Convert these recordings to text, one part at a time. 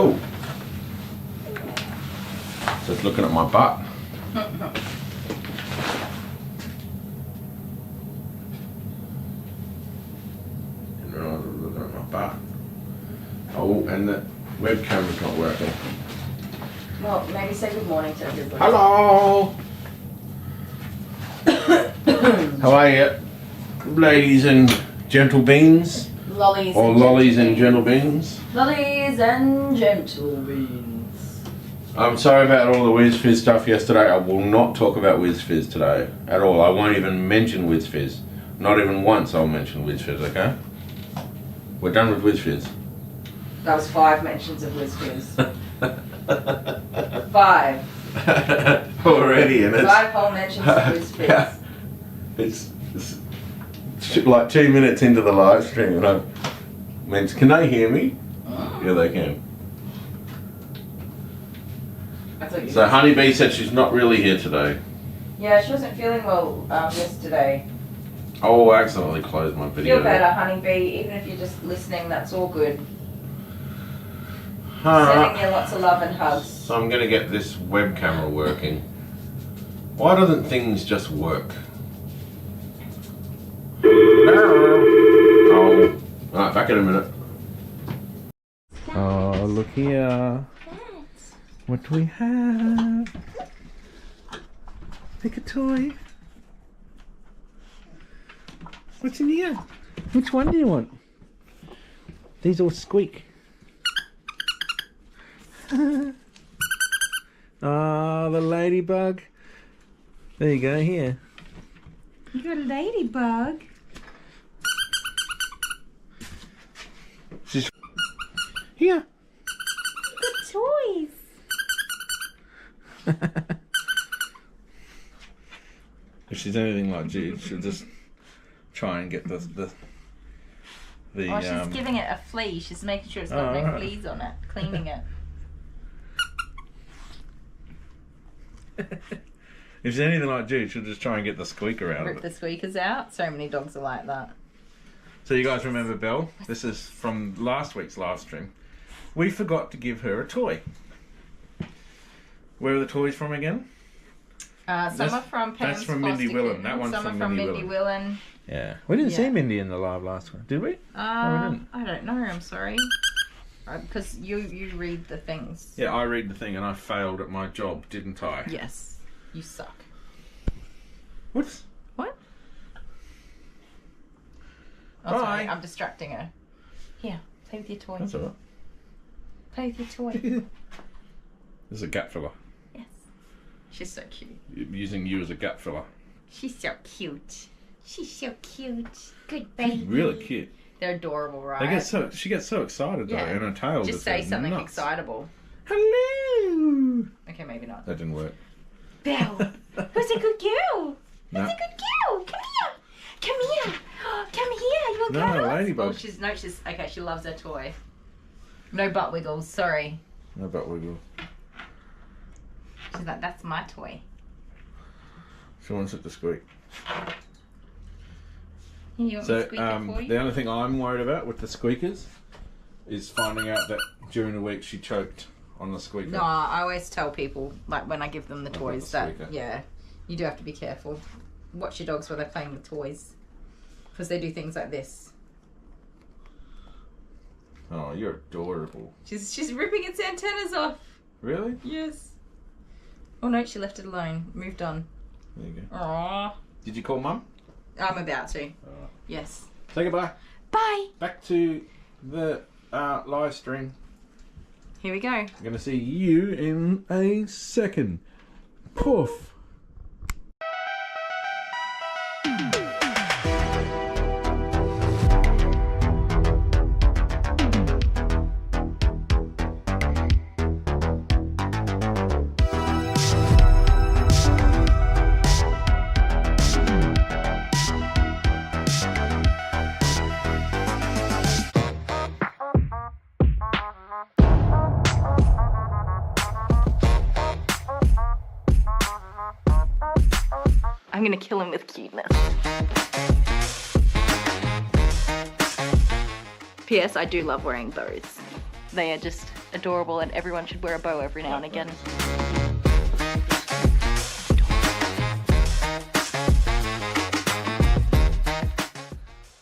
Oh. Just looking at my butt. Looking at my butt. Oh, and the webcam's not working. Well, maybe say good morning to everybody. Hello! How are you, ladies and gentle beans? Lollies or and lollies gentle and gentle beans? Lollies and gentle beans. I'm sorry about all the Whiz Fizz stuff yesterday. I will not talk about Whiz Fizz today at all. I won't even mention Whiz Fizz. Not even once I'll mention Whiz Fizz, okay? We're done with Whiz Fizz. That was 5 mentions of Whiz Fizz. 5. Already, and it's 5 whole mentions of Whiz Fizz. Yeah. It's like 2 minutes into the live stream, and I meant, can they hear me? Oh. Yeah, they can. So Honeybee said she's not really here today. Yeah, she wasn't feeling well yesterday. Oh, I accidentally closed my video. Feel better, Honeybee. Even if you're just listening, that's all good. Alright. Sending you lots of love and hugs. So I'm going to get this web camera working. Why doesn't things just work? Oh. Alright, back in a minute. Oh, look here. What do we have? Pick a toy. What's in here? Which one do you want? These all squeak. Ah, the ladybug. There you go, here. You got a ladybug. She's here. Good toys. If she's anything like Jude, she'll just try and get the Oh, she's giving it a flea. She's making sure it's got no right. fleas on it. Cleaning it. If she's anything like Jude, she'll just try and get the squeaker out Rip of the it. squeakers out. So many dogs are like that. So you guys remember Belle? This is from last week's live stream. We forgot to give her a toy. Where are the toys from again? Some are from Pam's That's from Mindy Foster Willen. Kittens. That one's some from are from Mindy Mindy Willen. Willen. Yeah. We didn't see Yeah. Mindy in the live last one, did we? No, we didn't. I don't know. I'm sorry. Because you read the things. Yeah, I read the thing and I failed at my job, didn't I? Yes. You suck. What? What? Oh, Bye. sorry. I'm distracting her. Here, play with your toy. That's alright. Play with your toy. This is a gap filler. Yes. She's so cute. Using you as a gap filler. She's so cute. She's so cute. Good baby. Really cute. They're adorable, right? She gets so excited though, Yeah. and her tail Just say goes something nuts. excitable. Hello. Okay, maybe not. That didn't work. Belle, who's a good girl? No. Who's a good girl? Come here. Come here. Come here. You want No, cuddles? ladybug. Oh, she's okay. She loves her toy. No butt wiggles. Sorry. No butt wiggle. She's like, that's my toy. She wants it to squeak. You want me to So, squeak it for you? the only thing I'm worried about with the squeakers is finding out that during the week she choked on the squeaker. No, I always tell people, like when I give them the toys, the that squeaker. yeah, you do have to be careful. Watch your dogs when they're playing with toys, because they do things like this. Oh, you're adorable. She's ripping its antennas off. Really? Yes. Oh no, she left it alone. Moved on. There you go. Aww. Did you call Mum? I'm about to. Yes. Say goodbye. Bye. Back to the live stream. Here we go. I'm going to see you in a second. Poof. I'm gonna kill him with cuteness. P.S. I do love wearing those. They are just adorable, and everyone should wear a bow every now and again.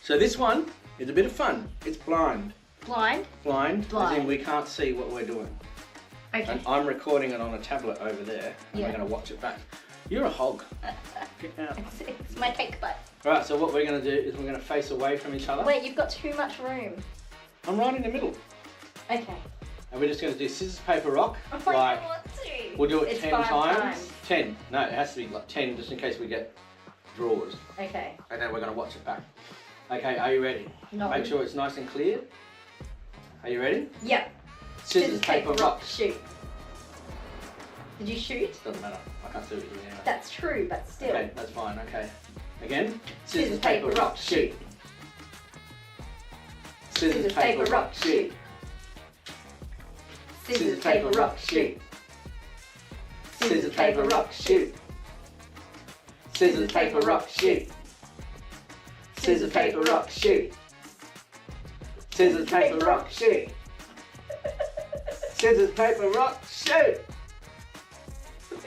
So this one is a bit of fun. It's blind. Blind? Blind, as Blind. in we can't see what we're doing. Okay. And I'm recording it on a tablet over there, and Yeah. we're going to watch it back. You're a hog. Get out. It's my cake butt. Right, so what we're going to do is we're going to face away from each other. Wait, you've got too much room. I'm right in the middle. Okay. And we're just going to do scissors, paper, rock. Oh, Like, I want to. we'll do it It's 10 5 times. 10. No, it has to be like 10 just in case we get draws. Okay. And then we're going to watch it back. Okay, are you ready? No. Make sure it's nice and clear. Are you ready? Yep. Scissors, paper, rock. shoot. Did you shoot? Doesn't matter. I can't see what you're doing anyway. That's true, but still. Okay, that's fine. Okay. Again. Scissors, paper, rock, shoot. Scissors, paper, rock, shoot. Scissors, paper, rock, shoot. Scissors, paper, rock, shoot. Scissors, paper, rock, shoot. Scissors, paper, rock, shoot. Scissors, paper, rock, shoot. Scissors, paper, rock, shoot.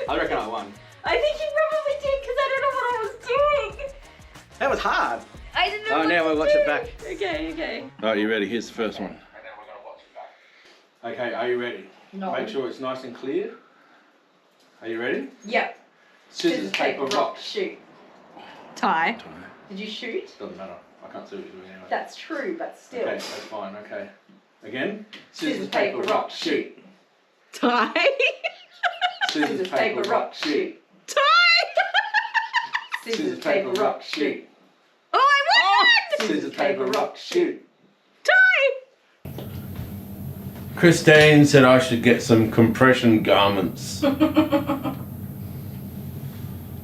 I reckon I won. I think you probably did because I don't know what I was doing. That was hard. I didn't know Oh, what now to we'll watch do. it back. Okay, okay. Right, you ready? Here's the first one. Okay, are you ready? No. Make sure it's nice and clear. Are you ready? Yep. Scissors, paper, rock. shoot. Tie. Did you shoot? Doesn't matter. I can't see what you're doing anyway. That's true, but still. Okay, that's fine. Okay. Again. Scissors, paper, rock, shoot. Tie. Scissors, paper, rock, shoot. Tie. Scissors, paper, rock, shoot. Oh, I won! Scissors, paper, rock, shoot. Tie. Christine said I should get some compression garments.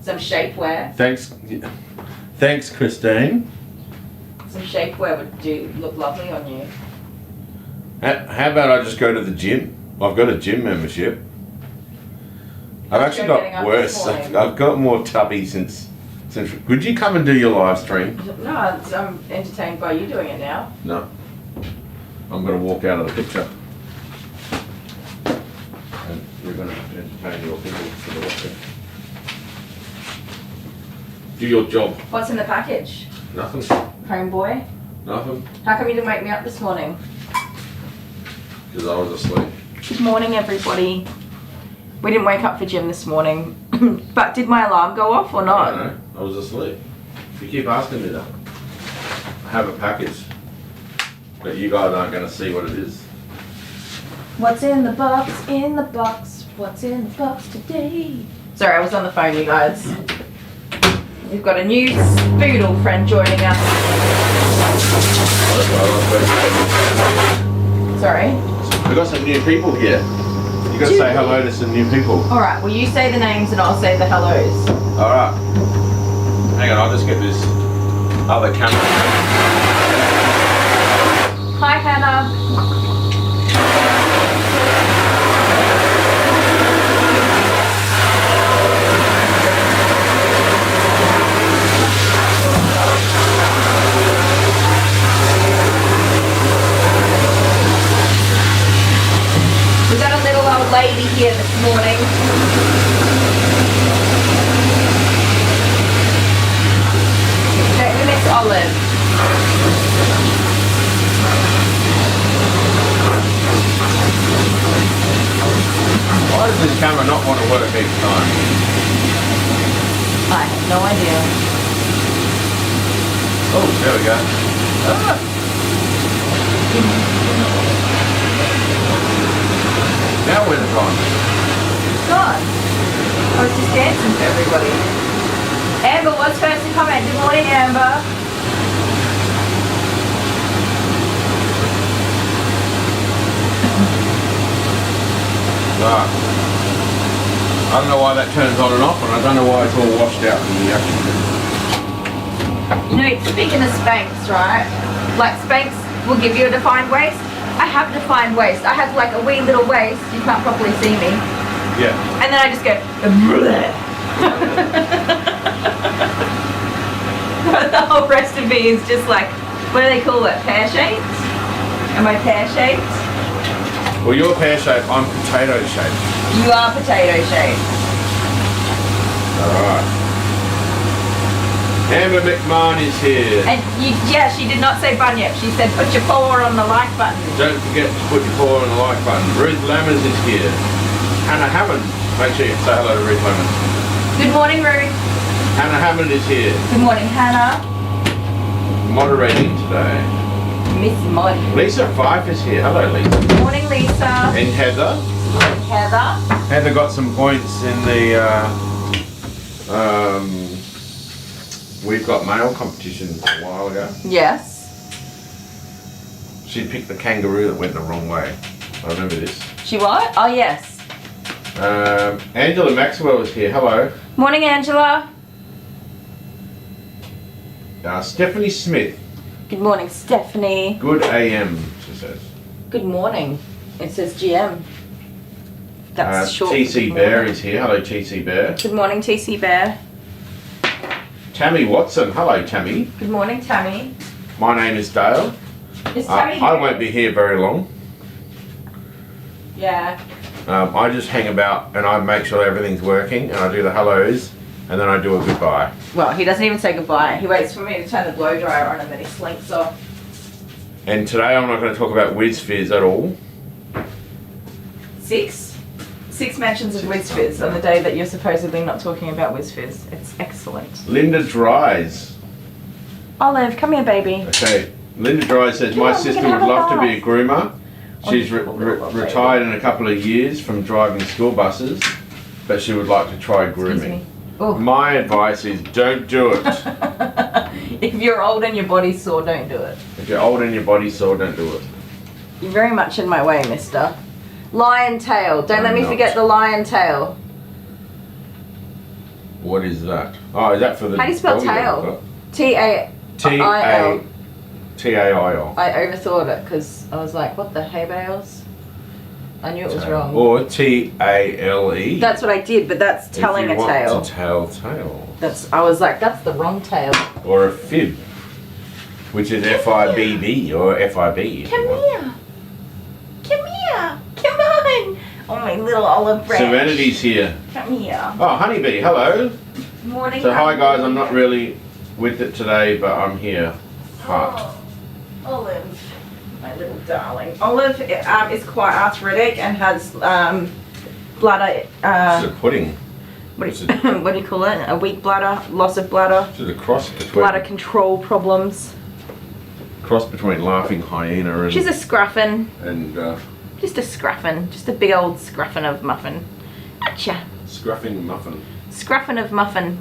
Some shapewear. Thanks, Christine. Some shapewear would look lovely on you. How about I just go to the gym? I've got a gym membership. I've actually You're getting got up worse. this morning. I've got more tubby since. Would you come and do your live stream? No, I'm entertained by you doing it now. No. I'm going to walk out of the picture. And you're going to have to entertain your people for the watching. Do your job. What's in the package? Nothing. Homeboy? Nothing. How come you didn't wake me up this morning? Because I was asleep. Good morning, everybody. We didn't wake up for gym this morning, but did my alarm go off or I not? don't know. I was asleep. You keep asking me that. I have a package. But you guys aren't going to see what it is. What's in the box? In the box. What's in the box today? Sorry, I was on the phone, you guys. We've got a new Doodle friend joining us. Sorry. We've got some new people here. You got to say hello to some new people. Alright, well you say the names and I'll say the hellos. Alright. Hang on, I'll just get this other camera. Hi, Hannah. We got a little old lady here this morning. Miss Olive. Why does this camera not want to work each time? I have no idea. Oh, there we go. Ah. Now where's it gone? It's gone. I was just dancing for everybody. Amber was first to comment. Good morning, Amber. Ah. I don't know why that turns on and off, and I don't know why it's all washed out in the action. You know, speaking of Spanx, right? Like Spanx will give you a defined waist. I have defined waist. I have like a wee little waist. You can't properly see me. Yeah. And then I just go, bleh. But the whole rest of me is just like, what do they call it? Pear-shaped? Am I pear-shaped? Well, you're pear shaped, I'm potato shaped. You are potato shaped. Alright. Amber McMahon is here. And yeah, she did not say bunyip. She said put your paw on the like button. Don't forget to put your paw on the like button. Ruth Lammers is here. Hannah Hammond. Make sure you say hello to Ruth Lammers. Good morning, Ruth. Hannah Hammond is here. Good morning, Hannah. Moderating today. Miss Mod. Lisa Fife is here. Hello, Lisa. Good morning, Lisa. And Heather. And Heather. Heather got some points in the We've Got Mail competition a while ago. Yes. She picked the kangaroo that went the wrong way. I remember this. She what? Oh, yes. Angela Maxwell is here. Hello. Morning, Angela. Stephanie Smith. Good morning, Stephanie. Good AM, she says. Good morning. It says GM. That's short. for TC good Bear morning. is here. Hello, TC Bear. Good morning, TC Bear. Tammy Watson. Hello, Tammy. Good morning, Tammy. My name is Dale. Is Tammy I here? won't be here very long. Yeah. I just hang about and I make sure everything's working and I do the hellos and then I do a goodbye. Well, he doesn't even say goodbye. He waits for me to turn the blow dryer on and then he slinks off. And today I'm not going to talk about Whiz Fizz at all. 6 mentions of Whiz Fizz on the day that you're supposedly not talking about Whiz Fizz. It's excellent. Linda Dries. Olive, come here, baby. Okay. Linda Dries says, my on, we sister can would have a love to be bath." a groomer. She's Oh, baby. retired in a couple of years from driving school buses, but she would like to try Excuse grooming. me. Oh. My advice is don't do it. If you're old and your body's sore, don't do it. If you're old and your body's sore, don't do it. You're very much in my way, mister. Lion tail. Don't let me not. forget the lion tail. What is that? Oh, is that for the... How do you spell dog tail? dog? T-A-I-L. T-A-I-L. I overthought it because I was like, what the hay bales? I knew it was wrong. Or T-A-L-E. That's what I did, but that's telling a if you tale. want to tell tale. I was like, that's the wrong tail. Or a fib, which is F-I-B-B or F-I-B. Come here. Come here. Come on. Oh, my little olive branch. Serenity's here. Come here. Oh, Honeybee, hello. Morning. So hi guys, I'm not really with it today, but I'm here. Heart. Oh, Olive, my little darling. Olive is quite arthritic and has bladder. It's a pudding. What do you call it? A weak bladder, loss of bladder, It's a cross between bladder control problems. laughing hyena and She's a scruffin, and just a big old scruffin of muffin. Atcha, scruffing muffin. scruffin of muffin.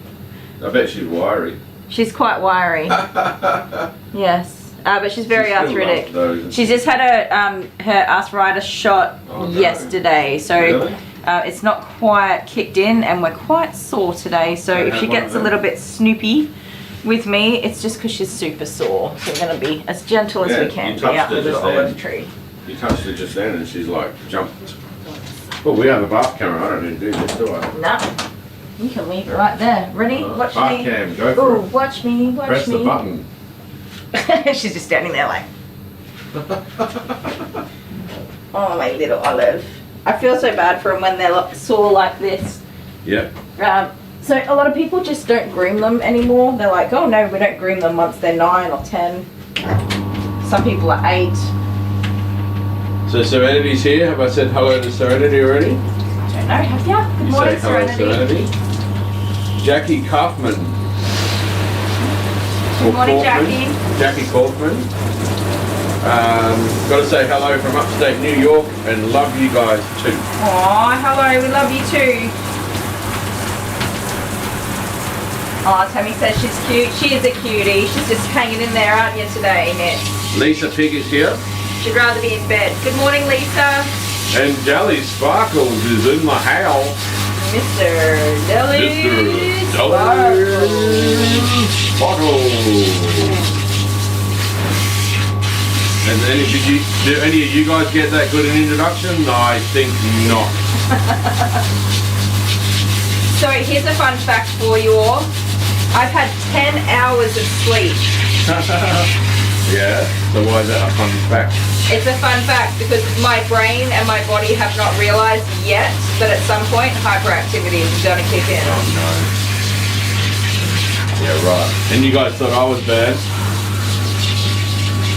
I bet she's wiry. She's quite wiry. Yes, but she's very She still arthritic. loves those. She's just had her arthritis shot Oh, no. yesterday, so Really? it's not quite kicked in, and we're quite sore today. So Can I if have she one gets of a little bit snoopy with me, it's just because she's super sore. So we're gonna be as gentle as Yeah, we can you be out touched the her little just olive then. tree. You touched her just then and she's like jumped. Well, we have a bath camera. I don't need to do this, do I? No, you can leave it right there. Ready? Watch Bath me. cam, go for Oh, it. watch me. Watch Press me. the button. She's just standing there like. Oh, my little olive. I feel so bad for them when they're sore like this. Yeah. So a lot of people just don't groom them anymore. They're like, oh no, we don't groom them once they're 9 or 10. Some people are 8. So Serenity's here. Have I said hello to Serenity already? Don't know, have ya? Good You morning, say hello, Serenity. Jackie Kaufman. Good morning, Kaufman. Jackie. Jackie Kaufman. Got to say hello from upstate New York and love you guys too. Aw, hello, we love you too. Oh, Tammy says she's cute. She is a cutie. She's just hanging in there, aren't you, today, Nick? Lisa Pig is here. She'd rather be in bed. Good morning, Lisa. And Jelly Sparkles is in the house. Mr. Jelly Mr. Sparkles. Sparkles. And then did any of you guys get that good an introduction? I think not. So here's a fun fact for you all. I've had 10 hours of sleep. Yeah. So why is that a fun fact? It's a fun fact because my brain and my body have not realised yet that at some point hyperactivity is going to kick in. Oh no. Yeah, right. And you guys thought I was bad.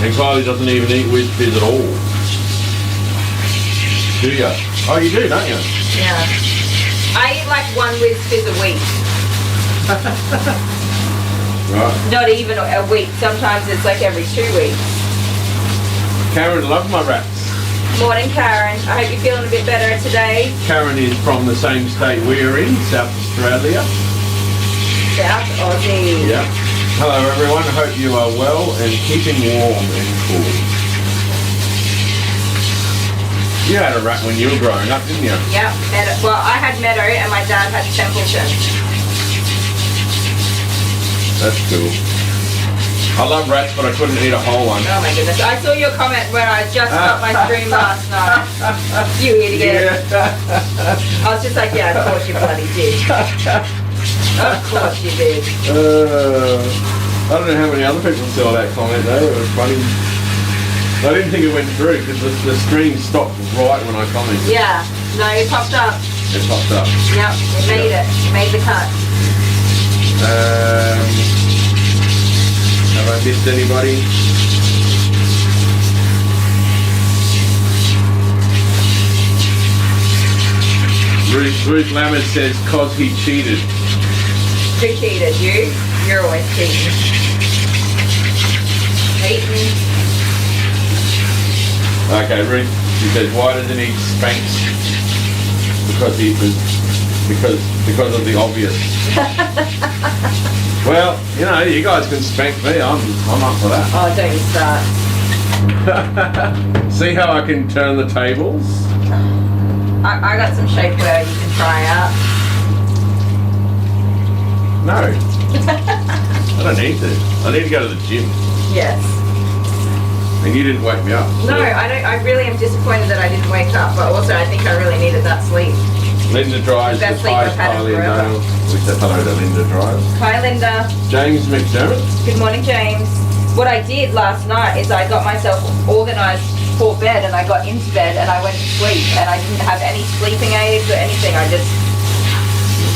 And Kylie doesn't even eat whiz fizz at all. Do ya? Oh, you do, don't you? Yeah. I eat like one whiz fizz a week. Right. Not even a week. Sometimes it's like every 2 weeks. Karen loves my rats. Morning, Karen. I hope you're feeling a bit better today. Karen is from the same state we're in, South Australia. South Aussie. Yeah. Hello everyone, I hope you are well and keeping warm and cool. You had a rat when you were growing up, didn't you? Yep. Well, I had Meadow and my dad had Templeton. That's cool. I love rats, but I couldn't eat a whole one. Oh my goodness. I saw your comment when I just got my stream last night. You idiot. Yeah. I was just like, yeah, of course you bloody did. Of course you did. I don't know how many other people saw that comment though. It was funny. I didn't think it went through because the stream stopped right when I commented. Yeah. No, it popped up. It popped up. Yep. It made it. It made the cut. Have I missed anybody? Ruth Lammers says, "Cause he cheated." Who cheated? You? You're always cheating. Cheating. Okay, Ruth, she says, "Why doesn't he spank?" Because of the obvious. Well, you know, you guys can spank me. I'm up for that. Oh, don't you start. See how I can turn the tables? I got some shapewear you can try out. No. I don't need to. I need to go to the gym. Yes. And you didn't wake me up. No, I don't. I really am disappointed that I didn't wake up, but also I think I really needed that sleep. Linda Drives Best says, sleep "Hi, I've had in Kylie and forever." Dale." We said hello to Linda Drives. Hi, Linda. James McDermott. Good morning, James. What I did last night is I got myself organised for bed and I got into bed and I went to sleep and I didn't have any sleeping aids or anything. I just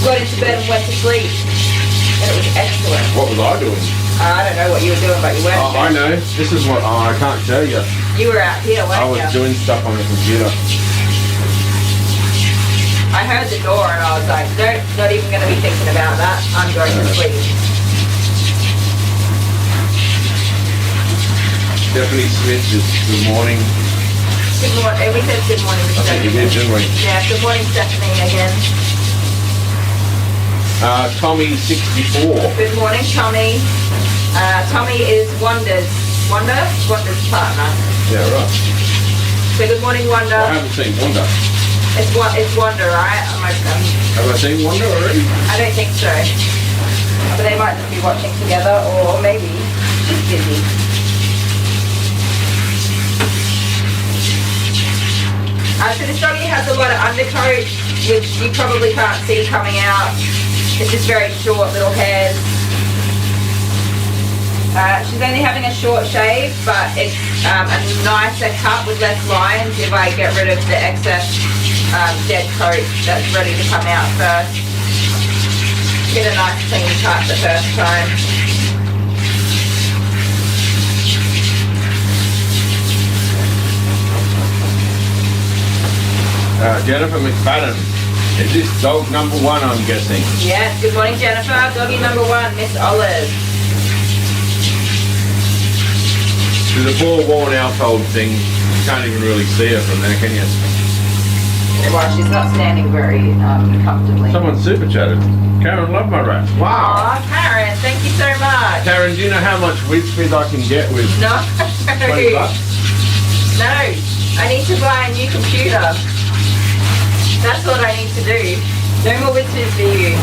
got into bed and went to sleep. And it was excellent. What was I doing? I don't know what you were doing, but you weren't. Oh, I know. This is what I can't show you. You were out here, I weren't was you? doing stuff on the computer. I heard the door and I was like, nope, not even going to be thinking about that. I'm going to sleep. Stephanie Smith is good morning. Good morning. We said good morning to I think you did, Stephanie. didn't we? Yeah, good morning, Stephanie, again. Tommy64. Good morning, Tommy. Tommy is Wanda's partner. Yeah, right. So good morning, Wanda. I haven't seen Wanda. It's Wanda, right? Have I seen Wanda already? I don't think so. But they might just be watching together, or maybe she's busy. So this doggy has a lot of undercoat, which you probably can't see coming out. It's just very short little hairs. She's only having a short shave, but it's a nicer cut with less lines if I get rid of the excess dead coat that's ready to come out first. Get a nice clean cut the first time. Jennifer McFadden. Is this dog number one, I'm guessing? Yes, good morning, Jennifer. Doggy number one, Miss Olive. She's a poor worn household thing. You can't even really see her from there, can you? Well, she's not standing very comfortably. Someone super chatted. Karen loved my rats. Wow. Aw, Karen, thank you so much. Karen, do you know how much whiz fizz I can get with No. 20 bucks? No, I need to buy a new computer. That's what I need to do. No more whispers for you.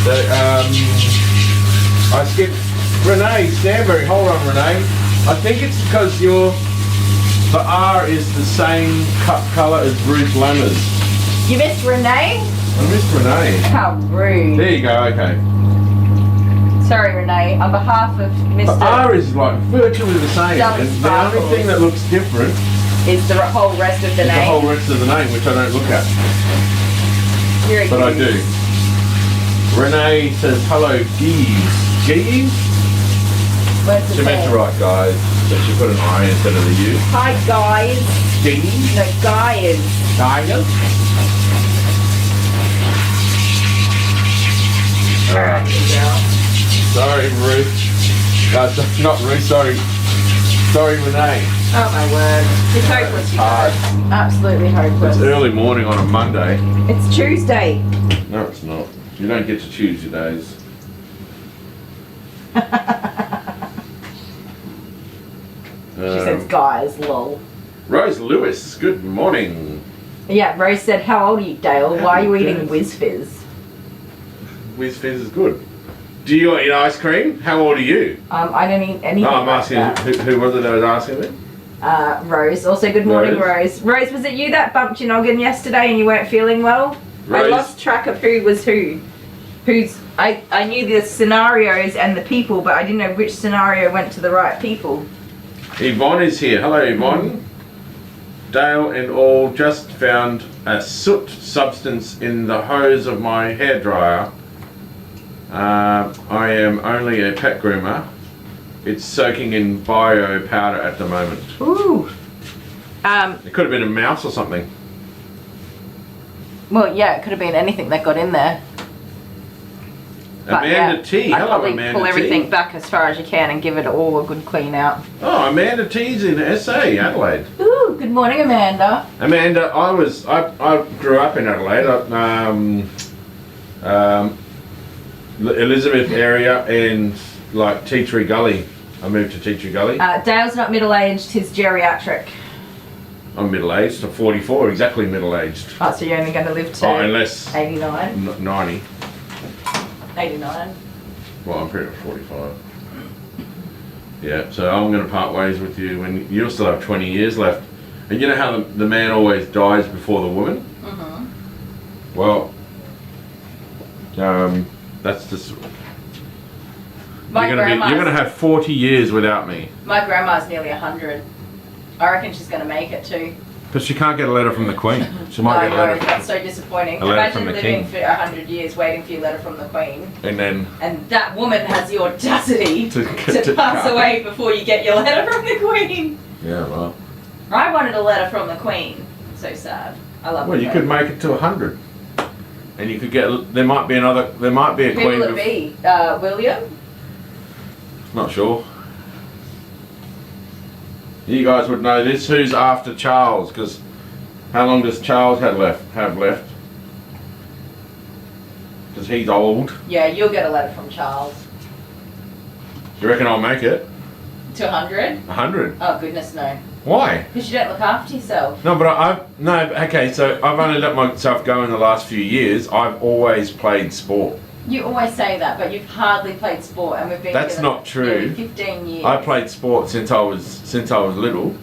So, I skipped Renee Stanbury. Hold on, Renee. I think it's because the R is the same colour as Ruth Lammers. You missed Renee? I missed Renee. How rude. There you go, okay. Sorry, Renee. On behalf of The Mr. R is like virtually the same. Dumb And the sparkles. only thing that looks different is the whole rest of the is the name. whole rest of the name, which I don't look at. You're a But I goose. do. Renee says, hello, Geeves. Geeves? Where's the She meant to pen? write guys, but she put an I instead of the U. Hi, guys. Geeves? No, guys. Guys? Alright, girl. Sorry, Ruth. No, not Ruth, sorry. Sorry, Renee. Oh my word. It's hopeless, you hard. guys. Absolutely hopeless. It's early morning on a Monday. It's Tuesday. No, it's not. You don't get to choose your days. She says, guys, lol. Rose Lewis, good morning. Yeah, Rose said, how old are you, Dale? Why are you eating Happy Whiz Fizz? Whiz Fizz is good. Do you eat ice cream? How old are you? I don't eat anything. No, I'm like asking, that. who was it that was asking me? Rose. Also, good morning, Rose. Rose, was it you that bumped your noggin yesterday and you weren't feeling well? Rose. I lost track of who was who. I knew the scenarios and the people, but I didn't know which scenario went to the right people. Yvonne is here. Hello, Yvonne. Dale and all just found a soot substance in the hose of my hairdryer. I am only a pet groomer. It's soaking in bio powder at the moment. Ooh. It could have been a mouse or something. Well, yeah, it could have been anything that got in there. But Amanda yeah, T. I'd Hello, probably Amanda pull everything T. back as far as you can and give it all a good clean out. Oh, Amanda T's in SA, Adelaide. Ooh, good morning, Amanda. Amanda, I grew up in Adelaide, Elizabeth area and like Tea Tree Gully. I moved to Tea Tree Gully. Dale's not middle-aged, he's geriatric. I'm middle-aged, I'm 44, exactly middle-aged. Oh, so you're only going to live to Oh, unless 89? 90. 89. Well, I'm pretty much 45. Yeah, so I'm going to part ways with you when you'll still have 20 years left. And you know how the man always dies before the woman? Mm-hmm. Well, that's just... My you're going to have 40 years without me. My grandma's nearly 100. I reckon she's going to make it too. But she can't get a letter from the Queen. She might I get a know, letter. that's so disappointing. a letter Imagine from the living king. for 100 years waiting for your letter from the Queen. And then And that woman has the audacity To to pass away before you get your letter from the Queen. yeah, well. I wanted a letter from the Queen. So sad. I love Well, her. you could make it to 100, and you could get. There might be a Who Queen. will it be? William? Not sure. You guys would know this. Who's after Charles? Because how long does Charles have left? Because he's old. Yeah, you'll get a letter from Charles. Do you reckon I'll make it? To 100? 100. Oh, goodness, no. Why? Because you don't look after yourself. No, but okay, so I've only let myself go in the last few years. I've always played sport. You always say that, but you've hardly played sport, and we've been That's together not true. nearly 15 years. I played sport since I was little,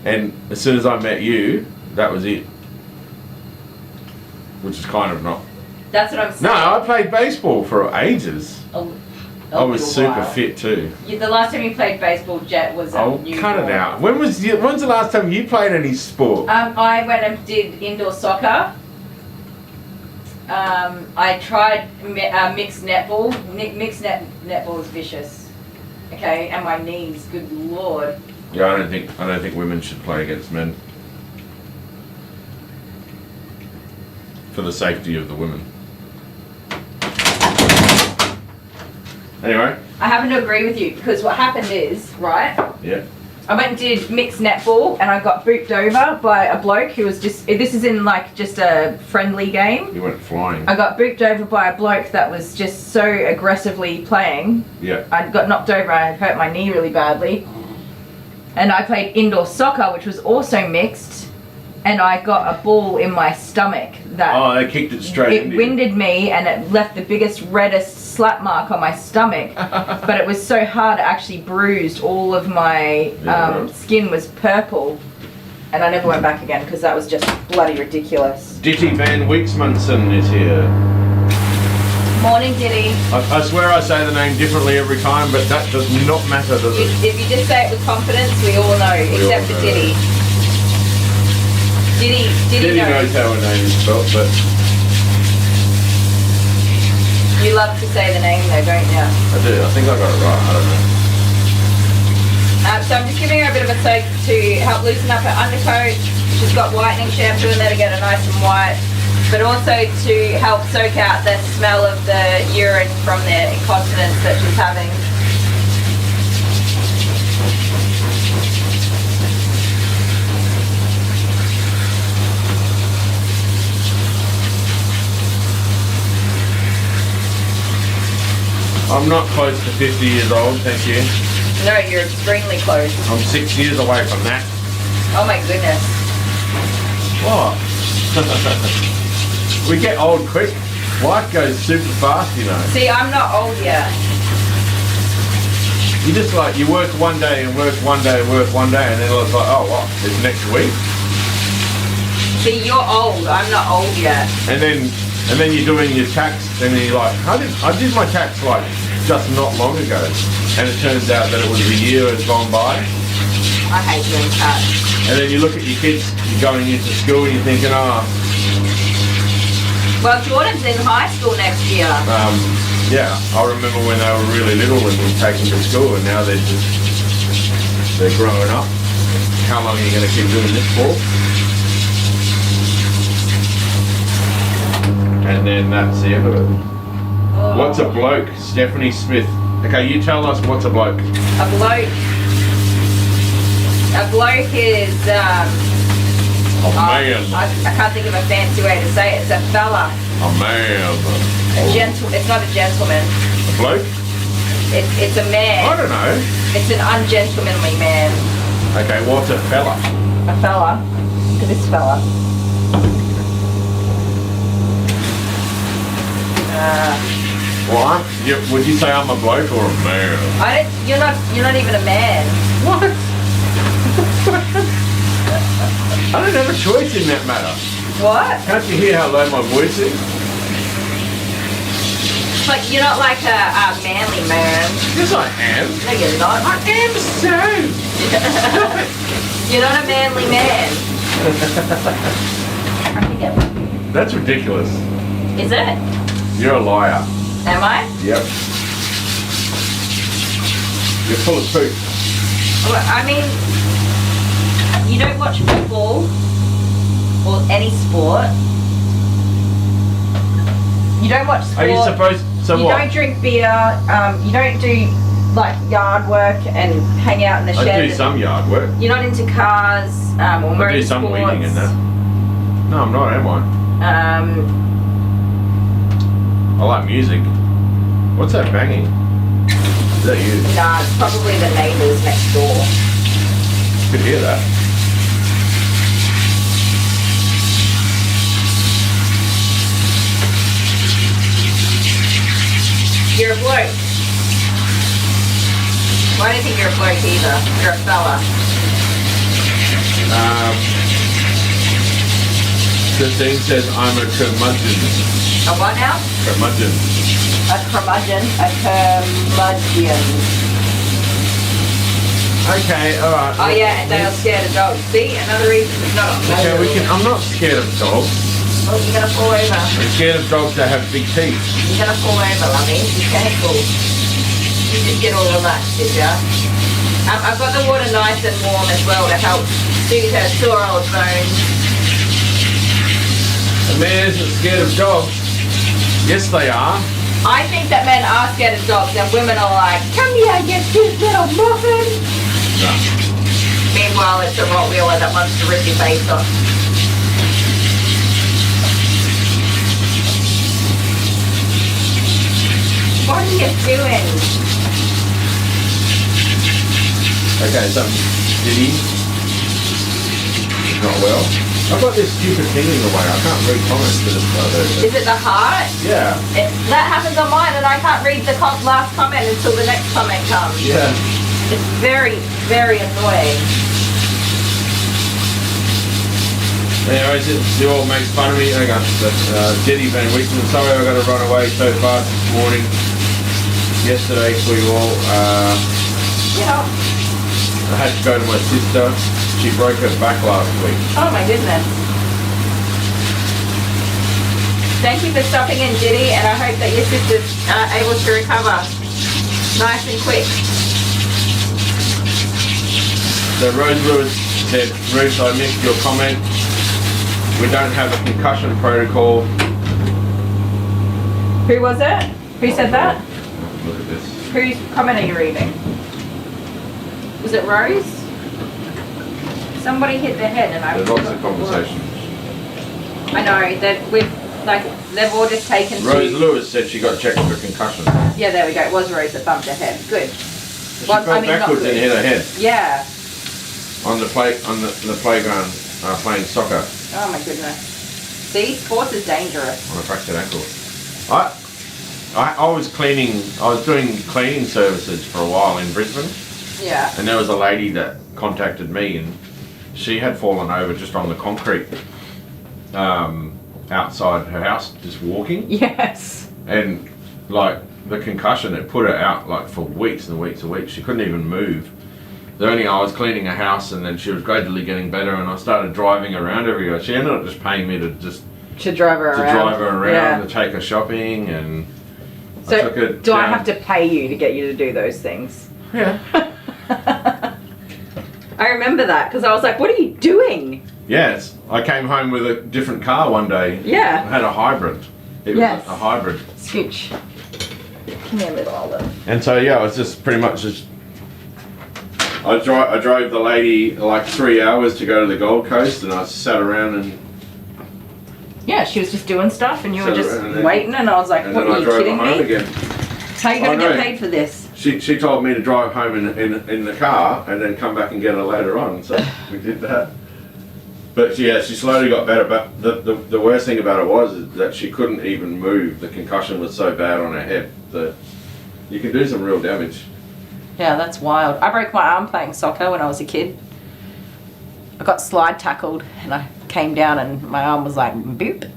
and as soon as I met you, that was it. Which is kind of not. That's what I'm saying. No, I played baseball for ages. I was little super while. fit too. The last time you played baseball, Jet was Oh, newborn. cut it out. When's the last time you played any sport? I went and did indoor soccer. I tried mixed netball. Mixed netball is vicious. Okay, and my knees, good lord. Yeah, I don't think women should play against men. For the safety of the women. Anyway. I happen to agree with you because what happened is, right? Yeah. I went and did mixed netball and I got booped over by a bloke who was this is in like just a friendly game. You went flying. I got booped over by a bloke that was just so aggressively playing. Yeah. I got knocked over, I hurt my knee really badly. And I played indoor soccer, which was also mixed, and I got a ball in my stomach that Oh, they kicked it straight it into you. winded me and it left the biggest, reddest slap mark on my stomach. But it was so hard, it actually bruised all of my Yeah, right. skin was purple. And I never went back again because that was just bloody ridiculous. Ditty Van Weeksmanson is here. Morning, Diddy. I swear I say the name differently every time, but that does not matter, does it? If you just say it with confidence, we all know, except for Diddy. Diddy knows how her name is spelled, but you love to say the name though, don't you? I do. I think I got it right. I don't know. So I'm just giving her a bit of a soak to help loosen up her undercoat. She's got whitening shampoo in there to get her nice and white, but also to help soak out the smell of the urine from the incontinence that she's having. I'm not close to 50 years old, thank you. No, you're extremely close. I'm 6 years away from that. Oh my goodness. What? We get old quick. Life goes super fast, you know. See, I'm not old yet. You just like, you work one day and work one day and work one day, and then it's like, oh, what, it's next week? See, you're old. I'm not old yet. And then you're doing your tax, and then you're like, I did my tax like just not long ago, and it turns out that it was a year has gone by. I hate doing tax. And then you look at your kids, you're going into school, and you're thinking, oh. Well, Jordan's in high school next year. Yeah, I remember when they were really little and we take them to school, and now they're growing up. How long are you going to keep doing this for? And then that's the end of it. What's a bloke? Stephanie Smith. Okay, you tell us what's a bloke. A bloke is, man. I can't think of a fancy way to say it. It's a fella. A man. It's not a gentleman. A bloke? It's a man. I don't know. It's an ungentlemanly man. Okay, what's a fella? A fella. Look at this fella. What? Would you say I'm a bloke or a man? You're not even a man. What? I don't have a choice in that matter. What? Can't you hear how low my voice is? Like you're not like a manly man. Yes, I am. No, you're not. I am so. You're not a manly man. That's ridiculous. Is it? You're a liar. Am I? Yep. You're full of poop. Well, I mean, you don't watch football or any sport. You don't watch sport. Are you supposed to You what? don't drink beer. You don't do like yard work and hang out in the shed. I do some yard work. You're not into cars or motorsports. I do some weeding and that. No, I'm not, am I? I like music. What's that banging? Is that you? Nah, it's probably the neighbours next door. Could hear that. You're a bloke. Well, I don't think you're a bloke either. You're a fella. Christine says I'm a curmudgeon. A what now? Curmudgeon. A curmudgeon. A curmudgeon. Okay, alright. Oh yeah, and Dale's scared of dogs. See, another reason it's not. Okay, I'm not scared of dogs. Oh, you're gonna fall over. I'm scared of dogs that have big teeth. You're gonna fall over, lovey. Be careful. You just get all relaxed, did ya? I've got the water nice and warm as well to help soothe her sore old bones. A man isn't scared of dogs. Yes, they are. I think that men are scared of dogs and women are like, come here, get this little muffin. No. Meanwhile, it's a Rottweiler that wants to rip your face off. What are you doing? Okay, so Diddy. Not well. I've got this stupid thing in the way. I can't read comments for this photo. Is it the heart? Yeah. That happens on mine and I can't read the last comment until the next comment comes. Yeah. It's very, very annoying. Anyways, you all make fun of me. Hang on. Diddy Van Wickman. Sorry I got to run away so fast this morning. Yesterday for you all. Yeah. I had to go to my sister. She broke her back last week. Oh my goodness. Thank you for stopping in, Diddy, and I hope that your sister's able to recover nice and quick. So Rose Lewis said, Ruth, I missed your comment. We don't have a concussion protocol. Who was it? Who said that? Look at this. Whose comment are you reading? Was it Rose? Somebody hit their head and I... There's lots of conversations. I know, that they've all just taken... Rose Lewis said she got checked for concussion. Yeah, there we go. It was Rose that bumped her head. Good. She fell backwards and hit her head. Yeah. On the playground playing soccer. Oh my goodness. See, sports is dangerous. On a fractured ankle. I was cleaning, I was doing cleaning services for a while in Brisbane. Yeah. And there was a lady that contacted me and she had fallen over just on the concrete outside her house, just walking. Yes. And like the concussion, it put her out like for weeks and weeks and weeks. She couldn't even move. I was cleaning a house and then she was gradually getting better and I started driving around everywhere. She ended up just paying me to drive her around. Yeah. To take her shopping and so I took her do down. I have to pay you to get you to do those things? Yeah. I remember that because I was like, what are you doing? Yes. I came home with a different car one day. Yeah. I had a hybrid. It was Yes. a hybrid. Scooch. Come here, little Olive. And so yeah, it was just pretty much just I drove the lady like 3 hours to go to the Gold Coast and I sat around and Yeah, she was just doing stuff and you were Sat just around and then- waiting and I was like, and what, then are I you drove kidding her home me? again. How are you going to I get know. paid for this? She told me to drive home in the car and then come back and get her later on. So we did that. But yeah, she slowly got better. But the worst thing about it was is that she couldn't even move. The concussion was so bad on her head that you can do some real damage. Yeah, that's wild. I broke my arm playing soccer when I was a kid. I got slide tackled and I came down and my arm was like boop.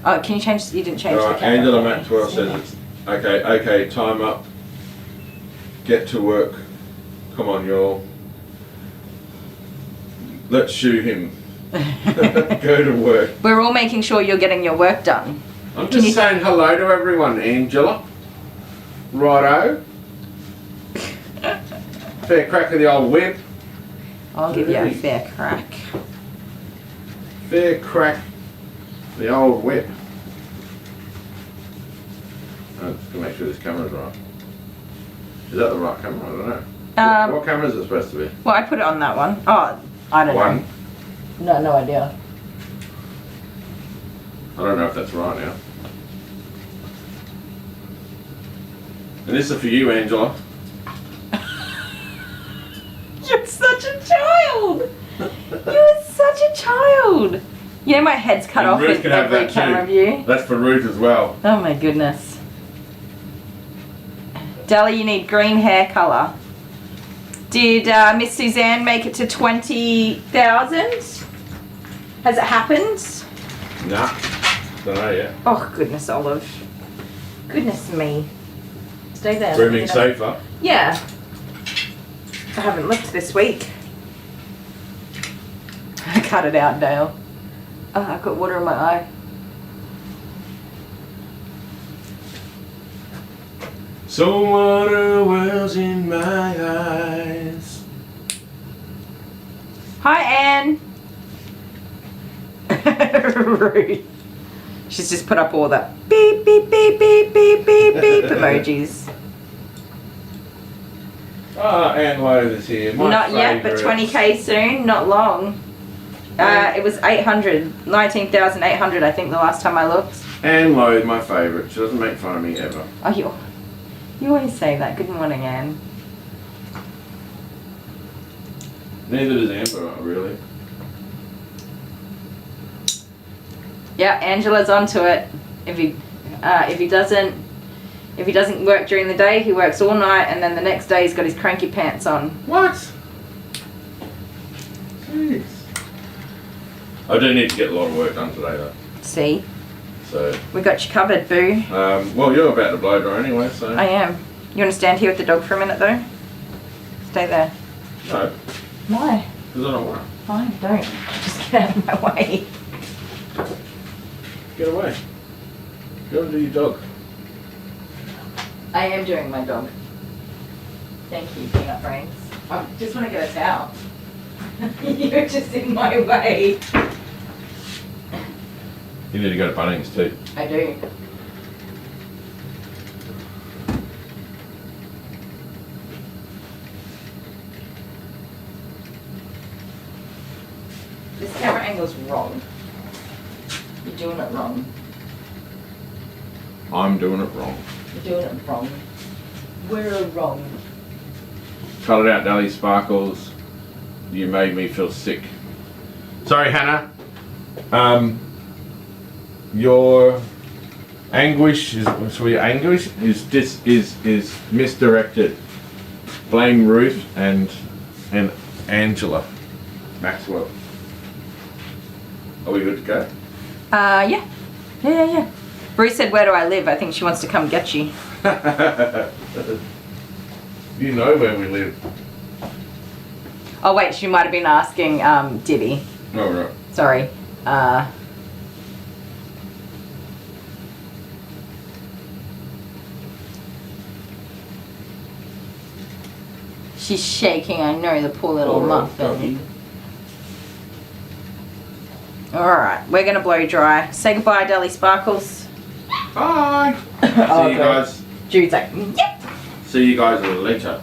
Oh, can you change? You didn't change the Right, camera. Angela Maxwell says it's okay, time up. Get to work. Come on, y'all. Let's shoot him. Go to work. We're all making sure you're getting your work done. I'm just saying hello to everyone, Angela. Righto. Fair crack of the old whip. I'll give you a fair crack. Fair crack the old whip. Oh, just to make sure this camera's right. Is that the right camera? I don't know. What camera is it supposed to be? Well, I put it on that one. Oh, I don't know. No idea. I don't know if that's right now. And this is for you, Angela. You're such a child! You're such a child! Yeah, my head's cut And off Ruth in can have every that camera too. view. That's for Ruth as well. Oh my goodness. Dally, you need green hair colour. Did Miss Suzanne make it to 20,000? Has it happened? Nah, don't know yet. Oh goodness, Olive. Goodness me. Stay there. Grooming safer. Yeah. I haven't looked this week. Cut it out, Dale. Oh, I've got water in my eye. So water wells in my eyes. Hi, Anne. Rude. She's just put up all the beep, beep, beep, beep, beep, beep, beep emojis. Ah, Anne Lowe is here. My Not yet, but favourite. 20k soon, not long. It was 19,800 I think the last time I looked. Anne Lowe is my favourite. She doesn't make fun of me ever. Oh, you always say that. Good morning, Anne. Neither does Amber, really. Yeah, Angela's onto it. If he doesn't work during the day, he works all night, and then the next day he's got his cranky pants on. What? Jeez. I do need to get a lot of work done today though. See? So. We got you covered, boo. Well, you're about to blow dry anyway, so. I am. You want to stand here with the dog for a minute though? Stay there. No, Why? because I don't want to. Fine, don't. Just get out of my way. Get away. Go and do your dog. I am doing my dog. Thank you, peanut brains. I just want to get a towel. You're just in my way. You need to go to Bunnings too. I do. This camera angle's wrong. You're doing it wrong. I'm doing it wrong. You're doing it wrong. We're wrong. Cut it out, Dally Sparkles. You made me feel sick. Sorry, Hannah. Your anguish is misdirected. Blame Ruth and Angela Maxwell. Are we good to go? Yeah. Bruce said, where do I live? I think she wants to come get you. You know where we live. Oh wait, she might have been asking Dibby. Oh, right. Sorry. She's shaking, I know, the poor little muffin. Alright, we're gonna blow dry. Say goodbye, Deli Sparkles. Bye. See Oh, you guys. Jude's like, yep. See you guys later.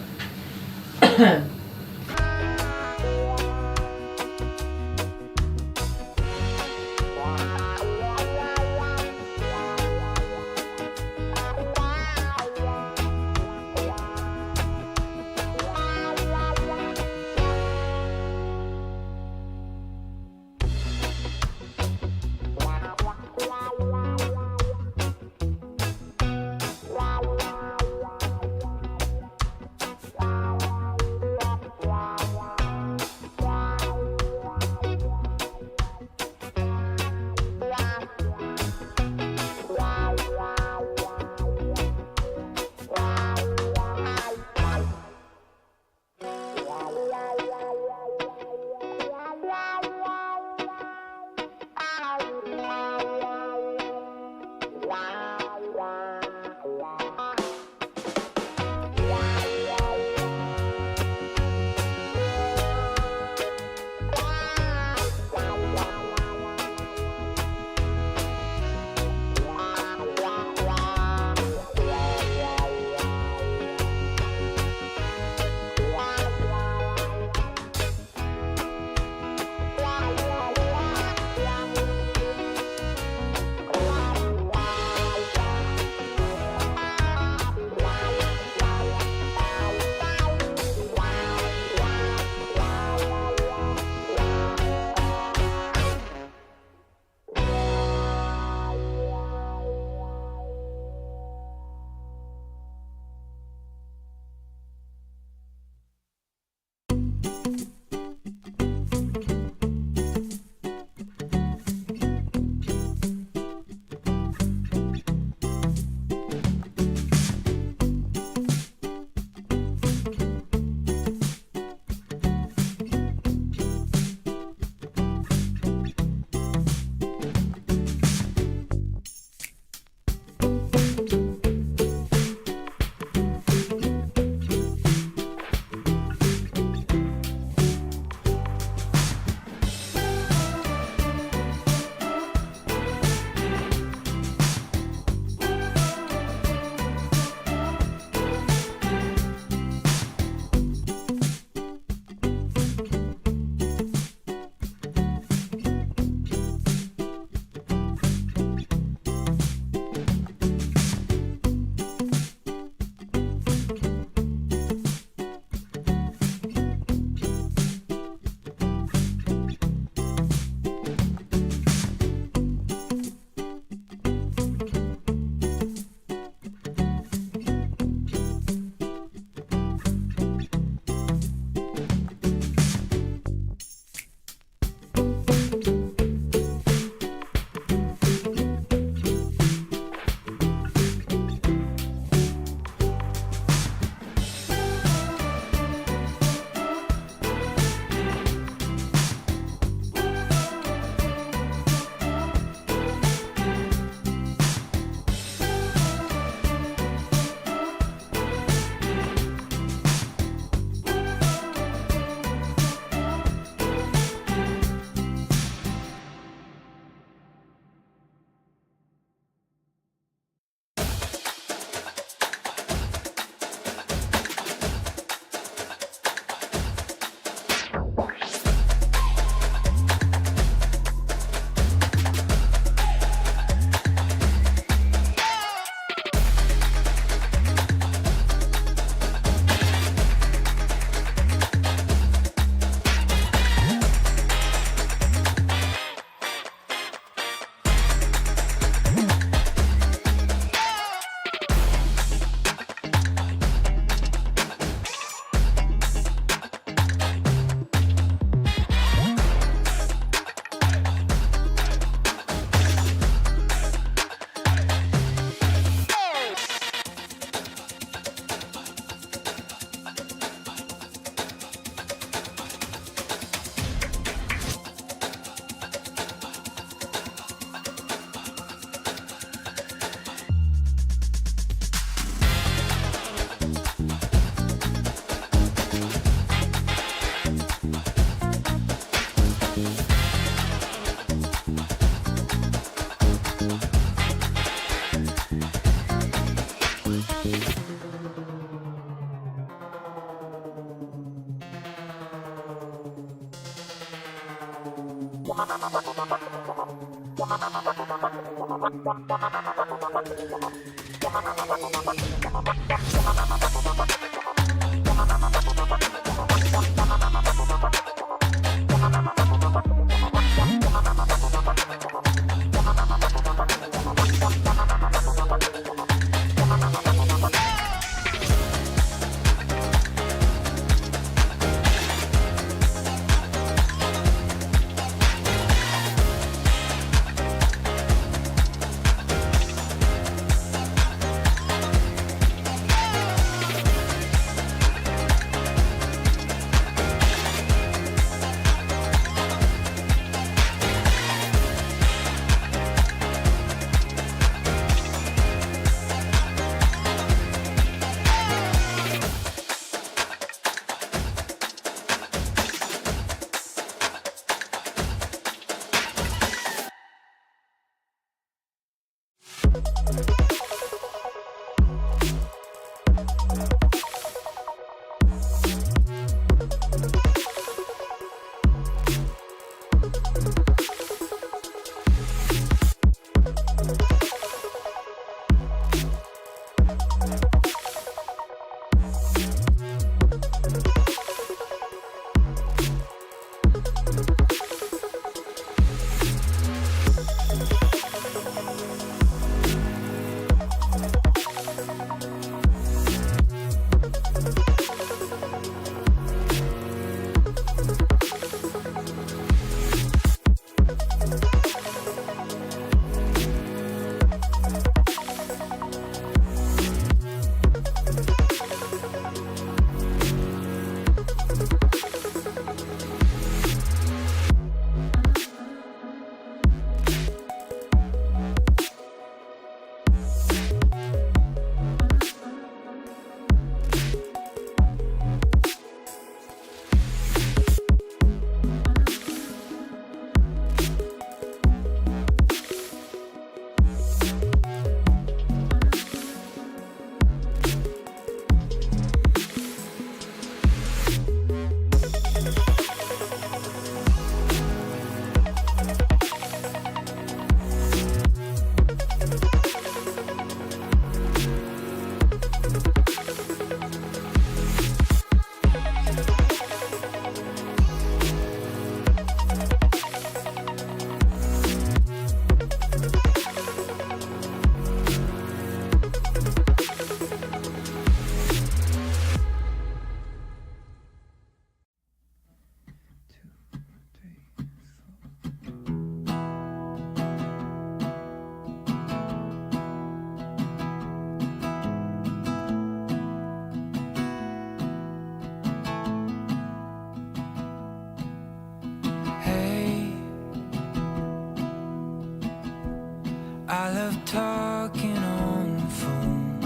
I love talking on the phone.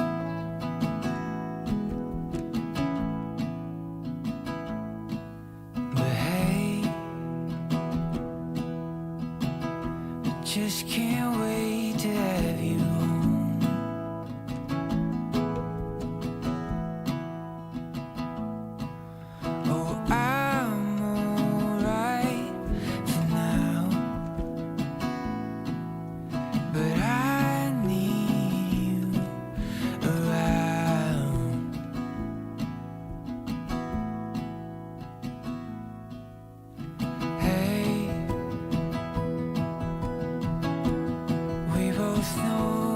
But hey, I just can't wait to have you home. Oh, I'm alright for now, but I need you around. Hey, we both know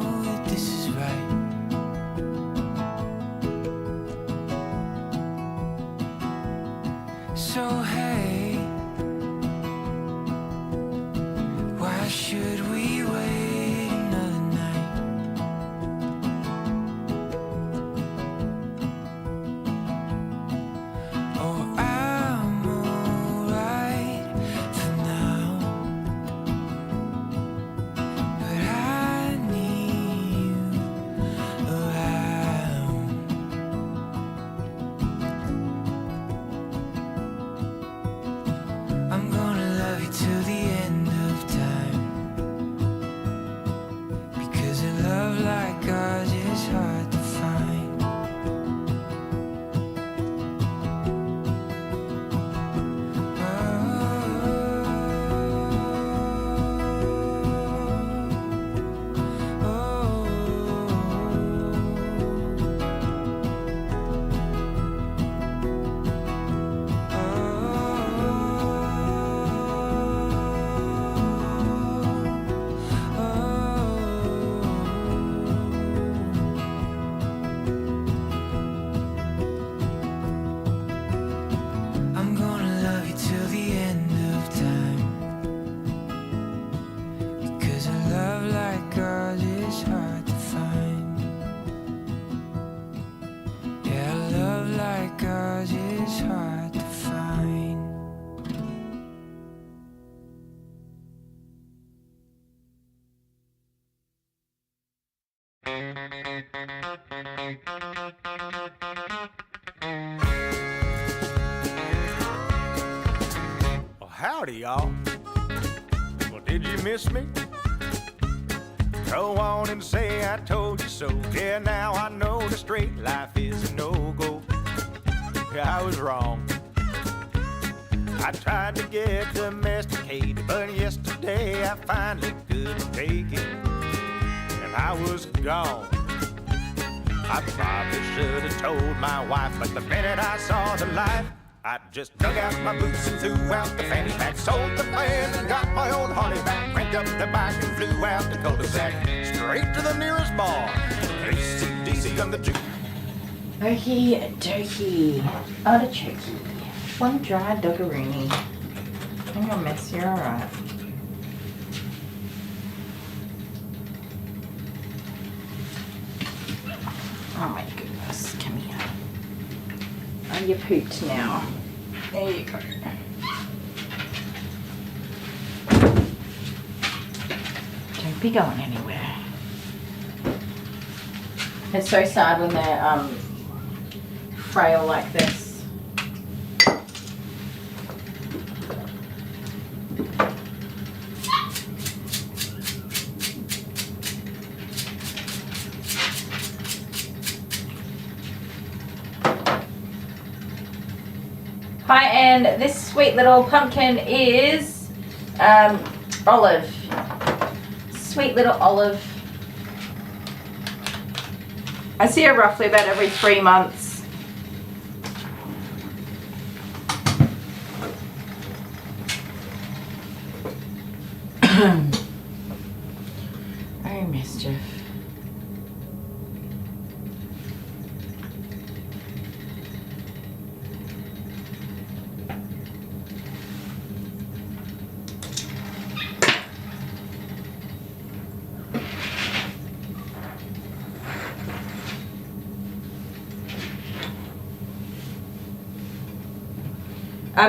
Well, howdy, y'all. Well, did you miss me? Go on and say I told you so. Yeah, now I know the straight life is a no-go. Yeah, I was wrong. I tried to get domesticated, but yesterday I finally couldn't take it, and I was gone. I probably should have told my wife, but the minute I saw the light, I just dug out my boots and threw out the fanny pack, sold the van and got my old Harley back, cranked up the bike and flew out the cul-de-sac, straight to the nearest bar. AC/DC on the juke. Okie dokie. Artichoke. One dry doggeroony. Hang on, miss, you're alright. Oh my goodness, come here. Oh, you pooped now. There you go. Don't be going anywhere. It's so sad when they're frail like this. Hi, and this sweet little pumpkin is Olive. Sweet little Olive. I see her roughly about every 3 months. Oh, mischief.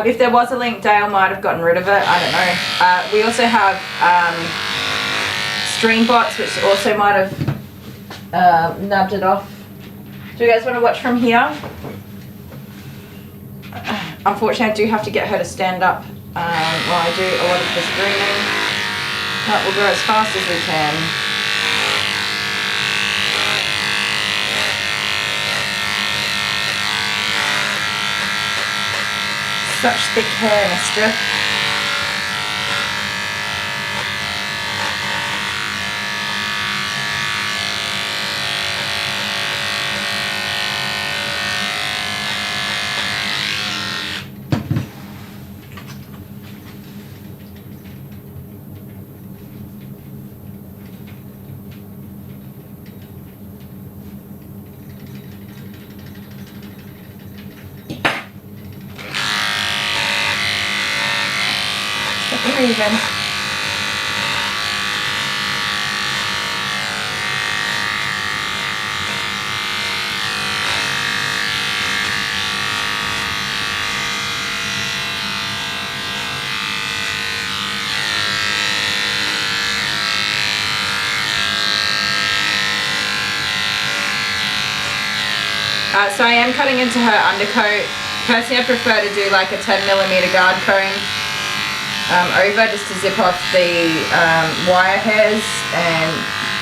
If there was a link, Dale might have gotten rid of it. I don't know. We also have Streambots, which also might have nubbed it off. Do you guys want to watch from here? Unfortunately, I do have to get her to stand up while I do a lot of this grooming. But we'll go as fast as we can. Such thick hair, mister. Even. So I am cutting into her undercoat. Personally, I prefer to do like a 10mm guard comb over just to zip off the wire hairs and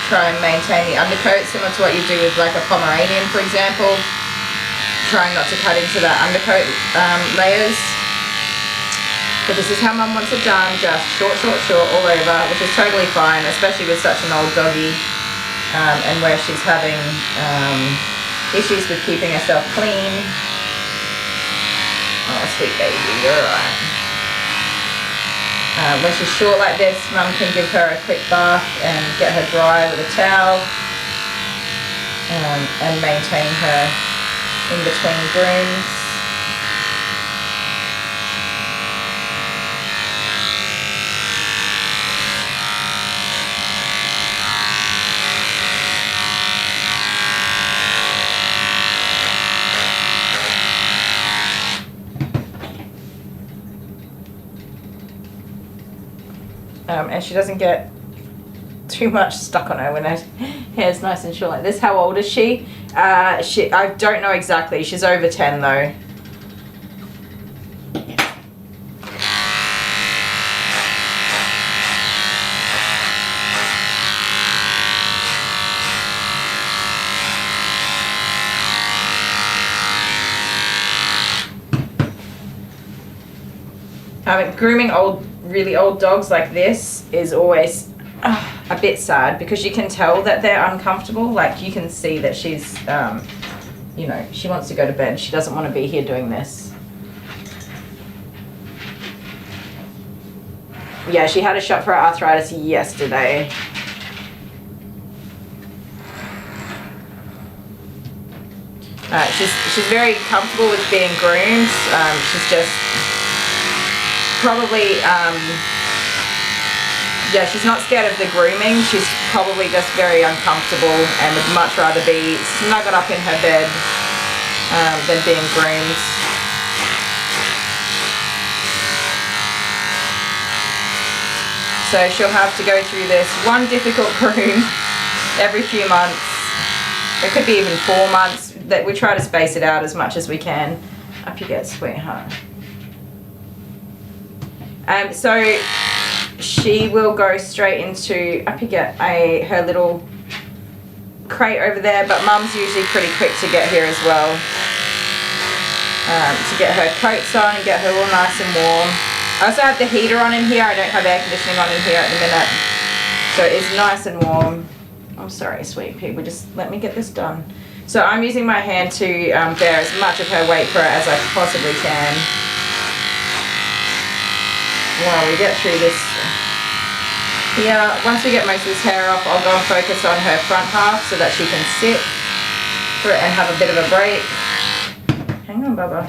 try and maintain the undercoat, similar to what you do with like a Pomeranian, for example. Trying not to cut into the undercoat layers. But this is how Mum wants it done, just short all over, which is totally fine, especially with such an old doggy and where she's having issues with keeping herself clean. Oh, sweet baby, you're alright. When she's short like this, Mum can give her a quick bath and get her dry with a towel and maintain her in between grooms. And she doesn't get too much stuck on her when her hair's nice and short like this. How old is she? I don't know exactly. She's over 10 though. Grooming really old dogs like this is always a bit sad because you can tell that they're uncomfortable. Like you can see that she's, you know, she wants to go to bed. She doesn't want to be here doing this. Yeah, she had a shot for her arthritis yesterday. She's very comfortable with being groomed. She's just probably, yeah, she's not scared of the grooming. She's probably just very uncomfortable and would much rather be snuggled up in her bed than being groomed. So she'll have to go through this one difficult groom every few months. It could be even 4 months. That we try to space it out as much as we can. Up you get, sweetheart. So she will go straight into, up you get, her little crate over there, but Mum's usually pretty quick to get here as well. To get her coats on and get her all nice and warm. I also have the heater on in here. I don't have air conditioning on in here at the minute. So it's nice and warm. I'm sorry, sweet people, just let me get this done. So I'm using my hand to bear as much of her weight for her as I possibly can. While we get through this. Yeah, once we get most of this hair off, I'll go and focus on her front half so that she can sit for it and have a bit of a break. Hang on, Bubba.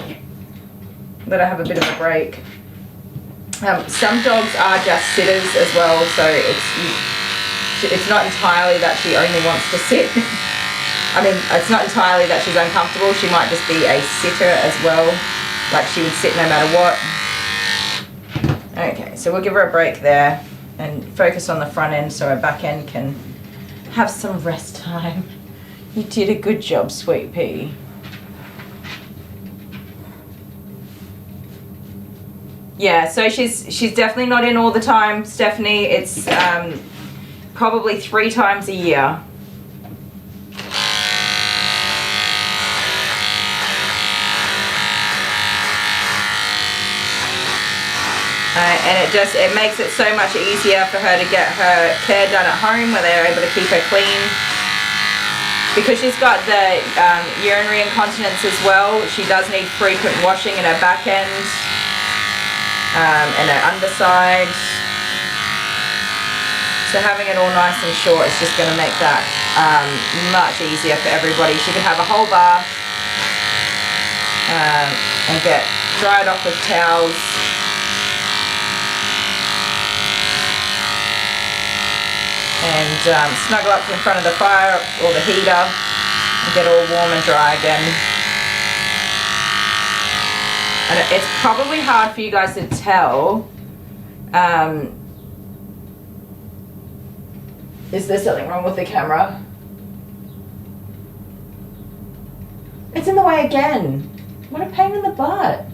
Let her have a bit of a break. Some dogs are just sitters as well, so it's not entirely that she only wants to sit. I mean, it's not entirely that she's uncomfortable. She might just be a sitter as well. Like she would sit no matter what. Okay, so we'll give her a break there and focus on the front end so her back end can have some rest time. You did a good job, sweet pea. Yeah, so she's definitely not in all the time, Stephanie. It's probably 3 times a year. And it makes it so much easier for her to get her care done at home where they're able to keep her clean. Because she's got the urinary incontinence as well, she does need frequent washing in her back end and her underside. So having it all nice and short is just going to make that much easier for everybody. She can have a whole bath and get dried off with towels. And snuggle up in front of the fire or the heater and get all warm and dry again. And it's probably hard for you guys to tell. Is there something wrong with the camera? It's in the way again. What a pain in the butt.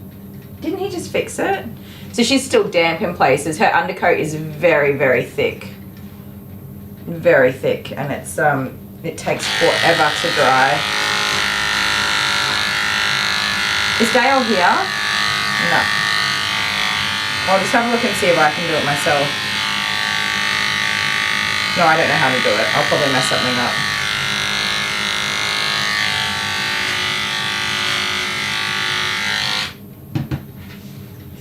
Didn't he just fix it? So she's still damp in places. Her undercoat is very, very thick. Very thick, and it's it takes forever to dry. Is Dale here? No. I'll just have a look and see if I can do it myself. No, I don't know how to do it. I'll probably mess something up.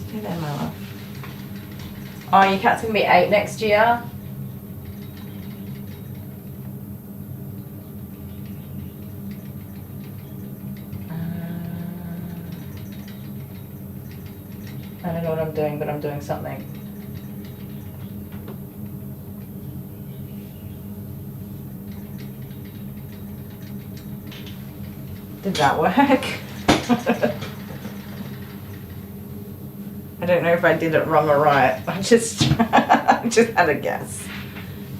Stay there, my love. Oh, your cat's gonna be 8 next year. I don't know what I'm doing, but I'm doing something. Did that work? I don't know if I did it wrong or right. I just had a guess.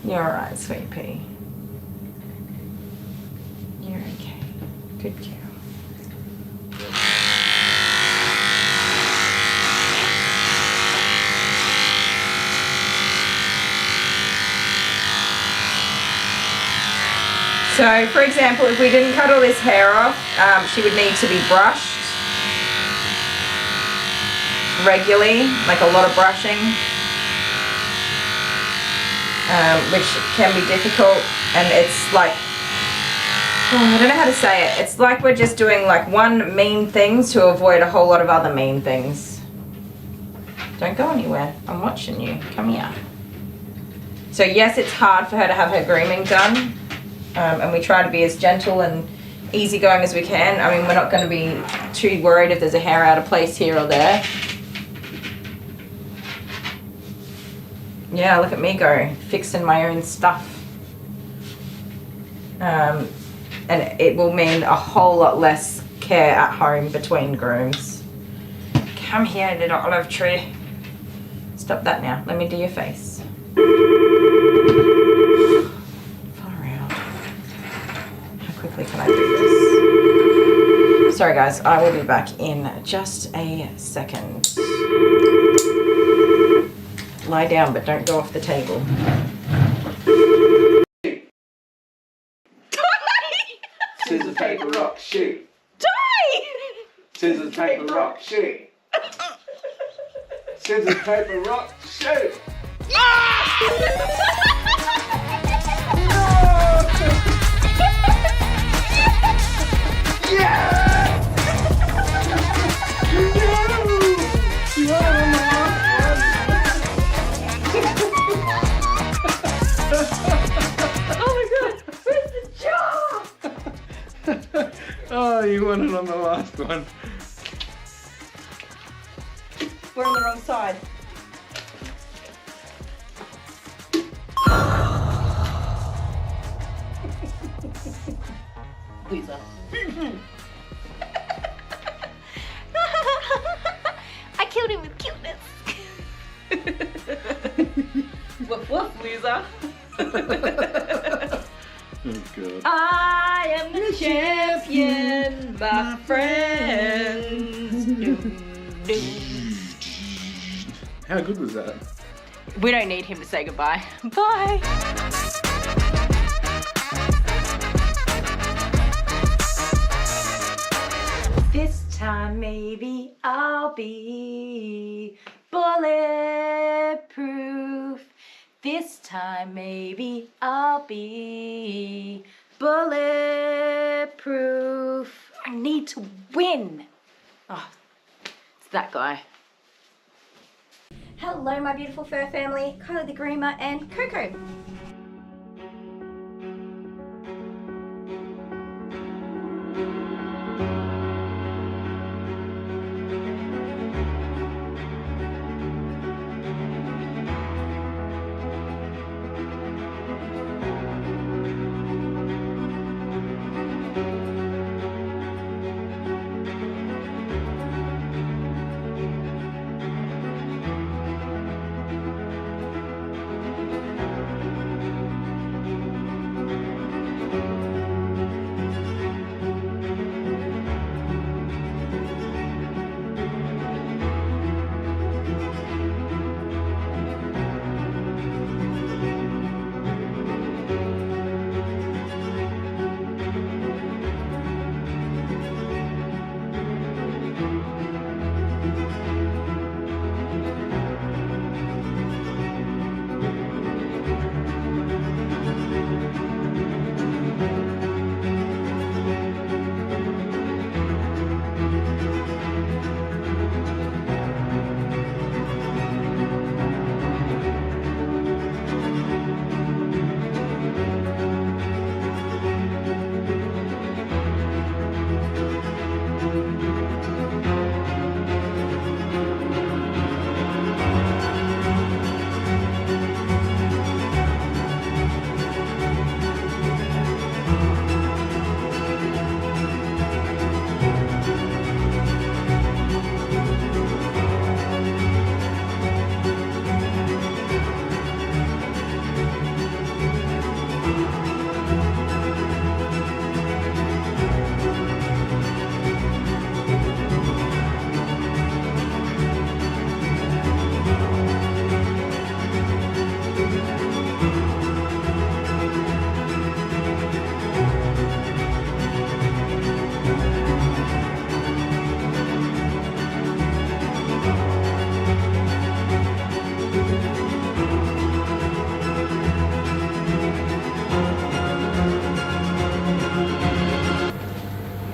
You're alright, sweet pea. You're okay. Good girl. So, for example, if we didn't cut all this hair off, she would need to be brushed regularly, like a lot of brushing, which can be difficult, and it's like, I don't know how to say it. It's like we're just doing like one mean things to avoid a whole lot of other mean things. Don't go anywhere. I'm watching you. Come here. So yes, it's hard for her to have her grooming done. And we try to be as gentle and easygoing as we can. I mean, we're not going to be too worried if there's a hair out of place here or there. Yeah, look at me go, fixing my own stuff. And it will mean a whole lot less care at home between grooms. Come here, little olive tree. Stop that now. Let me do your face. Can I do this? Sorry guys, I will be back in just a second. Lie down, but don't go off the table. Scissors, paper, rock, shoot. Die! Scissors, paper, rock, shoot. Scissors, paper, rock, shoot. Oh, you won it on the last one. We're on the wrong side. Loser. I killed him with cuteness. Woof woof, loser. Oh god. I am the champion, my friends. How good was that? We don't need him to say goodbye. Bye. This time maybe I'll be bulletproof. This time maybe I'll be bulletproof. I need to win. Oh, it's that guy. Hello, my beautiful fur family, Kylie the Groomer and Coco.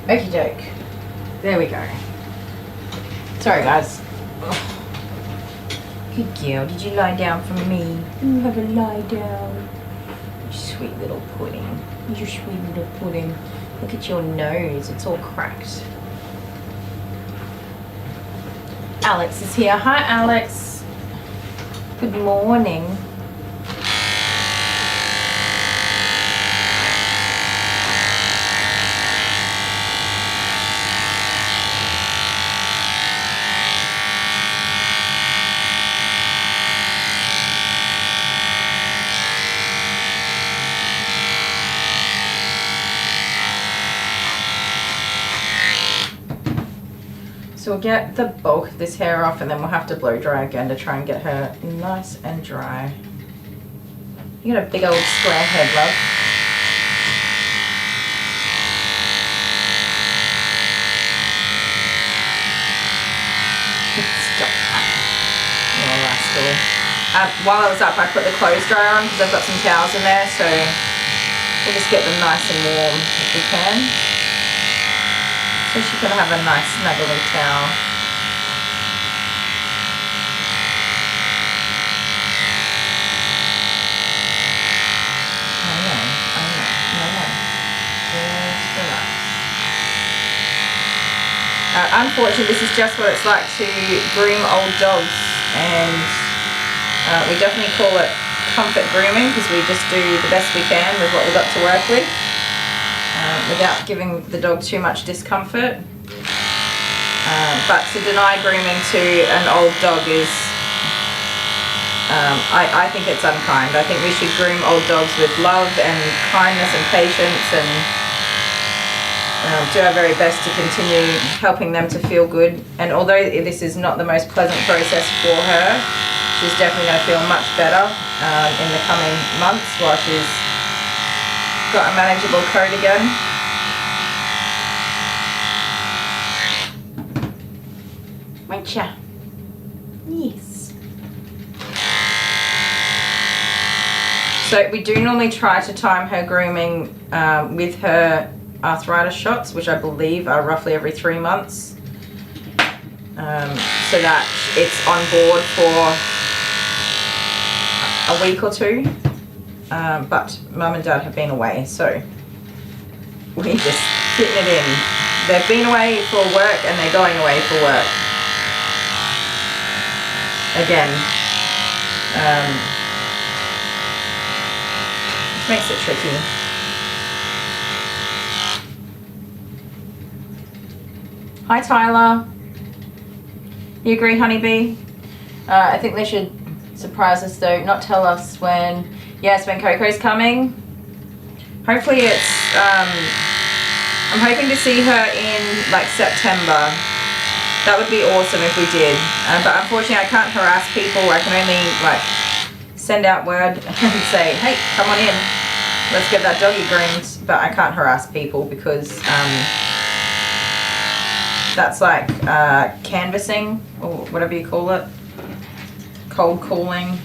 Okie doke. There we go. Sorry guys. Good girl. Did you lie down for me? You have a lie down. You sweet little pudding. You sweet little pudding. Look at your nose. It's all cracked. Alex is here. Hi Alex. Good morning. So we'll get the bulk of this hair off and then we'll have to blow dry again to try and get her nice and dry. You got a big old square head, love. Stop. Oh, rascal. While I was up, I put the clothes dryer on because I've got some towels in there, so we'll just get them nice and warm if we can. So she can have a nice snuggly towel. I know. Just relax. Unfortunately, this is just what it's like to groom old dogs, and we definitely call it comfort grooming because we just do the best we can with what we've got to work with. Without giving the dog too much discomfort. But to deny grooming to an old dog is, I think it's unkind. I think we should groom old dogs with love and kindness and patience and do our very best to continue helping them to feel good. And although this is not the most pleasant process for her, she's definitely going to feel much better in the coming months while she's got a manageable coat again. Wencha. Yes. So we do normally try to time her grooming with her arthritis shots, which I believe are roughly every 3 months, so that it's on board for a week or two. But Mum and Dad have been away, so we're just fitting it in. They've been away for work and they're going away for work. Again, which makes it tricky. Hi Tyler. You agree, honeybee? I think they should surprise us though, not tell us when. Yes, when Coco's coming. Hopefully it's, I'm hoping to see her in like September. That would be awesome if we did. But unfortunately I can't harass people. I can only like send out word and say, hey, come on in. Let's get that doggy groomed. But I can't harass people because that's like canvassing or whatever you call it. Cold calling.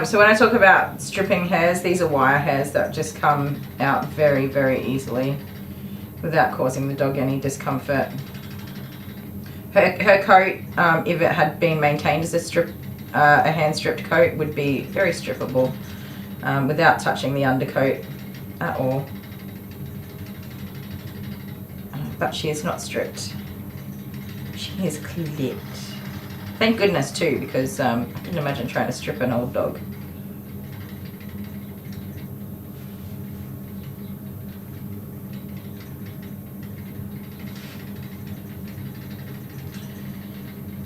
So when I talk about stripping hairs, these are wire hairs that just come out very, very easily without causing the dog any discomfort. Her coat, if it had been maintained as a hand stripped coat, would be very strippable without touching the undercoat at all. But she is not stripped. She is clipped. Thank goodness too, because I can imagine trying to strip an old dog.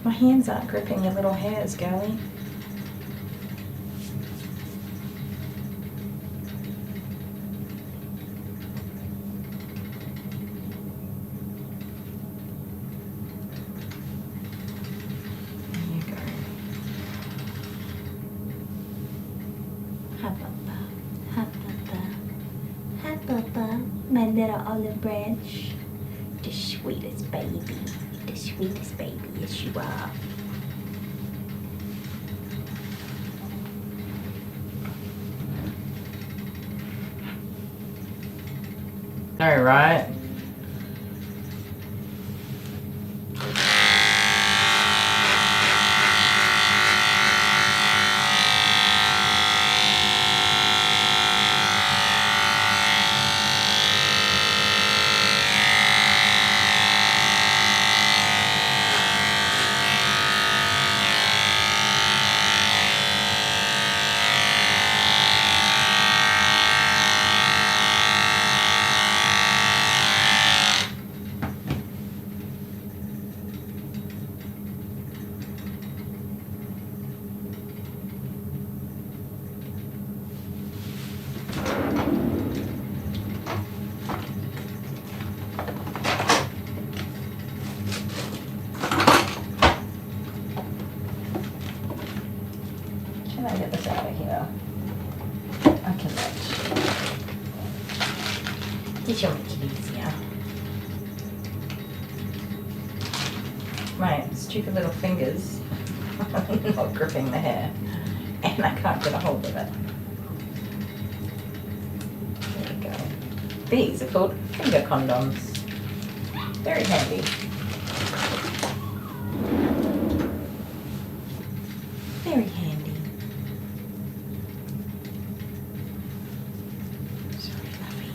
My hands aren't gripping your little hairs, girlie. My little olive branch. The sweetest baby. The sweetest baby. Yes, you are. All right. Can I get this out of here? I can reach. This will make it easier. My stupid little fingers are not gripping the hair, and I can't get a hold of it. There we go. These are called finger condoms. Very handy. Very handy. Sorry, lovey.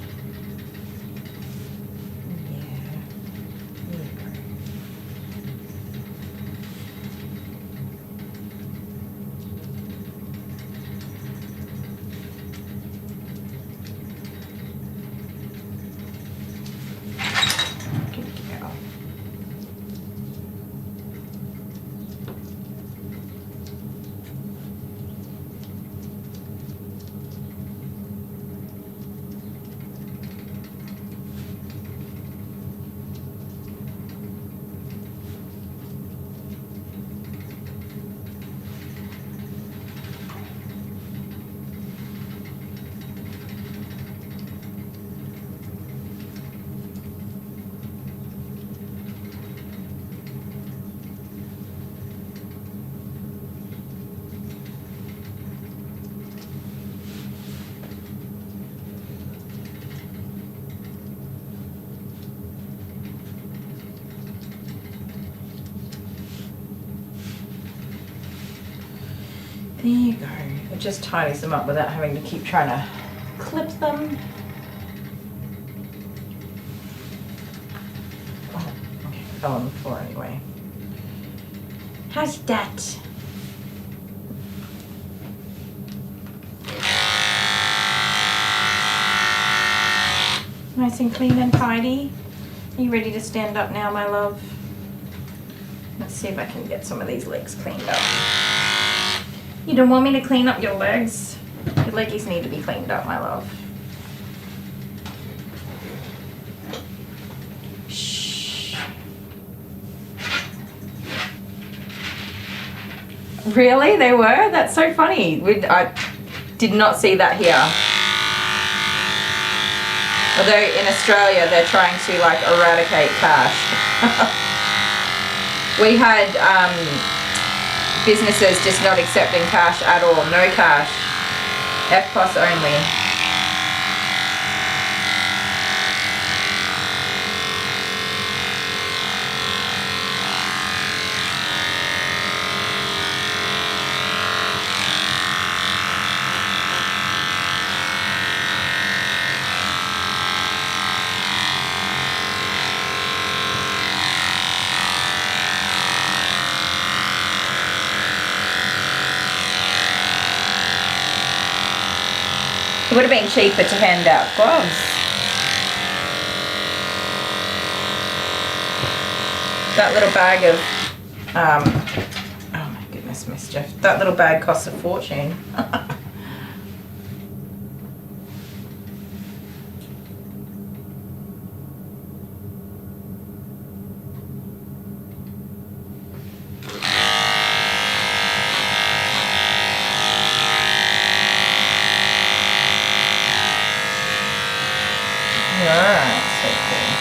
Yeah. There you go. Good girl. There you go. It just tidies them up without having to keep trying to clip them. Oh, okay, it fell on the floor anyway. How's that? Nice and clean and tidy. Are you ready to stand up now, my love? Let's see if I can get some of these legs cleaned up. You don't want me to clean up your legs? Your leggies need to be cleaned up, my love. Shh. Really? They were? That's so funny. I did not see that here. Although in Australia they're trying to like eradicate cash. We had businesses just not accepting cash at all. No cash. EFTPOS only. It would have been cheaper to hand out gloves. That little bag of, oh my goodness, mischief. That little bag costs a fortune. Alright, so cool.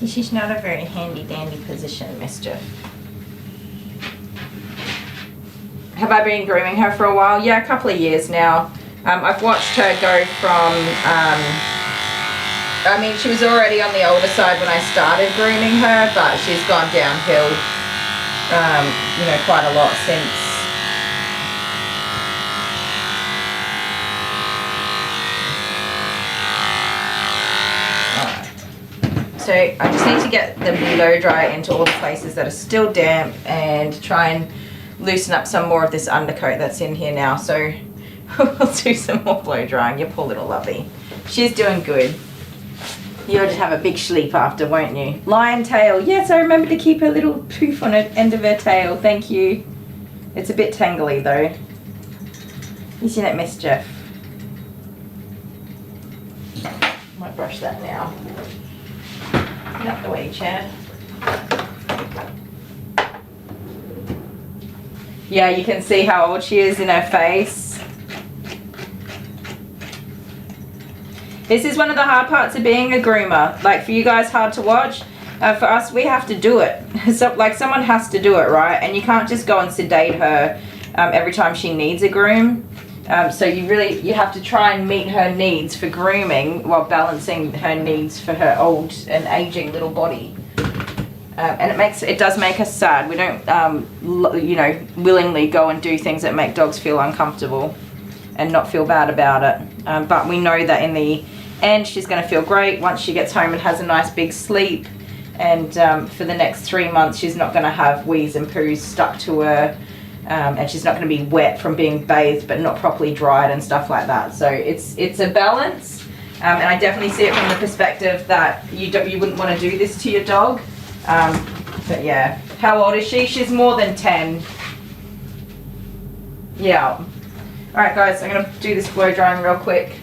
She's not a very handy dandy position, Mischief. Have I been grooming her for a while? Yeah, a couple of years now. I've watched her go from, I mean, she was already on the older side when I started grooming her, but she's gone downhill, you know, quite a lot since. So I just need to get the blow dry into all the places that are still damp and try and loosen up some more of this undercoat that's in here now. So we'll do some more blow drying. You poor little lovey. She's doing good. You'll just have a big sleep after, won't you? Lion tail. Yes, I remember to keep her little poof on the end of her tail. Thank you. It's a bit tangly though. You see that, Mischief? Might brush that now. Get up the way, Chad. Yeah, you can see how old she is in her face. This is one of the hard parts of being a groomer. Like for you guys, hard to watch. For us, we have to do it. So, like someone has to do it, right? And you can't just go and sedate her every time she needs a groom. So you have to try and meet her needs for grooming while balancing her needs for her old and aging little body. And it does make us sad. We don't, you know, willingly go and do things that make dogs feel uncomfortable and not feel bad about it. But we know that in the end, she's going to feel great once she gets home and has a nice big sleep. And for the next 3 months, she's not going to have wheeze and poos stuck to her. And she's not going to be wet from being bathed but not properly dried and stuff like that. So it's a balance, and I definitely see it from the perspective that you wouldn't want to do this to your dog. But yeah, how old is she? She's more than 10. Yeah. All right, guys, I'm going to do this blow drying real quick.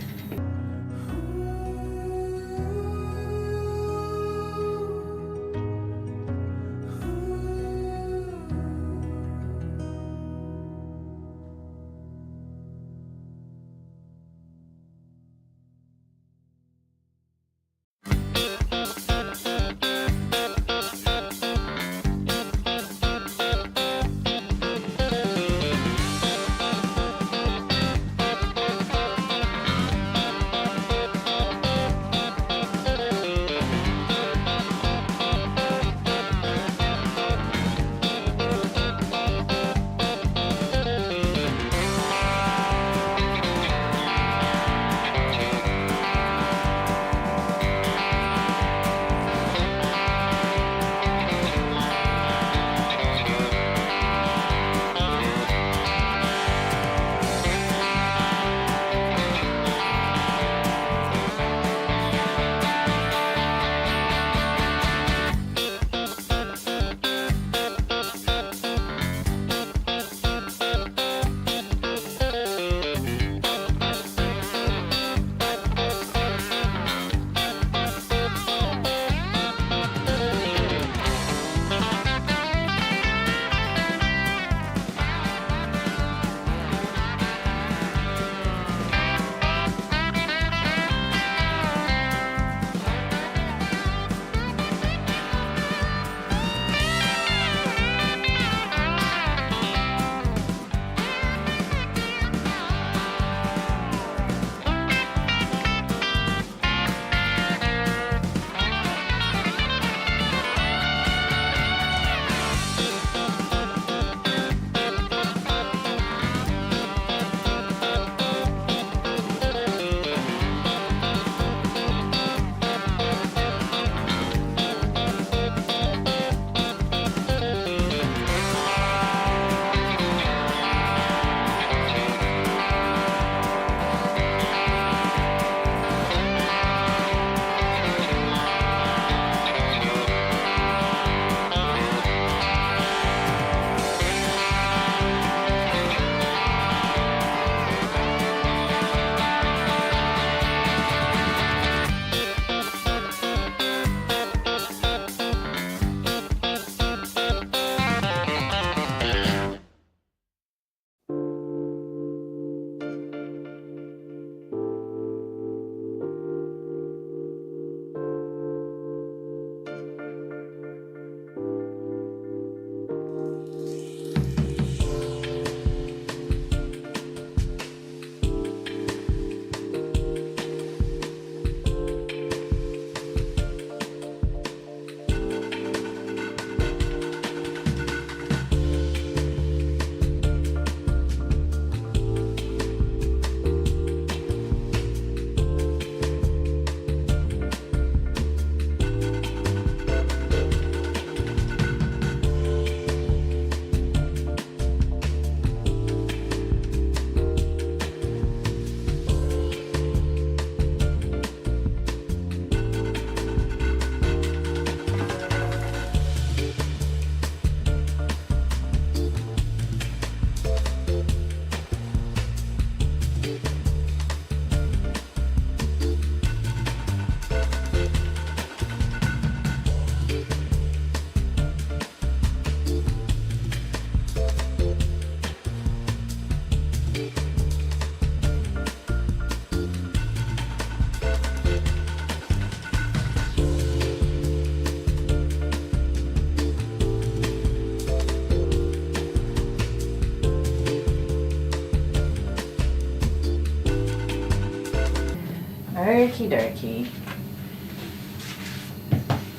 Okie dokie.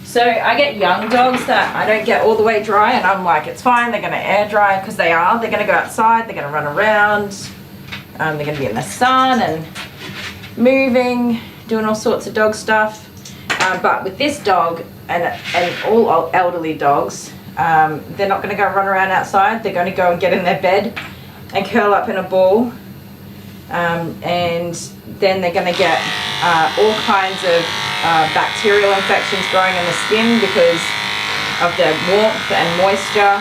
So I get young dogs that I don't get all the way dry, and I'm like, it's fine, they're going to air dry, because they are. They're going to go outside, they're going to run around, they're going to be in the sun and moving, doing all sorts of dog stuff. But with this dog and all elderly dogs, they're not going to go run around outside. They're going to go and get in their bed and curl up in a ball. And then they're going to get all kinds of bacterial infections growing in the skin because of the warmth and moisture.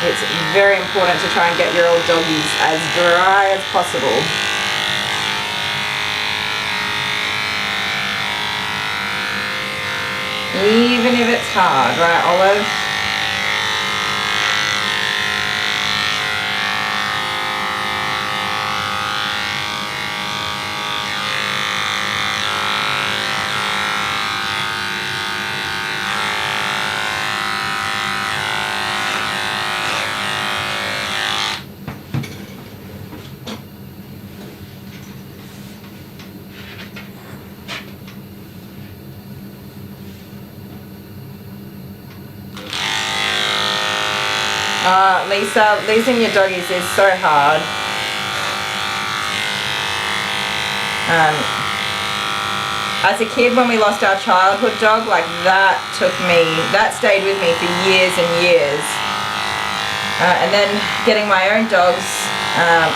It's very important to try and get your old doggies as dry as possible. Even if it's hard, right, Olive? Lisa, losing your doggies is so hard. As a kid, when we lost our childhood dog, like that stayed with me for years and years. And then getting my own dogs,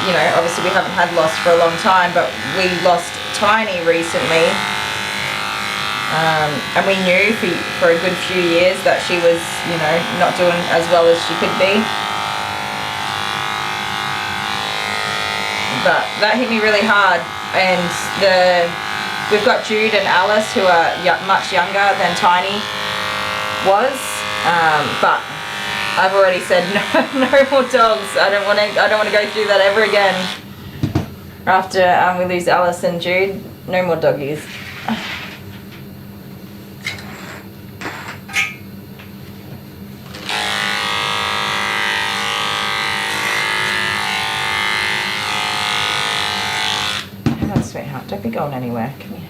you know, obviously we haven't had loss for a long time, but we lost Tiny recently. And we knew for a good few years that she was, you know, not doing as well as she could be. But that hit me really hard. And we've got Jude and Alice, who are much younger than Tiny was. But I've already said no more dogs. I don't want to go through that ever again. After we lose Alice and Jude, no more doggies. Sweetheart, don't be going anywhere. Come here.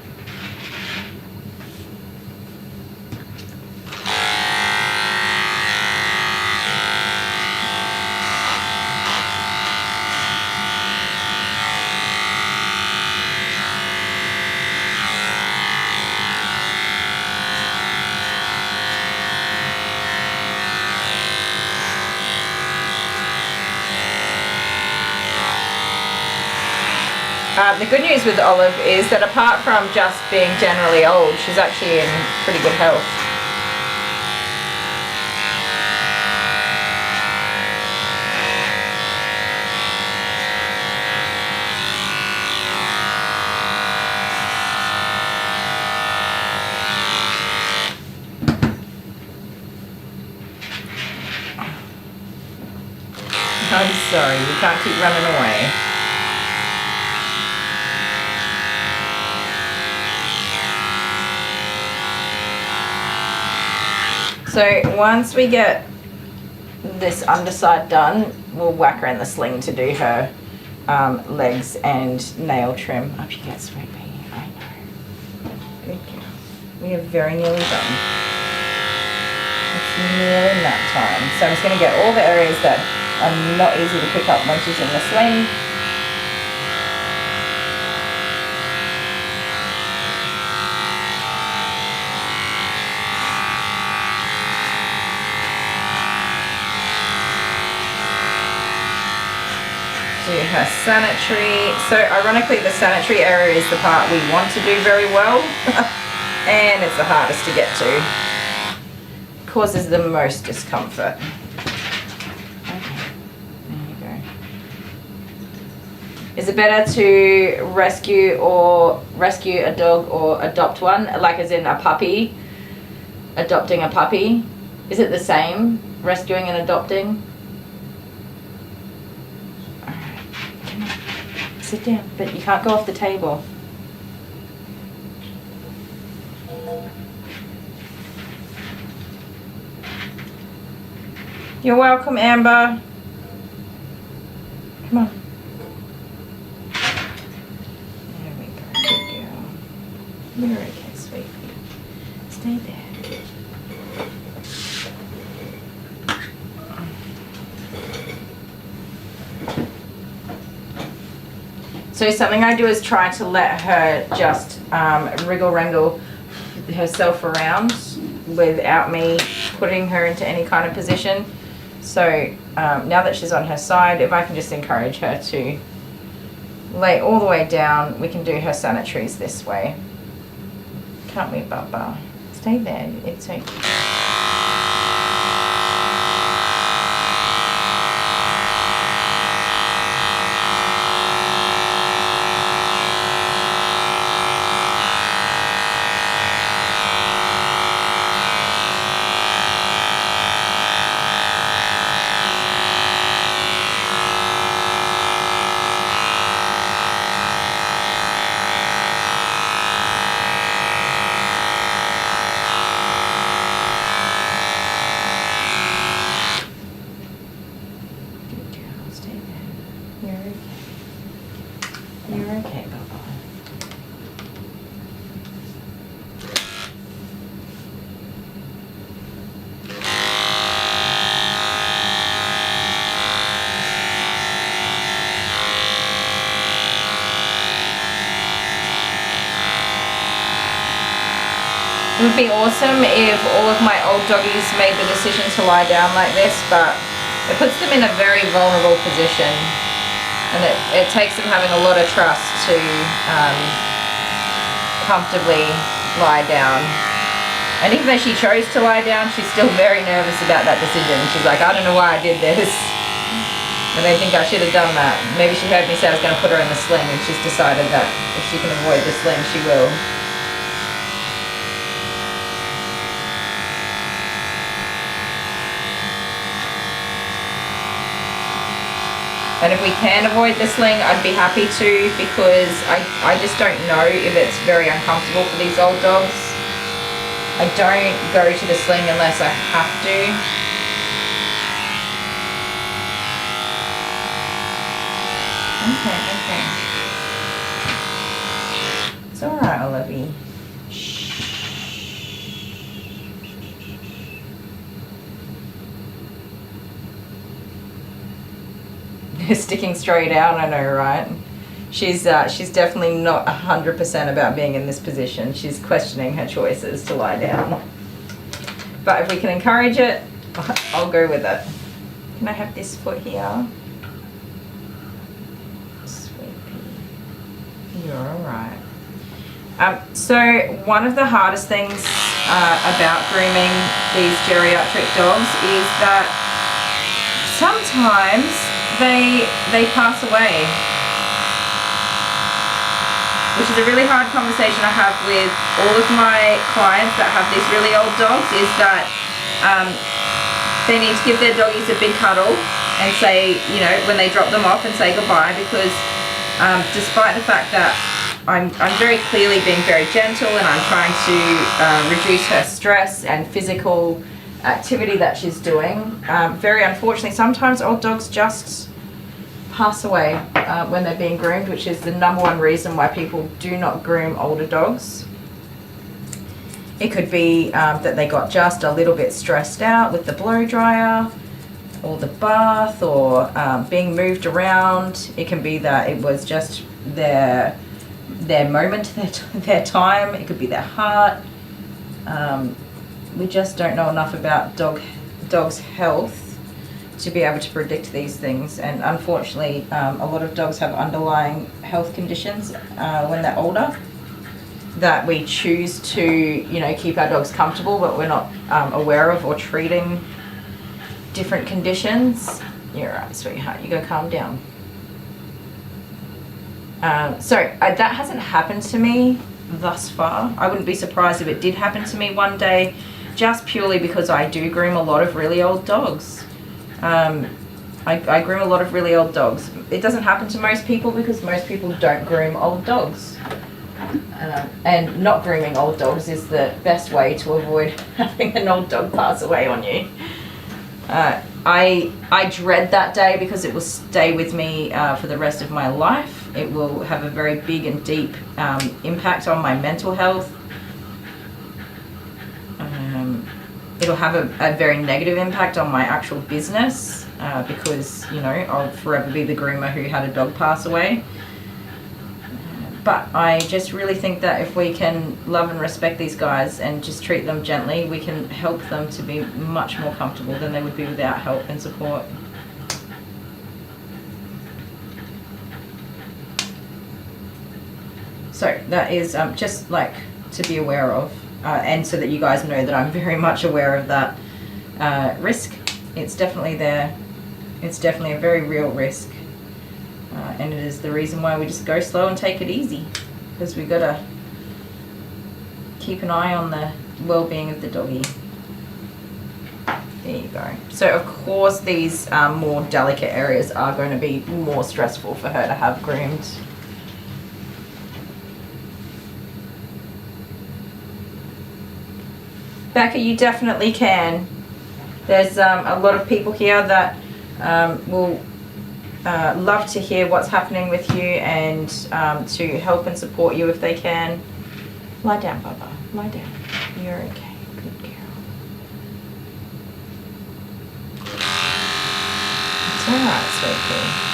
The good news with Olive is that apart from just being generally old, she's actually in pretty good health. I'm sorry, you can't keep running away. So once we get this underside done, we'll whack her in the sling to do her legs and nail trim. Up you get, sweet pea. I know. Good girl. We are very nearly done. It's nearly nap time. So I'm just going to get all the areas that are not easy to pick up when she's in the sling. Do her sanitary. So ironically, the sanitary area is the part we want to do very well and it's the hardest to get to. Causes the most discomfort. Okay, there you go. Is it better to rescue a dog or adopt one? Like as in a puppy? Adopting a puppy? Is it the same, rescuing and adopting? Sit down, but you can't go off the table. You're welcome, Amber. Come on. So something I do is try to let her just wriggle-wrangle herself around without me putting her into any kind of position. So now that she's on her side, if I can just encourage her to lay all the way down, we can do her sanitaries this way. Can't we, Baba? Stay there, it's okay. It would be awesome if all of my old doggies made the decision to lie down like this, but it puts them in a very vulnerable position, and it takes them having a lot of trust to comfortably lie down. And even though she chose to lie down, she's still very nervous about that decision. She's like, I don't know why I did this. And they think I should have done that. Maybe she heard me say I was going to put her in the sling, and she's decided that if she can avoid the sling, she will. And if we can avoid the sling, I'd be happy to, because I just don't know if it's very uncomfortable for these old dogs. I don't go to the sling unless I have to. Okay. It's alright, Olivia. Sticking straight out, I know, right? She's definitely not 100% about being in this position. She's questioning her choices to lie down. But if we can encourage it, I'll go with it. Can I have this foot here? Sweetie. You're alright. So one of the hardest things about grooming these geriatric dogs is that sometimes they pass away, which is a really hard conversation I have with all of my clients that have these really old dogs, is that they need to give their doggies a big cuddle and say, you know, when they drop them off, and say goodbye, because despite the fact that I'm very clearly being very gentle and I'm trying to reduce her stress and physical activity that she's doing, very unfortunately sometimes old dogs just pass away when they're being groomed, which is the #1 reason why people do not groom older dogs. It could be that they got just a little bit stressed out with the blow dryer or the bath, or being moved around. It can be that it was just their moment, their time. It could be their heart. We just don't know enough about dogs' health to be able to predict these things, and unfortunately a lot of dogs have underlying health conditions when they're older that we choose to, you know, keep our dogs comfortable, but we're not aware of or treating different conditions. You're right, sweetheart, you go calm down. That hasn't happened to me thus far. I wouldn't be surprised if it did happen to me one day, just purely because I do groom a lot of really old dogs. I groom a lot of really old dogs. It doesn't happen to most people because most people don't groom old dogs. And not grooming old dogs is the best way to avoid having an old dog pass away on you. I dread that day because it will stay with me for the rest of my life. It will have a very big and deep impact on my mental health. It'll have a very negative impact on my actual business because, you know, I'll forever be the groomer who had a dog pass away. But I just really think that if we can love and respect these guys and just treat them gently, we can help them to be much more comfortable than they would be without help and support. So that is just like to be aware of, and so that you guys know that I'm very much aware of that risk. It's definitely there. It's definitely a very real risk. And it is the reason why we just go slow and take it easy, because we've got to keep an eye on the well-being of the doggy. There you go. So of course these more delicate areas are going to be more stressful for her to have groomed. Becca, you definitely can. There's a lot of people here that will love to hear what's happening with you and to help and support you if they can. Lie down, Bubba. Lie down. You're okay. Good girl. It's alright, sweetie.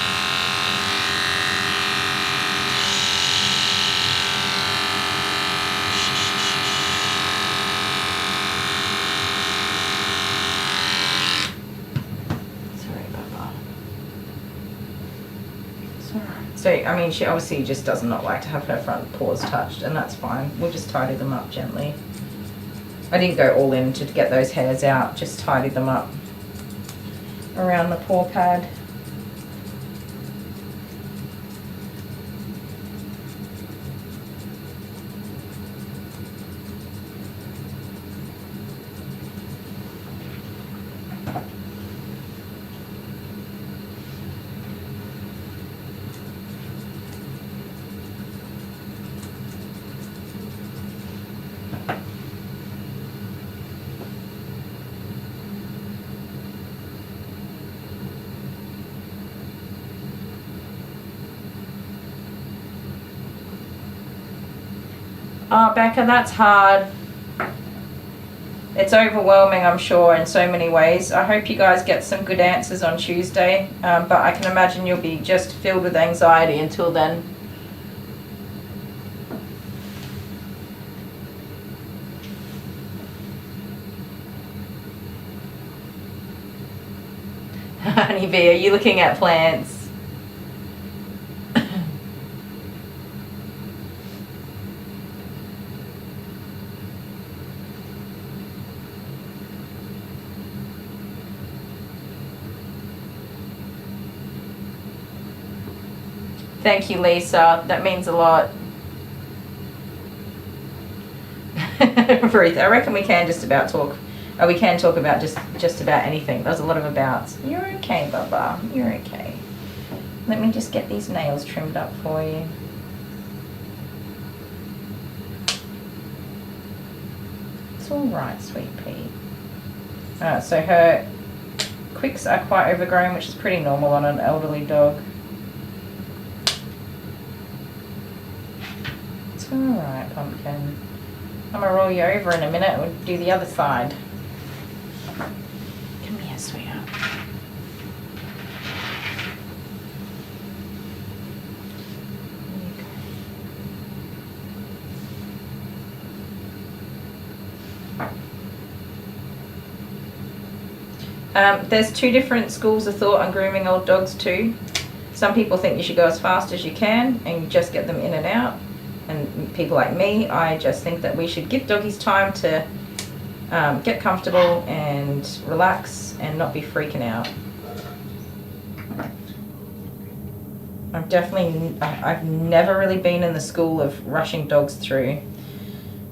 So, I mean, she obviously just does not like to have her front paws touched, and that's fine. We'll just tidy them up gently. I didn't go all in to get those hairs out, just tidy them up around the paw pad. Oh, Becca, that's hard. It's overwhelming, I'm sure, in so many ways. I hope you guys get some good answers on Tuesday, but I can imagine you'll be just filled with anxiety until then. Honeybee, are you looking at plants? Thank you, Lisa. That means a lot. Ruth, I reckon we can just about talk. We can talk about just about anything. There's a lot of abouts. You're okay, Bubba. You're okay. Let me just get these nails trimmed up for you. It's all right, sweet pea. So her quicks are quite overgrown, which is pretty normal on an elderly dog. It's all right, Pumpkin. I'm gonna roll you over in a minute and we'll do the other side. Come here, sweetheart. There's two different schools of thought on grooming old dogs too. Some people think you should go as fast as you can and just get them in and out. And people like me, I just think that we should give doggies time to get comfortable and relax and not be freaking out. I've never really been in the school of rushing dogs through.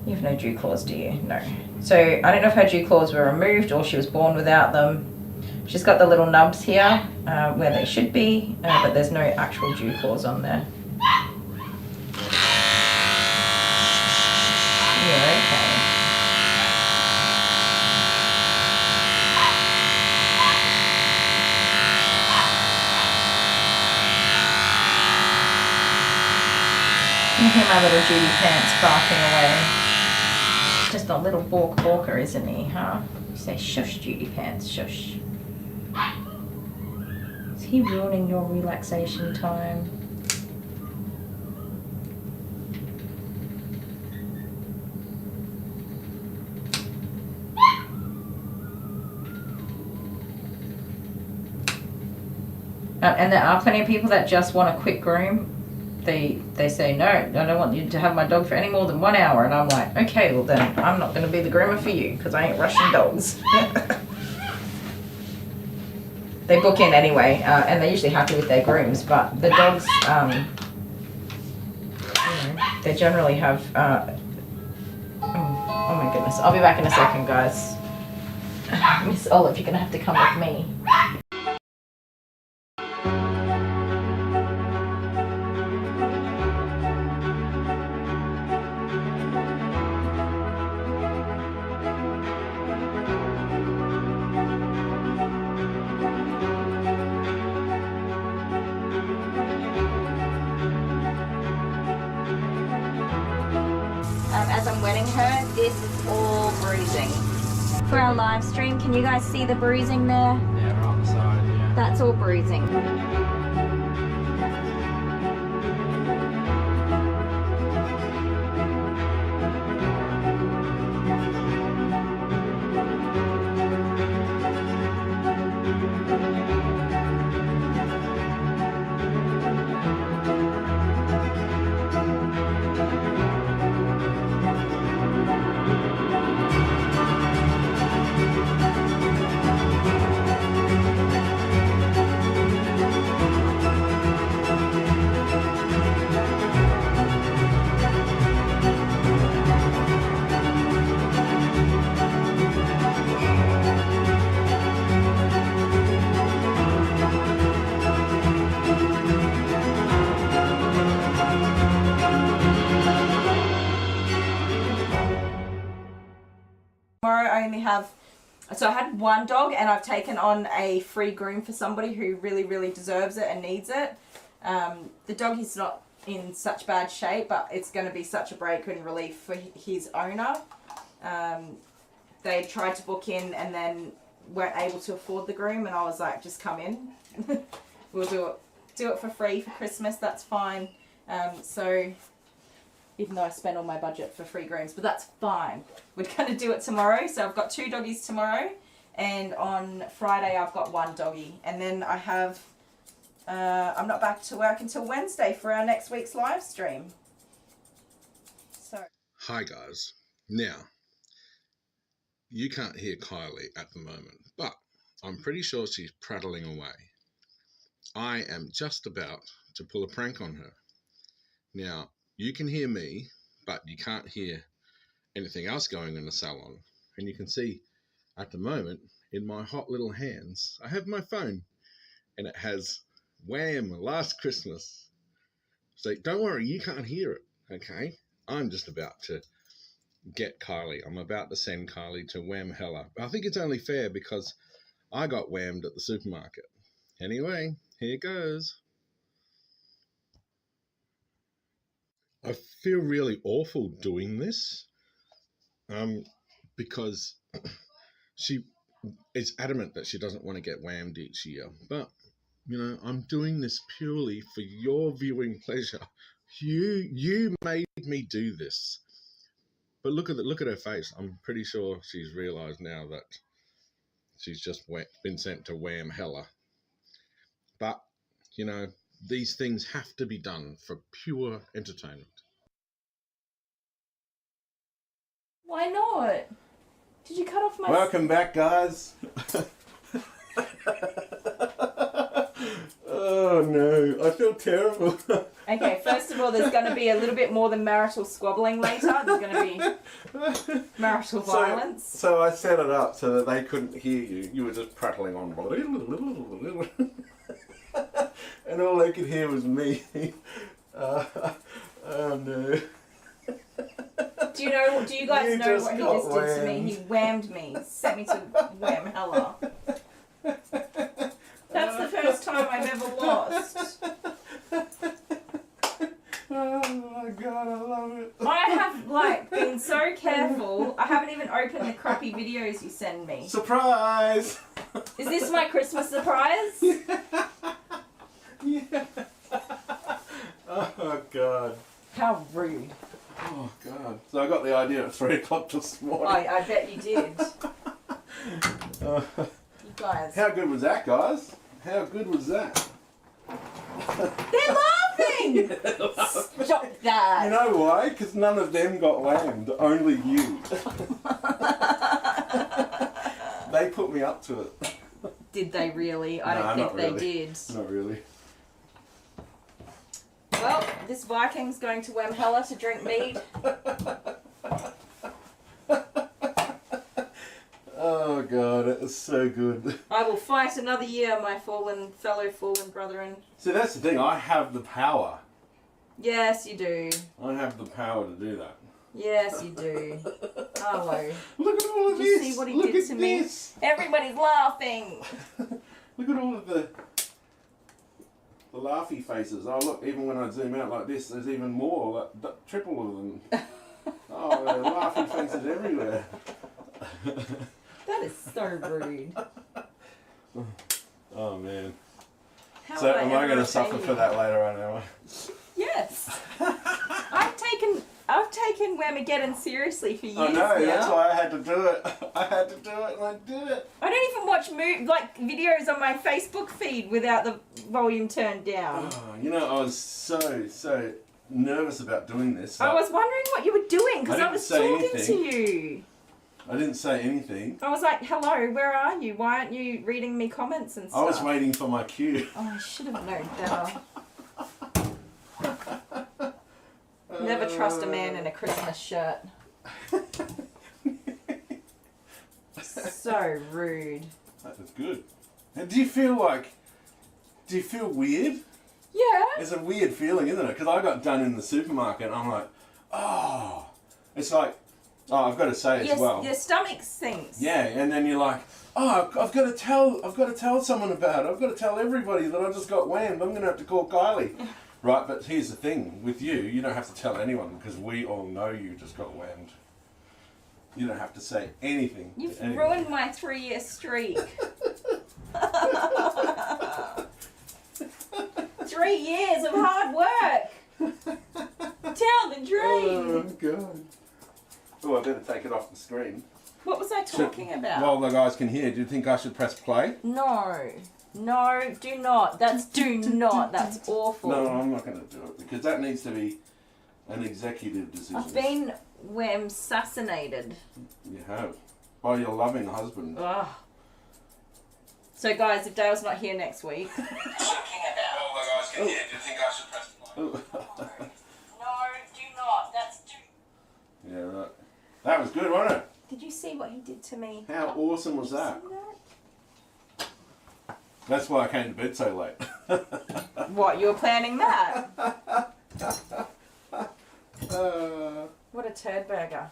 You have no dew claws, do you? No. So I don't know if her dew claws were removed or she was born without them. She's got the little nubs here where they should be, but there's no actual dew claws on there. You're okay. You hear my little Judy Pants barking away. Just a little balker, isn't he, huh? You say shush, Judy Pants, shush. Is he ruining your relaxation time? And there are plenty of people that just want a quick groom. They say, no, I don't want you to have my dog for any more than 1 hour. And I'm like, okay, well then I'm not going to be the groomer for you because I ain't rushing dogs. They book in anyway, and they're usually happy with their grooms, but the dogs, they generally have, oh my goodness, I'll be back in a second, guys. Miss Olive, you're going to have to come with me. As I'm wetting her, this is all bruising. For our live stream, can you guys see the bruising there? Yeah, right on the side, yeah. That's all bruising. Tomorrow I only have, so I had one dog and I've taken on a free groom for somebody who really, really deserves it and needs it. The dog is not in such bad shape, but it's going to be such a break and relief for his owner. They tried to book in and then weren't able to afford the groom, and I was like, just come in. We'll do it for free for Christmas, that's fine. So even though I spend all my budget for free grooms, but that's fine. We're going to do it tomorrow. So I've got 2 doggies tomorrow, and on Friday I've got 1 doggy. And then I have, I'm not back to work until Wednesday for our next week's live stream. So. Hi guys. Now, you can't hear Kylie at the moment, but I'm pretty sure she's prattling away. I am just about to pull a prank on her. Now, you can hear me, but you can't hear anything else going in the salon. And you can see at the moment in my hot little hands, I have my phone and it has Wham! Last Christmas. So don't worry, you can't hear it, okay? I'm just about to get Kylie. I'm about to send Kylie to Wham Hella. I think it's only fair because I got whammed at the supermarket. Anyway, here goes. I feel really awful doing this because she is adamant that she doesn't want to get whammed each year. But, you know, I'm doing this purely for your viewing pleasure. You made me do this. But look at her face. I'm pretty sure she's realised now that she's just been sent to Wham Hella. But, you know, these things have to be done for pure entertainment. Why not? Did you cut off my... Welcome back, guys. Oh no, I feel terrible. Okay, first of all, there's going to be a little bit more than marital squabbling later. There's going to be marital violence. So I set it up so that they couldn't hear you. You were just prattling on. And all they could hear was me. Oh no. Do you guys know what he just did to me? He whammed me, sent me to Wham Hella. That's the first time I've ever lost. Oh my god, I love it. I have been so careful. I haven't even opened the crappy videos you send me. Surprise! Is this my Christmas surprise? Yeah. Oh god. How rude. Oh god. So I got the idea at 3 o'clock this morning. I bet you did. You guys. How good was that, guys? How good was that? They're laughing! Stop that! You know why? Because none of them got whammed, only you. They put me up to it. Did they really? I No, don't not think they really. did. Not really. Well, this Viking's going to Whamhalla to drink mead. Oh god, it was so good. I will fight another year, my fellow fallen brethren. See, that's the thing. I have the power. Yes, you do. I have the power to do that. Yes, you do. Hello. Look at all of Did you this. see what he Look did at to this. me? Everybody's laughing. Look at all of the laughy faces. Oh look, even when I zoom out like this, there's even more, like triple of them. Oh, there are laughy faces everywhere. That is so rude. Oh man. How So would am I ever going to repay suffer you? for that later on, am I? Yes. I've taken Whamageddon seriously for years I know, now. that's why I had to do it. I had to do it and I did it. I don't even watch videos on my Facebook feed without the volume turned down. Oh, you know, I was so nervous about doing this. I was wondering what you were doing because I didn't was say talking anything. to you. I didn't say anything. I was like, hello, where are you? Why aren't you reading me comments and stuff? I was waiting for my cue. Oh, I should have known better. Never trust a man in a Christmas shirt. So rude. That was good. And do you feel weird? Yeah. It's a weird feeling, isn't it? Because I got done in the supermarket and I'm like, oh. It's like, oh, I've got to say as well. Your stomach sinks. Yeah, and then you're like, oh, I've got to tell someone about it. I've got to tell everybody that I just got whammed. I'm going to have to call Kylie. Right, but here's the thing. With you don't have to tell anyone because we all know you just got whammed. You don't have to say anything. You've to anyone. ruined my 3-year streak. 3 years of hard work. Tell the Oh, dream. God. Oh, I better take it off the screen. What was I talking about? Well, the guys can hear. Do you think I should press play? No. No, do not. Do not. That's awful. No, I'm not going to do it because that needs to be an executive decision. I've been Wham-assassinated. You have. By your loving husband. Ugh. So, guys, if Dale's not here next week. Well, the guys can hear. Do you think I should press play? No, do not. Yeah, right. That was good, wasn't it? Did you see what he did to me? How awesome was that? See that? That's why I came to bed so late. What, you were planning that? What a turd burger.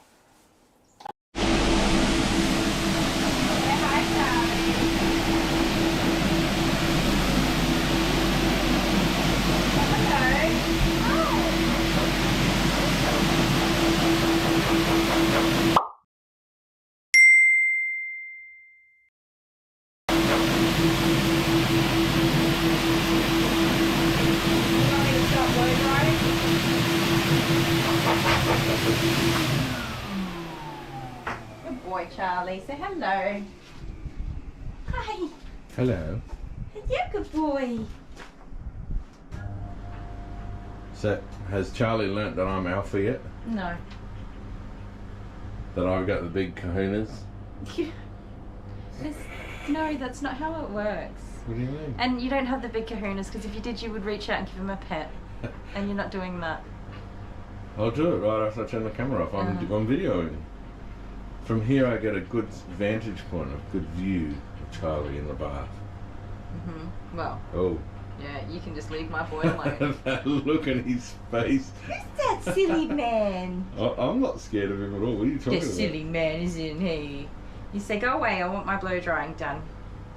Good boy, Charlie. Say hello. Hi. Hello. Yeah, good boy. So, has Charlie learnt that I'm alpha yet? No. That I've got the big kahunas? No, that's not how it works. What do you mean? And you don't have the big kahunas because if you did, you would reach out and give him a pet. And you're not doing that. I'll do it right after I turn the camera off. I'm videoing. From here I get a good vantage point, a good view of Charlie in the bath. Well, Oh. yeah, you can just leave my boy alone. That look in his face. Who's that silly man? I'm not scared of him at all. What are you talking This about? silly man, isn't he? You say, go away, I want my blow drying done.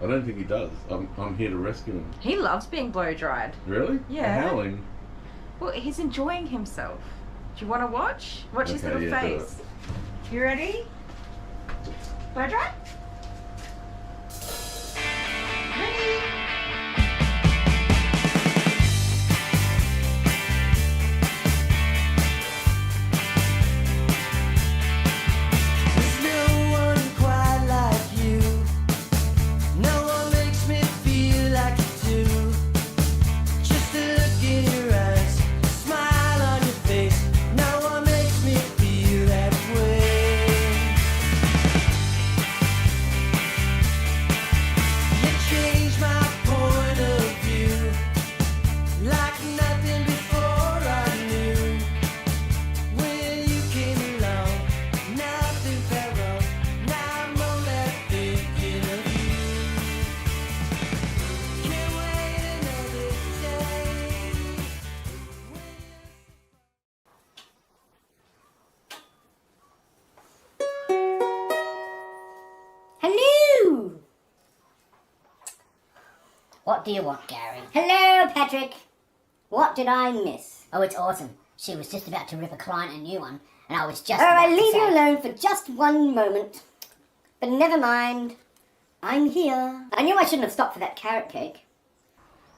I don't think he does. I'm here to rescue him. He loves being blow dried. Really? Yeah. Howling. Well, he's enjoying himself. Do you want to watch? Watch his Okay, little yeah, do face. You ready? Blow dry? Ready? There's no one quite like you. No one makes me feel like you do. What do you want, Gary? Hello, Patrick. What did I miss? Oh, it's awesome. She was just about to rip a client a new one, and I was just I leave you alone for just one moment. But never mind. I'm here. I knew I shouldn't have stopped for that carrot cake.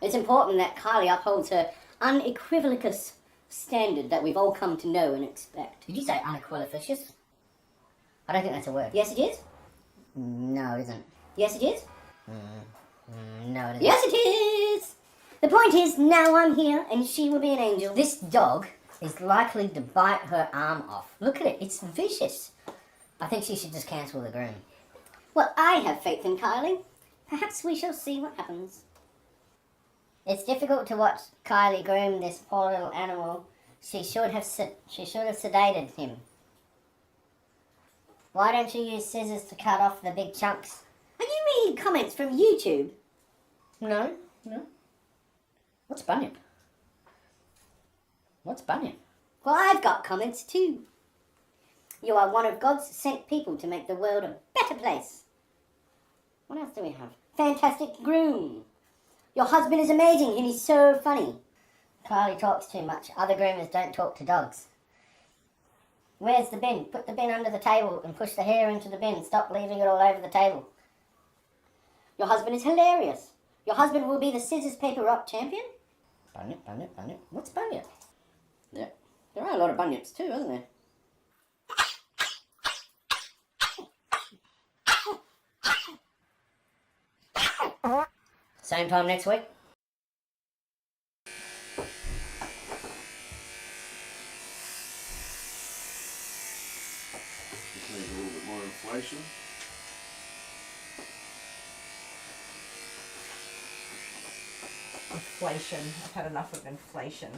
It's important that Kylie upholds her unequivocus standard that we've all come to know and expect. Did you say unequivocus? I don't think that's a word. Yes, it is. No, it isn't. Yes, it is. No, it isn't. Yes, it is. The point is, now I'm here, and she will be an angel. This dog is likely to bite her arm off. Look at it. It's vicious. I think she should just cancel the groom. Well, I have faith in Kylie. Perhaps we shall see what happens. It's difficult to watch Kylie groom this poor little animal. She should have sedated him. Why don't you use scissors to cut off the big chunks? Are you reading comments from YouTube? No. What's Bunyip? What's Bunyip? Well, I've got comments too. You are one of God's sent people to make the world a better place. What else do we have? Fantastic groom. Your husband is amazing and he's so funny. Kylie talks too much. Other groomers don't talk to dogs. Where's the bin? Put the bin under the table and push the hair into the bin. Stop leaving it all over the table. Your husband is hilarious. Your husband will be the scissors paper rock champion. Bunyip. What's Bunyip? Yeah. There are a lot of bunyips too, isn't there? Same time next week? Just need a little bit more inflation. Inflation. I've had enough of inflation.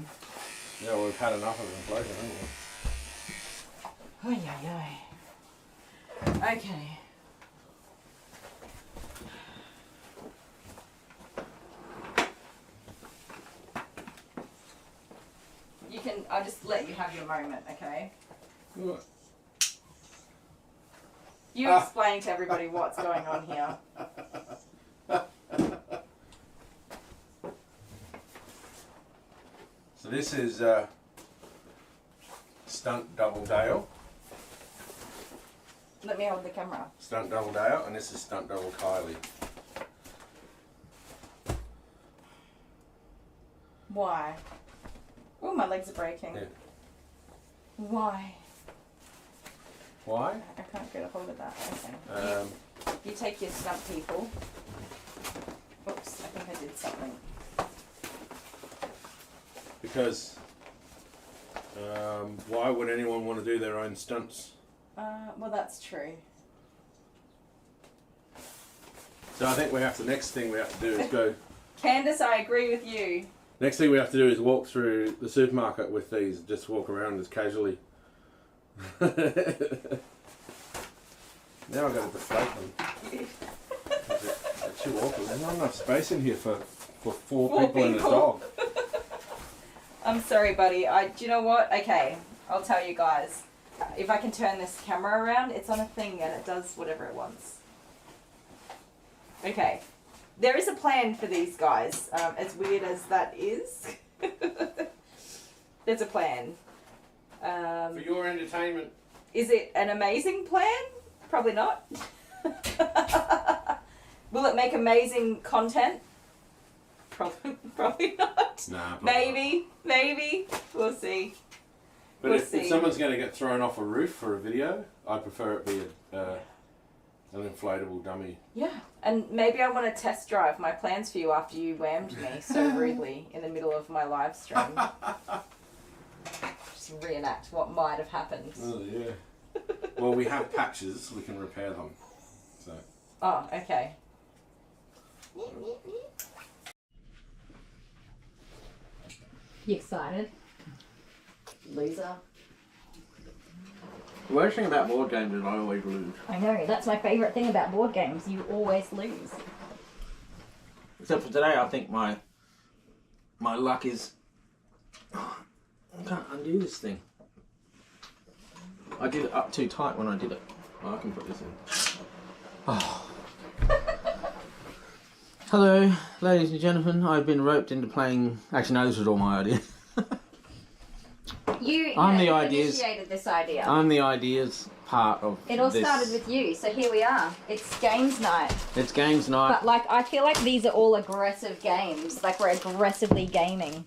Yeah, we've had enough of inflation, haven't we? Okay. I'll just let you have your moment, okay? What? You explain to everybody what's going on here. So this is Stunt Double Dale. Let me hold the camera. Stunt Double Dale, and this is Stunt Double Kylie. Why? Oh, my legs are breaking. Yeah. Why? Why? I can't get a hold of that. Okay. You take your stunt people. Oops, I think I did something. Because why would anyone want to do their own stunts? Well, that's true. So I think next thing we have to do is go. Candace, I agree with you. Next thing we have to do is walk through the supermarket with these. Just walk around as casually. Now I've got to deflate them. They're too awkward. There's not enough space in here for four people and a dog. I'm sorry, buddy. Do you know what? Okay, I'll tell you guys. If I can turn this camera around, it's on a thing and it does whatever it wants. Okay. There is a plan for these guys, as weird as that is. There's a plan. For your entertainment. Is it an amazing plan? Probably not. Will it make amazing content? Probably not. Nah, maybe. We'll see. But if someone's going to get thrown off a roof for a video, I prefer it be an inflatable dummy. Yeah, and maybe I want to test drive my plans for you after you whammed me so rudely in the middle of my live stream. Just reenact what might have happened. Oh yeah. Well, we have patches. We can repair them. So. Oh, okay. You excited? Loser. The worst thing about board games is I always lose. I know, that's my favourite thing about board games. You always lose. Except for today, I think my luck is... I can't undo this thing. I did it up too tight when I did it. Oh, I can put this in. Oh. Hello, ladies and gentlemen. I've been roped into playing. Actually, no, this was all my idea. I'm the ideas. Initiated this idea. I'm the ideas part of It all this. started with you, so here we are. It's games night. It's games night. But like, I feel like these are all aggressive games. Like we're aggressively gaming.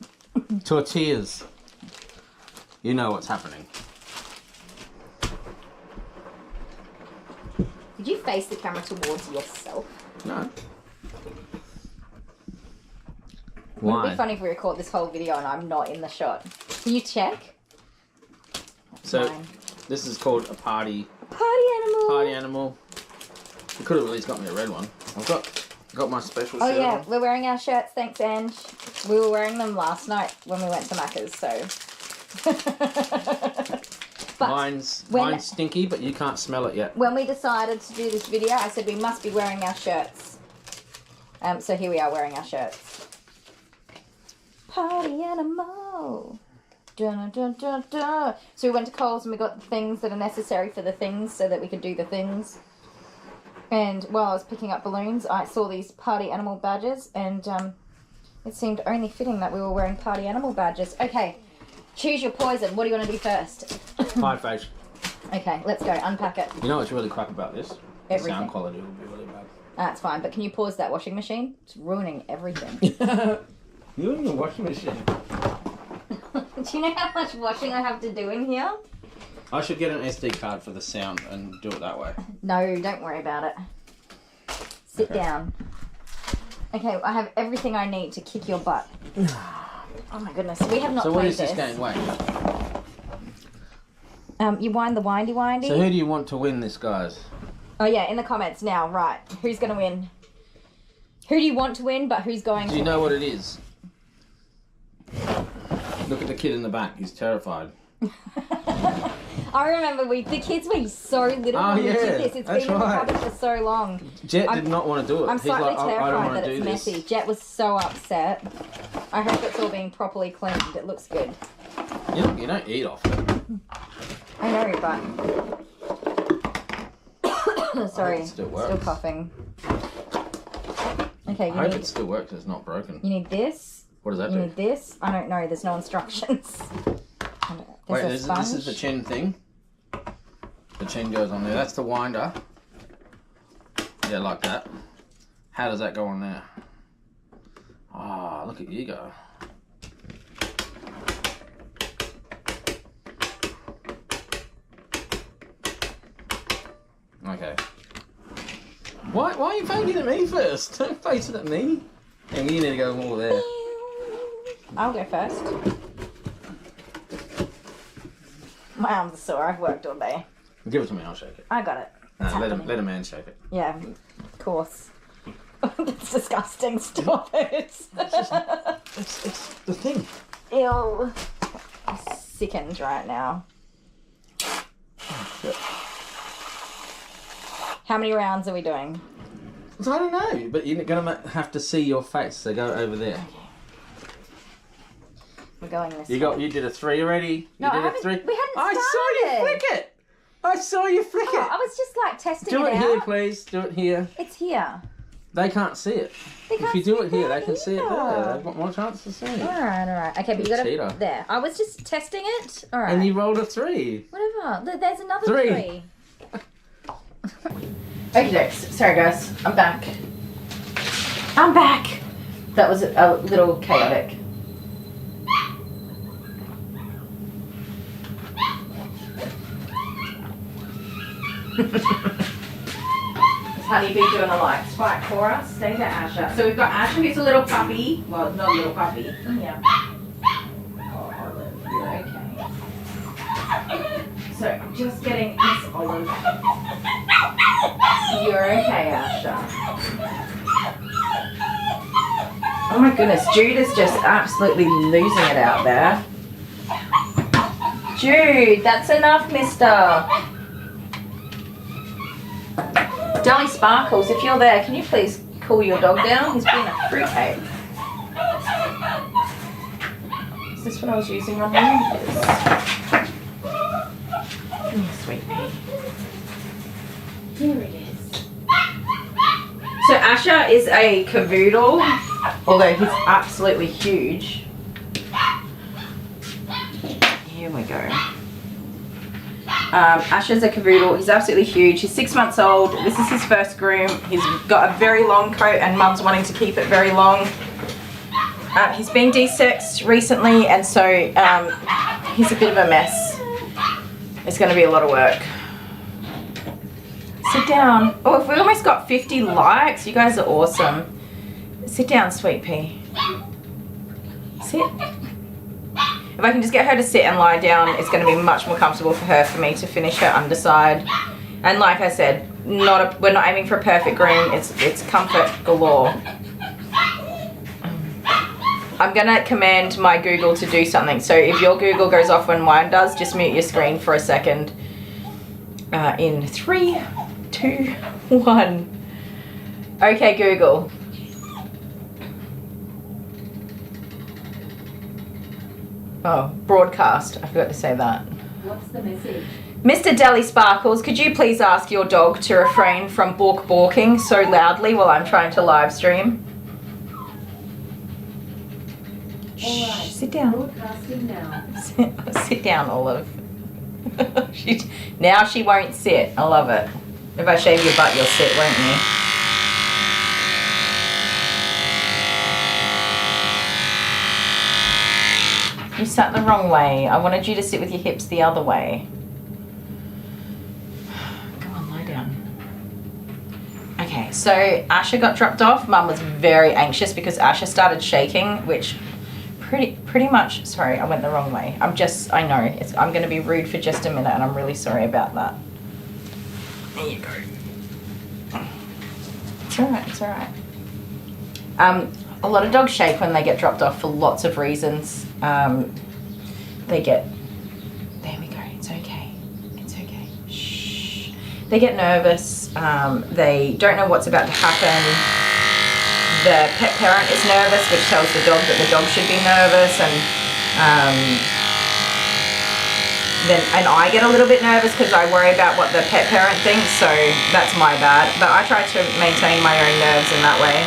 Tortillas. You know what's happening. Did you face the camera towards yourself? No. Wouldn't it Why? be funny if we record this whole video and I'm not in the shot? Can you check? So, Fine. this is called a party Party animal. animal. You could have at least got me a red one. I've got my special Oh shirt yeah, on. we're wearing our shirts, thanks Ange. We were wearing them last night when we went to Macca's, so. But Mine's when- stinky, but you can't smell it yet. when we decided to do this video, I said we must be wearing our shirts. So here we are wearing our shirts. Party animal. Dun, dun, dun, dun. So we went to Coles and we got the things that are necessary for the things so that we could do the things. And while I was picking up balloons, I saw these party animal badges, and it seemed only fitting that we were wearing party animal badges. Okay, choose your poison. What do you want to do first? Pie face. Okay, let's go. Unpack it. You know what's really crap about this? Everything. The sound quality will be really bad. That's fine, but can you pause that washing machine? It's ruining everything. You're in the washing machine. Do you know how much washing I have to do in here? I should get an SD card for the sound and do it that way. No, don't worry about it. Sit Okay. down. Okay, I have everything I need to kick your butt. Oh my goodness, we have not So played what is this game? Wait. You wind the windy. So who do you want to win this, guys? Oh yeah, in the comments now, right. Who's going to win? Who do you want to win, but who's going Do to you know what it is? Look at the kid in the back. He's terrified. I remember the kids were so little Oh, when we yeah, did this. It's that's been in the right. cupboard for so long. Jet I'm- did not want to do it. I'm He's slightly like, I don't terrified want that to it's do this. messy. Jet was so upset. I hope it's all being properly cleaned. It looks good. You don't eat off it. I know, but... Sorry, it still works. still coughing. Okay, I you hope need, it still works. It's not broken. you need this. What does that You do? need this. I don't know. There's no instructions. Wait, There's a this is the sponge. chin thing. The chin goes on there. That's the winder. Yeah, like that. How does that go on there? Ah, look at you go. Okay. Why are you pointing at me first? Don't face it at me. And you need to go more there. I'll go first. My arms are sore. I've worked all day. Give it to me, I'll shake it. I got it. It's Let happening. a man shake it. Yeah, of course. That's disgusting. Stop it. It's the thing. Ew. I'm sickened right now. How many rounds are we doing? I don't know, but you're gonna have to see your face. So go over there. We're going this You way. did a 3 already. No, you I did a haven't- 3. we hadn't I saw you started. flick it. I saw you flick Oh, it. I was just like testing Do it it here, out. please. Do it here. It's here. They can't see it. They If can't you do see it here, that they can see it there. either. They've got more chance to see it. Alright. Okay, but you gotta... Cheater. There. I was just testing it. Alright. And you rolled a 3. Whatever. There's another 3. 3. Okay, sorry guys. I'm back. That was a little chaotic. Is Honeybee doing a like spike for us? Stay to Asha. So we've got Asha who's a little puppy. Well, not a little puppy. Yeah. Oh, Olive, you're okay. So I'm just getting Miss Olive. You're okay, Asha. Oh my goodness, Jude is just absolutely losing it out there. Jude, that's enough, mister. Dolly Sparkles, if you're there, can you please cool your dog down? He's being a fruitcake. Is this what I was using on you? Yes. Oh, sweet pea. Here it is. So Asha is a cavoodle, although he's absolutely huge. Here we go. Asha's a cavoodle. He's absolutely huge. He's 6 months old. This is his first groom. He's got a very long coat and Mum's wanting to keep it very long. He's been de-sexed recently, and so he's a bit of a mess. It's going to be a lot of work. Sit down. Oh, we almost got 50 likes. You guys are awesome. Sit down, sweet pea. Sit. If I can just get her to sit and lie down, it's going to be much more comfortable for me to finish her underside. And like I said, we're not aiming for a perfect groom. It's comfort galore. I'm going to command my Google to do something. So if your Google goes off when mine does, just mute your screen for a second. In 3, 2, 1. Okay, Google. Oh, broadcast. I forgot to say that. What's the message? Mr. Deli Sparkles, could you please ask your dog to refrain from barking so loudly while I'm trying to live stream? All right. Sit down. Broadcasting now. Sit down, Olive. Now she won't sit. I love it. If I shave your butt, you'll sit, won't you? You sat the wrong way. I wanted you to sit with your hips the other way. Go on, lie down. Okay, so Asha got dropped off. Mum was very anxious because Asha started shaking, which pretty much, sorry, I went the wrong way. I know, I'm going to be rude for just a minute and I'm really sorry about that. There you go. It's alright, it's alright. A lot of dogs shake when they get dropped off for lots of reasons. There we go, it's okay. It's okay. Shh. They get nervous, they don't know what's about to happen. The pet parent is nervous, which tells the dog that the dog should be nervous, and I get a little bit nervous because I worry about what the pet parent thinks, so that's my bad. But I try to maintain my own nerves in that way.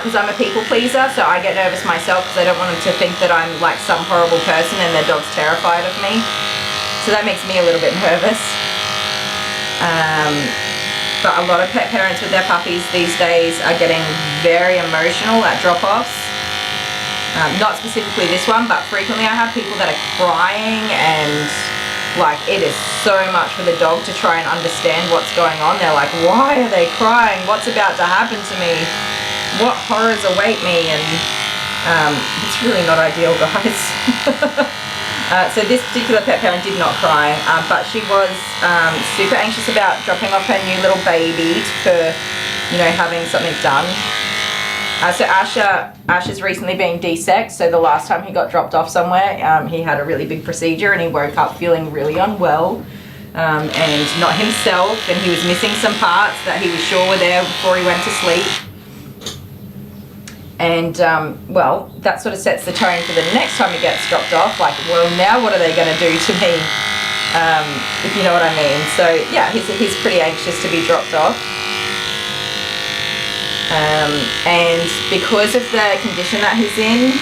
Because I'm a people pleaser, so I get nervous myself because I don't want them to think that I'm like some horrible person and their dog's terrified of me. So that makes me a little bit nervous. But a lot of pet parents with their puppies these days are getting very emotional at drop-offs. Not specifically this one, but frequently I have people that are crying, and like it is so much for the dog to try and understand what's going on. They're like, why are they crying? What's about to happen to me? What horrors await me? And it's really not ideal, guys. So this particular pet parent did not cry, but she was super anxious about dropping off her new little baby for, having something done. So Asha's recently been de-sexed, so the last time he got dropped off somewhere, he had a really big procedure and he woke up feeling really unwell and not himself, and he was missing some parts that he was sure were there before he went to sleep. And, well, that sort of sets the tone for the next time he gets dropped off. Like, well, now what are they going to do to me? If you know what I mean. So, yeah, he's pretty anxious to be dropped off. And because of the condition that he's in,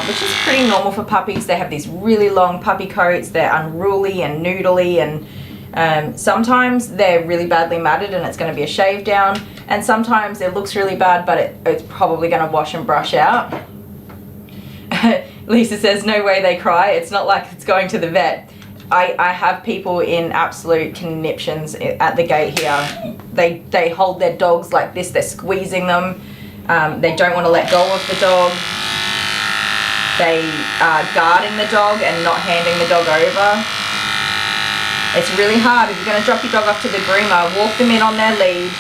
which is pretty normal for puppies, they have these really long puppy coats. They're unruly and noodly, and sometimes they're really badly matted and it's going to be a shave down, and sometimes it looks really bad but it's probably going to wash and brush out. Lisa says no way they cry, it's not like it's going to the vet. I have people in absolute conniptions at the gate here. They hold their dogs like this, they're squeezing them, they don't want to let go of the dog, they are guarding the dog and not handing the dog over. It's really hard. If you're going to drop your dog off to the groomer, walk them in on their lead,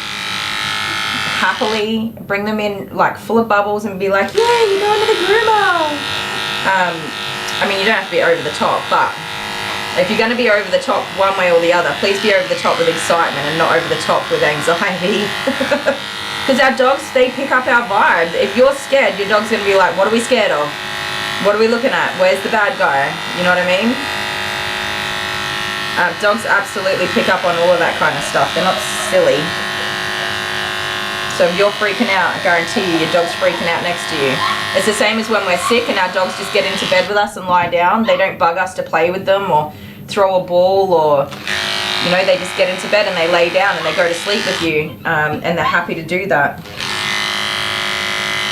happily, bring them in like full of bubbles and be like, yeah, you're going to the groomer. I mean, you don't have to be over the top, but if you're going to be over the top one way or the other, please be over the top with excitement and not over the top with anxiety. Because our dogs, they pick up our vibe. If you're scared, your dog's going to be like, what are we scared of? What are we looking at? Where's the bad guy? You know what I mean? Dogs absolutely pick up on all of that kind of stuff. They're not silly. So if you're freaking out, I guarantee you your dog's freaking out next to you. It's the same as when we're sick and our dogs just get into bed with us and lie down. They don't bug us to play with them or throw a ball, or you know, they just get into bed and they lay down and they go to sleep with you, and they're happy to do that.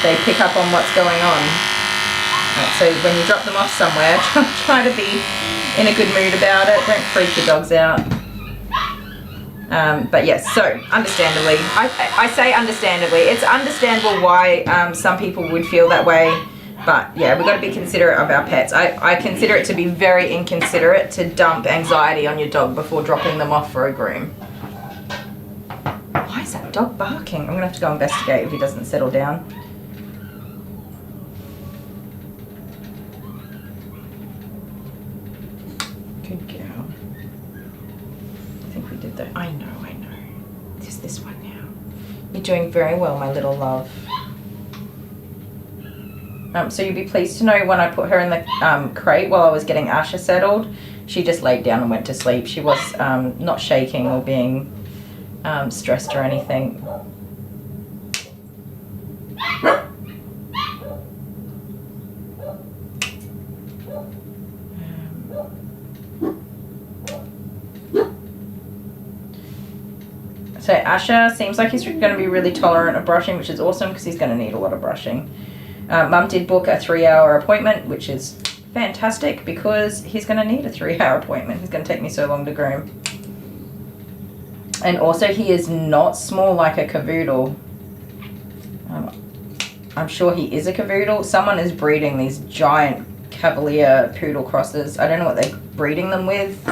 They pick up on what's going on. Right, so when you drop them off somewhere, try to be in a good mood about it. Don't freak the dogs out. But yes, so understandably, I say understandably, it's understandable why some people would feel that way. But yeah, we've got to be considerate of our pets. I consider it to be very inconsiderate to dump anxiety on your dog before dropping them off for a groom. Why is that dog barking? I'm going to have to go investigate if he doesn't settle down. Good girl. I think we did that. I know. It's this one now. You're doing very well, my little love. So you'll be pleased to know when I put her in the crate while I was getting Asha settled, she just laid down and went to sleep. She was not shaking or being stressed or anything. So Asha seems like he's going to be really tolerant of brushing, which is awesome because he's going to need a lot of brushing. Mum did book a 3-hour appointment, which is fantastic because he's going to need a 3-hour appointment. He's going to take me so long to groom. And also he is not small like a cavoodle. I'm sure he is a cavoodle. Someone is breeding these giant Cavalier poodle crosses. I don't know what they're breeding them with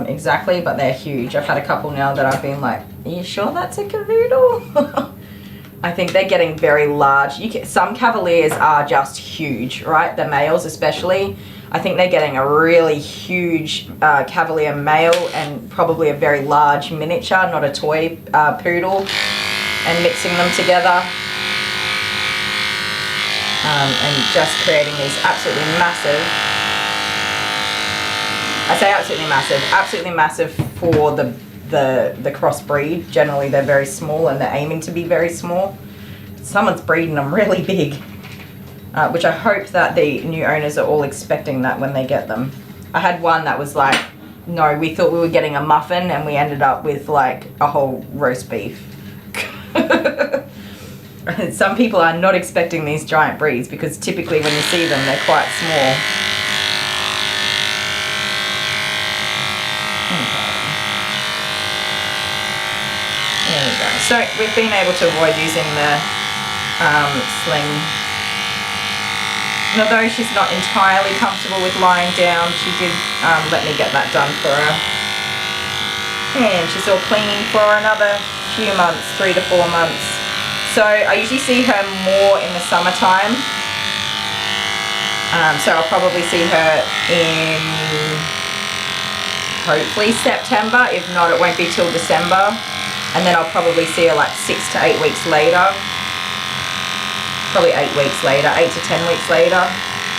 exactly, but they're huge. I've had a couple now that I've been like, are you sure that's a cavoodle? I think they're getting very large. Some Cavaliers are just huge, right? The males especially. I think they're getting a really huge Cavalier male and probably a very large miniature, not a toy poodle, and mixing them together. And just creating these absolutely massive, I say absolutely massive for the crossbreed. Generally they're very small and they're aiming to be very small. Someone's breeding them really big, which I hope that the new owners are all expecting that when they get them. I had one that was like, no, we thought we were getting a muffin and we ended up with like a whole roast beef. Some people are not expecting these giant breeds because typically when you see them they're quite small. There we go. So we've been able to avoid using the sling. And although she's not entirely comfortable with lying down, she did let me get that done for her. And she's all cleaning for another few months, 3 to 4 months. So I usually see her more in the summertime. So I'll probably see her in hopefully September. If not, it won't be till December. And then I'll probably see her like 6 to 8 weeks later. Probably 8 weeks later, 8 to 10 weeks later.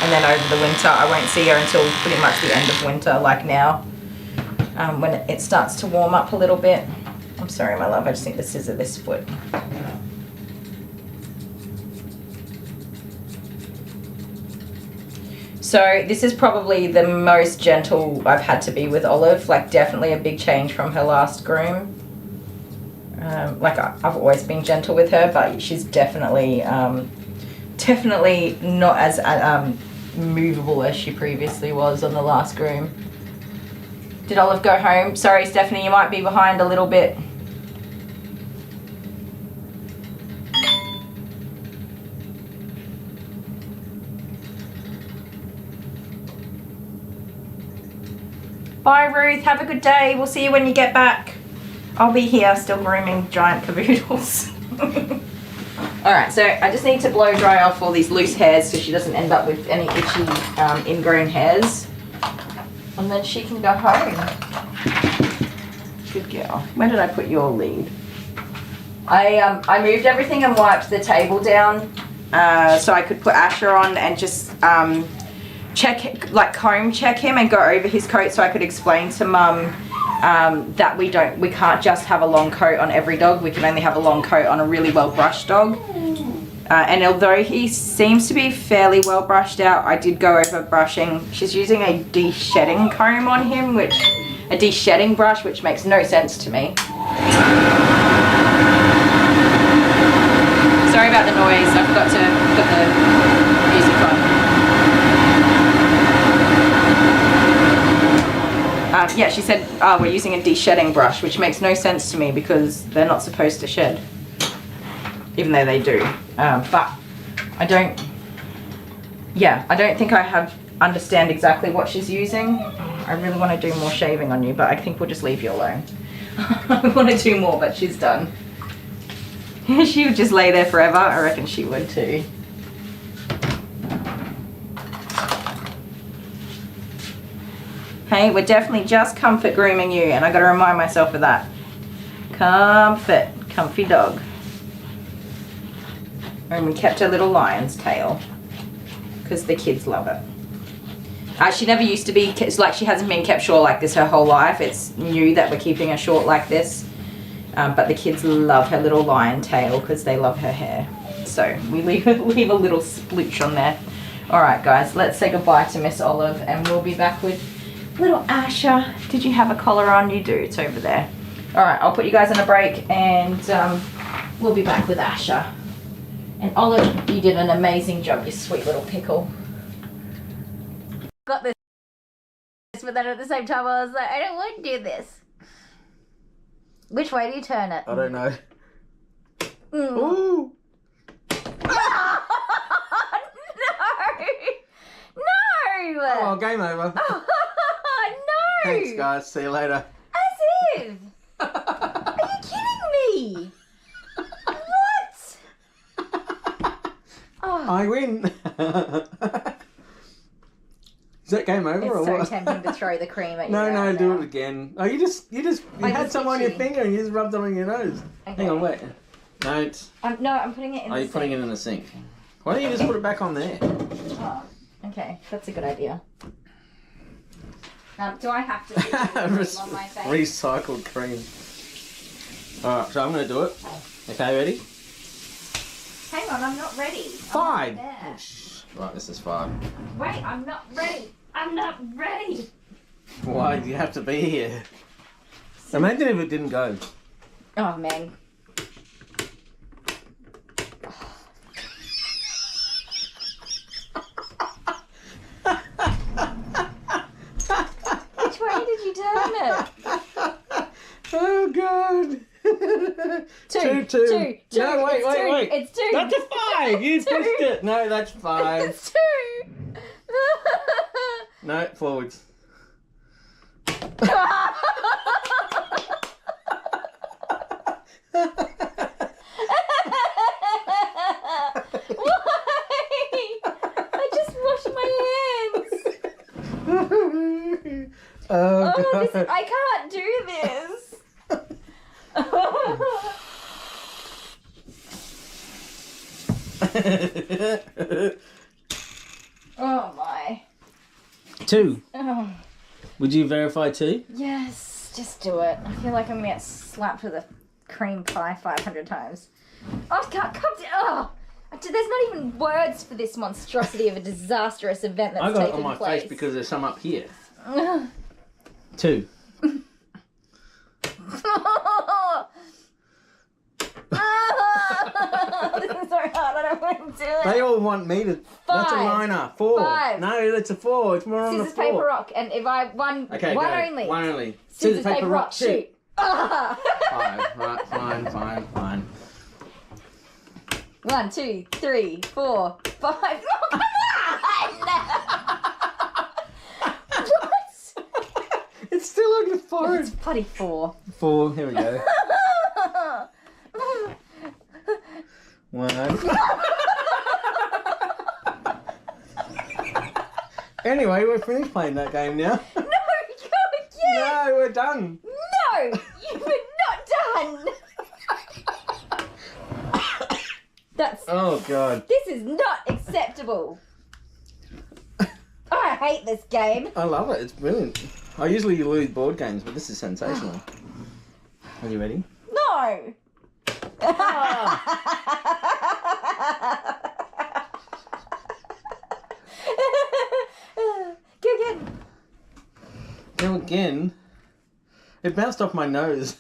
And then over the winter, I won't see her until pretty much the end of winter, like now. When it starts to warm up a little bit. I'm sorry, my love, I just need to scissor this foot. So this is probably the most gentle I've had to be with Olive. Like definitely a big change from her last groom. Like I've always been gentle with her, but she's definitely not as movable as she previously was on the last groom. Did Olive go home? Sorry, Stephanie, you might be behind a little bit. Bye, Ruth. Have a good day. We'll see you when you get back. I'll be here still grooming giant cavoodles. Alright, so I just need to blow dry off all these loose hairs so she doesn't end up with any itchy ingrown hairs. And then she can go home. Good girl. Where did I put your lead? I moved everything and wiped the table down so I could put Asha on and just check, like comb check him and go over his coat so I could explain to Mum that we can't just have a long coat on every dog. We can only have a long coat on a really well brushed dog. And although he seems to be fairly well brushed out, I did go over brushing. She's using a de-shedding comb on him, a de-shedding brush, which makes no sense to me. Sorry about the noise, I forgot to put the music on. Yeah, she said, we're using a de-shedding brush, which makes no sense to me because they're not supposed to shed. Even though they do. But I don't think I understand exactly what she's using. I really want to do more shaving on you, but I think we'll just leave you alone. I want to do more, but she's done. She would just lay there forever. I reckon she would too. Hey, we're definitely just comfort grooming you, and I got to remind myself of that. Comfort, comfy dog. And we kept her little lion's tail because the kids love it. She never used to be, like she hasn't been kept short like this her whole life. It's new that we're keeping her short like this. But the kids love her little lion tail because they love her hair. So we leave a little splooch on there. Alright guys, let's say goodbye to Miss Olive and we'll be back with little Asha. Did you have a collar on? You do, it's over there. Alright, I'll put you guys on a break and we'll be back with Asha. And Olive, you did an amazing job, you sweet little pickle. Got this, but then at the same time I was like, I don't want to do this. Which way do you turn it? I don't know. Ooh. No! No! Oh, game over. Oh, no! Thanks, guys. See you later. As if! Are you kidding me? What? Oh. I win. Is that game over or It's so what? tempting to throw the cream at you. No, do it again. Oh, you had some on your finger and you just rubbed it on your nose. Okay. Hang on, wait. No, I'm putting it in the you're putting it in the sink. Why don't you just put it back on there? Oh, okay, that's a good idea. Do I have to put cream on my face? Recycled cream. Alright, so I'm going to do it. Okay, ready? Hang on, I'm not ready. 5. Oh, right, this is 5. Wait, I'm not ready. I'm not ready. Why do you have to be here? Imagine if it didn't go. Oh, man. Which way did you turn it? Oh, God. Two. No, wait. It's 2. That's a 5. You It's 2. pushed it. No, that's 5. It's 2. No, forwards. Why? I just washed my hands. Oh, God. I can't do this. Oh my. 2. Oh, Would you verify 2? yes, just do it. I feel like I'm gonna get slapped with a cream pie 500 times. Oh, I can't come to. Oh, there's not even words for this monstrosity of a disastrous event that's I got it taken on my place. face because there's some up here. 2. This is so hard. I don't want to do it. They all want me to. That's a 5. liner. 4. 5. No, that's a 4. It's more on the Scissors, 4. paper, rock, and if I one, Okay, one go. only. One only. Scissors, paper, rock, shoot. Ah. 5. Right, fine. 1, 2, 3, 4, 5. Oh, come on! What? It's still on your forehead. It's bloody 4. 4. Here we go. 1. Anyway, we're finished playing that game now. No, go again! No, we're done. No, you were not done. That's. Oh, God. This is not acceptable. I hate this game. I love it. It's brilliant. I usually lose board games, but this is sensational. Are you ready? No. Go again. Go again? It bounced off my nose.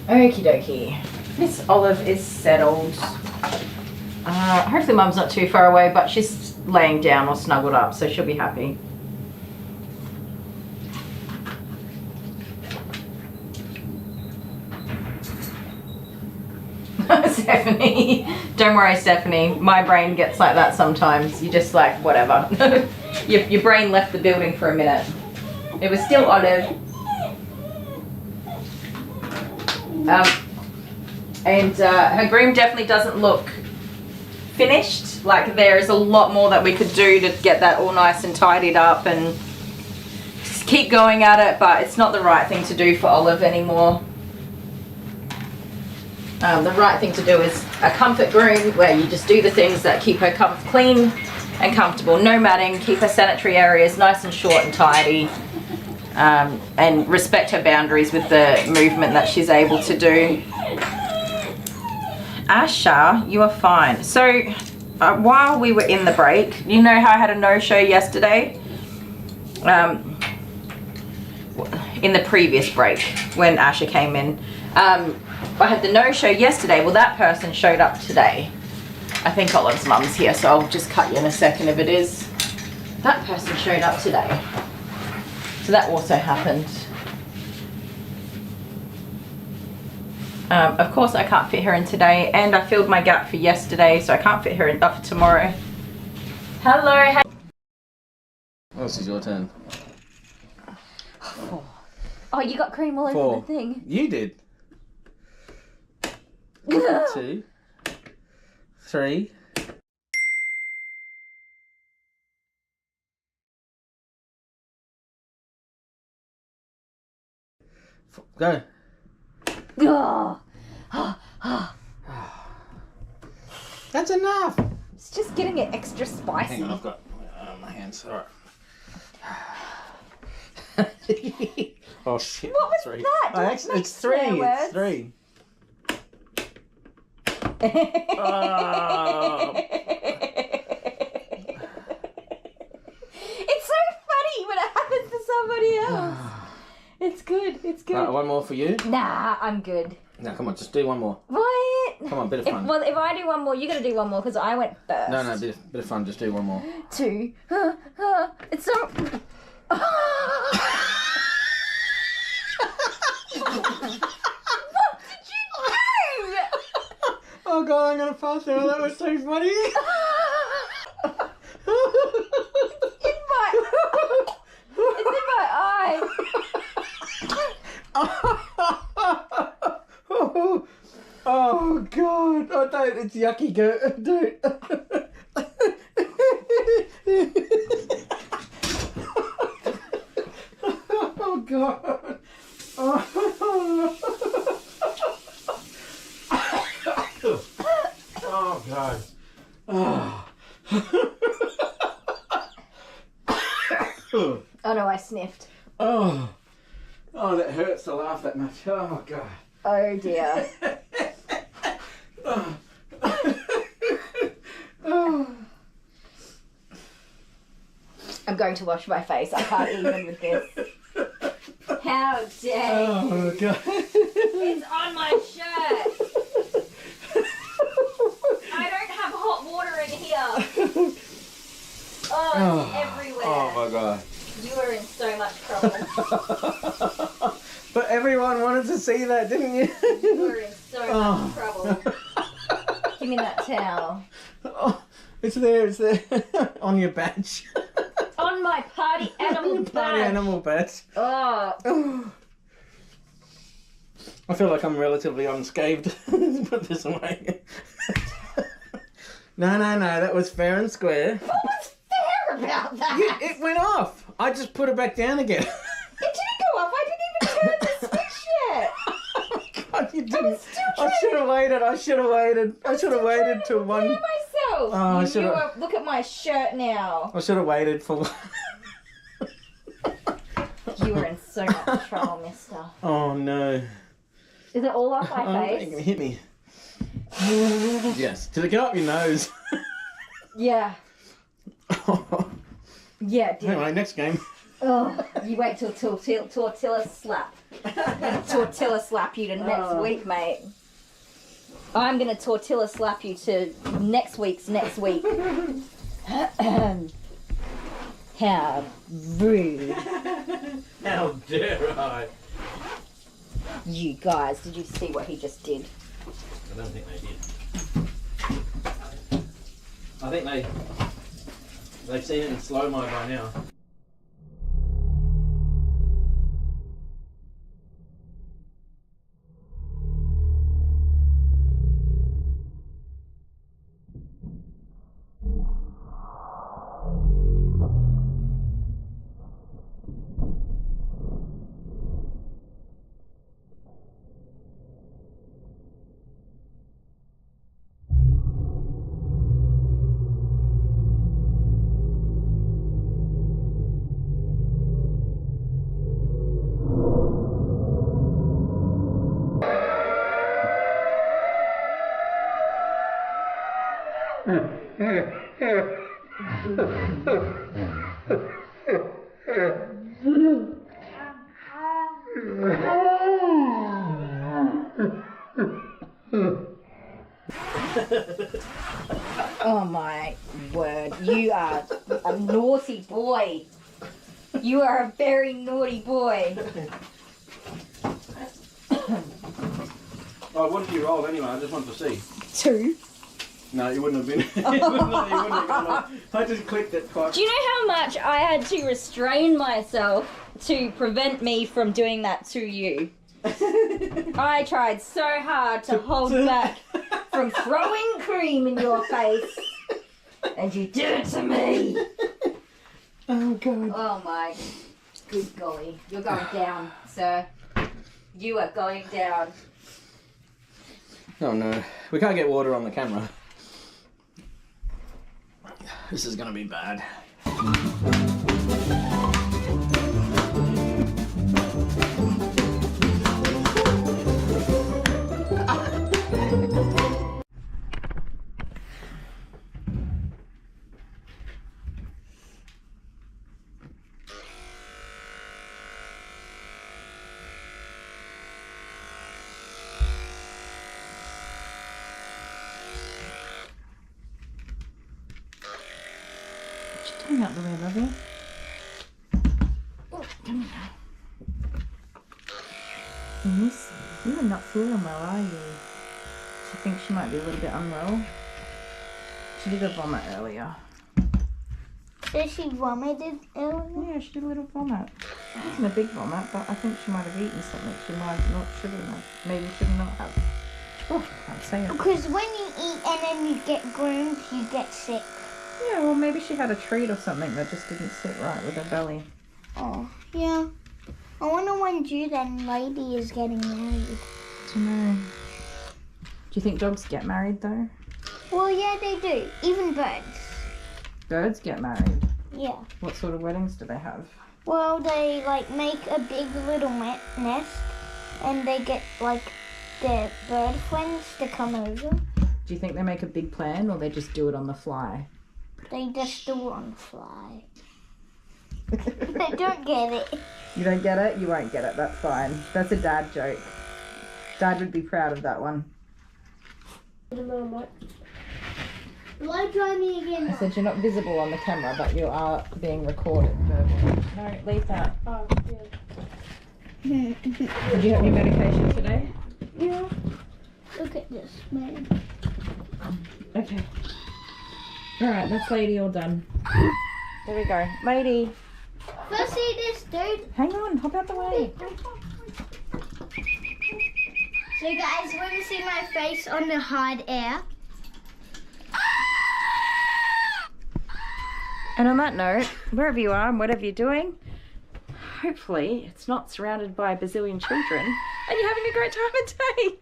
Okie dokie. Miss Olive is settled. Hopefully Mum's not too far away, but she's laying down or snuggled up, so she'll be happy. Stephanie, don't worry, Stephanie. My brain gets like that sometimes. You just like, whatever. your brain left the building for a minute. It was still Olive. And her groom definitely doesn't look finished. Like there is a lot more that we could do to get that all nice and tidied up and just keep going at it, but it's not the right thing to do for Olive anymore. The right thing to do is a comfort groom where you just do the things that keep her clean and comfortable. No matting, keep her sanitary areas nice and short and tidy, and respect her boundaries with the movement that she's able to do. Asha, you are fine. So while we were in the break, you know how I had a no-show yesterday? In the previous break when Asha came in. I had the no-show yesterday. Well, that person showed up today. I think Olive's mum's here, so I'll just cut you in a second if it is. That person showed up today. So that also happened. Of course, I can't fit her in today, and I filled my gap for yesterday, so I can't fit her in for tomorrow. Hello. Hey. Oh, this is your turn. Oh, you got cream all over the thing. You did. 2, 3. Go. That's enough. It's just getting it extra spicy. Hang on, I've got my hands. All right. Oh shit. What was 3. that? Don't It's make 3. swear words. It's 3. Oh. It's so funny when it happens to somebody else. It's good. It's good. Right, one more for you. Nah, I'm good. No, come on, just do one more. What? Come on, bit of fun. If I do one more, you gotta do one more because I went first. No, bit of fun. Just do one more. 2. It's so. What did you do? Oh god, I'm gonna pass out. That was so funny. It's in my eye. Oh god. Oh don't, it's yucky, go. Don't. Oh god. Oh god. Oh. Oh no, I sniffed. Oh. Oh, that hurts to laugh that much. Oh god. Oh dear. Oh. I'm going to wash my face. I can't even with this. How dare you? Oh god. It's on my shirt. I don't have hot water in here. Oh, it's everywhere. Oh my god. You are in so much trouble. But everyone wanted to see that, didn't you? You are in so much trouble. Give me that towel. Oh, it's there, on your badge. On my party animal badge. Party animal badge. Oh. I feel like I'm relatively unscathed. Put this away. No, that was fair and square. What was fair about that? It went off. I just put it back down again. It didn't go off. I didn't even turn the switch yet. Oh God, you didn't. I should have waited. I should have waited till one. Myself. Oh, I should have. Look at my shirt now. I should have waited for. You were in so much trouble, mister. Oh no. Is it all off my Oh, you're face? gonna hit me. Yes. Did it go up your nose? Yeah. Yeah, it did. Anyway, next game. Oh, you wait till tortilla slap. I'm gonna tortilla slap you to next week, mate. I'm gonna tortilla slap you to next week. How rude. How dare I? You guys, did you see what he just did? I don't think they did. I think they've seen it in slow-mo by now. Oh my word, you are a naughty boy. You are a very naughty boy. Oh, what did you roll anyway? I just wanted to see. 2. No, you wouldn't have been. you wouldn't have gone off. I just clicked it quite. Do you know how much I had to restrain myself to prevent me from doing that to you? I tried so hard to hold back from throwing cream in your face, and you did it to me. Oh god. Oh my good golly. You're going down, sir. You are going down. Oh no. We can't get water on the camera. This is gonna be bad. Turn out the way, lovey. Miss, you are not feeling well, are you? She thinks she might be a little bit unwell. She did a vomit earlier. So she vomited earlier? Yeah, she did a little vomit. It wasn't a big vomit, but I think she might have eaten something she might not shouldn't have. Maybe should not have. Oh, I can't say it. Because when you eat and then you get groomed, you get sick. Yeah, well maybe she had a treat or something that just didn't sit right with her belly. Oh, yeah. I wonder when Jude and Lady is getting married. I don't know. Do you think dogs get married though? Well, yeah, they do. Even birds. Birds get married. Yeah. What sort of weddings do they have? Well, they like make a big little nest, and they get like their bird friends to come over. Do you think they make a big plan or they just do it on the fly? They just do it on the fly. I don't get it. You don't get it? You won't get it. That's fine. That's a dad joke. Dad would be proud of that one. Blow dry me again. I said you're not visible on the camera, but you are being recorded. No, leave that. Oh, Did you have your medication today? yeah. Look at this, man. Okay. Alright, that's Lady all done. There we go. Lady. First see this, dude. Hang on, hop out the way. So guys, want to see my face on the hard air? And on that note, wherever you are and whatever you're doing, hopefully it's not surrounded by a bazillion children and you're having a great time of day.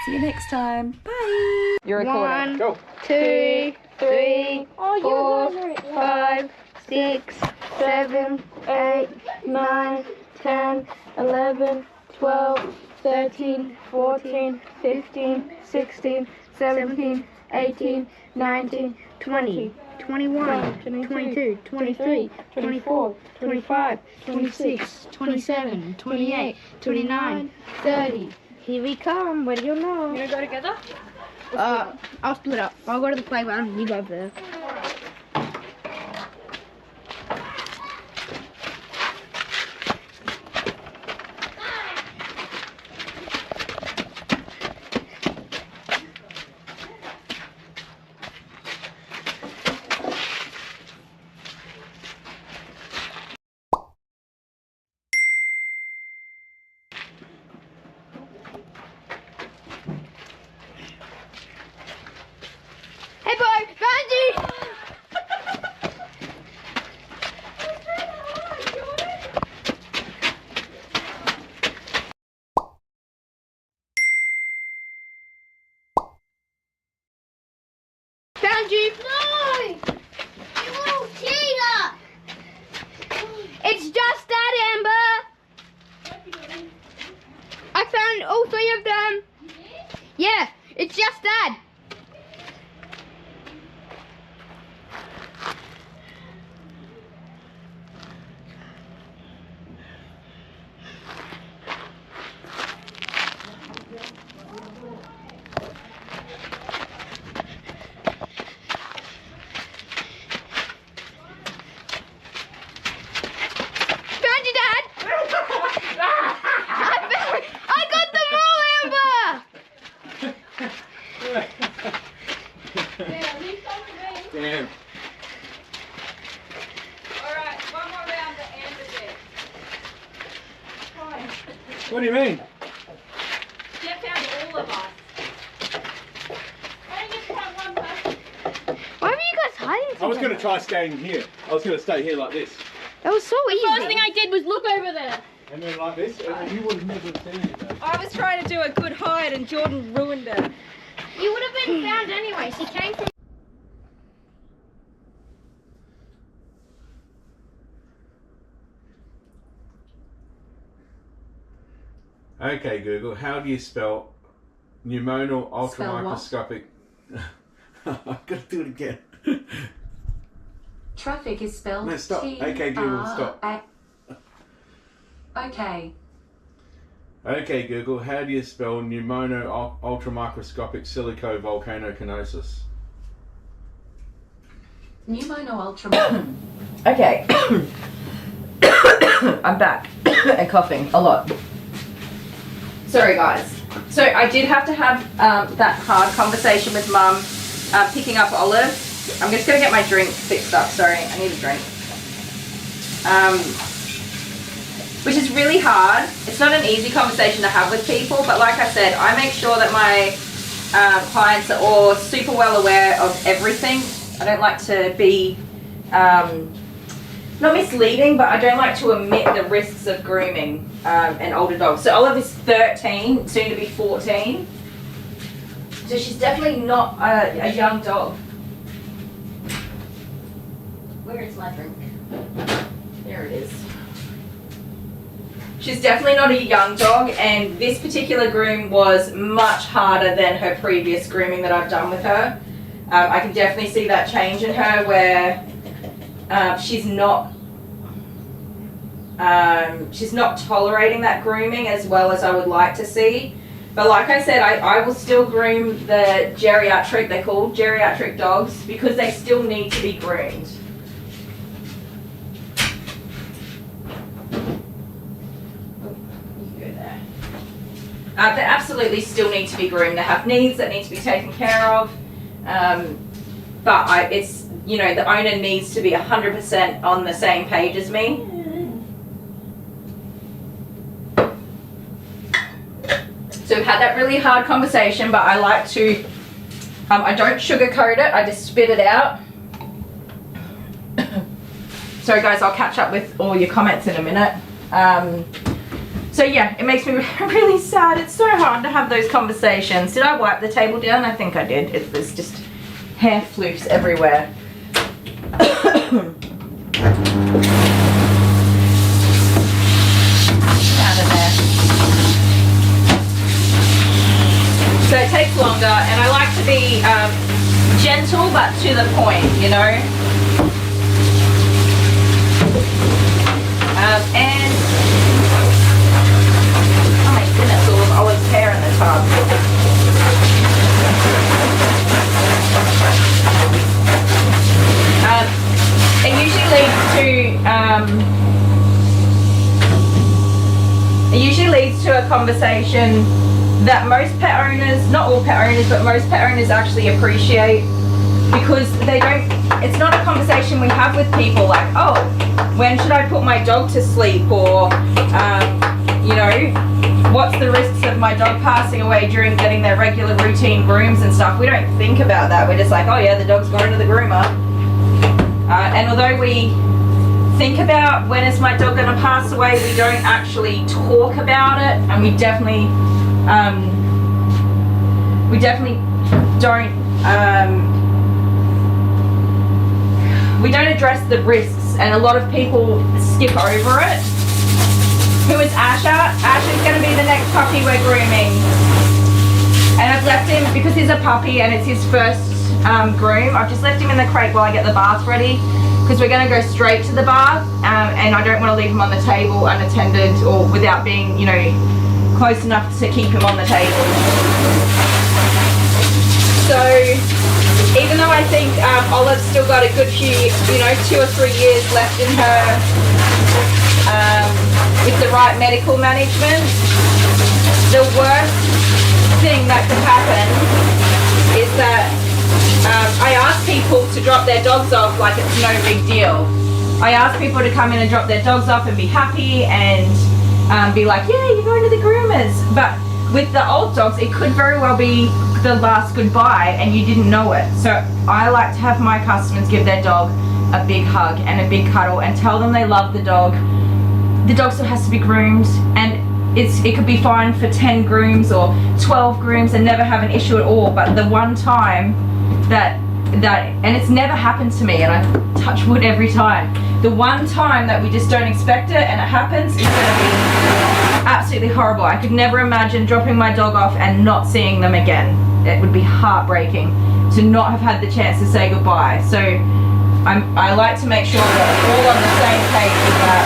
See you next time. Bye. You're recording. 1, 2, 3, 4, 5, 6, 7, 8, 9, 10, 11, 12, 13, 14, 15, 16, 17, 18, 19, 20, 21, 22, 23, 24, 25, 26, 27, 28, 29, 30. Here we come. Where do you know? You wanna go together? I'll split up. I'll go to the playground. You go over there. Hey boy, Benji! Found you! No! You little cheater! It's just that, Amber! I found all 3 of them. Yeah, it's just that. Found you, Dad! I got them all, Amber! Damn. Alright, one more round to Amber did. What do you mean? Jeff found all of us. Why were you guys hiding together? I was going to try staying here. I was going to stay here like this. That was so easy. First thing I did was look over there. And then like this. And you would have never seen it though. I was trying to do a good hide and Jordan ruined it. You would have been found anyway. She came from. Okay, Google, how do you spell pneumonal Spell what? ultramicroscopic? I've got to do it again. Traffic is spelled No, stop. Okay, Google, stop. Okay. Okay, Google, how do you spell pneumono ultramicroscopic silicovolcanoconiosis? Pneumono ultramicroscopic. Okay. I'm back and coughing a lot. Sorry guys. So I did have to have that hard conversation with Mum picking up Olive. I'm just going to get my drink fixed up. Sorry, I need a drink. Which is really hard. It's not an easy conversation to have with people, but like I said, I make sure that my clients are all super well aware of everything. I don't like to be not misleading, but I don't like to omit the risks of grooming an older dog. So Olive is 13, soon to be 14. So she's definitely not a young dog. Where is my drink? There it is. She's definitely not a young dog, and this particular groom was much harder than her previous grooming that I've done with her. I can definitely see that change in her where she's not tolerating that grooming as well as I would like to see. But like I said, I will still groom the geriatric, they're called geriatric dogs, because they still need to be groomed. They absolutely still need to be groomed. They have needs that need to be taken care of. But it's, you know, the owner needs to be 100% on the same page as me. So we've had that really hard conversation, but I like to, I don't sugarcoat it, I just spit it out. Sorry guys, I'll catch up with all your comments in a minute. So yeah, it makes me really sad. It's so hard to have those conversations. Did I wipe the table down? I think I did. There's just hair floofs everywhere. So it takes longer, and I like to be gentle but to the point, you know. And oh my goodness, all of Olive's hair in the tub. It usually leads to a conversation that most pet owners, not all pet owners, but most pet owners actually appreciate, because they don't, it's not a conversation we have with people like, oh, when should I put my dog to sleep, or you know, what's the risks of my dog passing away during getting their regular routine grooms and stuff. We don't think about that. We're just like, oh yeah, the dog's going to the groomer. And although we think about when is my dog going to pass away, we don't actually talk about it, and we definitely don't address the risks, and a lot of people skip over it. Who is Asha? Asha's going to be the next puppy we're grooming, and I've left him because he's a puppy and it's his first groom. I've just left him in the crate while I get the bath ready, because we're going to go straight to the bath, and I don't want to leave him on the table unattended or without being, you know, close enough to keep him on the table. So even though I think Olive's still got a good few, you know, 2 or 3 years left in her with the right medical management, the worst thing that could happen is that I ask people to drop their dogs off like it's no big deal. I ask people to come in and drop their dogs off and be happy and be like, yeah, you're going to the groomers. But with the old dogs, it could very well be the last goodbye and you didn't know it. So I like to have my customers give their dog a big hug and a big cuddle and tell them they love the dog. The dog still has to be groomed, and it could be fine for 10 grooms or 12 grooms and never have an issue at all. But the one time that and it's never happened to me, and I touch wood every time, the one time that we just don't expect it and it happens is going to be absolutely horrible. I could never imagine dropping my dog off and not seeing them again. It would be heartbreaking to not have had the chance to say goodbye. So I like to make sure that we're all on the same page with that.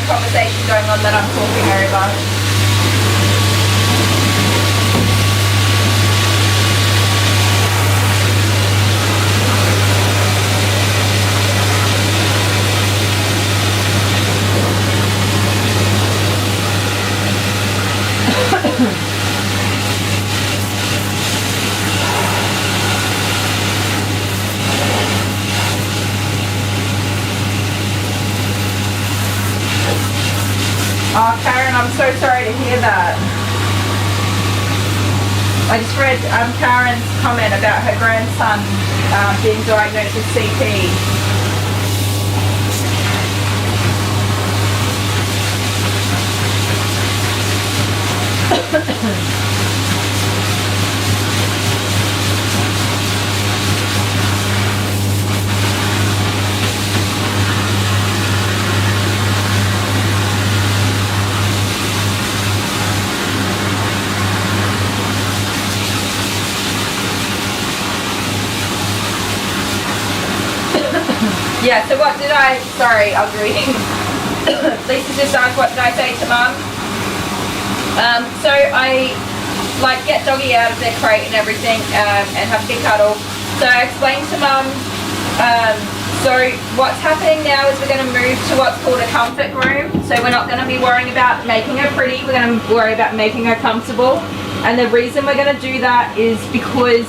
Conversation going on that I'm talking over. Oh, Karen, I'm so sorry to hear that. I just read Karen's comment about her grandson being diagnosed with CP. Yeah, so what did I, sorry, I was reading. Lisa just asked, what did I say to Mum? So I get Doggy out of their crate and everything and have a big cuddle. So I explained to Mum, so what's happening now is we're going to move to what's called a comfort groom. So we're not going to be worrying about making her pretty, we're going to worry about making her comfortable. And the reason we're going to do that is because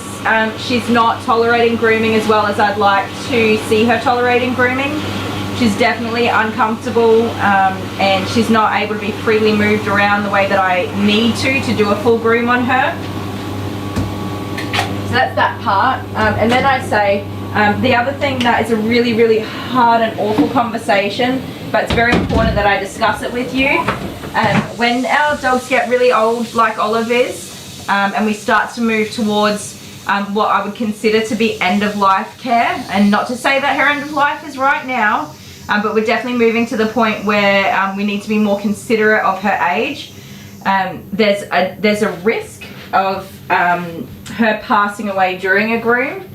she's not tolerating grooming as well as I'd like to see her tolerating grooming. She's definitely uncomfortable and she's not able to be freely moved around the way that I need to do a full groom on her. So that's that part. And then I'd say the other thing that is a really, really hard and awful conversation, but it's very important that I discuss it with you, When our dogs get really old, like Olive is, and we start to move towards what I would consider to be end of life care, and not to say that her end of life is right now, but we're definitely moving to the point where we need to be more considerate of her age. There's a risk of her passing away during a groom,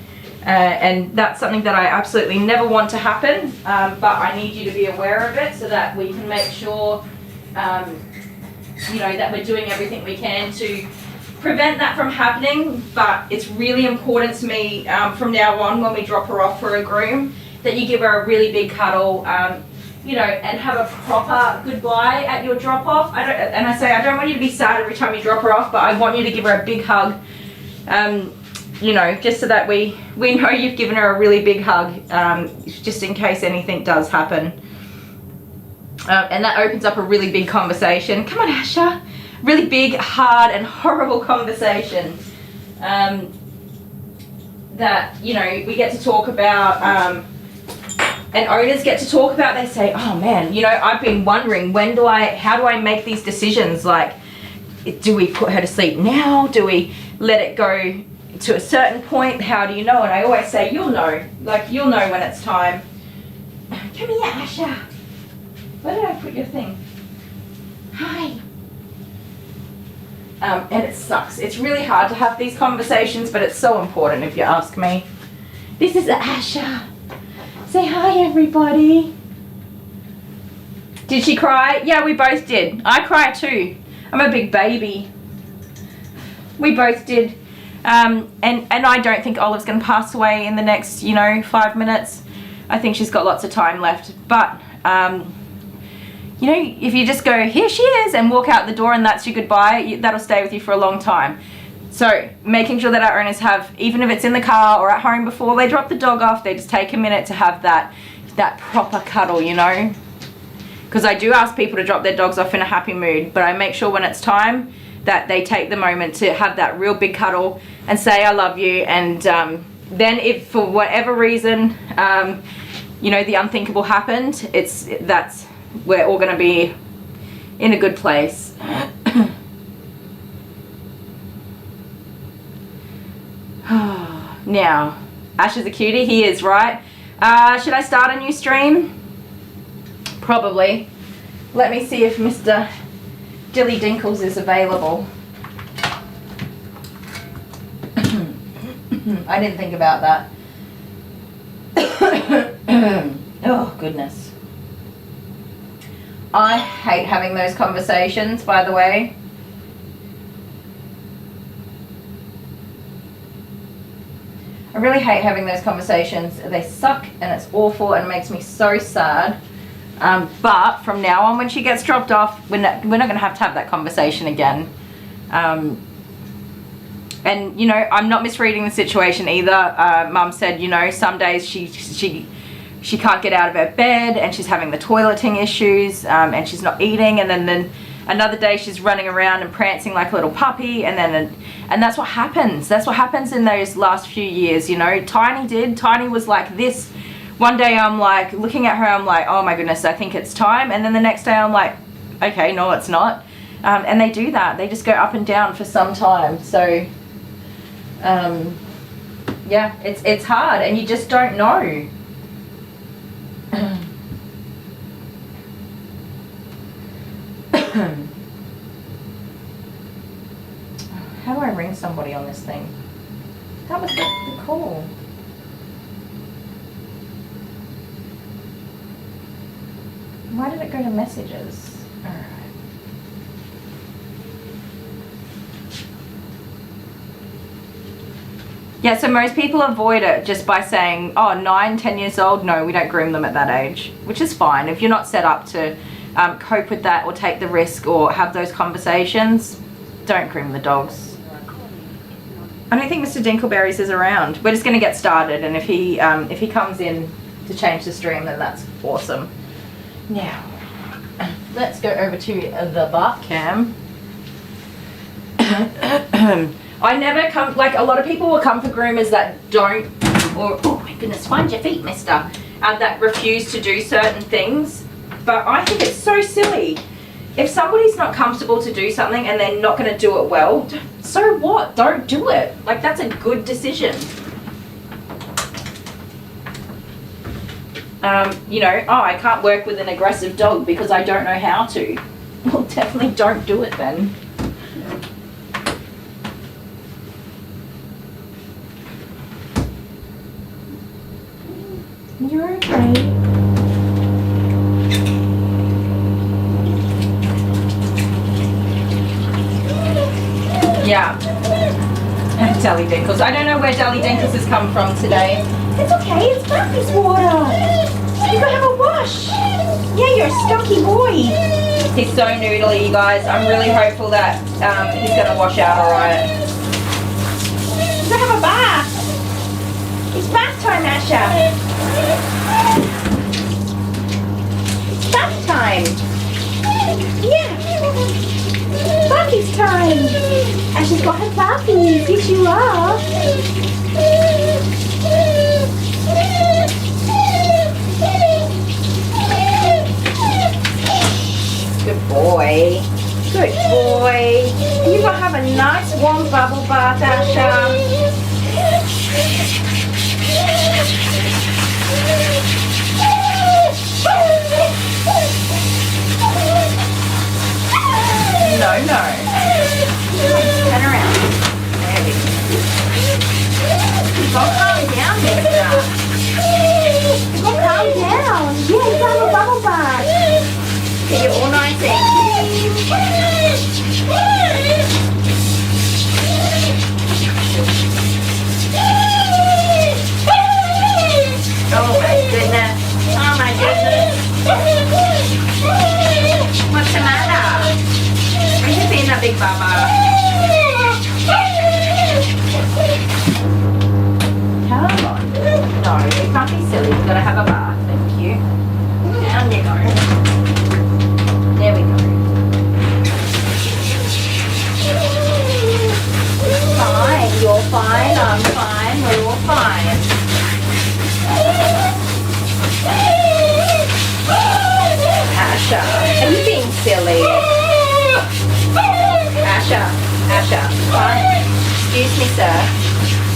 and that's something that I absolutely never want to happen, but I need you to be aware of it so that we can make sure you know, that we're doing everything we can to prevent that from happening. But it's really important to me from now on, when we drop her off for a groom, that you give her a really big cuddle, you know, and have a proper goodbye at your drop off. I don't want you to be sad every time you drop her off, but I want you to give her a big hug, you know, just so that we know you've given her a really big hug, just in case anything does happen. And that opens up a really big conversation. Come on, Asha. Really big, hard, and horrible conversation that, you know, we get to talk about, and owners get to talk about. They say, oh man, you know, I've been wondering, how do I make these decisions? Like, do we put her to sleep now? Do we let it go to a certain point? How do you know? And I always say, you'll know. Like, you'll know when it's time. Come here, Asha. Where did I put your thing? Hi. And it sucks. It's really hard to have these conversations, but it's so important if you ask me. This is Asha. Say hi, everybody. Did she cry? Yeah, we both did. I cry too. I'm a big baby. We both did. And I don't think Olive's going to pass away in the next, you know, 5 minutes. I think she's got lots of time left. But, you know, if you just go, here she is, and walk out the door and that's your goodbye, that'll stay with you for a long time. So making sure that our owners have, even if it's in the car or at home before they drop the dog off, they just take a minute to have that proper cuddle, you know. Because I do ask people to drop their dogs off in a happy mood, but I make sure when it's time that they take the moment to have that real big cuddle and say I love you. And then if for whatever reason, you know, the unthinkable happened, we're all going to be in a good place. Now, Ash is a cutie. He is, right? Should I start a new stream? Probably. Let me see if Mr. Dilly Dinkles is available. I didn't think about that. Oh, goodness. I hate having those conversations, by the way. I really hate having those conversations. They suck and it's awful and it makes me so sad. But from now on, when she gets dropped off, we're not going to have that conversation again. And, you know, I'm not misreading the situation either. Mum said, you know, some days she can't get out of her bed and she's having the toileting issues, and she's not eating, and then another day she's running around and prancing like a little puppy, and that's what happens. That's what happens in those last few years, you know. Tiny was like this. One day I'm like looking at her, I'm like, oh my goodness, I think it's time. And then the next day I'm like, okay, no, it's not. And they do that. They just go up and down for some time. So, yeah, it's hard and you just don't know. How do I ring somebody on this thing? That was the call. Why did it go to messages? Alright. Yeah, so most people avoid it just by saying, oh, 9, 10 years old, no, we don't groom them at that age, which is fine. If you're not set up to cope with that or take the risk or have those conversations, don't groom the dogs. I don't think Mr. Dinkleberries is around. We're just going to get started, and if he comes in to change the stream, then that's awesome. Now, let's go over to the bark cam. I never come, like a lot of people will come for groomers that don't, or oh my goodness, find your feet, mister, that refuse to do certain things. But I think it's so silly. If somebody's not comfortable to do something and they're not going to do it well, so what? Don't do it. Like, that's a good decision. You know, oh, I can't work with an aggressive dog because I don't know how to. Well, definitely don't do it then. You're okay. Yeah. Deli Dinkles. I don't know where Deli Dinkles has come from today. It's okay, it's Buffy's water. You go have a wash. Yeah, you're a skunky boy. He's so noodly, you guys. I'm really hopeful that he's going to wash out alright. You go have a bath. It's bath time, Asha. It's bath time. Yeah. Buffies time! Asha's got her puppies, yes you are! Good boy. Good boy. You're gonna have a nice warm bubble bath, Asha. No. Turn around. There we go. You've got to calm down, mister. You've got to calm down. Yeah, you've got to have a bubble bath. Get you all nice and oh my goodness. Oh my goodness. What's the matter? Are you being a big baba? Come on. No, you can't be silly. You've got to have a bath. Thank you. Down you go. There we go. Fine. You're fine. I'm fine. We're all fine. Asha, are you being silly? Asha, fine. Excuse me, sir.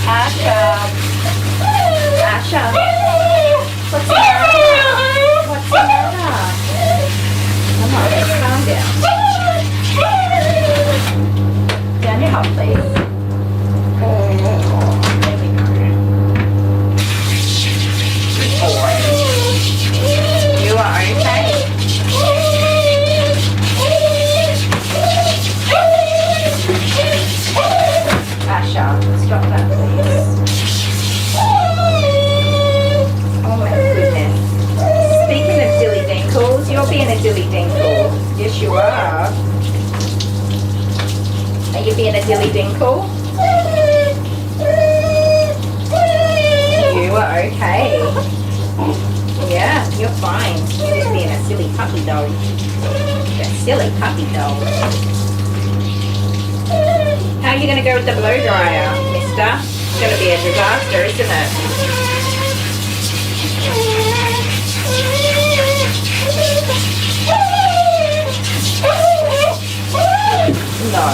Asha. What's the matter? What's the matter? Come on, let's calm down. Down your hop, please. There we go. Good boy. You are okay. Asha, stop that, please. Oh my goodness. Speaking of dilly dinkles, you're being a dilly dinkle. Yes, you are. Are you being a dilly dinkle? You are okay. Yeah, you're fine. You're just being a silly puppy dog. You're a silly puppy dog. How are you going to go with the blow dryer, mister? It's going to be a disaster, isn't it? No.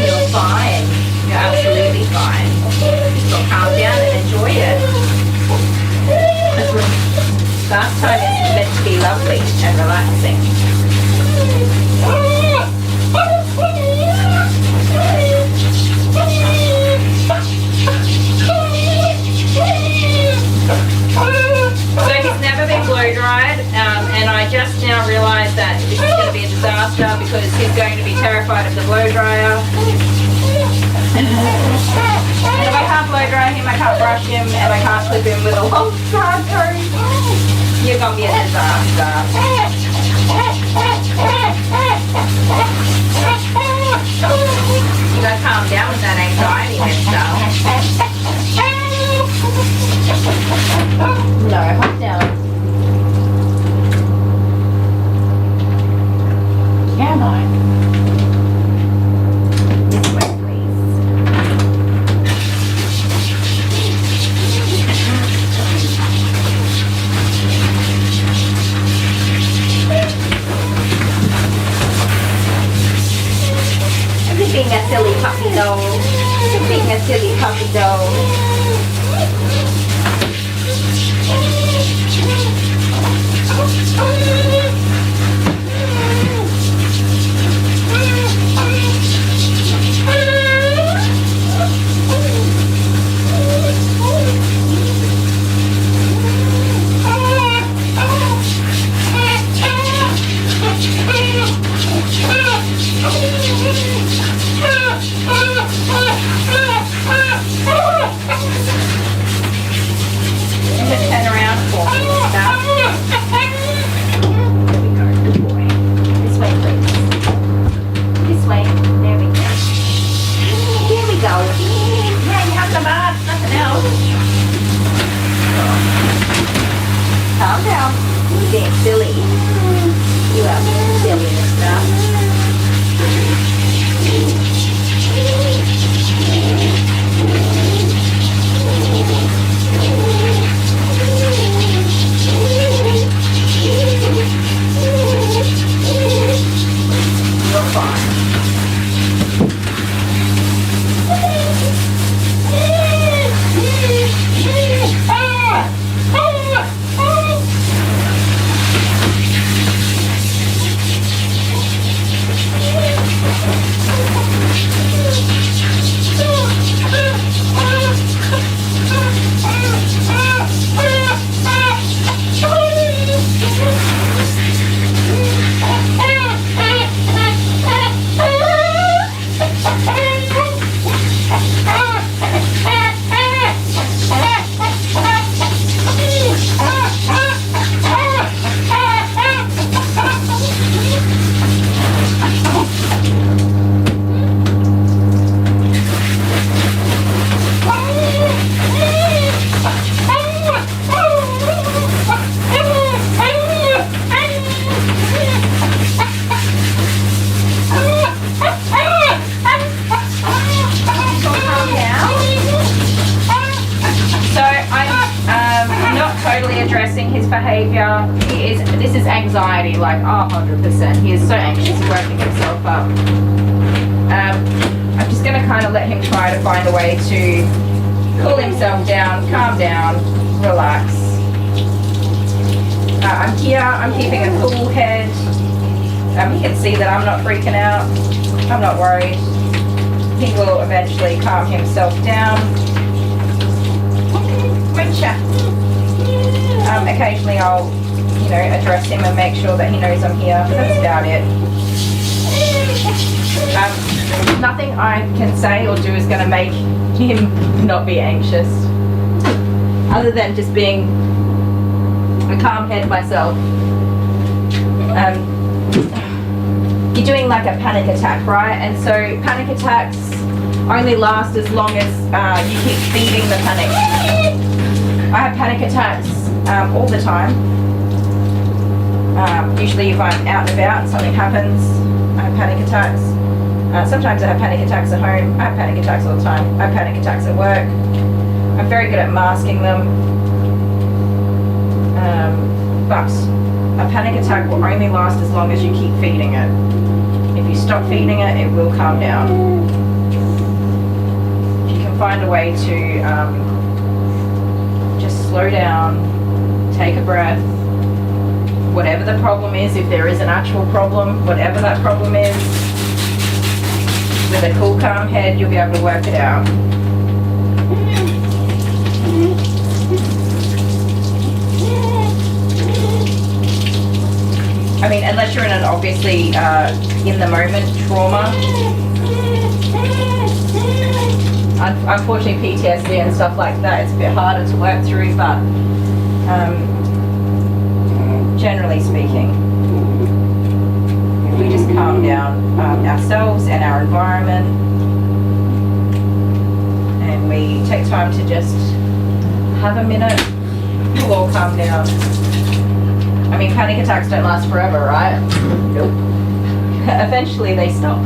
You're fine. You're absolutely fine. Just got to calm down and enjoy it. Bath time is meant to be lovely and relaxing. So he's never been blow dried, and I just now realised that this is going to be a disaster because he's going to be terrified of the blow dryer. And if I can't blow dry him, I can't brush him, and I can't clip him with a long strand comb, you're going to be a disaster. You gotta calm down with that anxiety, mister. No, hop down. Can I? This way, please. You're being a silly puppy dog. You're being a silly puppy dog. Turn around for me. Stop. There we go. Good boy. This way, please. This way. There we go. Here we go. Yeah, you have the bath. Nothing else. Calm down. You're being silly. You are being silly, mister. You're fine. This is anxiety, like 100%. He is so anxious, he's working himself up. I'm just going to kind of let him try to find a way to cool himself down, calm down, relax. I'm here, I'm keeping a cool head. He can see that I'm not freaking out. I'm not worried. He will eventually calm himself down. Occasionally I'll, address him and make sure that he knows I'm here. That's about it. Nothing I can say or do is going to make him not be anxious. Other than just being a calm head myself. You're doing like a panic attack, right? And so panic attacks only last as long as you keep feeding the panic. I have panic attacks all the time. Usually if I'm out and about and something happens, I have panic attacks. Sometimes I have panic attacks at home. I have panic attacks all the time. I have panic attacks at work. I'm very good at masking them. But a panic attack will only last as long as you keep feeding it. If you stop feeding it, it will calm down. If you can find a way to just slow down, take a breath, whatever the problem is, if there is an actual problem, whatever that problem is, with a cool, calm head, you'll be able to work it out. I mean, unless you're in an obviously in the moment trauma. Unfortunately, PTSD and stuff like that, it's a bit harder to work through, but generally speaking, if we just calm down ourselves and our environment, and we take time to just have a minute, we'll all calm down. I mean, panic attacks don't last forever, right? Nope. Eventually they stop.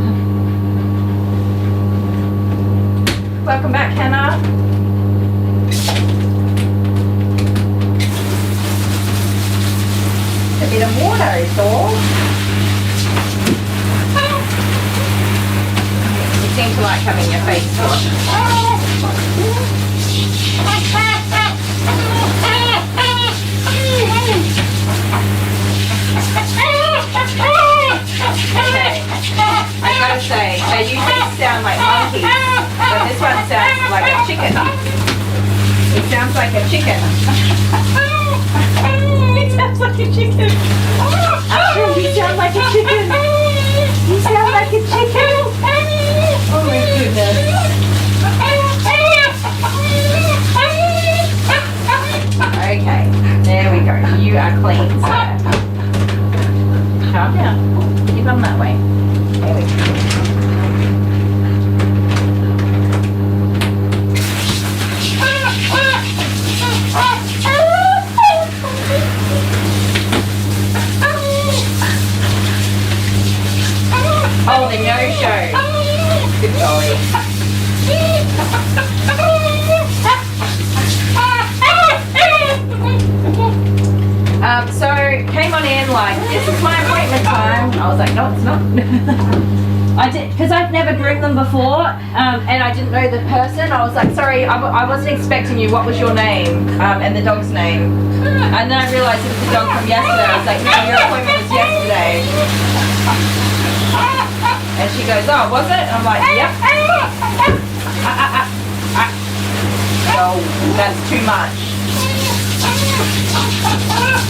Welcome back, Hannah. A bit of water is all. like having your face washed. Okay, I gotta say, they usually sound like monkeys, but this one sounds like a chicken. It sounds like a chicken. It sounds like a chicken. Asha, you sound like a chicken. You sound like a chicken. Oh my goodness. Okay, there we go. You are clean, sir. Calm down. Keep on that way. There we go. Oh, the no-show. Good golly. So came on in like, this is my appointment time. I was like, no, it's not. I did, because I've never groomed them before, and I didn't know the person. I was like, sorry, I wasn't expecting you. What was your name? And the dog's name. And then I realized it was the dog from yesterday. I was like, no, your appointment was yesterday. And she goes, oh, was it? And I'm like, yep. No, that's too much.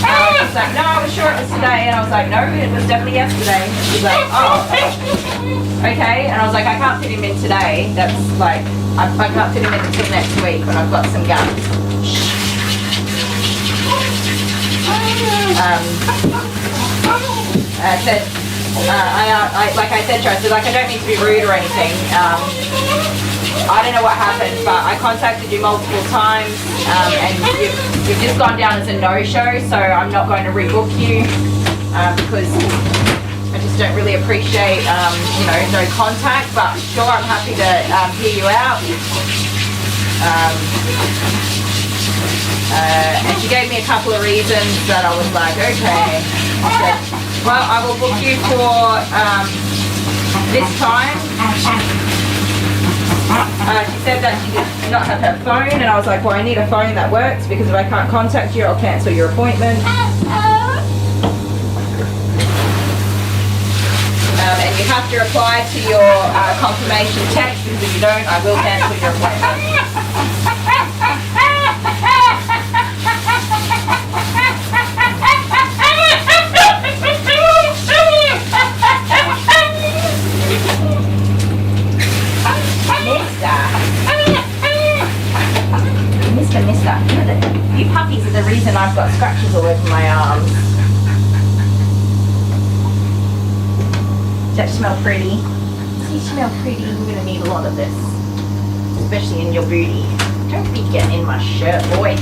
And I was just like, no, I was sure it was today. And I was like, no, it was definitely yesterday. And she's like, oh, okay. And I was like, I can't fit him in today. That's like, I can't fit him in until next week when I've got some guts. I said, like I said to her, I said, like, I don't mean to be rude or anything. I don't know what happened, but I contacted you multiple times, and you've just gone down as a no-show, so I'm not going to rebook you, because I just don't really appreciate, you know, no contact, but sure, I'm happy to hear you out. And she gave me a couple of reasons that I was like, okay. I said, well, I will book you for this time. She said that she did not have her phone, and I was like, well, I need a phone that works, because if I can't contact you, I'll cancel your appointment. And you have to reply to your confirmation text, because if you don't, I will cancel your appointment. Mister. You puppies are the reason I've got scratches all over my arms. Does that smell pretty? Does you smell pretty? We're going to need a lot of this. Especially in your booty. Don't be getting in my shirt, boy.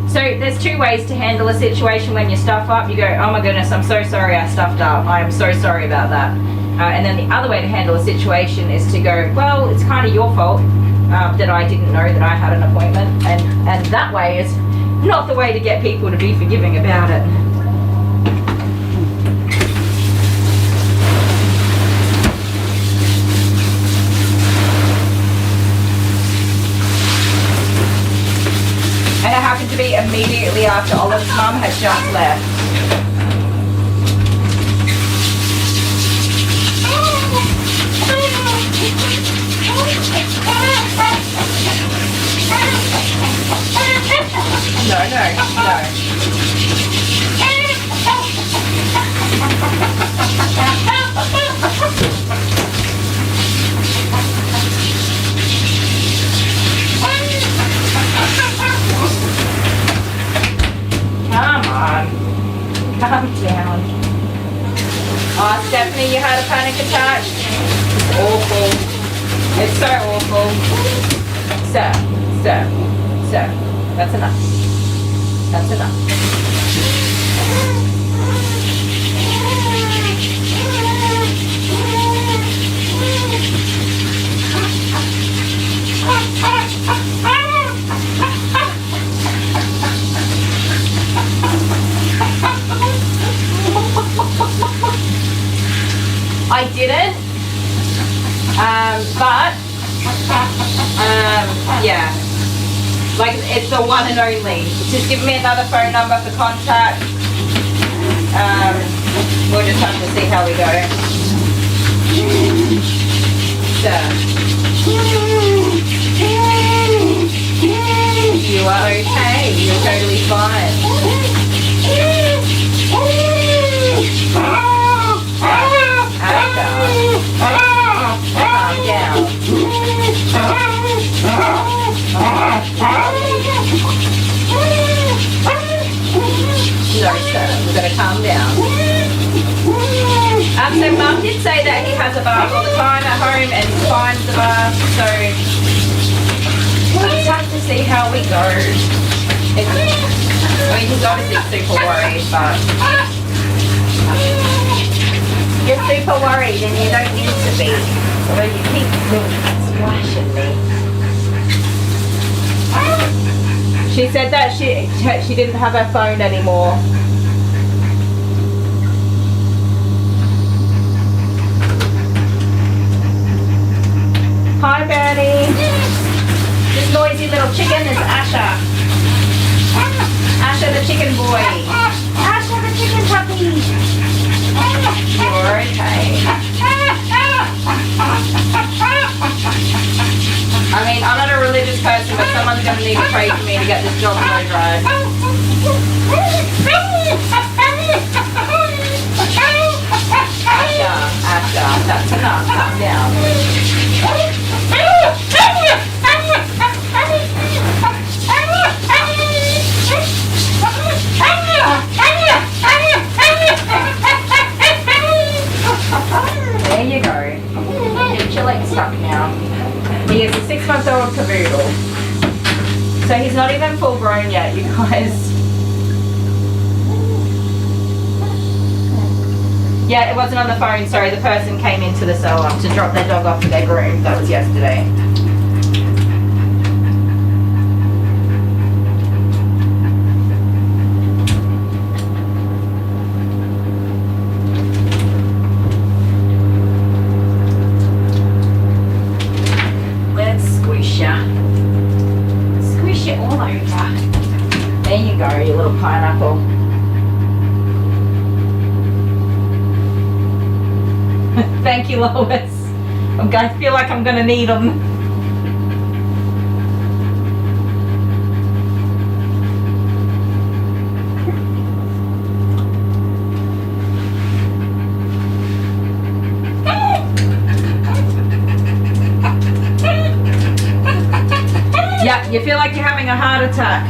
So there's two ways to handle a situation when you stuff up. You go, oh my goodness, I'm so sorry I stuffed up. I am so sorry about that. And then the other way to handle a situation is to go, well, it's kind of your fault that I didn't know that I had an appointment. And that way is not the way to get people to be forgiving about it. And it happened to be immediately after Olive's mum had just left. No. Come on. Calm down. Oh, Stephanie, you had a panic attack? It's awful. It's so awful. So. That's enough. That's enough. I didn't. But yeah, like it's the one and only. Just give me another phone number for contact. We'll just have to see how we go. So, you are okay. You're totally fine. Asha, calm down. No, sir, we're gonna calm down. So Mum did say that he has a bath all the time at home and finds the bath, so we'll just have to see how we go. I mean, he's obviously super worried, but you're super worried and you don't need to be. So you keep splashing me. She said that she didn't have her phone anymore. Hi Bernie. This noisy little chicken is Asha. Asha the chicken boy. Asha the chicken puppy. You're okay. I mean, I'm not a religious person, but someone's going to need to pray for me to get this job blow dried. Asha, that's enough. Calm down. There you go. Get your legs stuck now. He is a 6-month-old cavoodle. So he's not even full grown yet, you guys. Yeah, it wasn't on the phone, sorry. The person came into the cellar to drop their dog off to their groom. That was yesterday. Let's squish ya. Squish it all over. There you go, you little pineapple. Thank you, Lois. I feel like I'm gonna need them. Yeah, you feel like you're having a heart attack.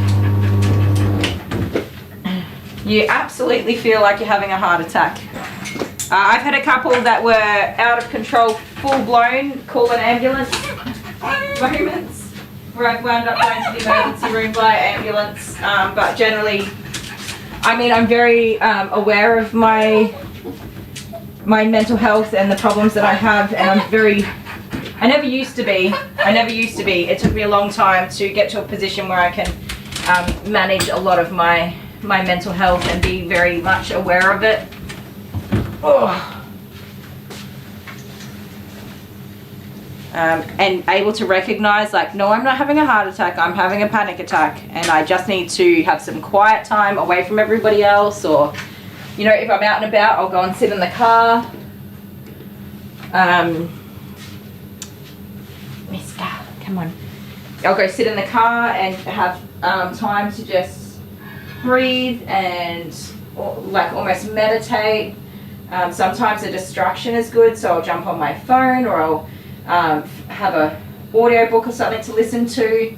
You absolutely feel like you're having a heart attack. I've had a couple that were out of control, full blown, call an ambulance moments, where I've wound up going to the emergency room by ambulance. But generally, I mean, I'm very aware of my mental health and the problems that I have, and I never used to be. It took me a long time to get to a position where I can manage a lot of my mental health and be very much aware of it. Oh. And able to recognize, like, no, I'm not having a heart attack, I'm having a panic attack, and I just need to have some quiet time away from everybody else. Or, you know, if I'm out and about, I'll go and sit in the car. Mister, come on. I'll go sit in the car and have time to just breathe and like almost meditate. Sometimes a distraction is good, so I'll jump on my phone, or I'll have a audio book or something to listen to.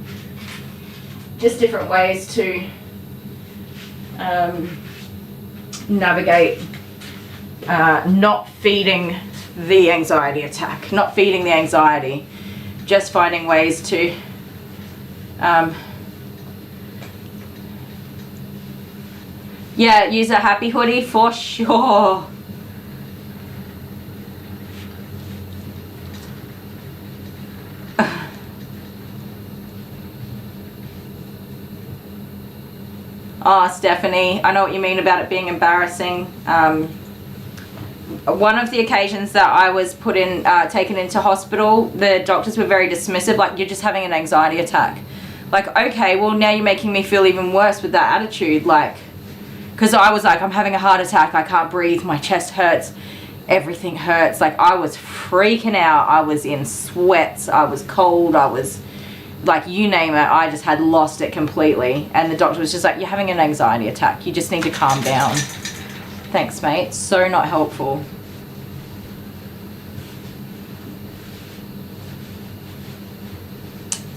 Just different ways to navigate not feeding the anxiety attack, not feeding the anxiety, just finding ways to yeah, use a happy hoodie for sure. Oh, Stephanie, I know what you mean about it being embarrassing. one of the occasions that I was taken into hospital, the doctors were very dismissive, like, you're just having an anxiety attack. Like, okay, well, now you're making me feel even worse with that attitude, like, because I was like, I'm having a heart attack, I can't breathe, my chest hurts, everything hurts. Like, I was freaking out, I was in sweats, I was cold, I was, like, you name it, I just had lost it completely. And the doctor was just like, you're having an anxiety attack, you just need to calm down. Thanks, mate, so not helpful.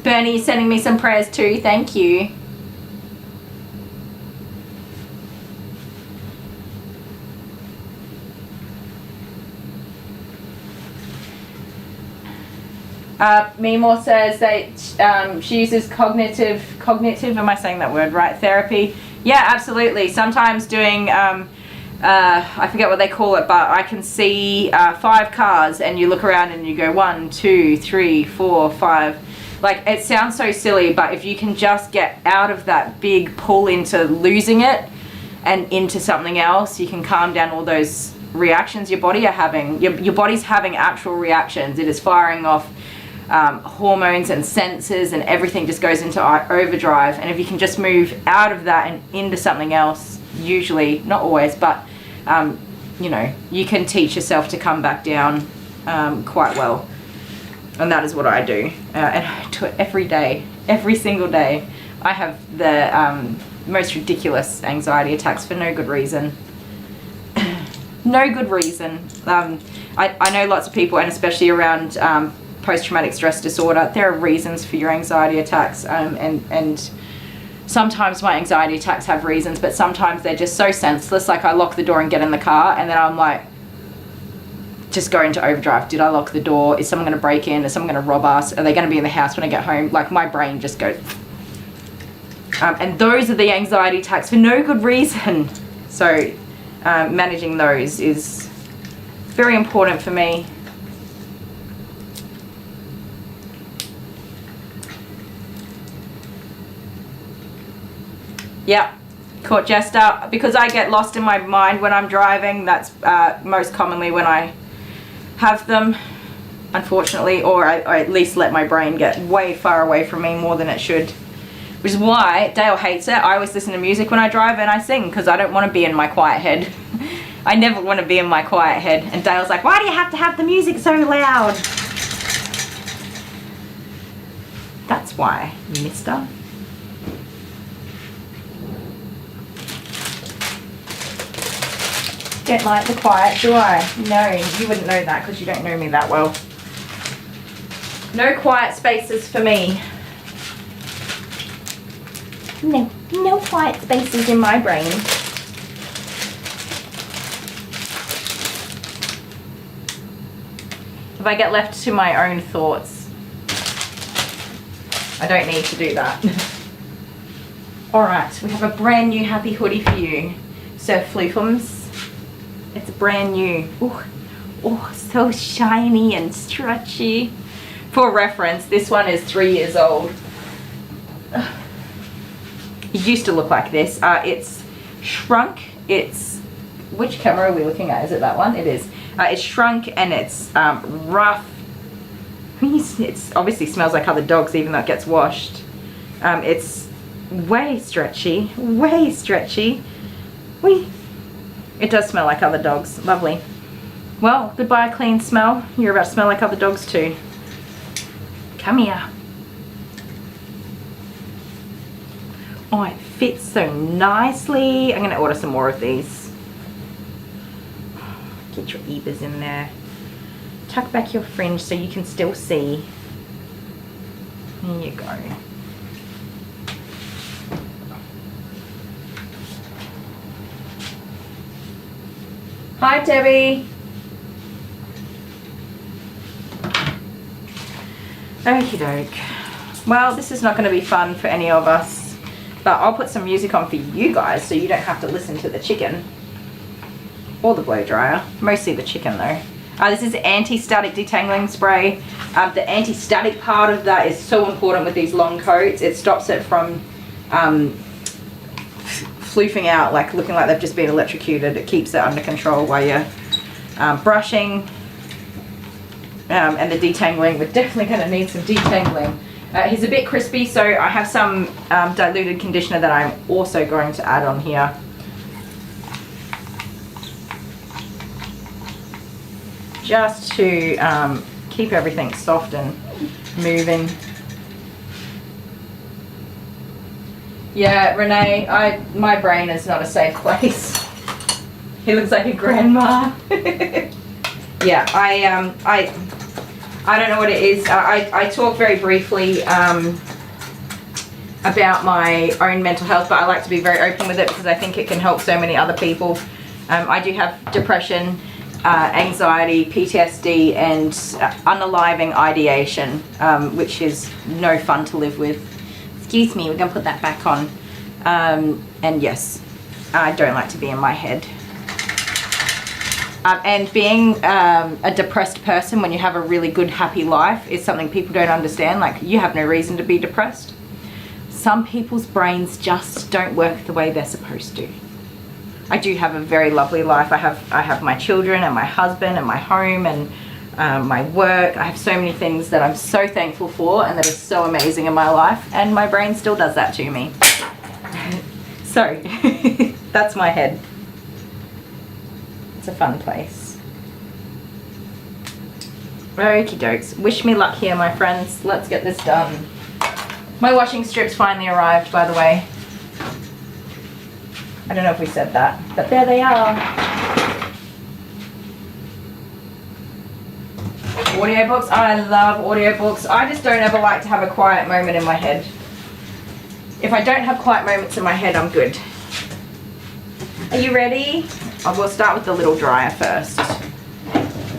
Bernie sending me some prayers too, thank you. Mimor says that she uses cognitive, am I saying that word right, therapy? Yeah, absolutely. Sometimes doing, I forget what they call it, but I can see 5 cars and you look around and you go 1, 2, 3, 4, 5. Like, it sounds so silly, but if you can just get out of that big pull into losing it and into something else, you can calm down all those reactions your body are having. Your body's having actual reactions. It is firing off hormones and sensors, and everything just goes into overdrive. And if you can just move out of that and into something else, usually, not always, but you know, you can teach yourself to come back down quite well. And that is what I do, and I do it every day, every single day. I have the most ridiculous anxiety attacks for no good reason. No good reason. I know lots of people, and especially around post-traumatic stress disorder, there are reasons for your anxiety attacks, and sometimes my anxiety attacks have reasons, but sometimes they're just so senseless. Like, I lock the door and get in the car, and then I'm like, just go into overdrive. Did I lock the door? Is someone going to break in? Is someone going to rob us? Are they going to be in the house when I get home? Like, my brain just goes. And those are the anxiety attacks for no good reason. So managing those is very important for me. Yeah, court jester. Because I get lost in my mind when I'm driving, that's most commonly when I have them, unfortunately, or I at least let my brain get way far away from me more than it should. Which is why Dale hates it. I always listen to music when I drive and I sing, because I don't want to be in my quiet head. I never want to be in my quiet head. And Dale's like, why do you have to have the music so loud? That's why, mister. Don't like the quiet, do I? No, you wouldn't know that because you don't know me that well. No quiet spaces for me. No quiet spaces in my brain. If I get left to my own thoughts, I don't need to do that. Alright, we have a brand new happy hoodie for you, Sir Floofums. It's brand new. Oh, so shiny and stretchy. For reference, this one is 3 years old. It used to look like this. It's shrunk. It's, which camera are we looking at? Is it that one? It is. It's shrunk and it's rough. It obviously smells like other dogs, even though it gets washed. It's way stretchy. Way stretchy. It does smell like other dogs. Lovely. Well, goodbye clean smell. You're about to smell like other dogs too. Come here. Oh, it fits so nicely. I'm going to order some more of these. Get your ears in there. Tuck back your fringe so you can still see. There you go. Hi, Debbie. Okie doke. Well, this is not going to be fun for any of us, but I'll put some music on for you guys so you don't have to listen to the chicken or the blow dryer. Mostly the chicken though. This is anti-static detangling spray. The anti-static part of that is so important with these long coats. It stops it from floofing out, like looking like they've just been electrocuted. It keeps it under control while you're brushing, and the detangling. We're definitely going to need some detangling. He's a bit crispy, so I have some diluted conditioner that I'm also going to add on here. Just to keep everything soft and moving. Yeah, Renee, my brain is not a safe place. He looks like a grandma. Yeah, I don't know what it is. I talk very briefly about my own mental health, but I like to be very open with it because I think it can help so many other people. I do have depression, anxiety, PTSD, and unaliving ideation, which is no fun to live with. Excuse me, we're going to put that back on. And yes, I don't like to be in my head. And being a depressed person when you have a really good, happy life is something people don't understand. Like, you have no reason to be depressed. Some people's brains just don't work the way they're supposed to. I do have a very lovely life. I have my children and my husband and my home and my work. I have so many things that I'm so thankful for and that are so amazing in my life, and my brain still does that to me. So that's my head. It's a fun place. Okie dokes. Wish me luck here, my friends. Let's get this done. My washing strips finally arrived, by the way. I don't know if we said that, but there they are. Audiobooks. I love audiobooks. I just don't ever like to have a quiet moment in my head. If I don't have quiet moments in my head, I'm good. Are you ready? We'll start with the little dryer first,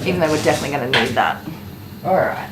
even though we're definitely going to need that. All right.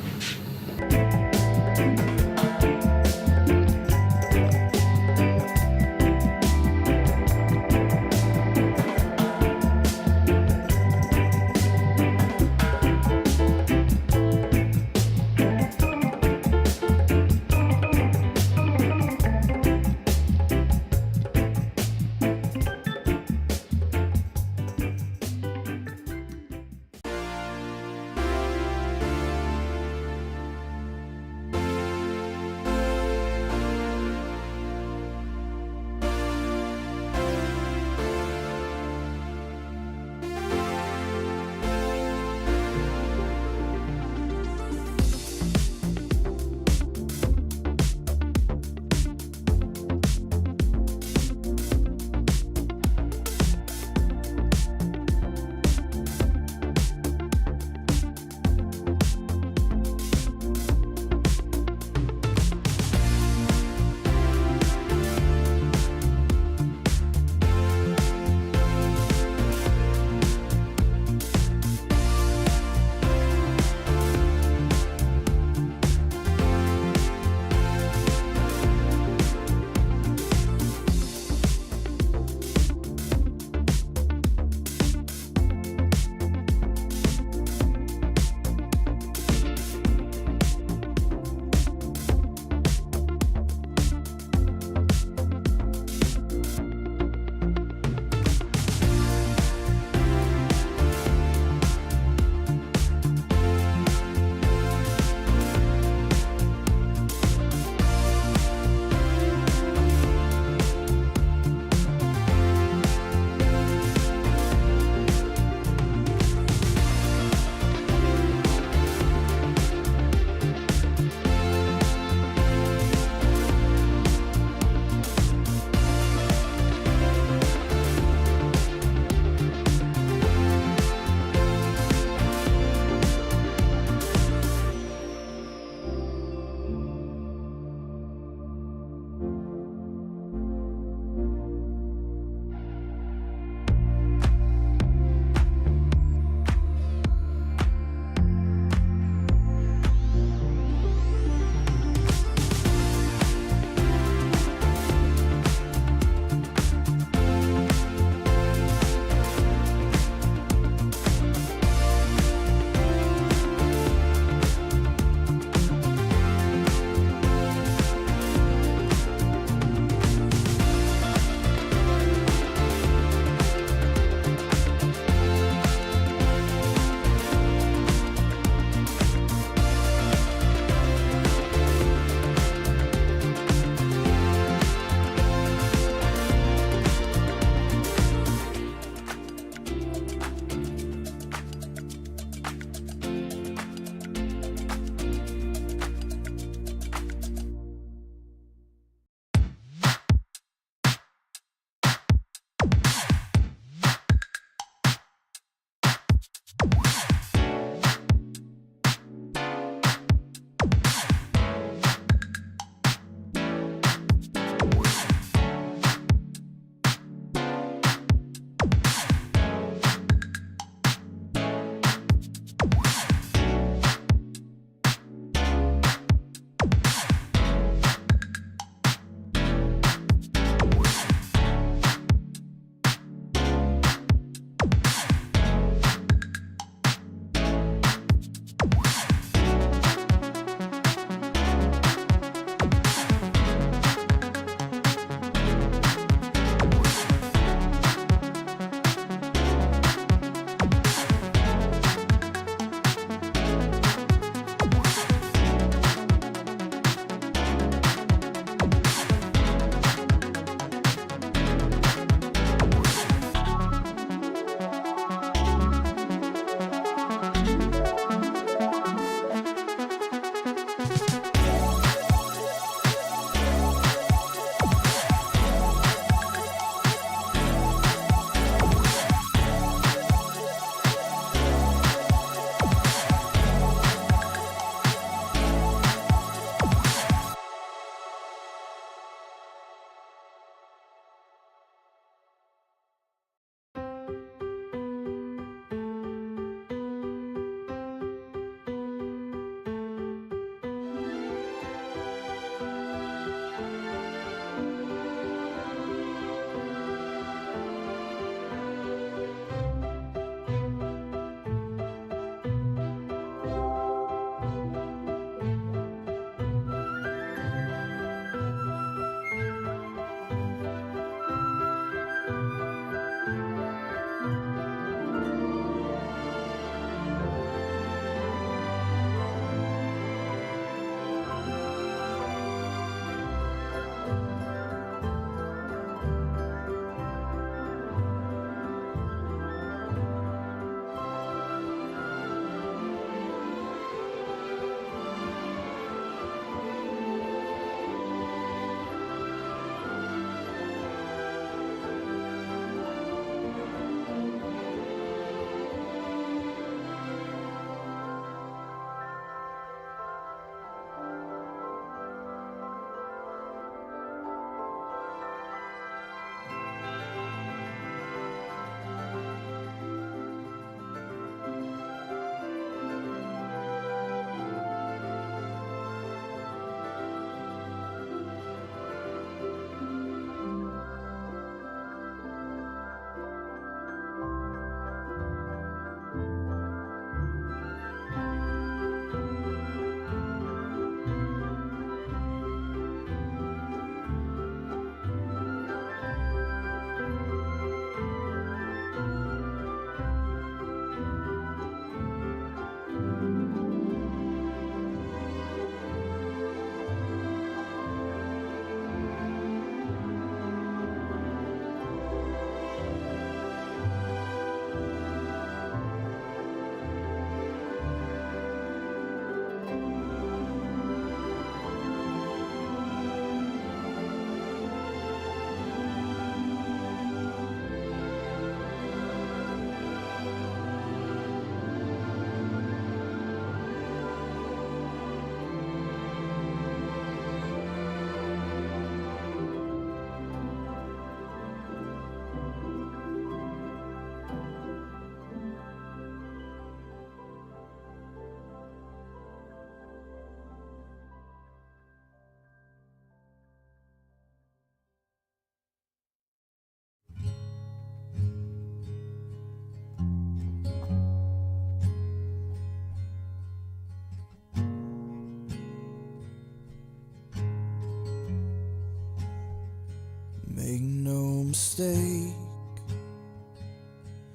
mistake.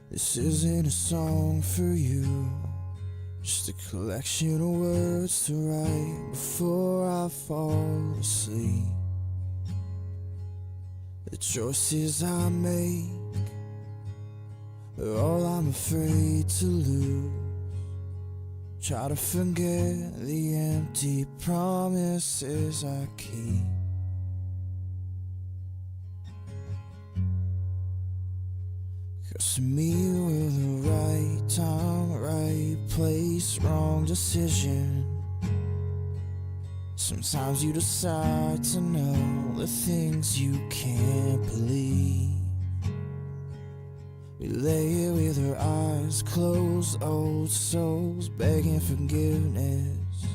This isn't a song for you, just a collection of words to write before I fall asleep. The choices I make are all I'm afraid to lose. Try to forget the empty promises I keep. Cause to me we're the right time, right place, wrong decision. Sometimes you decide to know the things you can't believe. We lay here with our eyes closed, old souls begging forgiveness.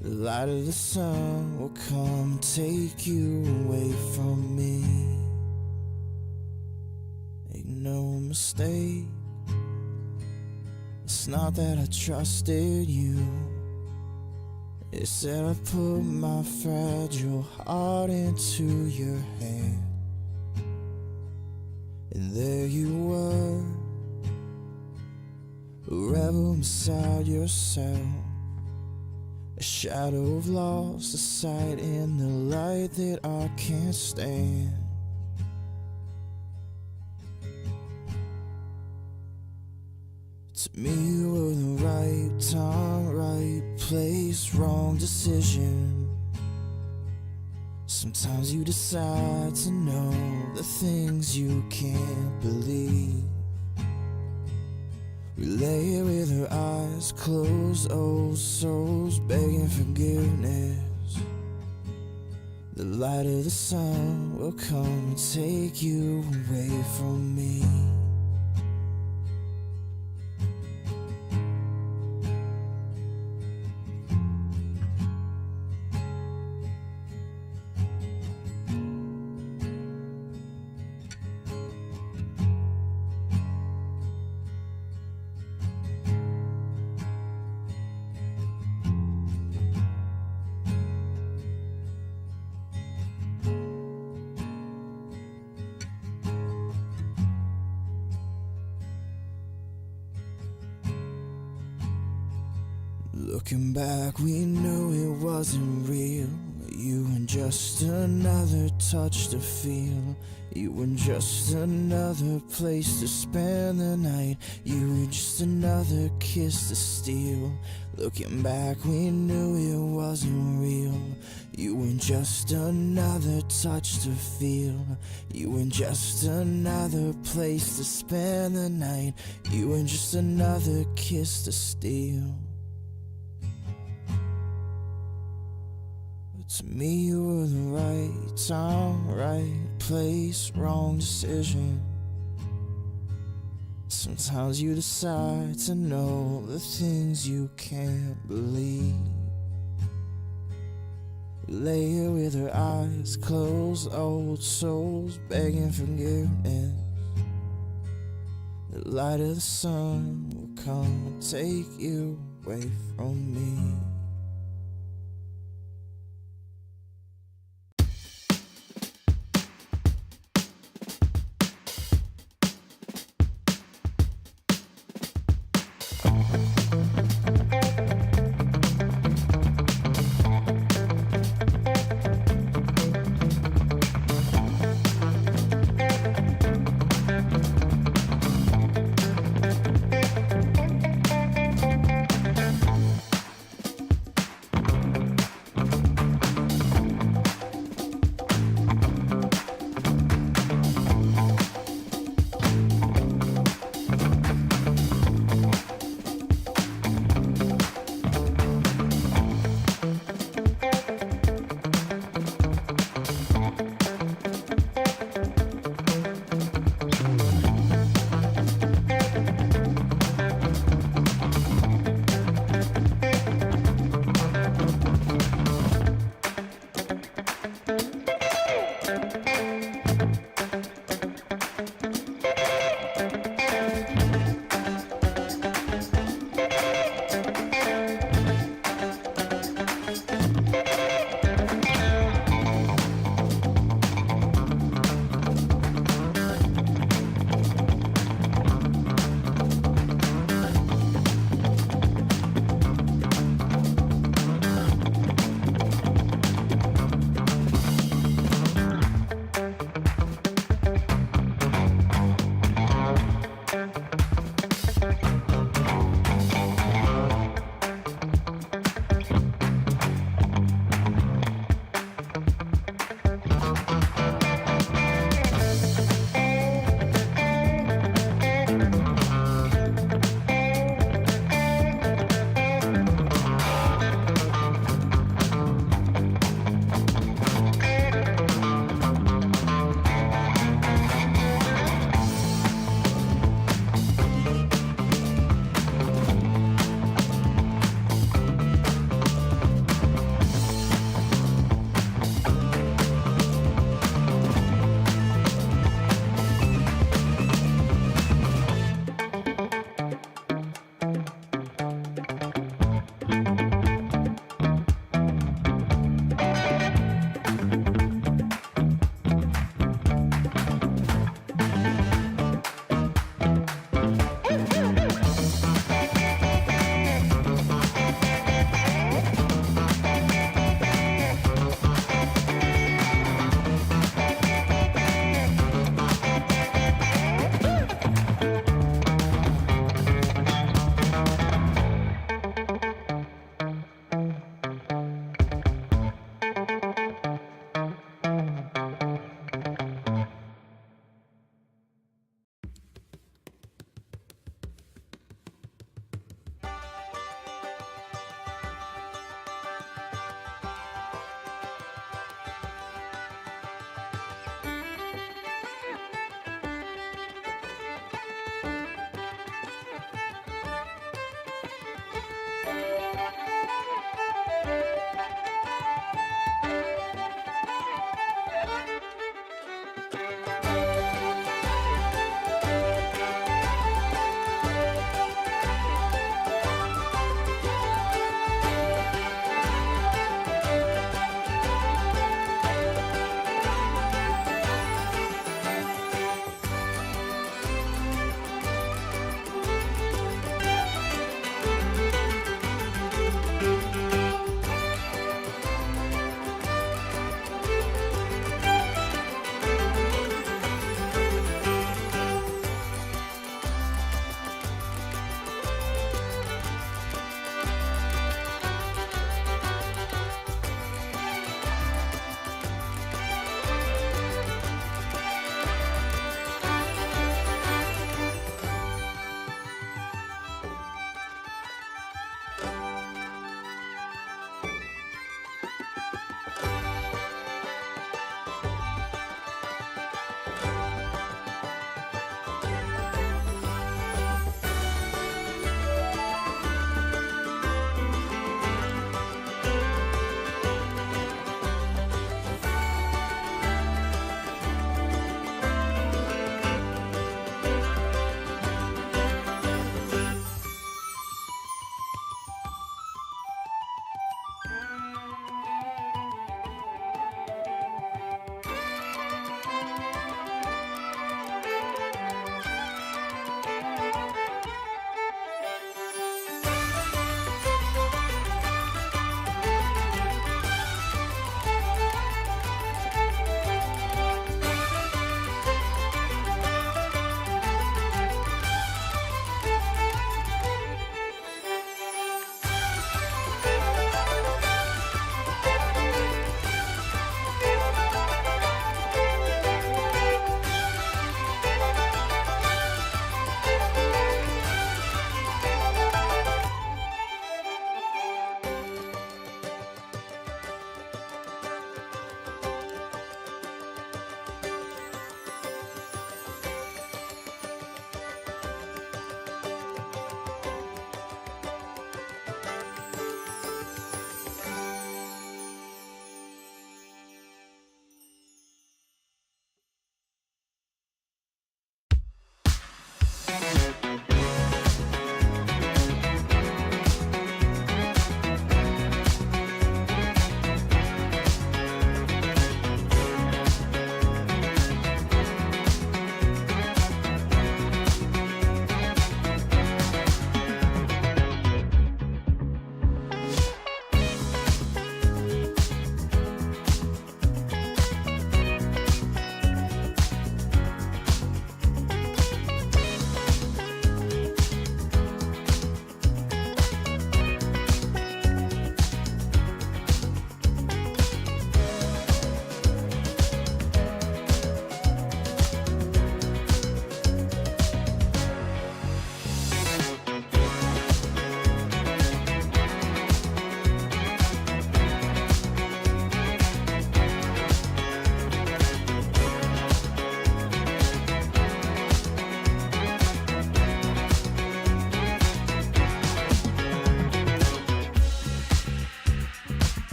The light of the sun will come and take you away from me. Make no mistake, it's not that I trusted you, it's that I put my fragile heart into your hand. And there you were, a rebel inside yourself, a shadow of loss, a sight in the light that I can't stand. To me you were the right time, right place, wrong decision. Sometimes you decide to know the things you can't believe. We lay here with our eyes closed, old souls begging forgiveness. The light of the sun will come and take you away from me. Looking back, we knew it wasn't real. You were just another touch to feel. You were just another place to spend the night. You were just another kiss to steal. Looking back, we knew it wasn't real. You were just another touch to feel. You were just another place to spend the night. You were just another kiss to steal. To me you were the right time, right place, wrong decision. Sometimes you decide to know the things you can't believe. We lay here with our eyes closed, old souls begging forgiveness. The light of the sun will come and take you away from me.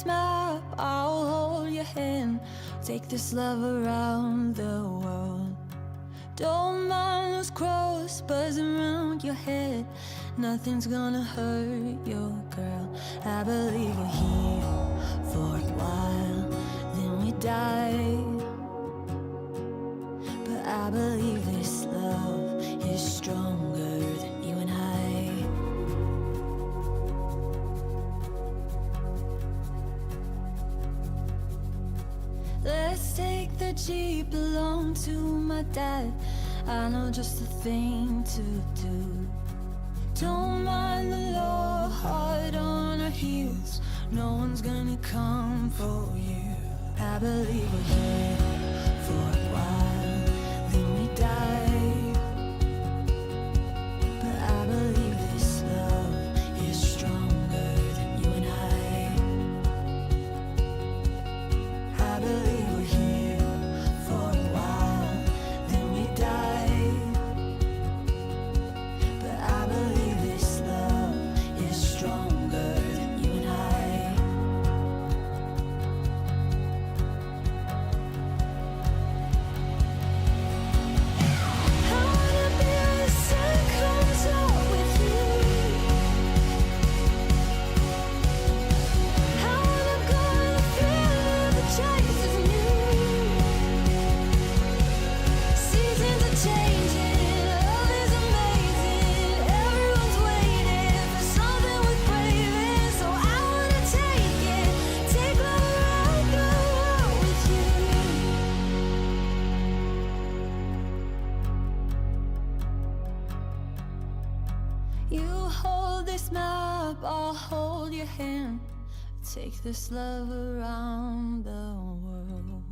this map, I'll hold your hand. Take this love around the world. Don't mind those crows buzzing around your head. Nothing's gonna hurt your girl. I believe we're here for a while, then we die. But I believe this love is stronger than you and I. Let's take the Jeep, belong to my dad. I know just the thing to do. Don't mind the law, hard on our heels. No one's gonna come for you. I believe we're here for a while, then we die. But I believe this love is stronger than you and I believe we're here for a while, then we die. But I believe this love is stronger than you and I. I wanna be where the sun comes up with you. I wanna go in the thrill of the chase is new. Seasons are changing, love is amazing. Everyone's waiting for something worth craving. So I wanna take it, take love around the world with you. You hold this map, I'll hold your hand. Take this love around the world.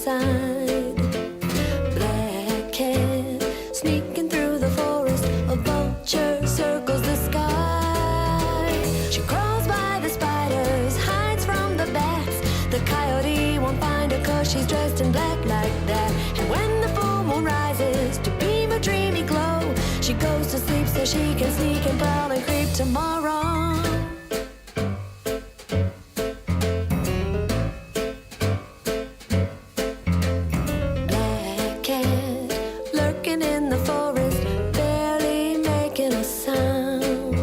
inside. Black cat sneaking through the forest. A vulture circles the sky. She crawls by the spiders, hides from the bats. The coyote won't find her 'cause she's dressed in black like that. And when the full moon rises to beam a dreamy glow, she goes to sleep so she can sneak and prowl and creep tomorrow. Black cat lurking in the forest, barely making a sound.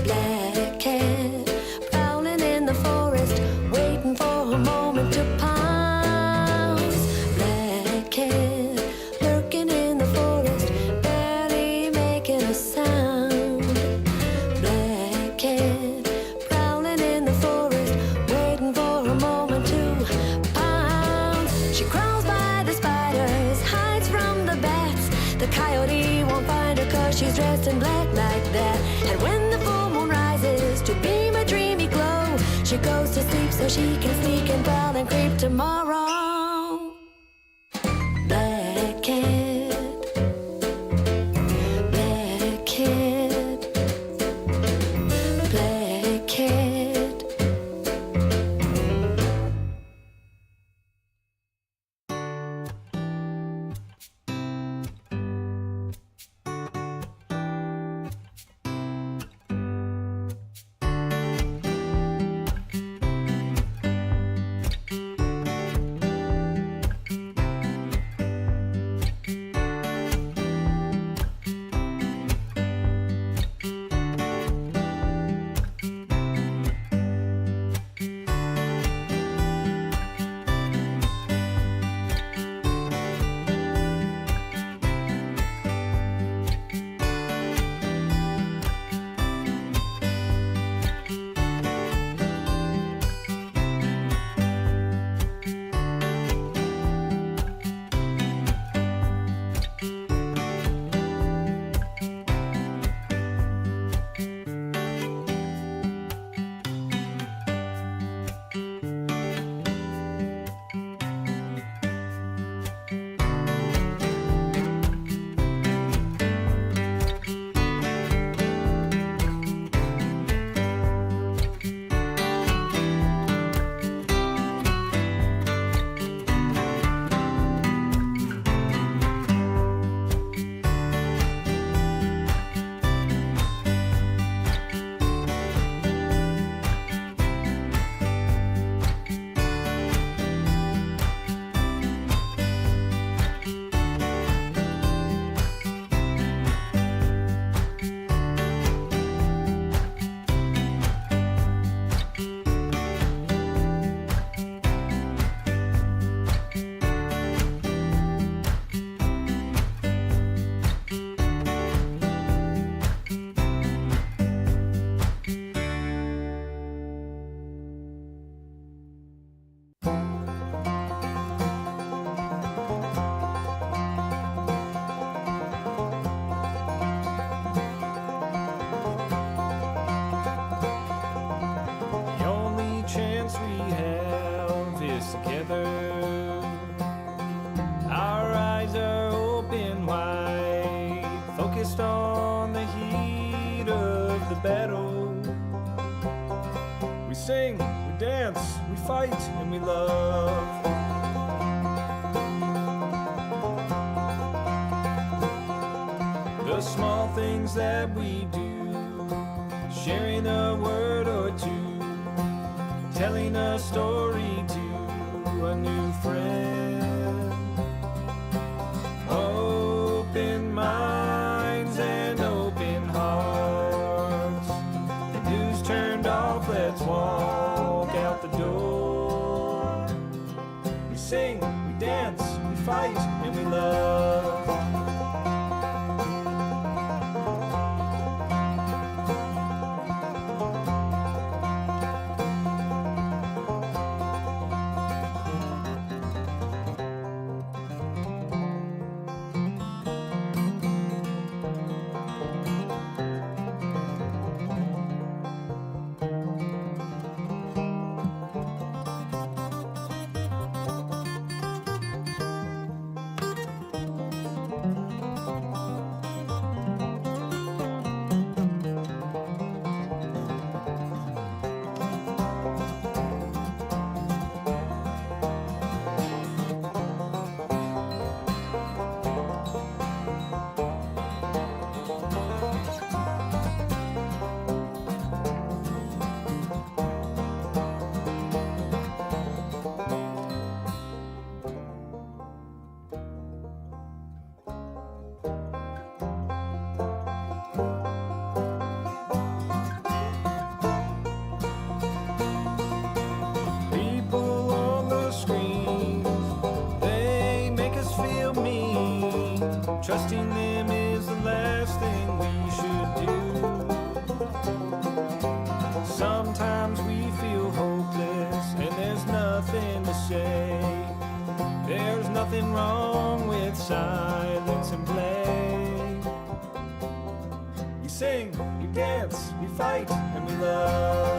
Black cat prowling in the forest, waiting for a moment to pounce. Black cat lurking in the forest, barely making a sound. Black cat prowling in the forest, waiting for a moment to pounce. She crawls by the spiders, hides from the bats. The coyote won't find her 'cause she's dressed in black like that. And when the full moon rises to beam a dreamy glow, she goes to sleep so she can sneak and prowl and creep tomorrow. Black cat, black cat, black cat. focused on the heat of the battle. We sing, we dance, we fight, and we love. The small things that we do, sharing a word or two, telling a story to a new friend. Open minds and open hearts. The news turned off, let's walk out the door. We sing, we dance, we fight, and we love. Trusting them is the last thing we should do. Sometimes we feel hopeless and there's nothing to say. There's nothing wrong with silence and play. We sing, we dance, we fight, and we love.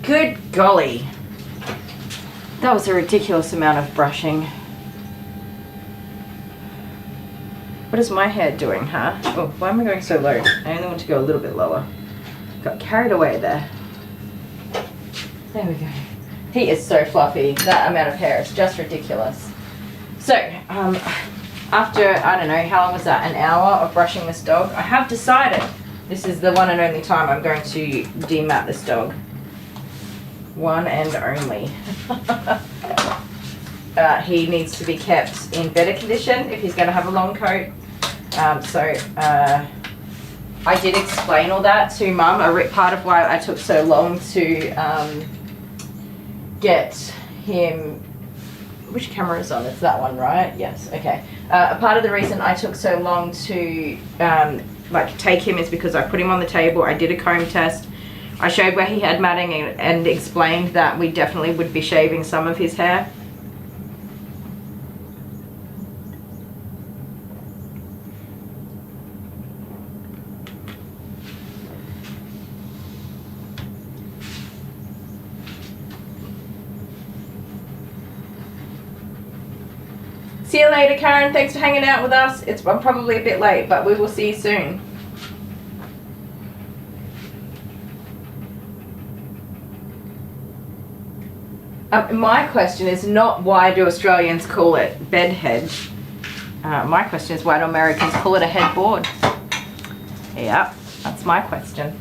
Good golly. That was a ridiculous amount of brushing. What is my hair doing, huh? Oh, why am I going so low? I only want to go a little bit lower. Got carried away there. There we go. He is so fluffy. That amount of hair is just ridiculous. So, after, I don't know, how long was that? An hour of brushing this dog? I have decided this is the one and only time I'm going to demat this dog. One and only. He needs to be kept in better condition if he's going to have a long coat. I did explain all that to Mum. Part of why I took so long to get him. Which camera is on? It's that one, right? Yes. Okay. A part of the reason I took so long to take him is because I put him on the table. I did a comb test. I showed where he had matting and explained that we definitely would be shaving some of his hair. See you later, Karen. Thanks for hanging out with us. I'm probably a bit late, but we will see you soon. My question is not why do Australians call it bedhead. My question is why do Americans call it a headboard? Yeah, that's my question.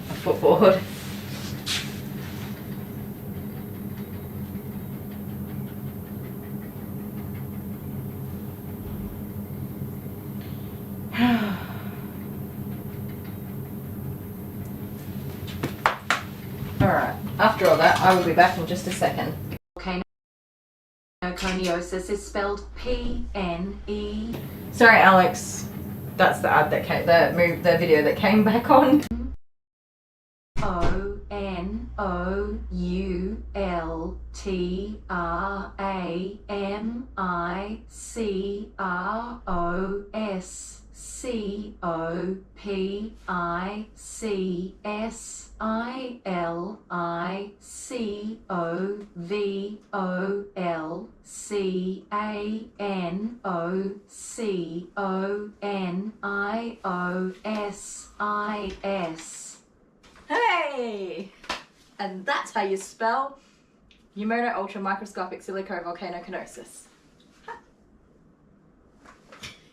A footboard. Alright, after all that, I will be back in just a second. Coniosis is spelled P-N-E. Sorry, Alex. That's the ad that came, the video that came back on. Coniosis. Hey! And that's how you spell Pneumono Ultra Microscopic Silicovolcanoconosis.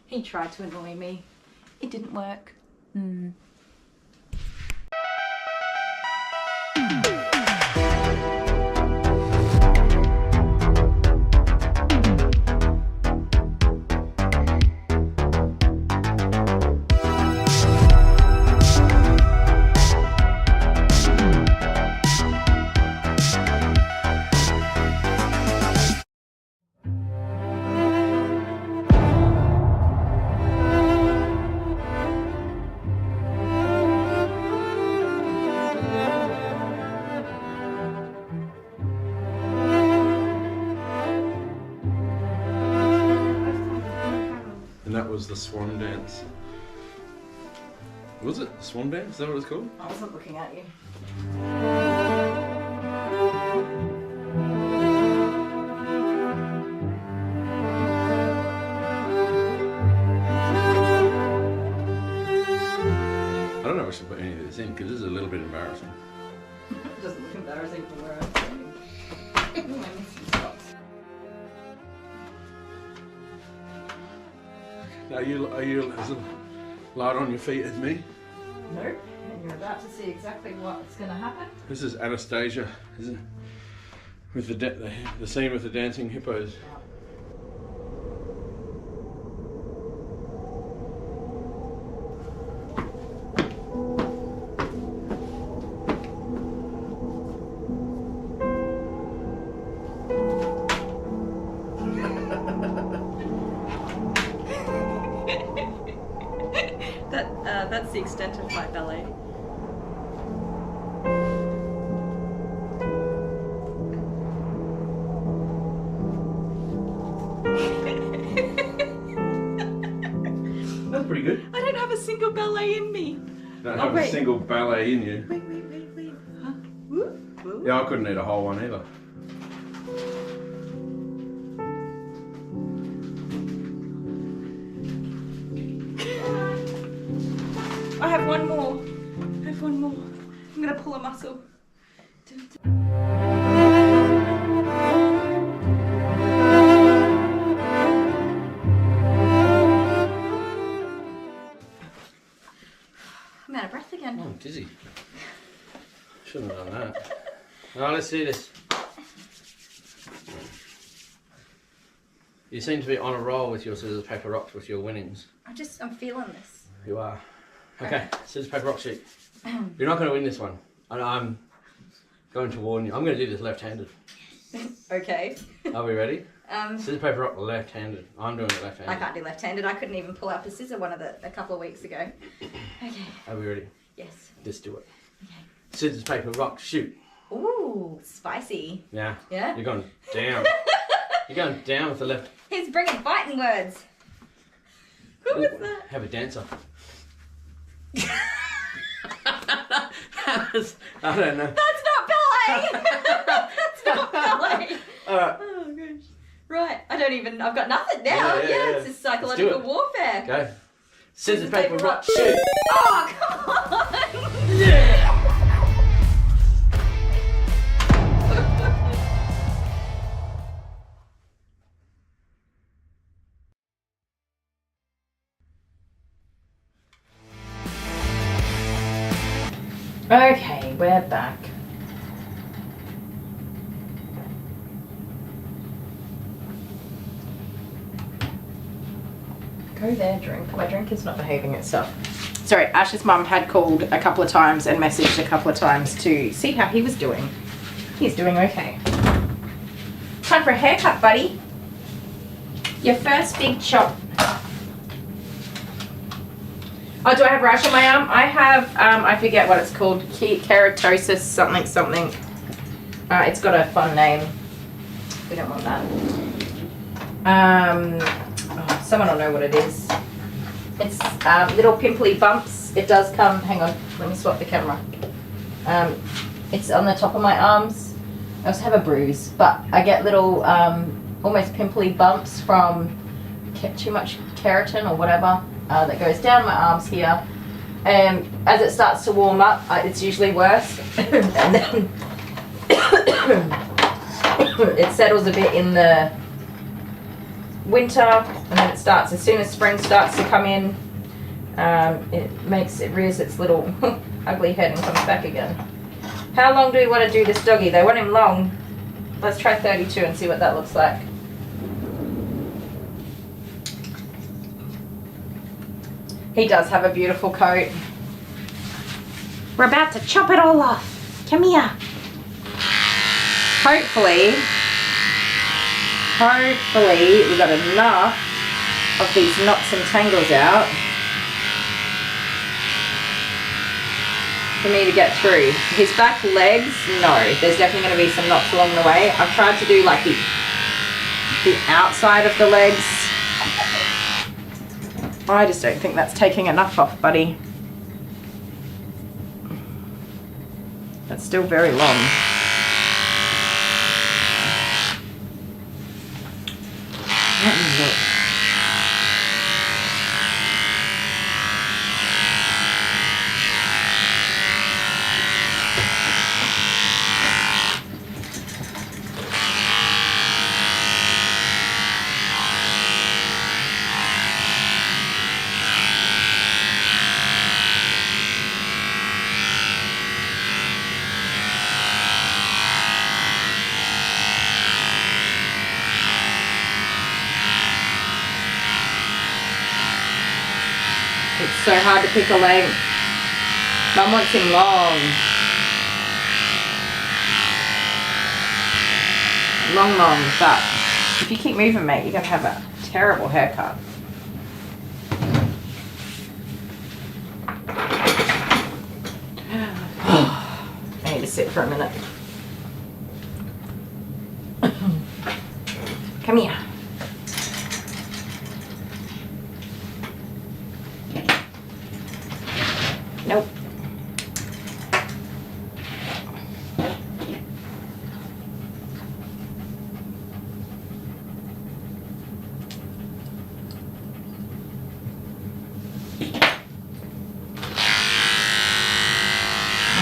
He tried to annoy me. It didn't work. Was the swan dance. Was it swan dance? Is that what it's called? I wasn't looking at you. I don't know if I should put any of this in because this is a little bit embarrassing. It doesn't look embarrassing from where I'm standing. My missing spots. Are you as light on your feet as me? Nope. And you're about to see exactly what's going to happen. This is Anastasia, isn't it? With the scene with the dancing hippos. That's the extent of my ballet. a single ballet in me. Don't have a single ballet in you. Wait. Huh? Woo? Yeah, I couldn't eat a whole one either. I have one more. I'm gonna pull a muscle. I'm out of breath again. Oh, I'm dizzy. Shouldn't have done that. Now let's see this. You seem to be on a roll with your scissors, paper, rocks with your winnings. I'm feeling this. You are. Okay, scissors, paper, rock, shoot. You're not going to win this one. And I'm going to warn you. I'm going to do this left-handed. Okay. Are we ready? Scissors, paper, rock, left-handed. I'm doing it left-handed. I can't do left-handed. I couldn't even pull out a scissor a couple of weeks ago. Okay. Are we ready? Yes. Let's do it. Okay. Scissors, paper, rock, shoot. Ooh, spicy. Yeah. Yeah? You're going down. You're going down with the left. He's bringing fighting words. Who was that? Have a dancer. I don't know. That's not ballet! That's not ballet! Alright. Oh gosh. Right, I've got nothing now. Yeah. It's just psychological warfare. Go. Scissors, paper, rock, shoot. Oh, come on! Yeah! Okay, we're back. Go there, drink. My drink is not behaving itself. Sorry, Ash's mum had called a couple of times and messaged a couple of times to see how he was doing. He's doing okay. Time for a haircut, buddy. Your first big chop. Oh, do I have rash on my arm? I have, I forget what it's called, keratosis something. It's got a fun name. We don't want that. Someone will know what it is. It's little pimply bumps. It does come, hang on, let me swap the camera. It's on the top of my arms. I also have a bruise, but I get little almost pimply bumps from too much keratin or whatever. That goes down my arms here, and as it starts to warm up, it's usually worse, and then it settles a bit in the winter, and then it starts, as soon as spring starts to come in, it rears its little ugly head and comes back again. How long do we want to do this doggy? They want him long. Let's try 32 and see what that looks like. He does have a beautiful coat. We're about to chop it all off. Come here. Hopefully we got enough of these knots and tangles out for me to get through. His back legs, no. There's definitely going to be some knots along the way. I've tried to do like the outside of the legs. I just don't think that's taking enough off, buddy. That's still very long. Let me look. It's so hard to pick a length. Mum wants him long. Long, but if you keep moving, mate, you're going to have a terrible haircut. I need to sit for a minute. Come here.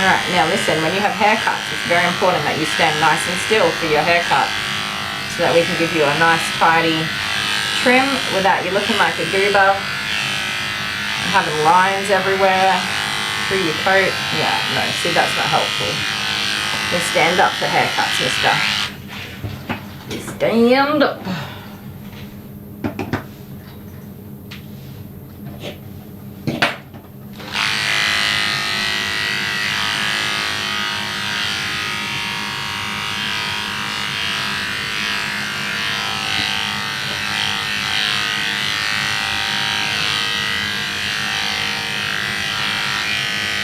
Alright, now listen, when you have haircuts, it's very important that you stand nice and still for your haircut so that we can give you a nice tidy trim without you looking like a goober, having lines everywhere through your coat. Yeah, no, see, that's not helpful. You stand up for haircuts, mister. You stand up.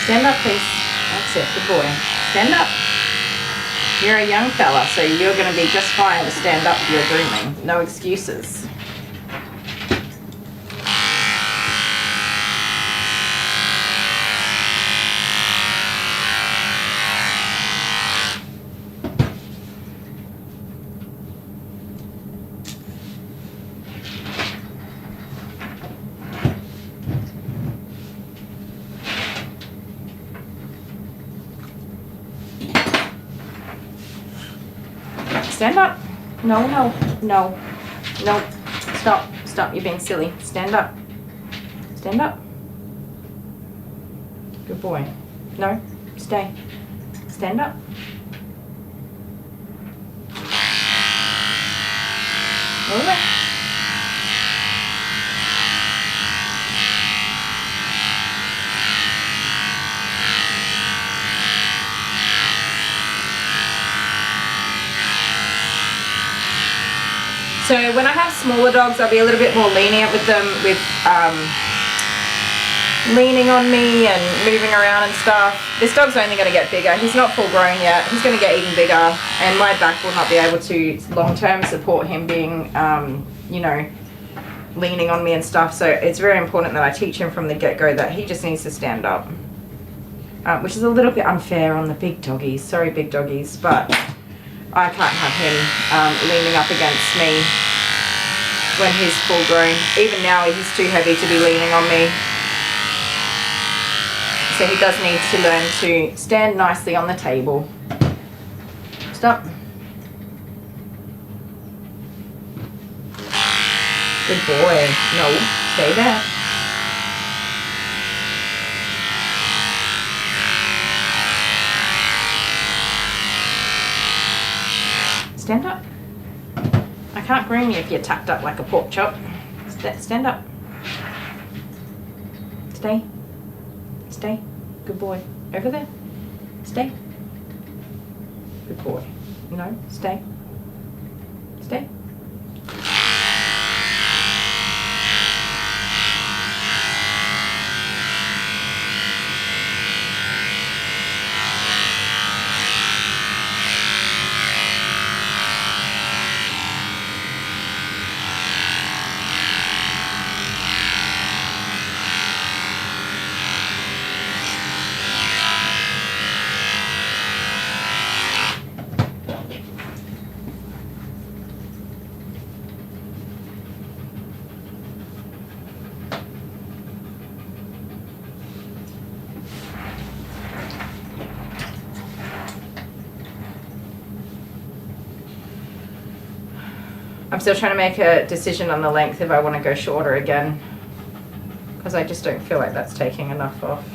Stand up, please. That's it, good boy. Stand up. You're a young fella, so you're going to be just fine to stand up for your grooming. No excuses. Stand up. No, no, no, no. Stop, stop, you're being silly. Stand up. Stand up. Good boy. No, stay. Stand up. Move it. So when I have smaller dogs, I'll be a little bit more lenient with them, with leaning on me and moving around and stuff. This dog's only going to get bigger. He's not full grown yet. He's going to get even bigger, and my back will not be able to long term support him being, you know, leaning on me and stuff. So it's very important that I teach him from the get-go that he just needs to stand up, which is a little bit unfair on the big doggies. Sorry, big doggies, but I can't have him leaning up against me when he's full grown. Even now he's too heavy to be leaning on me. So he does need to learn to stand nicely on the table. Stop. Good boy. No, stay there. Stand up. I can't groom you if you're tucked up like a pork chop. Stand up. Stay. Stay. Good boy. Over there. Stay. Good boy. No, stay. Stay. I'm still trying to make a decision on the length if I want to go shorter again, because I just don't feel like that's taking enough off.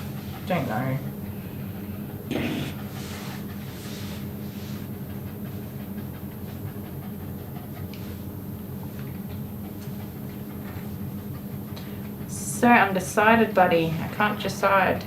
Don't know. So undecided, buddy. I can't decide.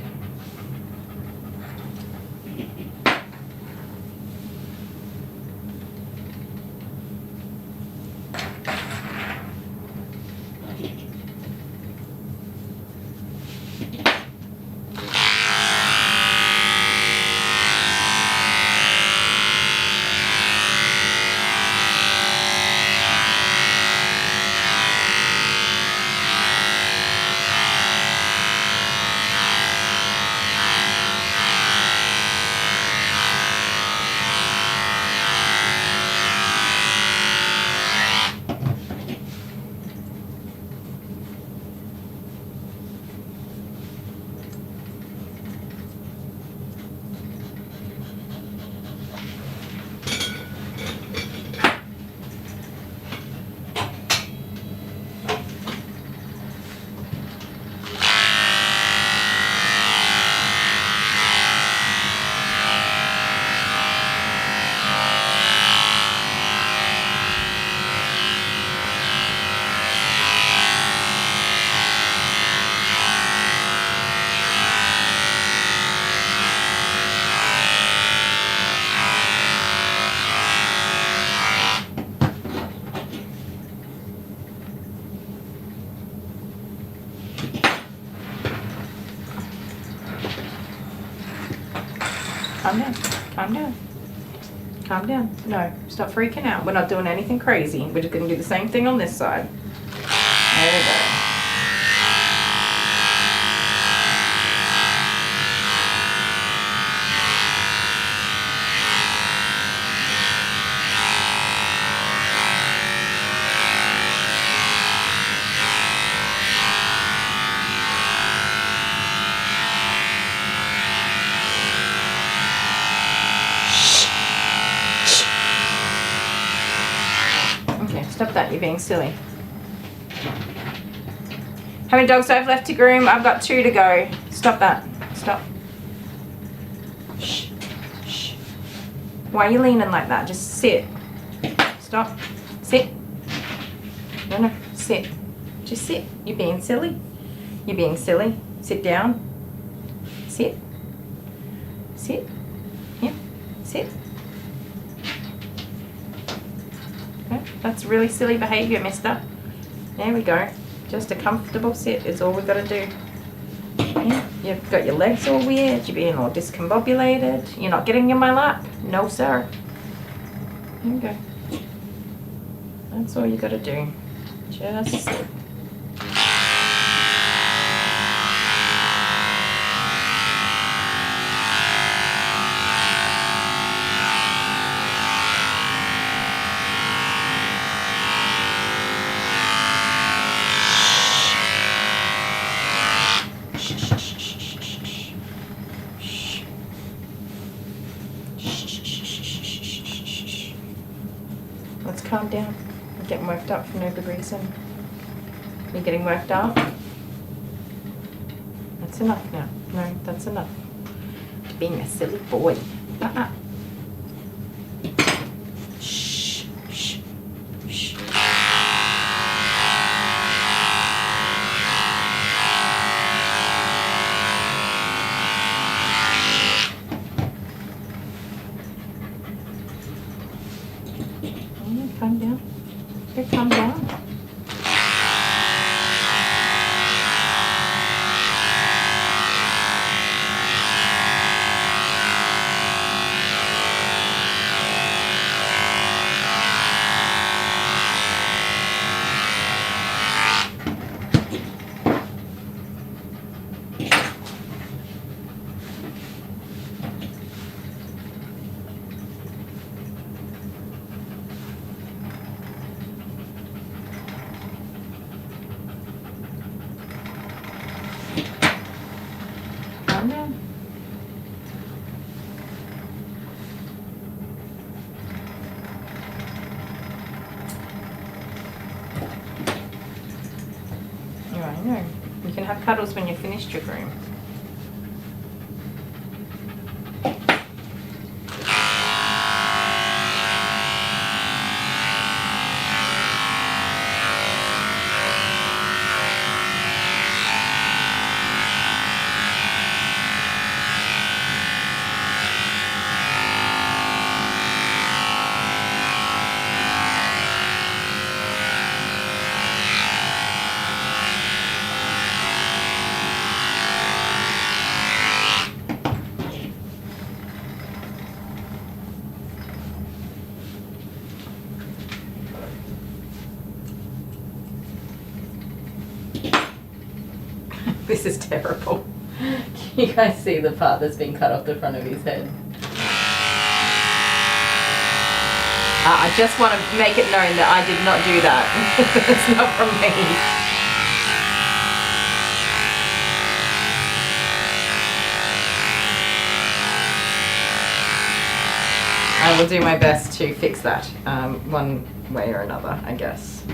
calm down. Calm down. Calm down. No, stop freaking out. We're not doing anything crazy. We're just going to do the same thing on this side. There we go. Stop that, you're being silly. How many dogs do I have left to groom? I've got 2 to go. Stop that. Stop. Shh. Shh. Why are you leaning like that? Just sit. Stop. Sit. No, sit. Just sit. You're being silly. You're being silly. Sit down. Sit. Sit. Yeah. Sit. That's really silly behaviour, mister. There we go. Just a comfortable sit is all we've got to do. Yeah, you've got your legs all weird, you're being all discombobulated, you're not getting in my lap. No, sir. There we go. That's all you got to do. Just sit. Calm down. I'm getting worked up for no good reason. You're getting worked up? That's enough now. No, that's enough. Being a silly boy. Shh. Shh. Shh. Calm down. Here, calm down. I know. You can have cuddles when you've finished your groom. This is terrible. Can you guys see the part that's been cut off the front of his head? I just want to make it known that I did not do that. It's not from me. I will do my best to fix that one way or another, I guess.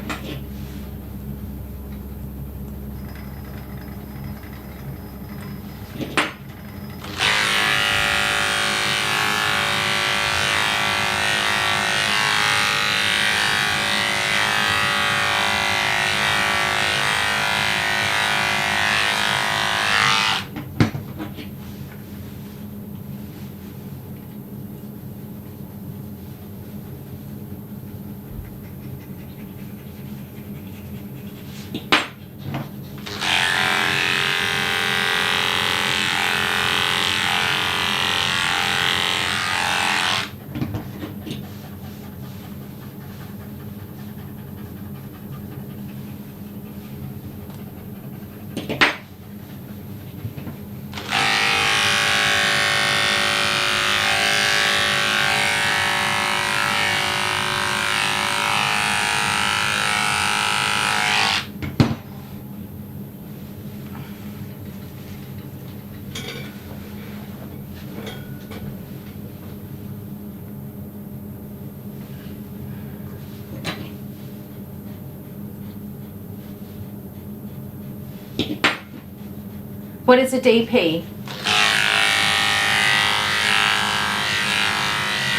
What is a DP?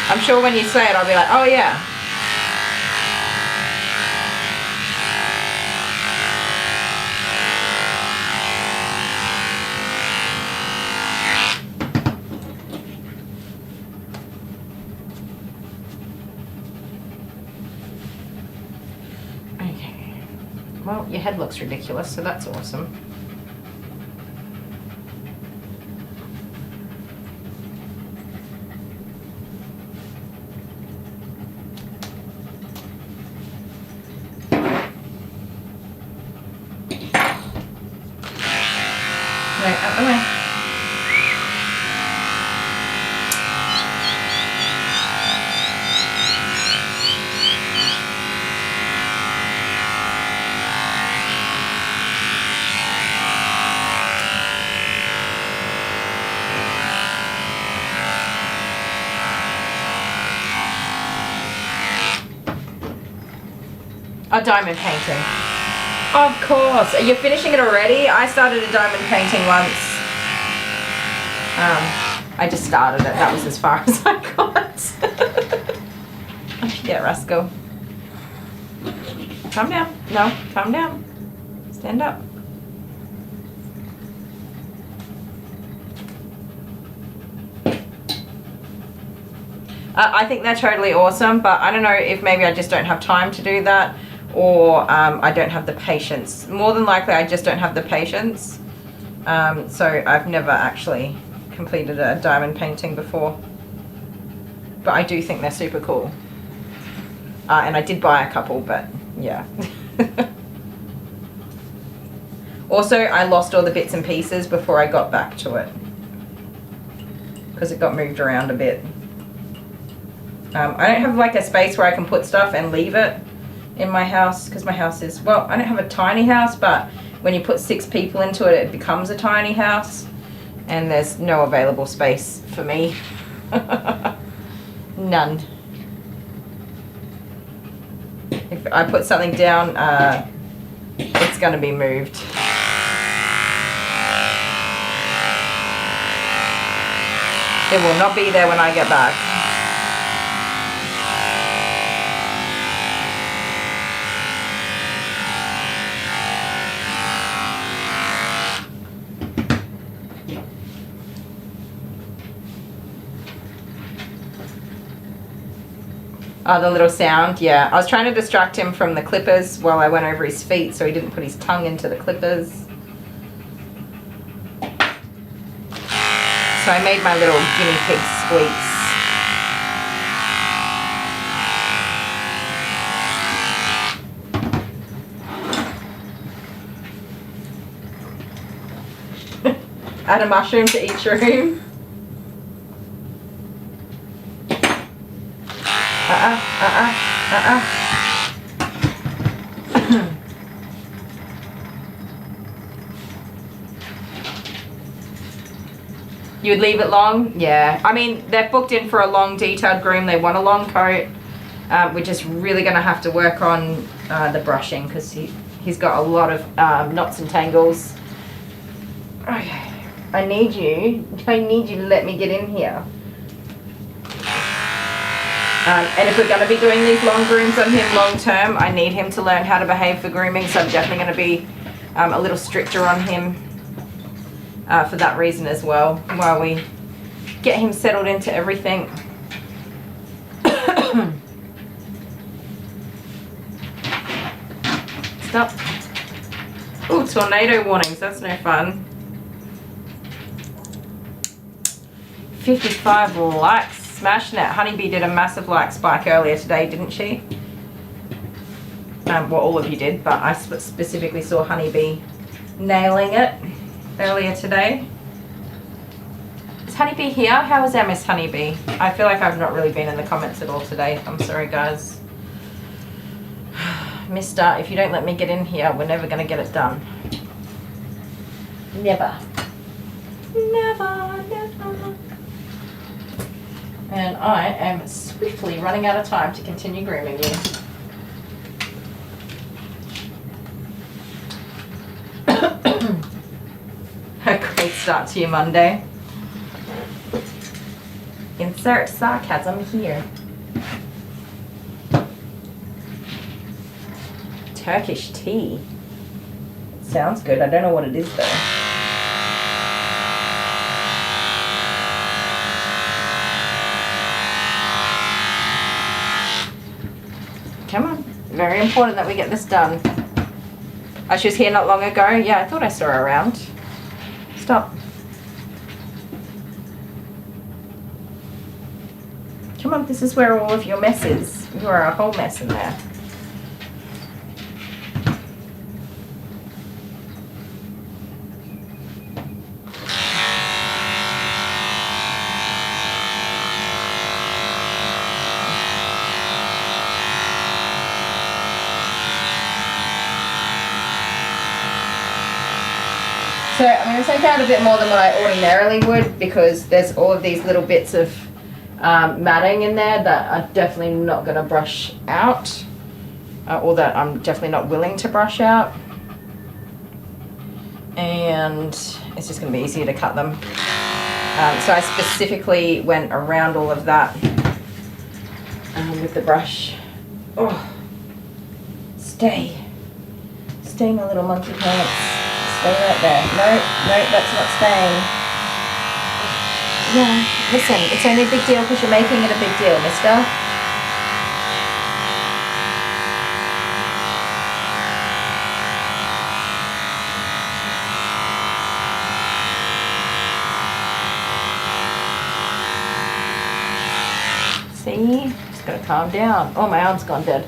I'm sure when you say it, I'll be like, oh yeah. Okay. Well, your head looks ridiculous, so that's awesome. Out the way. A diamond painting. Of course. Are you finishing it already? I started a diamond painting once. I just started it. That was as far as I got. Yeah, rascal. Calm down. No, calm down. Stand up. I think they're totally awesome, but I don't know if maybe I just don't have time to do that, or I don't have the patience. More than likely, I just don't have the patience. So I've never actually completed a diamond painting before. But I do think they're super cool. And I did buy a couple, but yeah. Also, I lost all the bits and pieces before I got back to it, because it got moved around a bit. I don't have like a space where I can put stuff and leave it in my house, because my house is, well, I don't have a tiny house, but when you put 6 people into it, it becomes a tiny house, and there's no available space for me. None. If I put something down, it's going to be moved. It will not be there when I get back. Oh, the little sound, yeah. I was trying to distract him from the clippers while I went over his feet so he didn't put his tongue into the clippers. So I made my little guinea pig squeaks. Add a mushroom to each room. You would leave it long? Yeah. I mean, they're booked in for a long detailed groom. They want a long coat. We're just really going to have to work on the brushing, because he's got a lot of knots and tangles. Okay. I need you to let me get in here. And if we're going to be doing these long grooms on him long term, I need him to learn how to behave for grooming, so I'm definitely going to be a little stricter on him for that reason as well, while we get him settled into everything. Stop. Ooh, tornado warnings, that's no fun. 55 likes. Smashing it. Honeybee did a massive like spike earlier today, didn't she? Well, all of you did, but I specifically saw Honeybee nailing it earlier today. Is Honeybee here? How is our Miss Honeybee? I feel like I've not really been in the comments at all today. I'm sorry, guys. Mister, if you don't let me get in here, we're never going to get it done. Never. Never, never. And I am swiftly running out of time to continue grooming you. A start to your Monday. Insert sarcasm here. Turkish tea. Sounds good. I don't know what it is though. Come on. Very important that we get this done. Oh, she was here not long ago. Yeah, I thought I saw her around. Stop. Come on, this is where all of your mess is. You are a whole mess in there. So I'm going to take out a bit more than what I ordinarily would because there's all of these little bits of matting in there that are definitely not going to brush out, or that I'm definitely not willing to brush out. And it's just going to be easier to cut them. So I specifically went around all of that with the brush. Oh, stay my little monkey pants. Stay right there. No, that's not staying. Yeah, listen, it's only a big deal because you're making it a big deal, mister. See? Just gotta calm down. Oh, my arm's gone dead.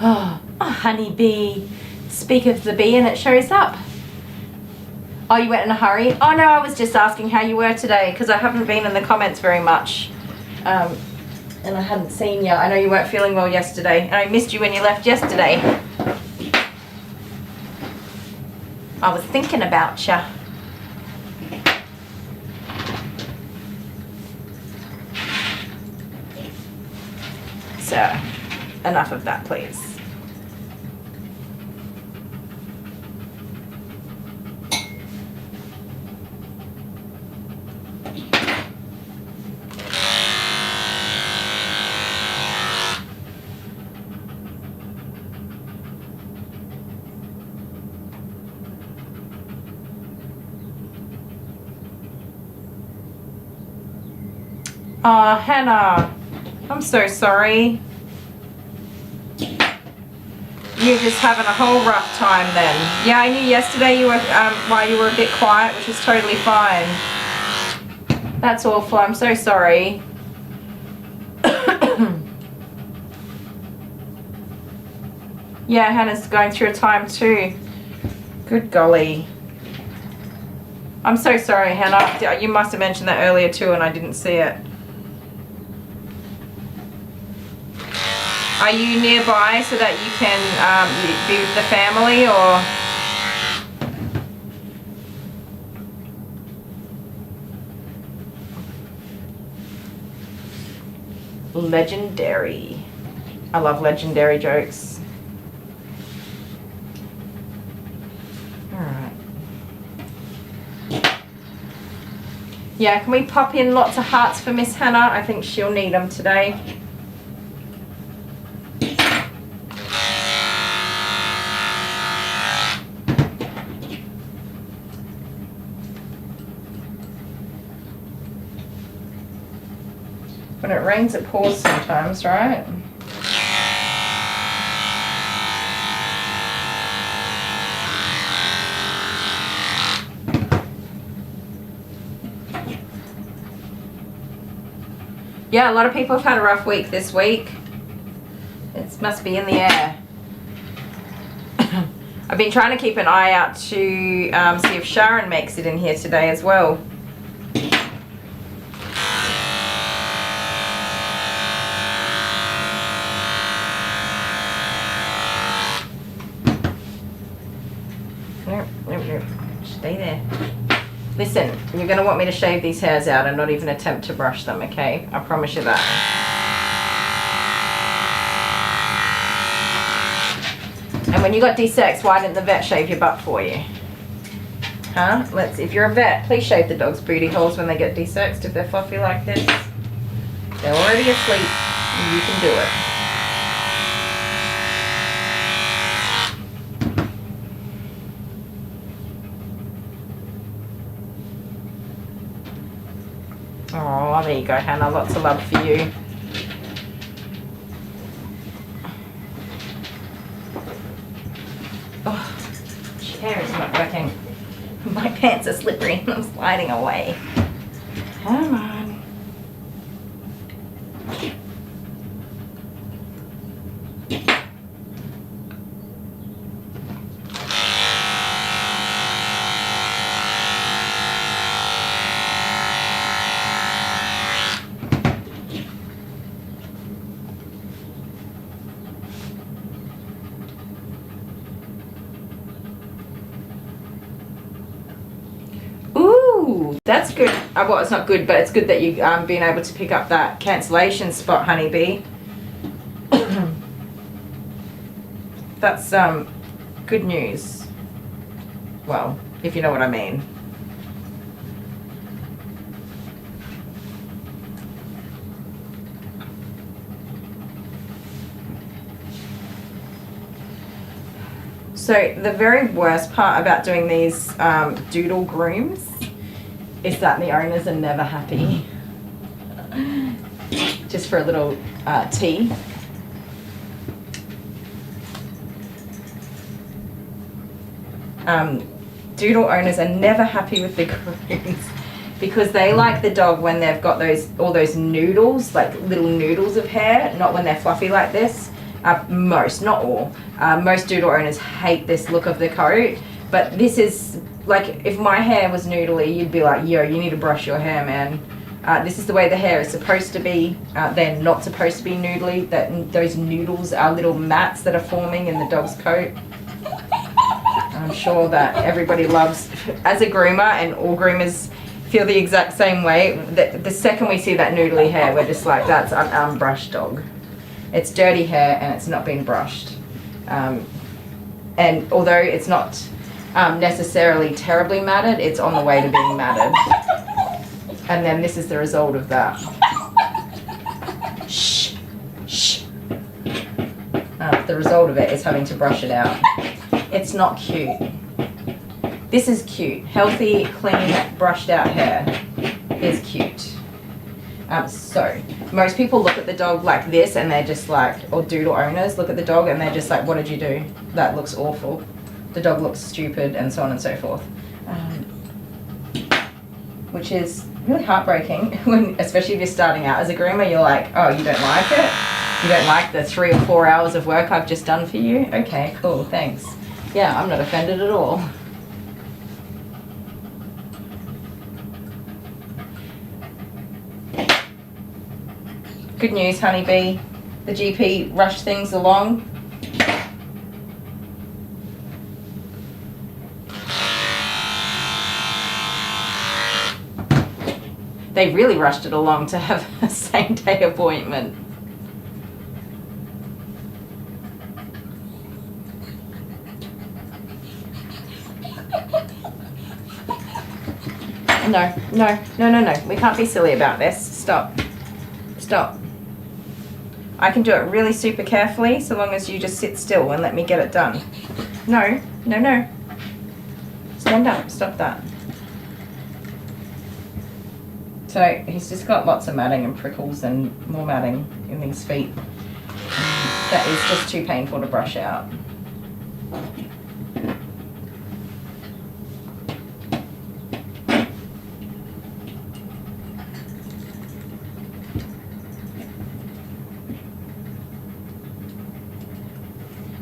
Oh, honeybee. Speak of the bee and it shows up. Oh, you went in a hurry? Oh no, I was just asking how you were today because I haven't been in the comments very much. And I hadn't seen you. I know you weren't feeling well yesterday and I missed you when you left yesterday. I was thinking about you. So, enough of that, please. Aw, Hannah, I'm so sorry. You're just having a whole rough time then. Yeah, I knew yesterday you were, why you were a bit quiet, which is totally fine. That's awful, I'm so sorry. Yeah, Hannah's going through a time too. Good golly. I'm so sorry, Hannah. You must have mentioned that earlier too and I didn't see it. Are you nearby so that you can be with the family or? Legendary. I love legendary jokes. Alright. Yeah, can we pop in lots of hearts for Miss Hannah? I think she'll need them today. When it rains, it pours sometimes, right? Yeah, a lot of people have had a rough week this week. It must be in the air. I've been trying to keep an eye out to see if Sharon makes it in here today as well. Nope. Stay there. Listen, you're going to want me to shave these hairs out and not even attempt to brush them, okay? I promise you that. And when you got D6, why didn't the vet shave your butt for you? Huh? If you're a vet, please shave the dog's booty holes when they get desexed if they're fluffy like this. They're already asleep and you can do it. Oh, there you go, Hannah. Lots of love for you. Oh, chair is not working. My pants are slippery and I'm sliding away. Come on. Ooh, that's good. Well, it's not good, but it's good that you been able to pick up that cancellation spot, honeybee. That's good news. Well, if you know what I mean. So the very worst part about doing these Doodle grooms is that the owners are never happy. Just for a little tea. Doodle owners are never happy with the grooms because they like the dog when they've got all those noodles, like little noodles of hair, not when they're fluffy like this. Most, not all. Most Doodle owners hate this look of the coat, but this is like, if my hair was noodly, you'd be like, yo, you need to brush your hair, man. This is the way the hair is supposed to be. They're not supposed to be noodly. Those noodles are little mats that are forming in the dog's coat. I'm sure that everybody loves, as a groomer, and all groomers feel the exact same way. The second we see that noodly hair, we're just like, that's an unbrushed dog. It's dirty hair and it's not been brushed. And although it's not necessarily terribly matted, it's on the way to being matted. And then this is the result of that. Shh, shh. The result of it is having to brush it out. It's not cute. This is cute. Healthy, clean, brushed out hair is cute. So most people look at the dog like this and they're just like, or Doodle owners look at the dog and they're just like, what did you do? That looks awful. The dog looks stupid, and so on and so forth. Which is really heartbreaking, when, especially if you're starting out as a groomer. You're like, oh, you don't like it? You don't like the 3 or 4 hours of work I've just done for you? Okay, cool, thanks. Yeah, I'm not offended at all. Good news, honeybee. The GP rushed things along. They really rushed it along to have a same-day appointment. No. We can't be silly about this. Stop. Stop. I can do it really super carefully so long as you just sit still and let me get it done. No. Stand up. Stop that. So he's just got lots of matting and prickles and more matting in his feet. That is just too painful to brush out.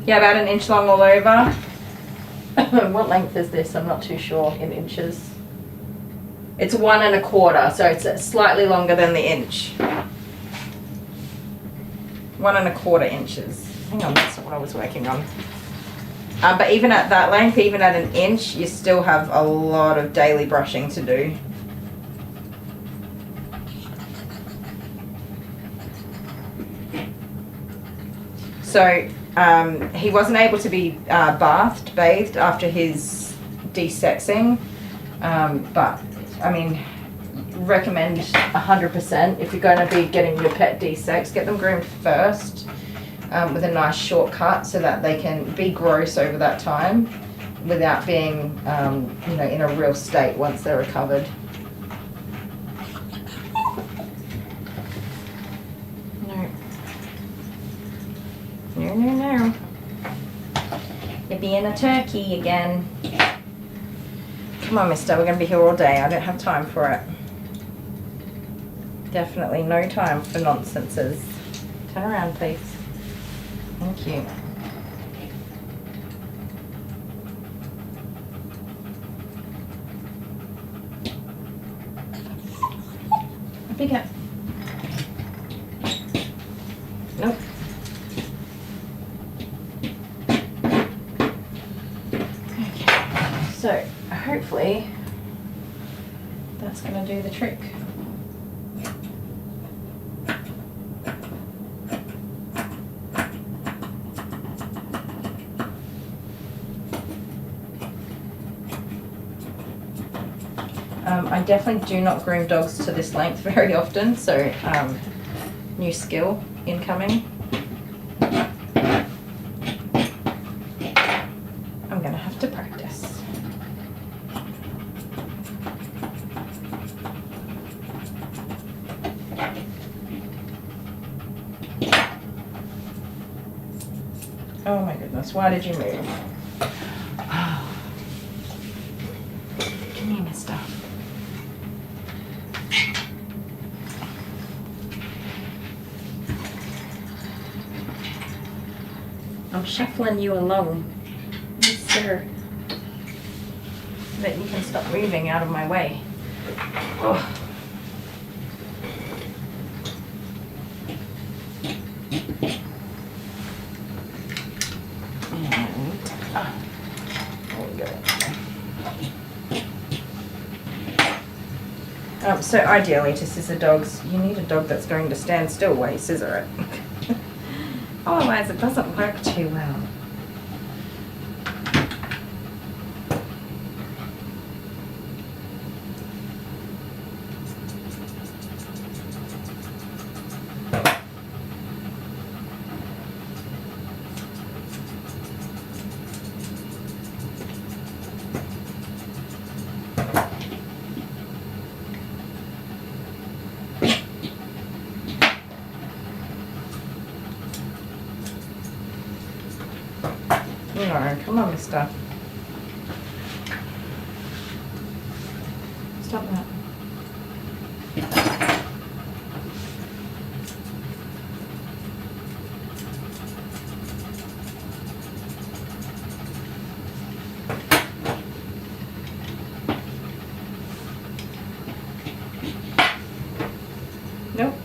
Yeah, about an inch long all over. What length is this? I'm not too sure in inches. It's 1 1/4, so it's slightly longer than the inch. 1 1/4 inches. Hang on, that's not what I was working on. But even at that length, even at an inch, you still have a lot of daily brushing to do. So he wasn't able to be bathed after his desexing. But I mean, recommend 100% if you're going to be getting your pet desexed, get them groomed first with a nice short cut so that they can be gross over that time without being you know, in a real state once they're recovered. No. You're being a turkey again. Come on, mister, we're going to be here all day. I don't have time for it. Definitely no time for nonsenses. Turn around, please. Thank you. Up you go. Nope. Okay, so hopefully that's going to do the trick. I definitely do not groom dogs to this length very often, so new skill incoming. I'm gonna have to practice. Oh my goodness, why did you move? Come here, mister. I'm shuffling you along, yes sir, so that you can stop moving out of my way. Oh. There we go. So ideally to scissor dogs, you need a dog that's going to stand still while you scissor it. Otherwise it doesn't work too well. No, come on, mister. Stop that. Nope.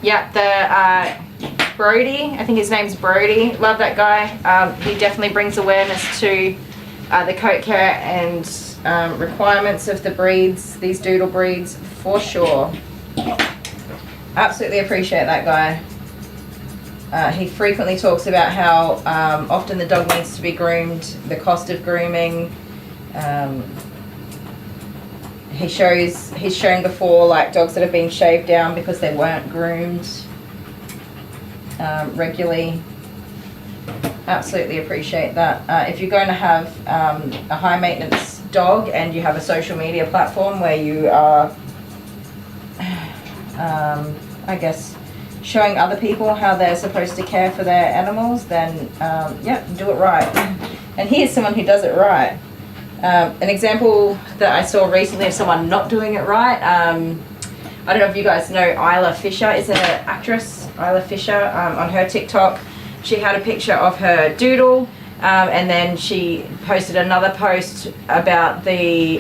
Yeah, the Brody, I think his name's Brody. Love that guy. He definitely brings awareness to the coat care and requirements of the breeds, these Doodle breeds, for sure. Absolutely appreciate that guy. He frequently talks about how often the dog needs to be groomed, the cost of grooming. He's shown before like dogs that have been shaved down because they weren't groomed regularly. Absolutely appreciate that. If you're going to have a high maintenance dog and you have a social media platform where you are, I guess, showing other people how they're supposed to care for their animals, then yeah, do it right. And here's someone who does it right. An example that I saw recently of someone not doing it right, I don't know if you guys know Isla Fisher is an actress, Isla Fisher, on her TikTok. She had a picture of her Doodle, and then she posted another post about the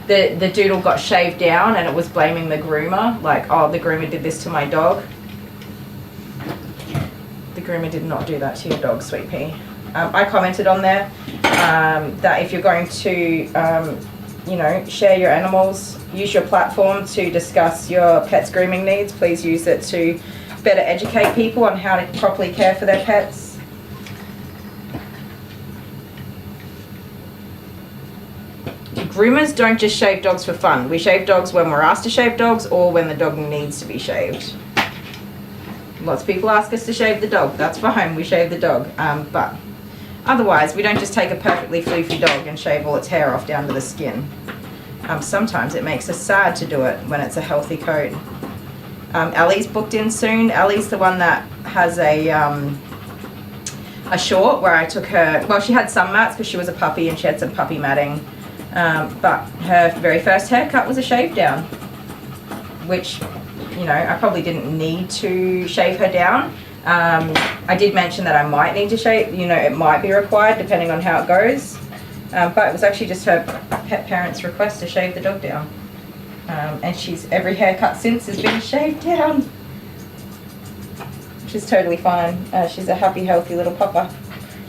Doodle got shaved down and it was blaming the groomer, like, oh, the groomer did this to my dog. The groomer did not do that to your dog, sweet pea. I commented on there that if you're going to, you know, share your animals, use your platform to discuss your pet's grooming needs. Please use it to better educate people on how to properly care for their pets. Groomers don't just shave dogs for fun. We shave dogs when we're asked to shave dogs or when the dog needs to be shaved. Lots of people ask us to shave the dog. That's fine, we shave the dog. But otherwise, we don't just take a perfectly floofy dog and shave all its hair off down to the skin. Sometimes it makes us sad to do it when it's a healthy coat. Ellie's booked in soon. Ellie's the one that has a short where I took her, well, she had some mats because she was a puppy and she had some puppy matting. But her very first haircut was a shave down, which, you know, I probably didn't need to shave her down. I did mention that I might need to shave, you know, it might be required depending on how it goes. But it was actually just her pet parents' request to shave the dog down. And every haircut since has been shaved down, which is totally fine. She's a happy, healthy little pupper.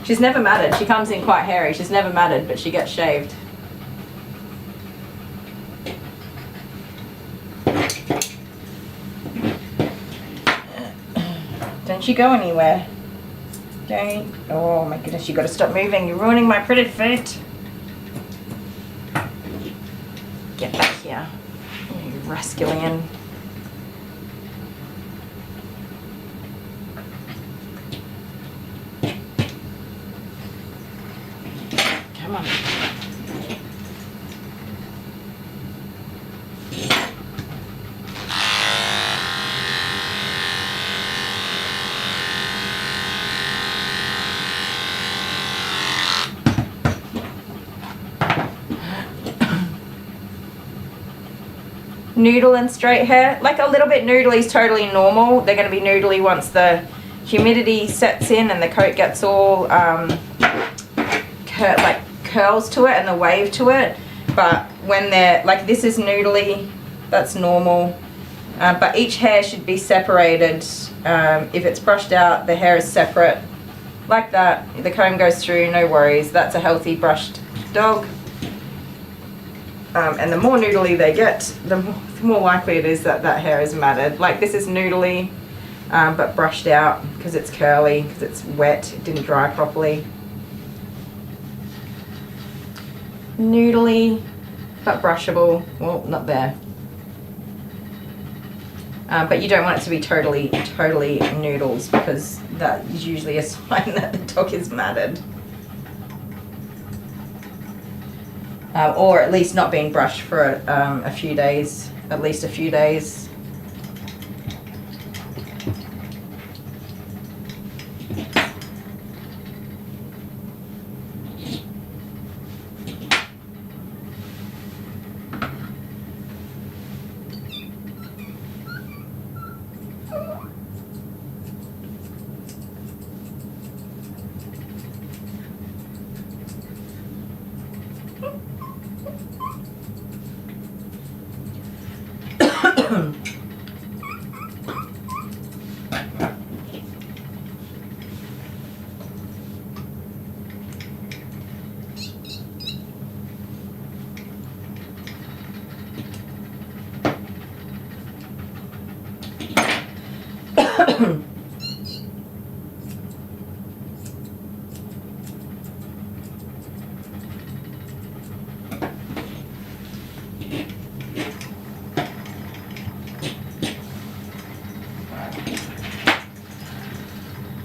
She's never matted. She comes in quite hairy. She's never matted, but she gets shaved. Don't you go anywhere. Don't. Oh my goodness, you got to stop moving. You're ruining my pretty feet. Get back here, you rascallion. Come on. Noodle and straight hair, like a little bit noodly is totally normal. They're going to be noodly once the humidity sets in and the coat gets all like curls to it and the wave to it. But when they're like, this is noodly, that's normal. But each hair should be separated. If it's brushed out, the hair is separate like that. The comb goes through, no worries. That's a healthy brushed dog. And the more noodly they get, the more likely it is that that hair is matted. Like this is noodly, but brushed out because it's curly, because it's wet, it didn't dry properly. Noodly, but brushable. Well, not there. But you don't want it to be totally noodles, because that is usually a sign that the dog is matted. Or at least not being brushed for a few days, at least a few days.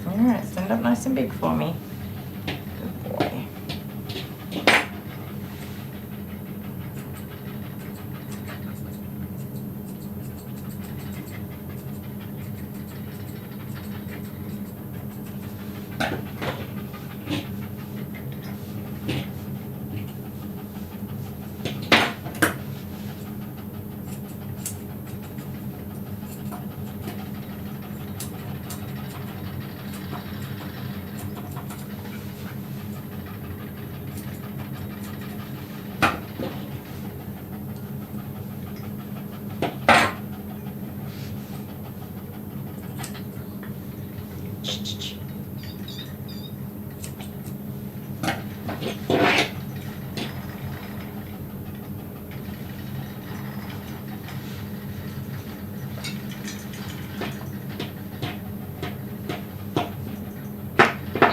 Alright, stand up nice and big for me. Good boy.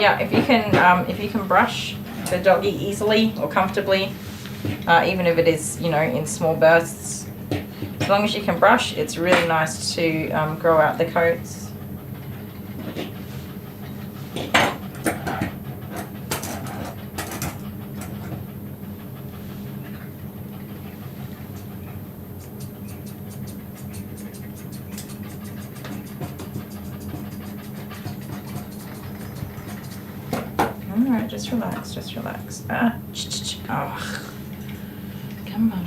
yeah, if you can brush the doggy easily or comfortably, even if it is, you know, in small bursts, as long as you can brush, it's really nice to grow out the coats. Alright, just relax, just relax. Oh, come on.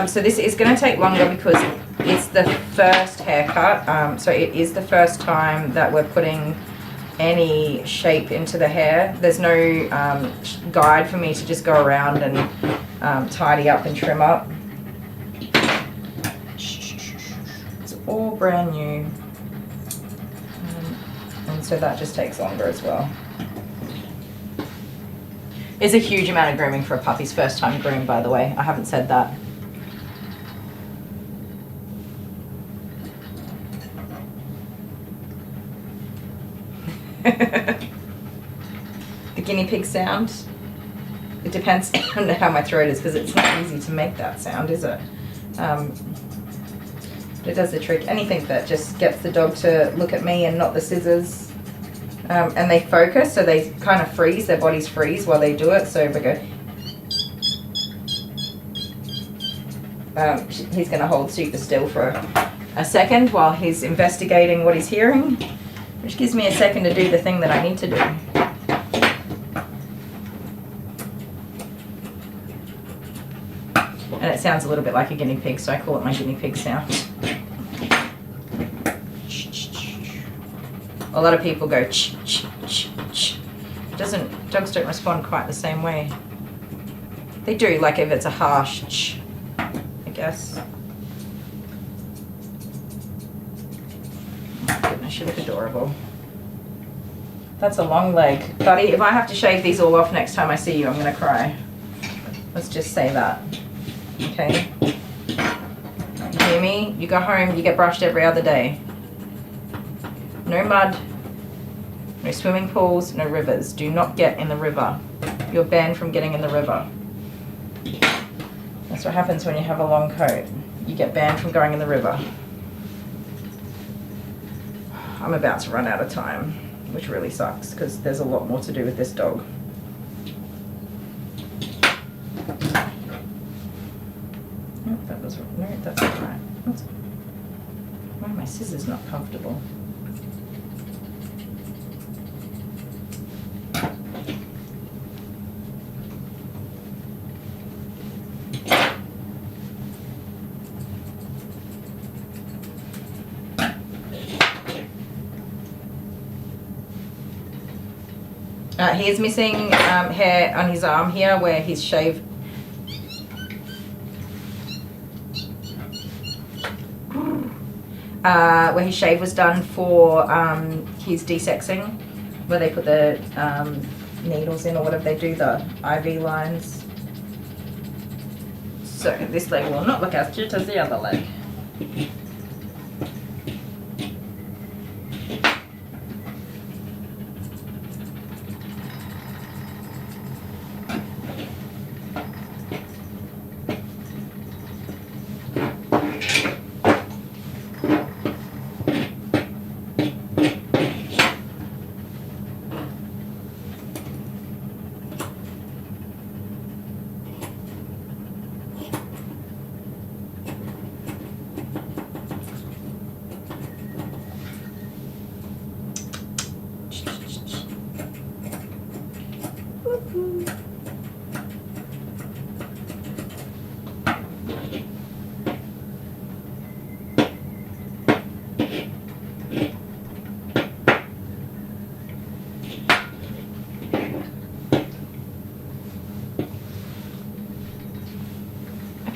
So this is going to take longer because it's the first haircut. So it is the first time that we're putting any shape into the hair. There's no guide for me to just go around and tidy up and trim up. It's all brand new. And so that just takes longer as well. It's a huge amount of grooming for a puppy's first time groom, by the way. I haven't said that. The guinea pig sound, it depends on how my throat is because it's not easy to make that sound, is it? But it does the trick. Anything that just gets the dog to look at me and not the scissors. And they focus, so they kind of freeze, their bodies freeze while they do it. So if I go, he's going to hold super still for a second while he's investigating what he's hearing, which gives me a second to do the thing that I need to do. And it sounds a little bit like a guinea pig, so I call it my guinea pig sound. A lot of people go ch ch ch ch. Dogs don't respond quite the same way. They do, like if it's a harsh ch, I guess. Oh my goodness, you look adorable. That's a long leg. Buddy, if I have to shave these all off next time I see you, I'm gonna cry. Let's just say that. Okay? You hear me? You go home, you get brushed every other day. No mud, no swimming pools, no rivers. Do not get in the river. You're banned from getting in the river. That's what happens when you have a long coat. You get banned from going in the river. I'm about to run out of time, which really sucks because there's a lot more to do with this dog. Oh, that was, no, that's not right. Why are my scissors not comfortable? He is missing hair on his arm here where his shave. Where his shave was done for his desexing, where they put the needles in or whatever they do, the IV lines. So this leg will not look as cute as the other leg.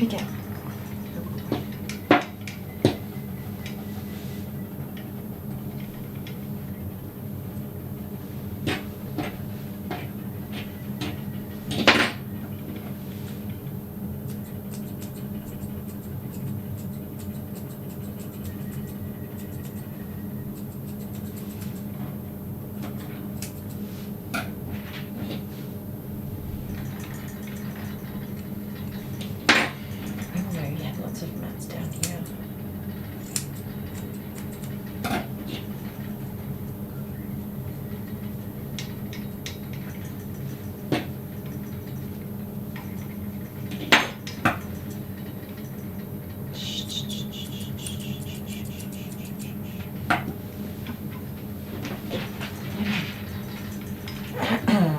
Pick it.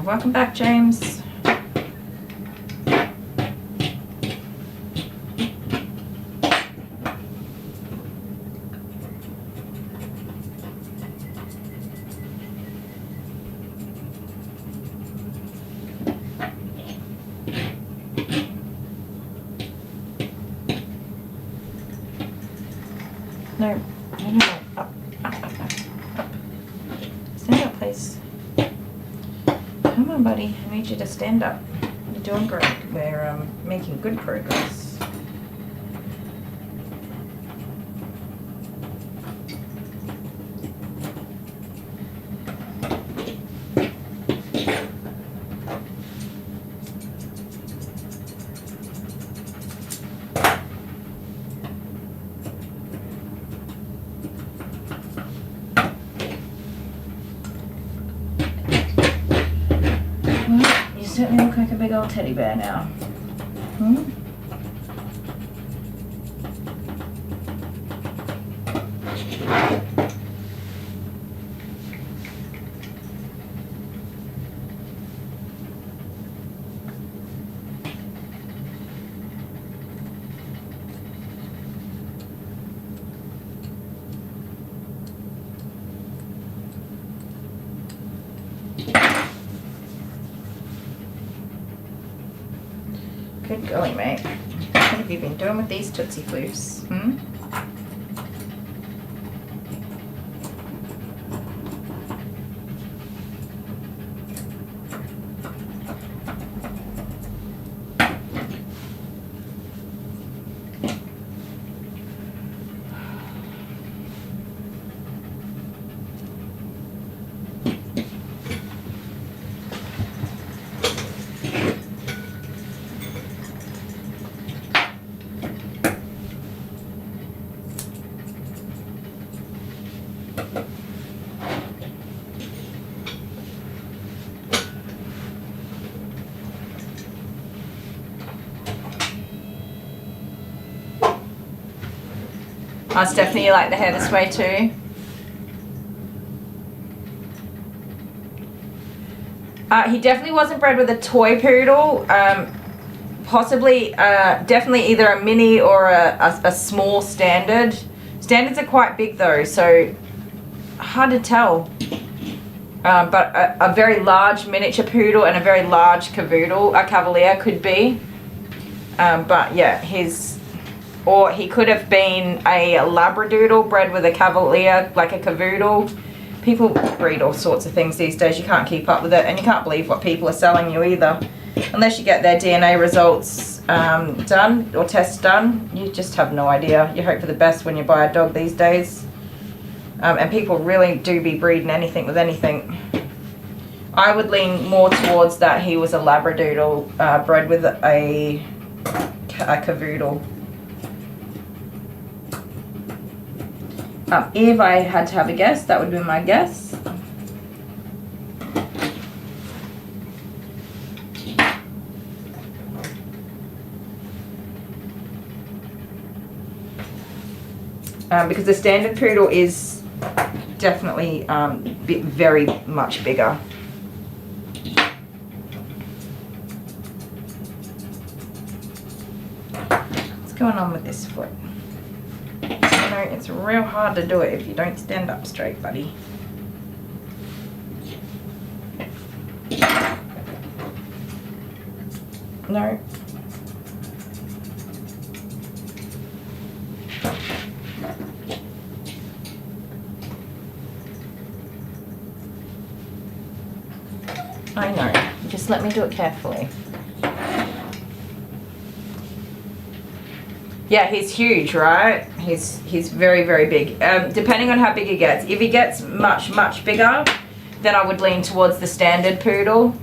Welcome back, James. No, up. Stand up, please. Come on, buddy. I need you to stand up. You're doing great. We're making good progress. You certainly look like a big old teddy bear now. Hmm? Good going, mate. What have you been doing with these Tootsie Floofs? Hmm? Oh, Stephanie, you like the hair this way too? He definitely wasn't bred with a toy poodle. Possibly, definitely either a mini or a small standard. Standards are quite big though, so hard to tell. But a very large miniature poodle and a very large cavalier could be. But yeah, or he could have been a labradoodle bred with a cavalier, like a cavoodle. People breed all sorts of things these days. You can't keep up with it, and you can't believe what people are selling you either. Unless you get their DNA results done or tests done, you just have no idea. You hope for the best when you buy a dog these days. And people really do be breeding anything with anything. I would lean more towards that he was a labradoodle bred with a cavoodle. If I had to have a guess, that would be my guess. Because the standard poodle is definitely very much bigger. What's going on with this foot? You know, it's real hard to do it if you don't stand up straight, buddy. No. Just let me do it carefully. Yeah, he's huge, right? He's very, very big. Depending on how big he gets. If he gets much, much bigger, then I would lean towards the standard poodle.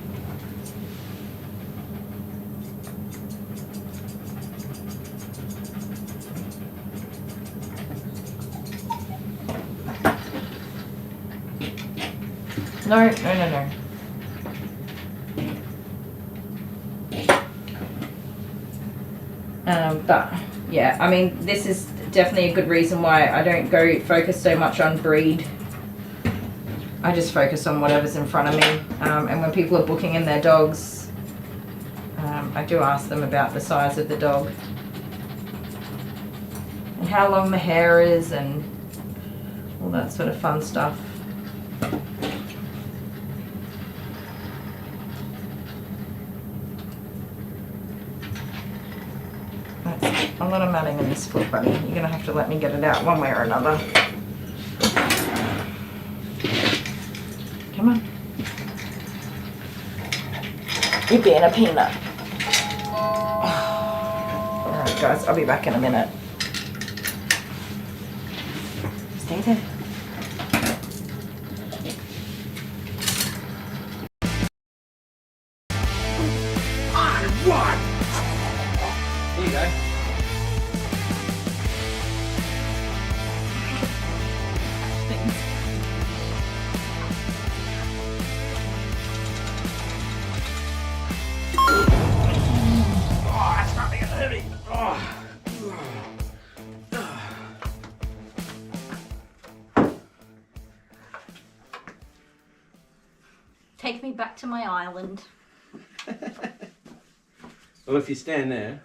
No, no, no, no. But yeah, I mean, this is definitely a good reason why I don't go focus so much on breed. I just focus on whatever's in front of me. And when people are booking in their dogs, I do ask them about the size of the dog and how long the hair is and all that sort of fun stuff. A lot of matting in this foot, buddy. You're gonna have to let me get it out one way or another. Come on. You're being a peanut. Alright guys, I'll be back in a minute. Stay there. Here you go. Take me back to my island. Well, if you stand there.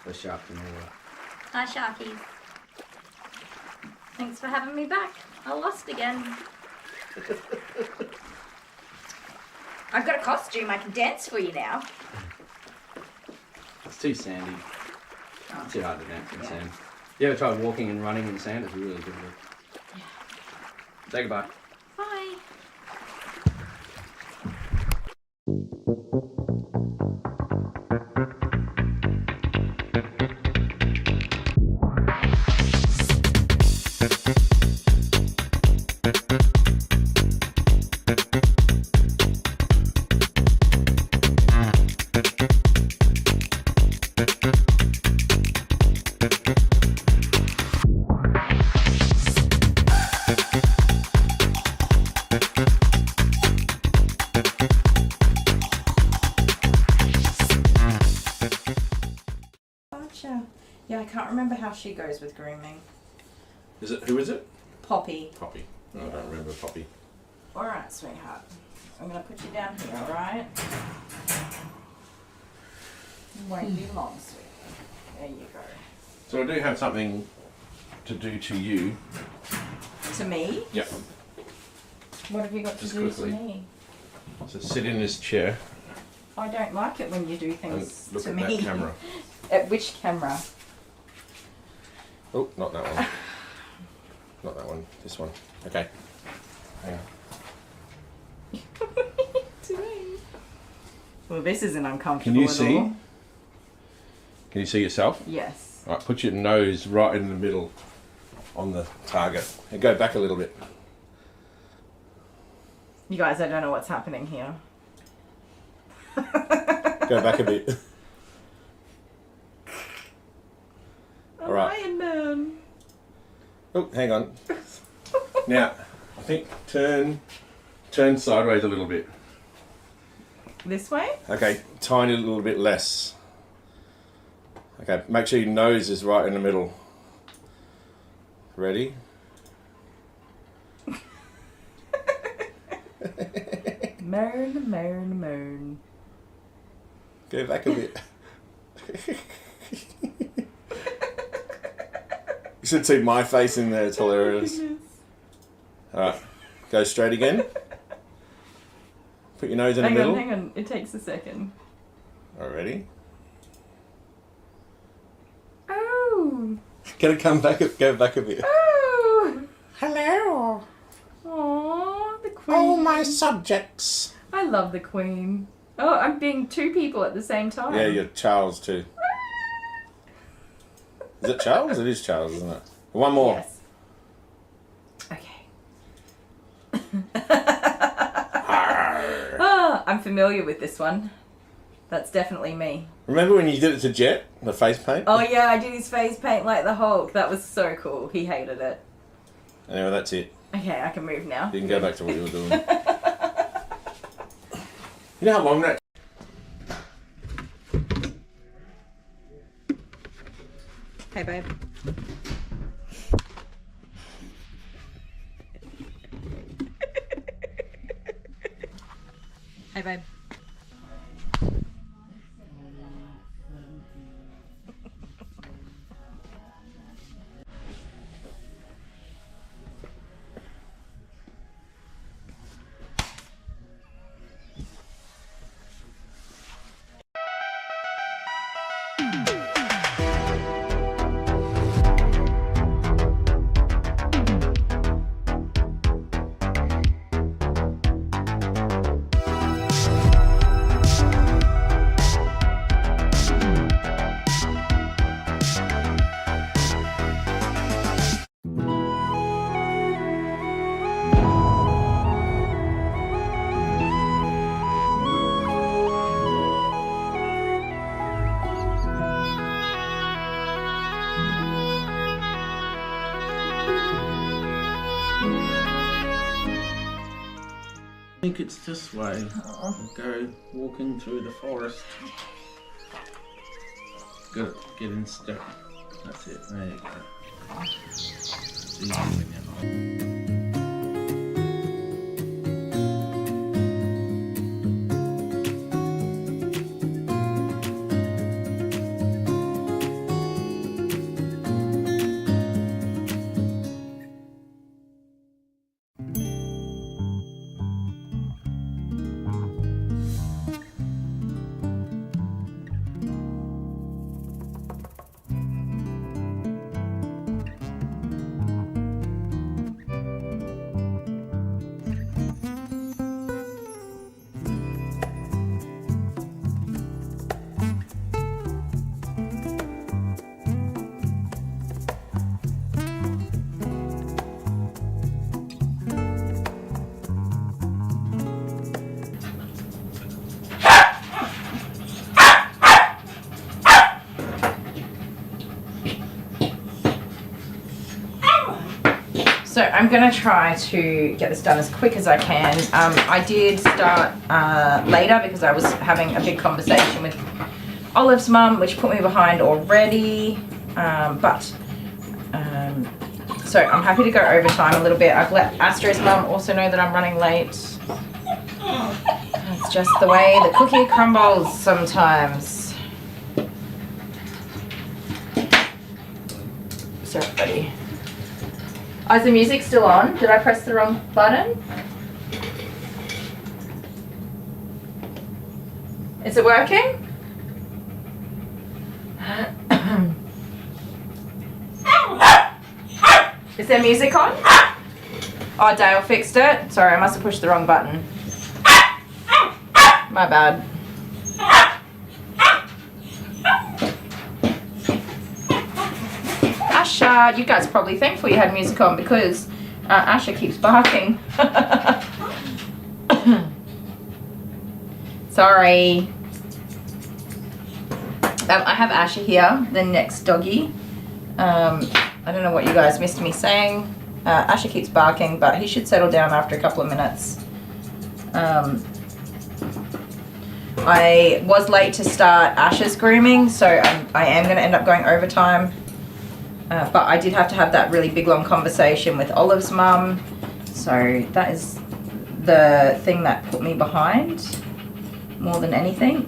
The shark and all that. Hi, Sharkies. Thanks for having me back. I lost again. I've got a costume. I can dance for you now. It's too sandy. It's too hard to dance in sand. You ever tried walking and running in sand? It's really difficult. Yeah. Say goodbye. Bye. Yeah, I can't remember how she goes with grooming. Who is it? Poppy. Poppy. No, I don't remember Poppy. Alright, sweetheart. I'm going to put you down here, alright? Won't be long, sweetie. There you go. So I do have something to do to you. To me? Yep. What have you got Just to do quickly. to me? So sit in this chair I don't like it when you do and things look to at me. that camera. At which camera? Oh, not that one. Not that one. This one. Okay. Hang on. To me. Well, this isn't uncomfortable Can you at see? all. Can you see yourself? Yes. All right, put your nose right in the middle on the target and go back a little bit. You guys, I don't know what's happening here. Go back a bit. All right. Iron Man. Oh, hang on. Now, I think turn sideways a little bit. This way? Okay, tiny little bit less. Okay, make sure your nose is right in the middle. Ready? Moan, moan, moan. Go back a bit. You should see my face in there, it's hilarious. Alright, go straight again. Put your nose in the middle. Hang on, it takes a second. Alright, ready? Oh! Gotta go back a bit. Oh. Hello. Aww, the queen. All my subjects. I love the queen. Oh, I'm being two people at the same time. Yeah, you're Charles too. Is it Charles? It is Charles, isn't it? One more. Yes. Okay. Oh, I'm familiar with this one. That's definitely me. Remember when you did it to Jet, the face paint? Oh yeah, I did his face paint like the Hulk. That was so cool. He hated it. Anyway, that's it. Okay, I can move now. You can go back to what you were doing. You know how long that... Hey, babe. Hey, babe. I think it's this way. I'll go walking through the forest. Got to get in step. That's it. There you go. It's easy when you're not. So I'm going to try to get this done as quick as I can. I did start later because I was having a big conversation with Olive's mum, which put me behind already. So I'm happy to go overtime a little bit. I've let Astra's mum also know that I'm running late. It's just the way the cookie crumbles sometimes. Sorry, buddy. Oh, is the music still on? Did I press the wrong button? Is it working? Is there music on? Oh, Dale fixed it. Sorry, I must have pushed the wrong button. My bad. Asha, you guys are probably thankful you had music on because Asha keeps barking. Sorry. I have Asha here, the next doggy. I don't know what you guys missed me saying. Asha keeps barking, but he should settle down after a couple of minutes. I was late to start Asha's grooming, so I am going to end up going overtime. But I did have to have that really big long conversation with Olive's mum. So that is the thing that put me behind more than anything.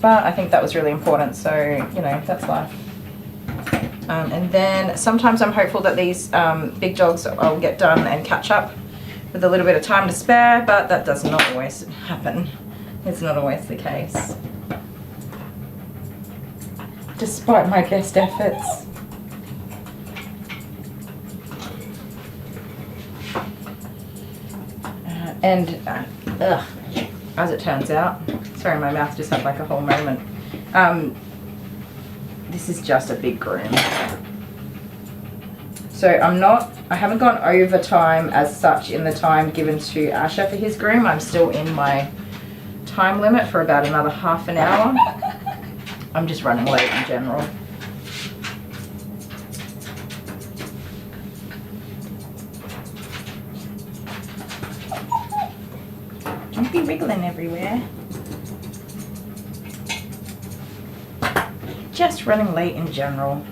But I think that was really important, so, you know, that's life. And then sometimes I'm hopeful that these big dogs I'll get done and catch up with a little bit of time to spare, but that does not always happen. It's not always the case. despite my best efforts. As it turns out, sorry, my mouth just had like a whole moment. This is just a big groom. So I haven't gone over time as such in the time given to Asha for his groom. I'm still in my time limit for about another half an hour. I'm just running late in general. Don't be wriggling everywhere. Just running late in general.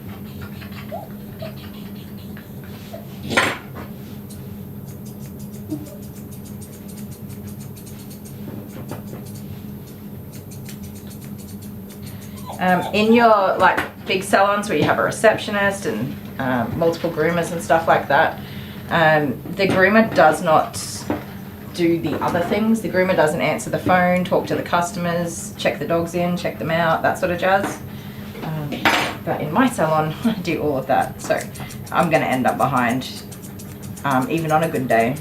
In your like big salons where you have a receptionist and multiple groomers and stuff like that, the groomer does not do the other things. The groomer doesn't answer the phone, talk to the customers, check the dogs in, check them out, that sort of jazz. But in my salon, I do all of that. So I'm going to end up behind, even on a good day.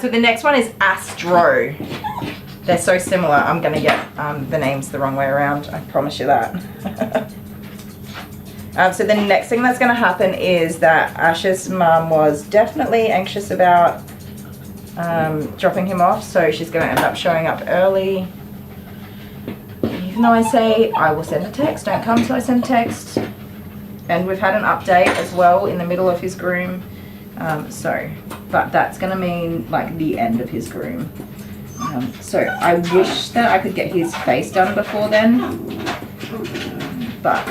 So the next one is Astro. They're so similar, I'm going to get the names the wrong way around, I promise you that. So the next thing that's going to happen is that Asha's mum was definitely anxious about dropping him off, so she's going to end up showing up early. Even though I say I will send a text, don't come till I send a text. And we've had an update as well in the middle of his groom. But that's going to mean like the end of his groom. So I wish that I could get his face done before then, but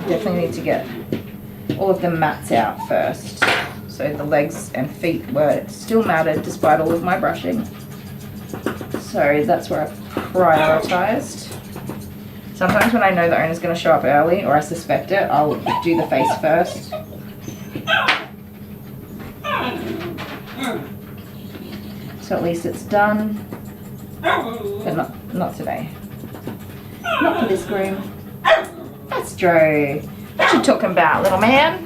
definitely need to get all of the mats out first. So the legs and feet were still matted despite all of my brushing. So that's where I've prioritized. Sometimes when I know the owner's going to show up early, or I suspect it, I'll do the face first. So at least it's done, but not today. Not for this groom. Astro, what you talking about, little man?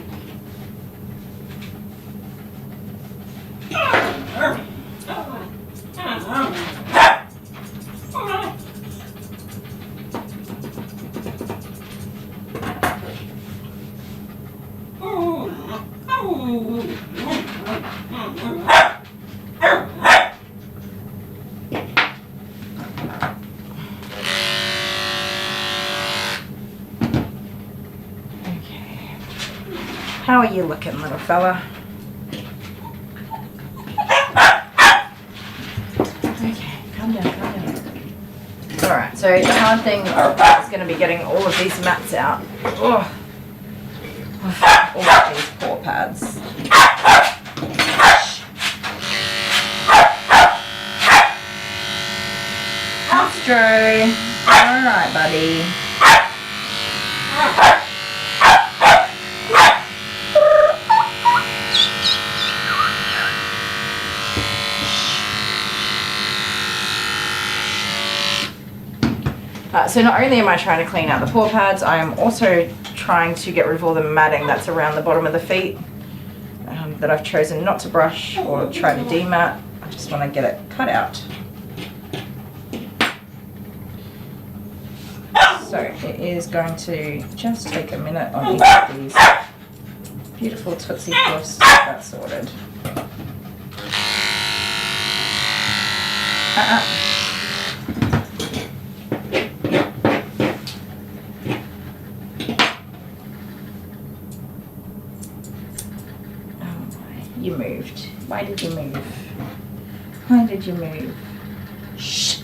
How are you looking, little fella? Okay, calm down, calm down. Alright, so the hard thing is going to be getting all of these mats out. Oh. All of these paw pads. Astro. Alright, buddy. So not only am I trying to clean out the paw pads, I am also trying to get rid of all the matting that's around the bottom of the feet that I've chosen not to brush or try to demat. I just want to get it cut out. So it is going to just take a minute on each of these beautiful Tootsie Puffs to get that sorted. You moved. Why did you move? Why did you move? Shh.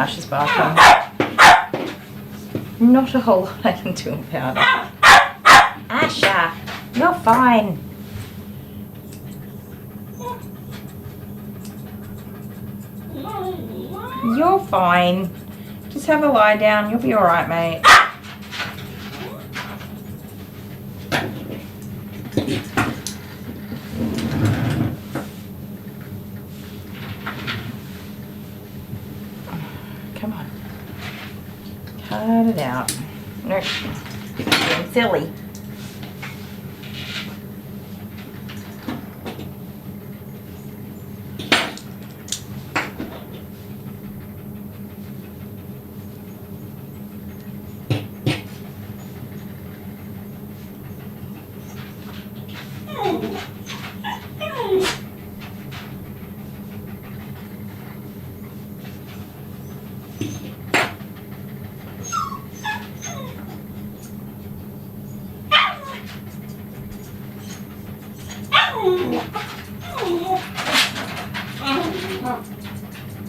Ash is barking. Not a whole lot I can do about it. Asha, you're fine. You're fine. Just have a lie down. You'll be alright, mate. Come on. Cut it out. Nope. You're being silly.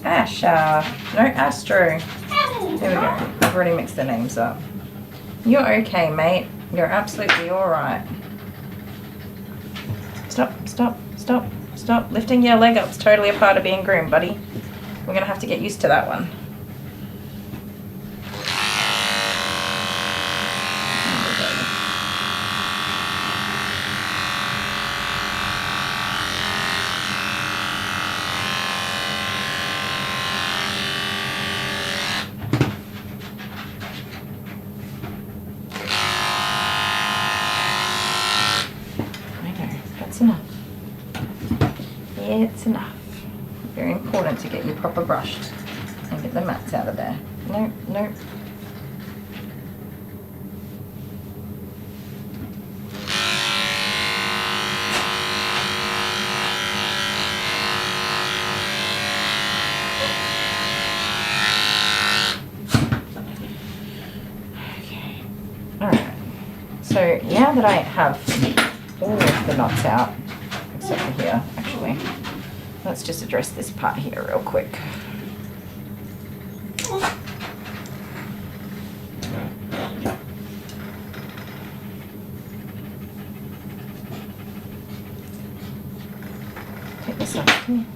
Asha. No, Astro. There we go. I've already mixed the names up. You're okay, mate. You're absolutely alright. Stop, stop, stop, stop. Lifting your leg up's totally a part of being groomed, buddy. We're gonna have to get used to that one. It's enough. Very important to get you proper brushed and get the mats out of there. Nope, nope. Okay. Alright. So now that I have all of the knots out, except for here, actually. Let's just address this part here real quick. Take this off. Come here.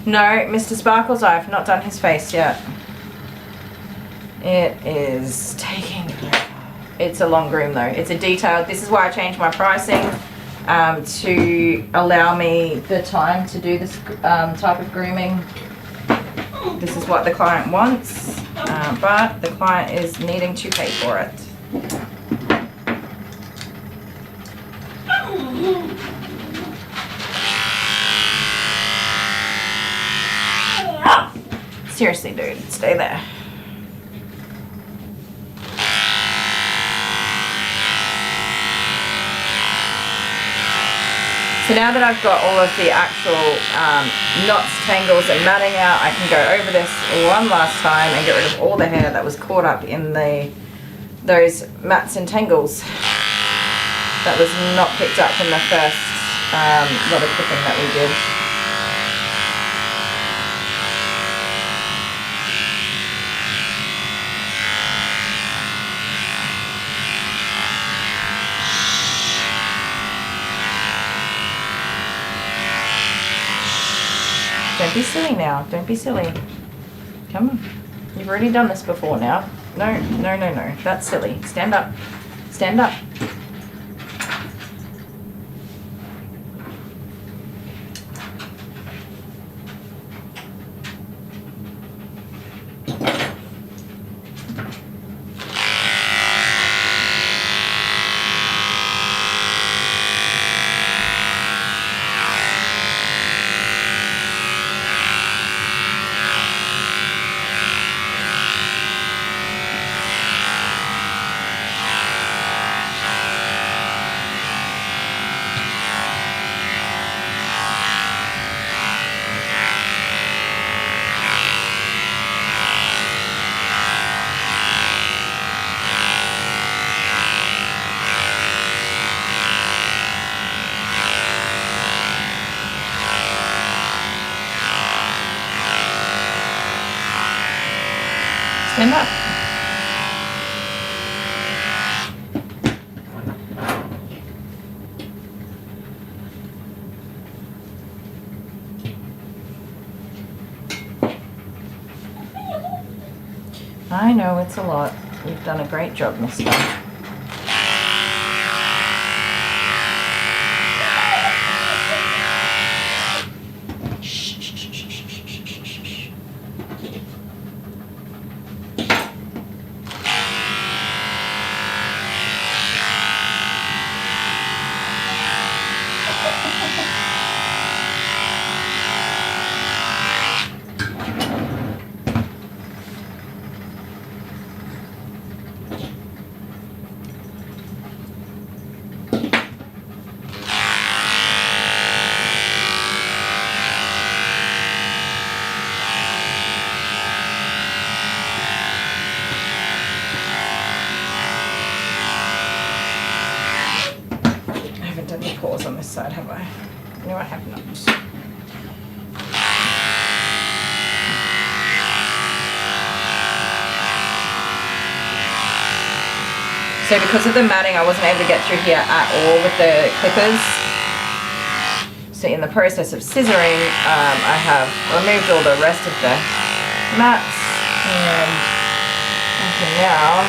No, Mr. Sparkles, I've not done his face yet. It is taking forever. It's a long groom though. It's a detailed, this is why I changed my pricing to allow me the time to do this type of grooming. This is what the client wants, but the client is needing to pay for it. Seriously, dude, stay there. So now that I've got all of the actual knots, tangles and matting out, I can go over this one last time and get rid of all the hair that was caught up in those mats and tangles that was not picked up from the first lot of clipping that we did. Don't be silly now. Don't be silly. Come on. You've already done this before now. No, no, no, no. That's silly. Stand up. Stand up. Stand up. I know it's a lot. You've done a great job, mister. Pause on this side, have I? No, I have not. So because of the matting, I wasn't able to get through here at all with the clippers. So in the process of scissoring, I have removed all the rest of the mats, and I can now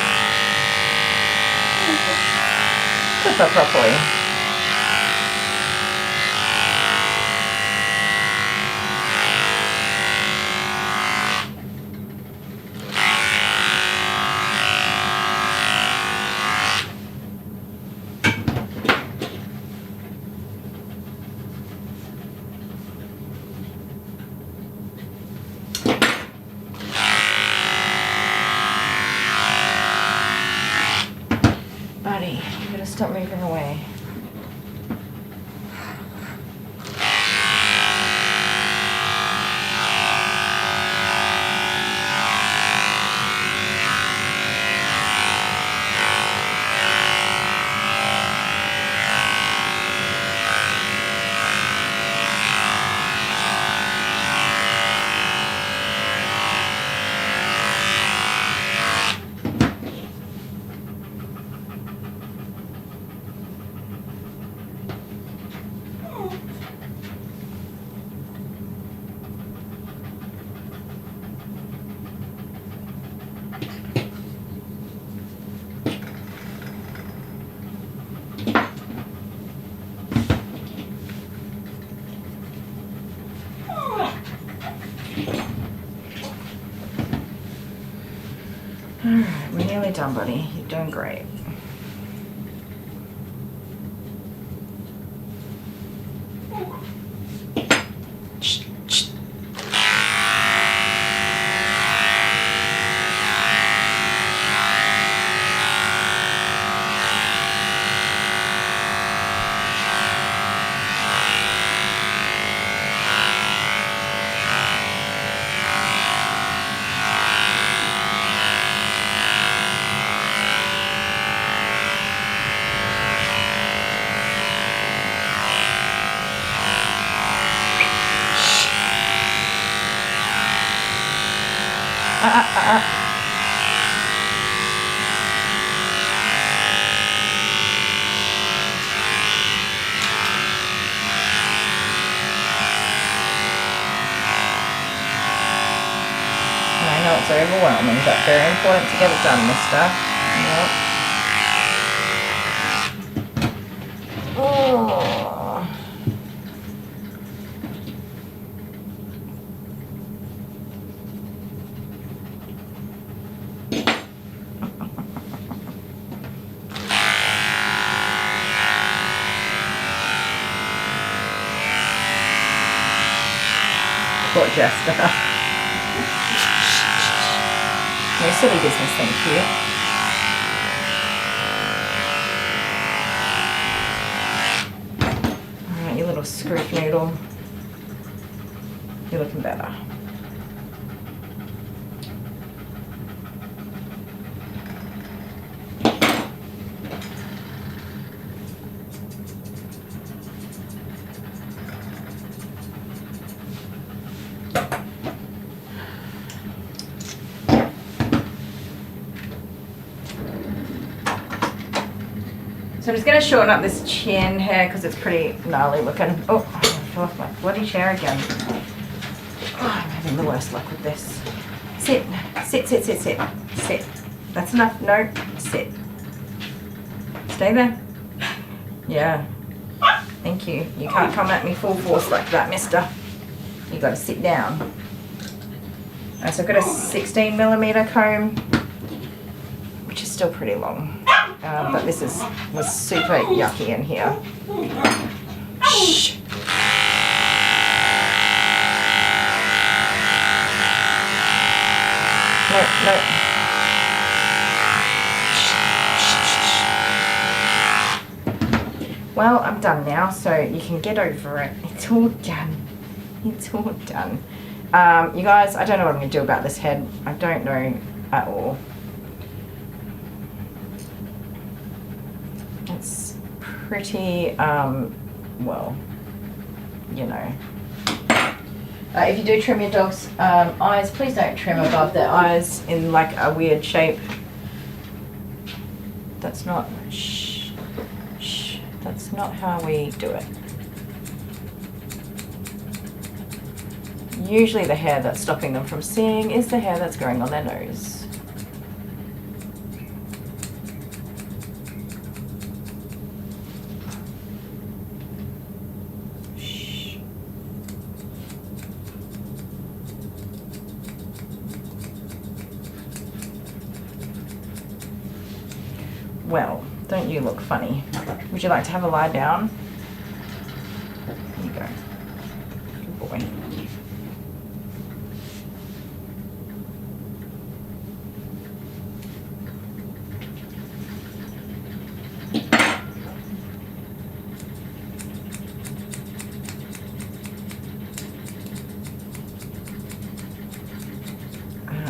clip her properly. Buddy, you gotta stop moving away. Alright, we're nearly done, buddy. You're doing great. I know it's overwhelming, but very important to get it done, mister. Yep. Oh. Poor Jessica. No silly business, thank you. Alright, you little scrooge noodle. You're looking better. So I'm just going to shorten up this chin hair because it's pretty gnarly looking. Oh, I fell off my bloody chair again. Oh, I'm having the worst luck with this. Sit, sit, sit, sit, sit, sit. That's enough. No, sit. Stay there. Yeah. Thank you. You can't come at me full force like that, mister. You got to sit down. Alright, so I've got a 16mm comb, which is still pretty long. But this was super yucky in here. Shh. No, no. Well, I'm done now, so you can get over it. It's all done. It's all done. You guys, I don't know what I'm going to do about this head. I don't know at all. It's pretty, well, you know. If you do trim your dog's eyes, please don't trim above their eyes in like a weird shape. That's not, shh, shh, that's not how we do it. Usually the hair that's stopping them from seeing is the hair that's growing on their nose. Well, don't you look funny? Would you like to have a lie down? Here you go. Good boy.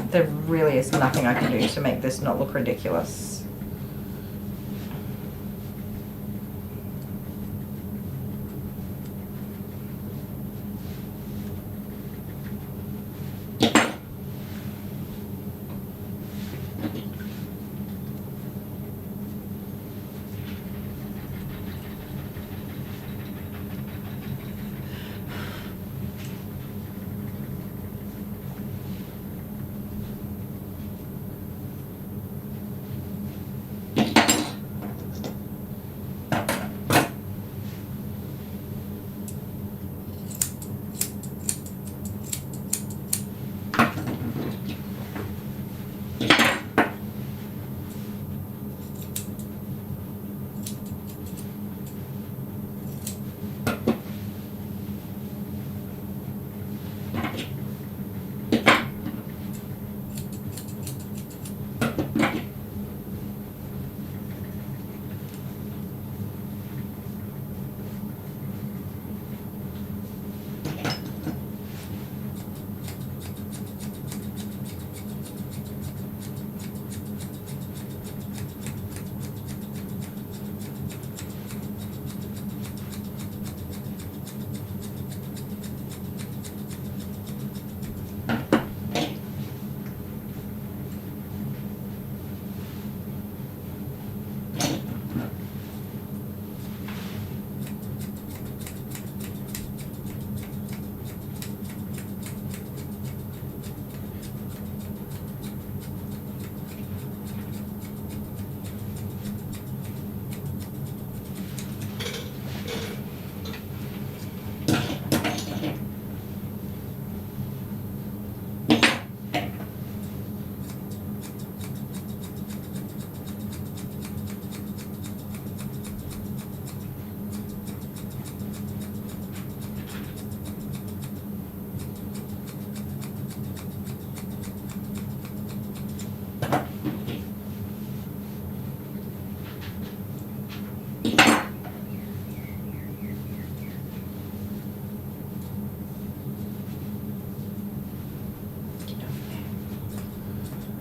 There really is nothing I can do to make this not look ridiculous.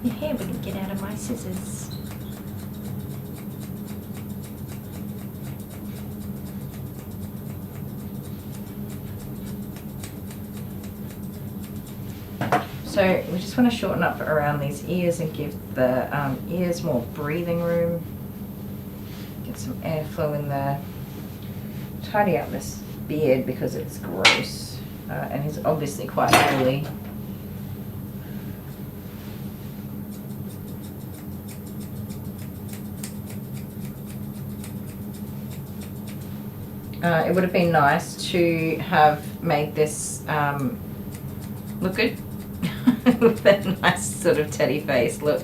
Your hair wouldn't get out of my scissors. So we just want to shorten up around these ears and give the ears more breathing room. Get some airflow in there. Tidy up this beard because it's gross. And he's obviously quite oily. It would have been nice to have made this look good with that nice sort of teddy face look.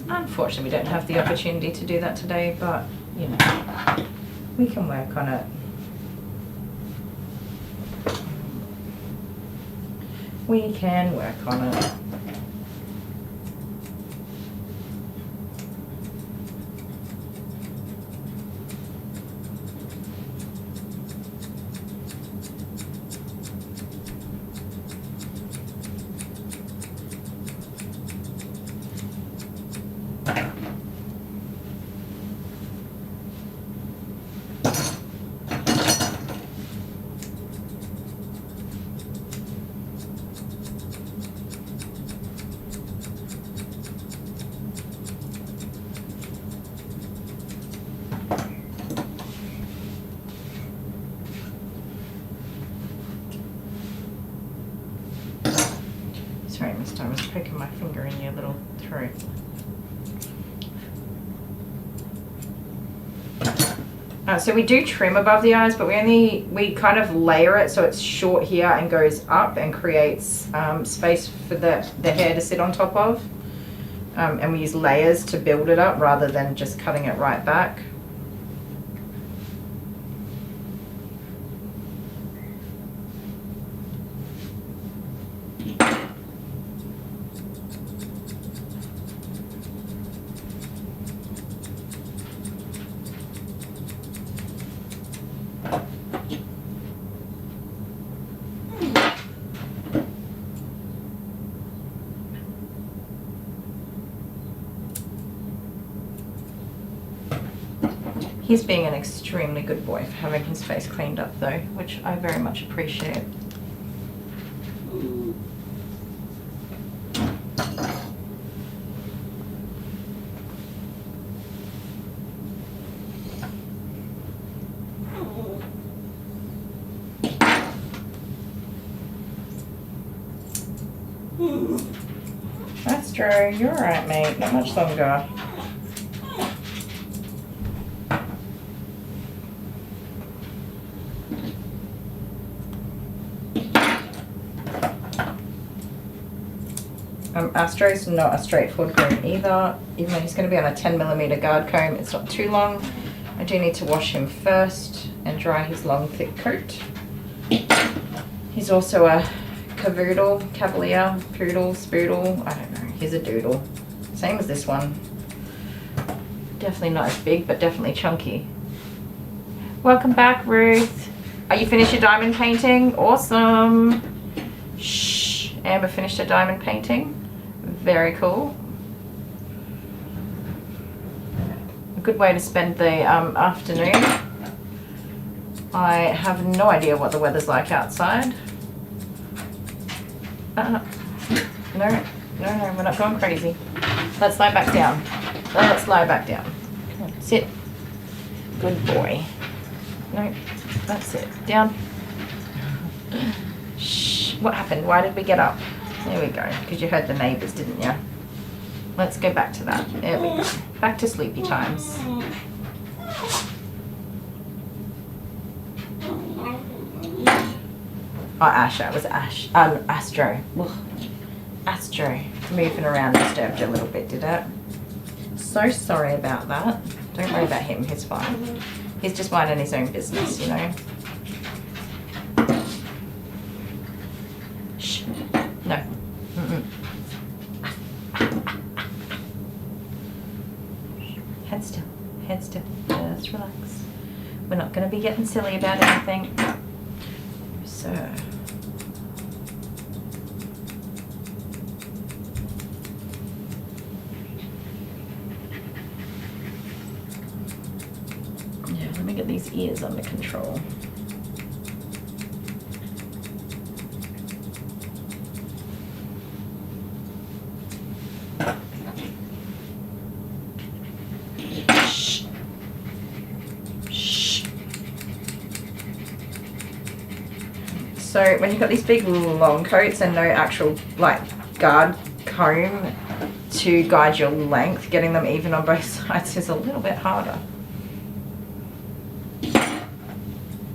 Unfortunately, we don't have the opportunity to do that today, but you know, we can work on it. We can work on it. Sorry, mister, I was poking my finger in your little throat. So we do trim above the eyes, but we kind of layer it so it's short here and goes up and creates space for the hair to sit on top of. And we use layers to build it up rather than just cutting it right back. He's being an extremely good boy for having his face cleaned up though, which I very much appreciate. That's true, you're alright mate, not much longer. Astro's not a straightforward groom either, even though he's going to be on a 10mm guard comb. It's not too long. I do need to wash him first and dry his long thick coat. He's also a cavoodle, cavalier, poodle, spoodle, I don't know, he's a doodle. Same as this one. Definitely not as big, but definitely chunky. Welcome back, Ruth. Are you finished your diamond painting? Awesome. Shh, Amber finished her diamond painting. Very cool. A good way to spend the afternoon. I have no idea what the weather's like outside. No, we're not going crazy. Let's lie back down. Let's lie back down. Come on, sit. Good boy. No, that's it. Down. Shh. What happened? Why did we get up? There we go. Because you heard the neighbours, didn't you? Let's go back to that. There we go. Back to sleepy times. Oh, Asha. It was Astro. Ugh. Astro. Moving around disturbed you a little bit, did it? So sorry about that. Don't worry about him. He's fine. He's just minding his own business, you know. Shh. No. Head still. Head still. Just relax. We're not going to be getting silly about anything. So. Yeah, let me get these ears under control. So when you've got these big long coats and no actual like guard comb to guide your length, getting them even on both sides is a little bit harder.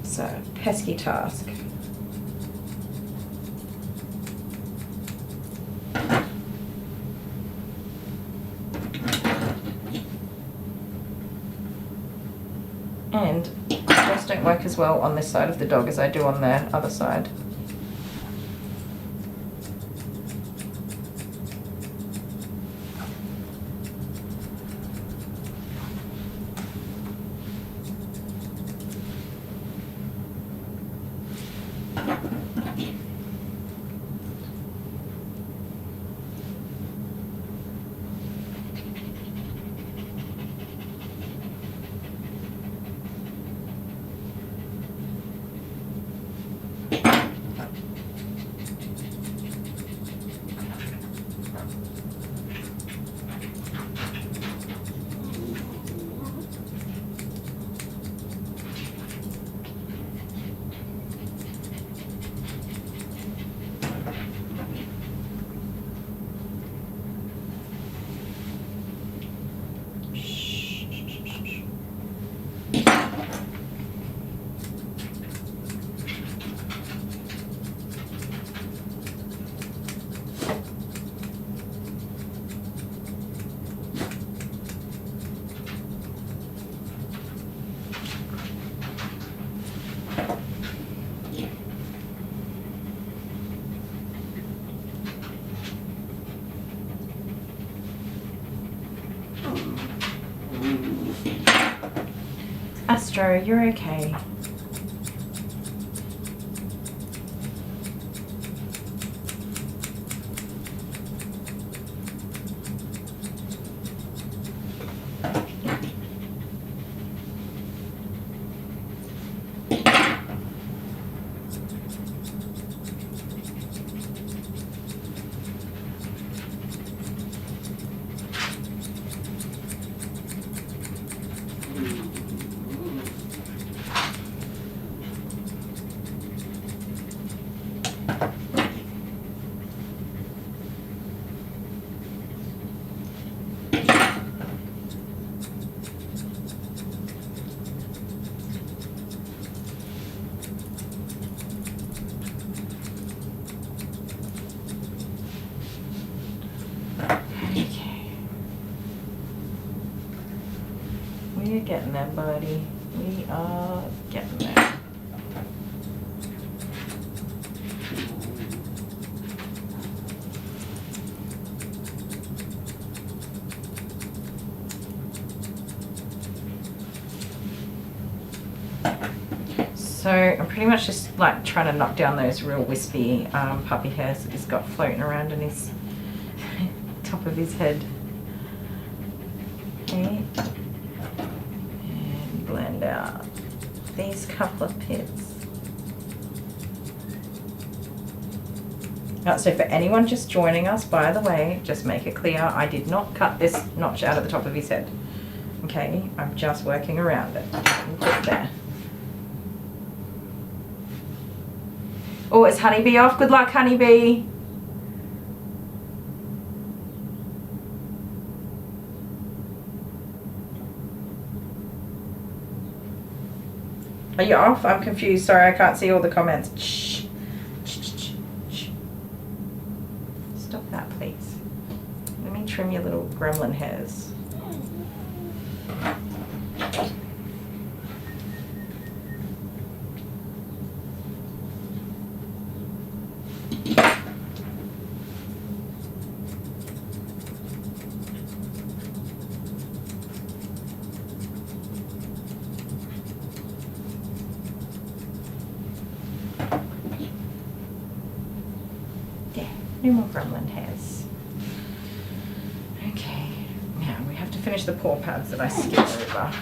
So, pesky task. And I just don't work as well on this side of the dog as I do on the other side. Astro, you're okay. We're getting there, buddy. We are getting there. So I'm pretty much just like trying to knock down those real wispy puppy hairs that he's got floating around in his top of his head. Okay. And blend out these couple of pits. So for anyone just joining us, by the way, just make it clear, I did not cut this notch out of the top of his head. Okay, I'm just working around it. Put it there. Oh, it's Honeybee off. Good luck, Honeybee. Are you off? I'm confused. Sorry, I can't see all the comments. Shh. Shh. Stop that, please. Let me trim your little gremlin hairs. No more gremlin hairs. Okay, now we have to finish the paw pads that I skipped over.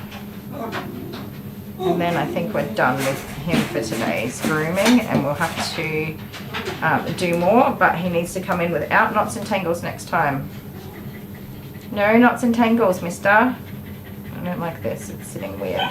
And then I think we're done with him for today's grooming, and we'll have to do more, but he needs to come in without knots and tangles next time. No knots and tangles, mister. I don't like this, it's sitting weird.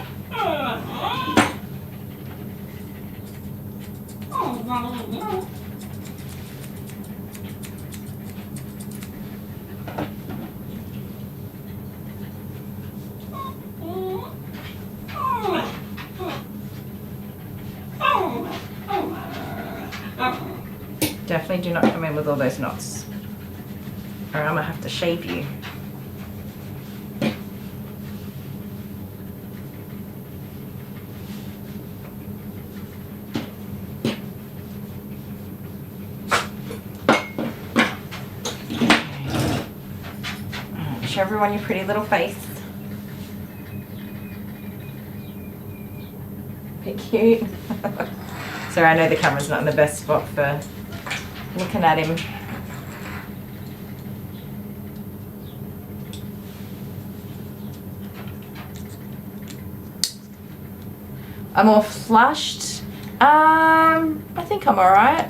Definitely do not come in with all those knots, or I'm gonna have to shave you. Show everyone your pretty little face. Bit cute. Sorry, I know the camera's not in the best spot for looking at him. I'm all flushed. I think I'm alright.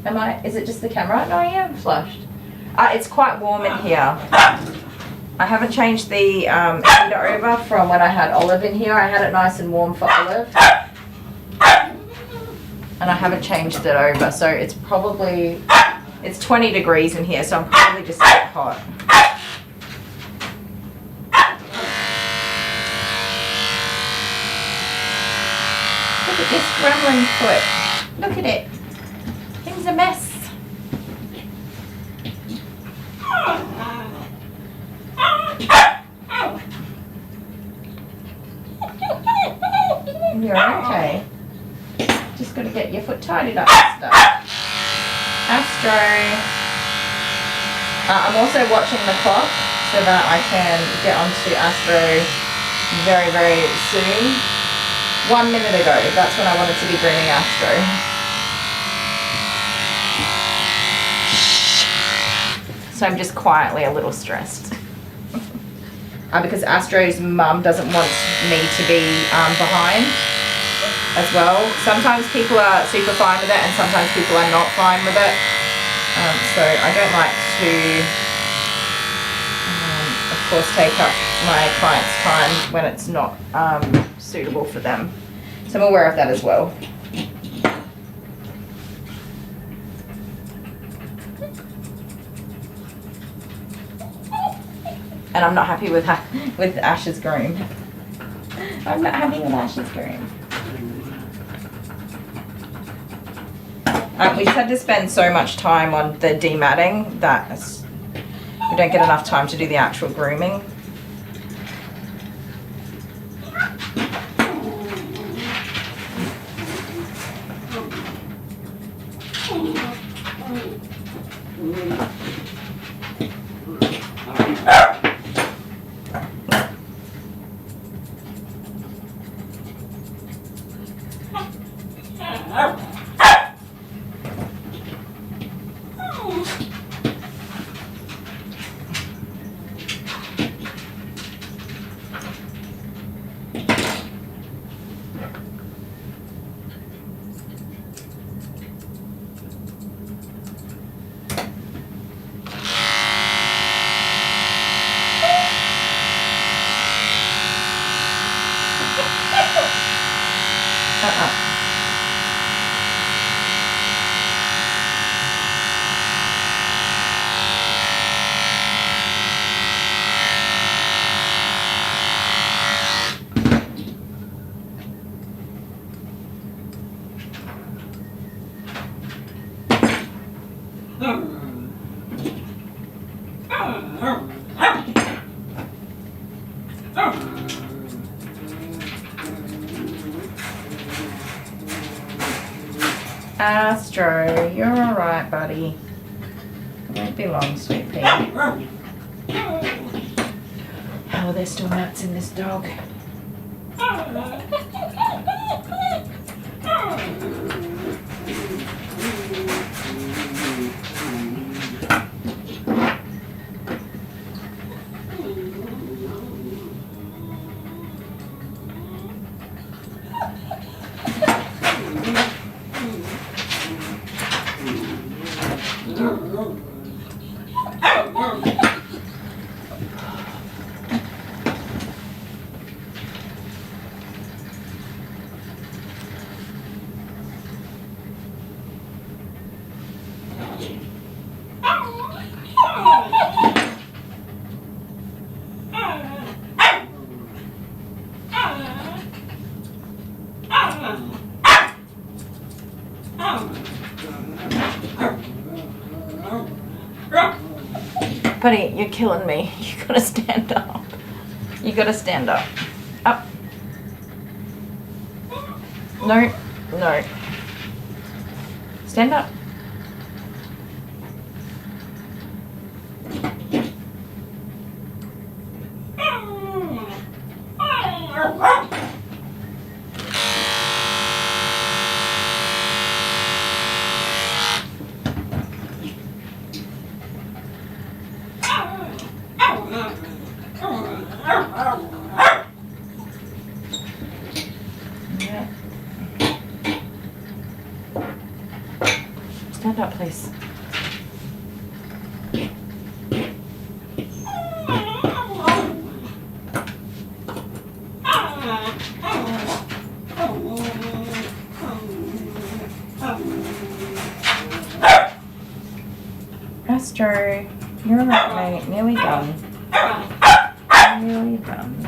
Am I? Is it just the camera? No, I am flushed. It's quite warm in here. I haven't changed the heater over from when I had Olive in here. I had it nice and warm for Olive. And I haven't changed it over, so it's probably, it's 20 degrees in here, so I'm probably just a bit hot. Look at this gremlin foot. Look at it. Thing's a mess. You're okay. Just got to get your foot tidied up and stuff. Astro. I'm also watching the clock so that I can get onto Astro very, very soon. 1 minute ago, that's when I wanted to be grooming Astro. So I'm just quietly a little stressed. Because Astro's mum doesn't want me to be behind as well. Sometimes people are super fine with it and sometimes people are not fine with it. So I don't like to, of course, take up my clients' time when it's not suitable for them. So I'm aware of that as well. And I'm not happy with Asha's groom. I'm not happy with Asha's groom. We just had to spend so much time on the dematting that we don't get enough time to do the actual grooming. Astro, you're alright, buddy. It won't be long, sweet pea. Oh, there's still nuts in this dog. Buddy, you're killing me. You gotta stand up. You gotta stand up. Up. No, no. Stand up. Yeah. Stand up, please. Astro, you're alright, mate. Nearly done. Nearly done.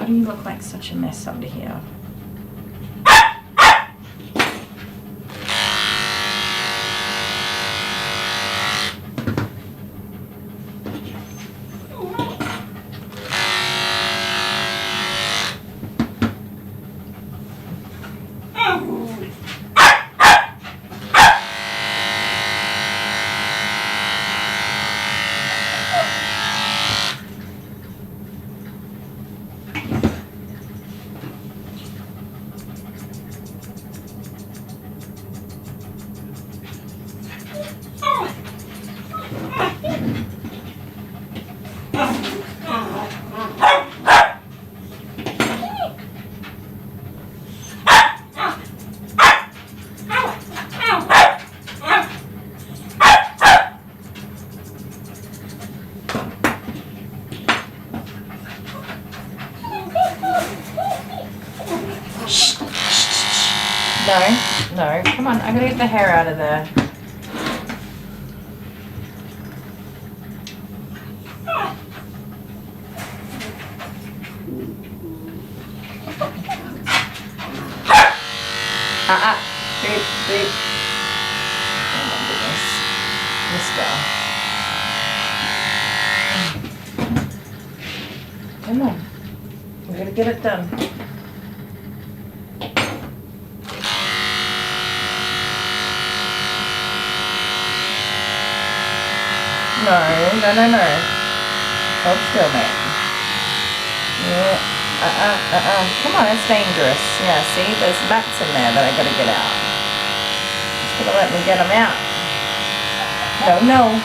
You look like such a mess under here. No, come on, I'm gonna get the hair out of there. Boop, boop. Oh my goodness. This girl. Come on, we're gonna get it done. No. Hold still, mate. Yeah. Come on, it's dangerous. Yeah, see, there's mats in there that I gotta get out. Just gotta let me get them out. No.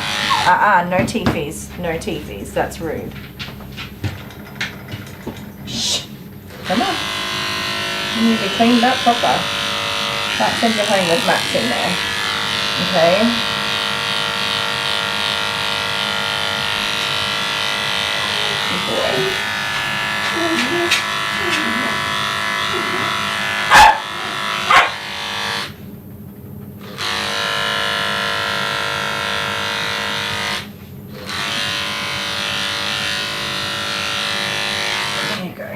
No teefies. No teefies. That's rude. Shh. Come on. You need to be cleaned up proper. Can't send you home with mats in there. Okay. There you go.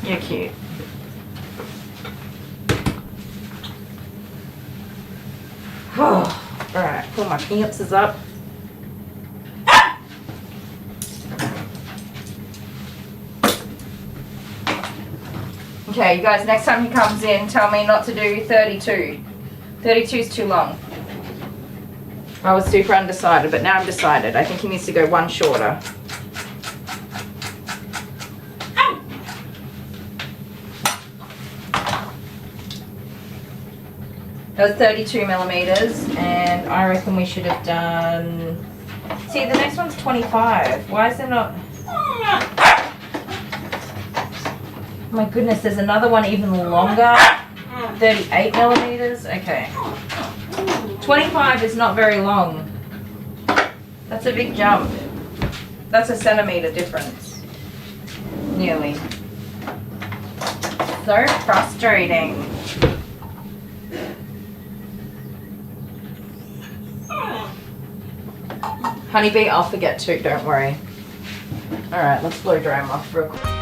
You're cute. Alright, pull my pants up. Okay, you guys, next time he comes in, tell me not to do 32. 32 is too long. I was super undecided, but now I'm decided. I think he needs to go one shorter. That was 32 millimeters, and I reckon we should have done... See, the next one's 25. Why is there not... My goodness, there's another one even longer. 38 millimeters. Okay. 25 is not very long. That's a big jump. That's a centimeter difference. Nearly. So frustrating. Honeybee, I'll forget too, don't worry. Alright, let's blow dry them off real quick.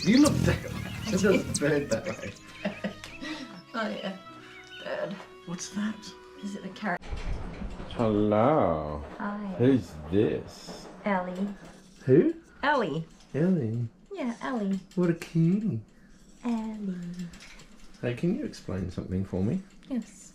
You look that way. It doesn't bird that way. Oh yeah, bird. What's that? Is it a carrot? Hello. Hi. Who's this? Ellie. Who? Ellie. Ellie. Yeah, Ellie. What a cutie. Ellie. Hey, can you explain something for me? Yes.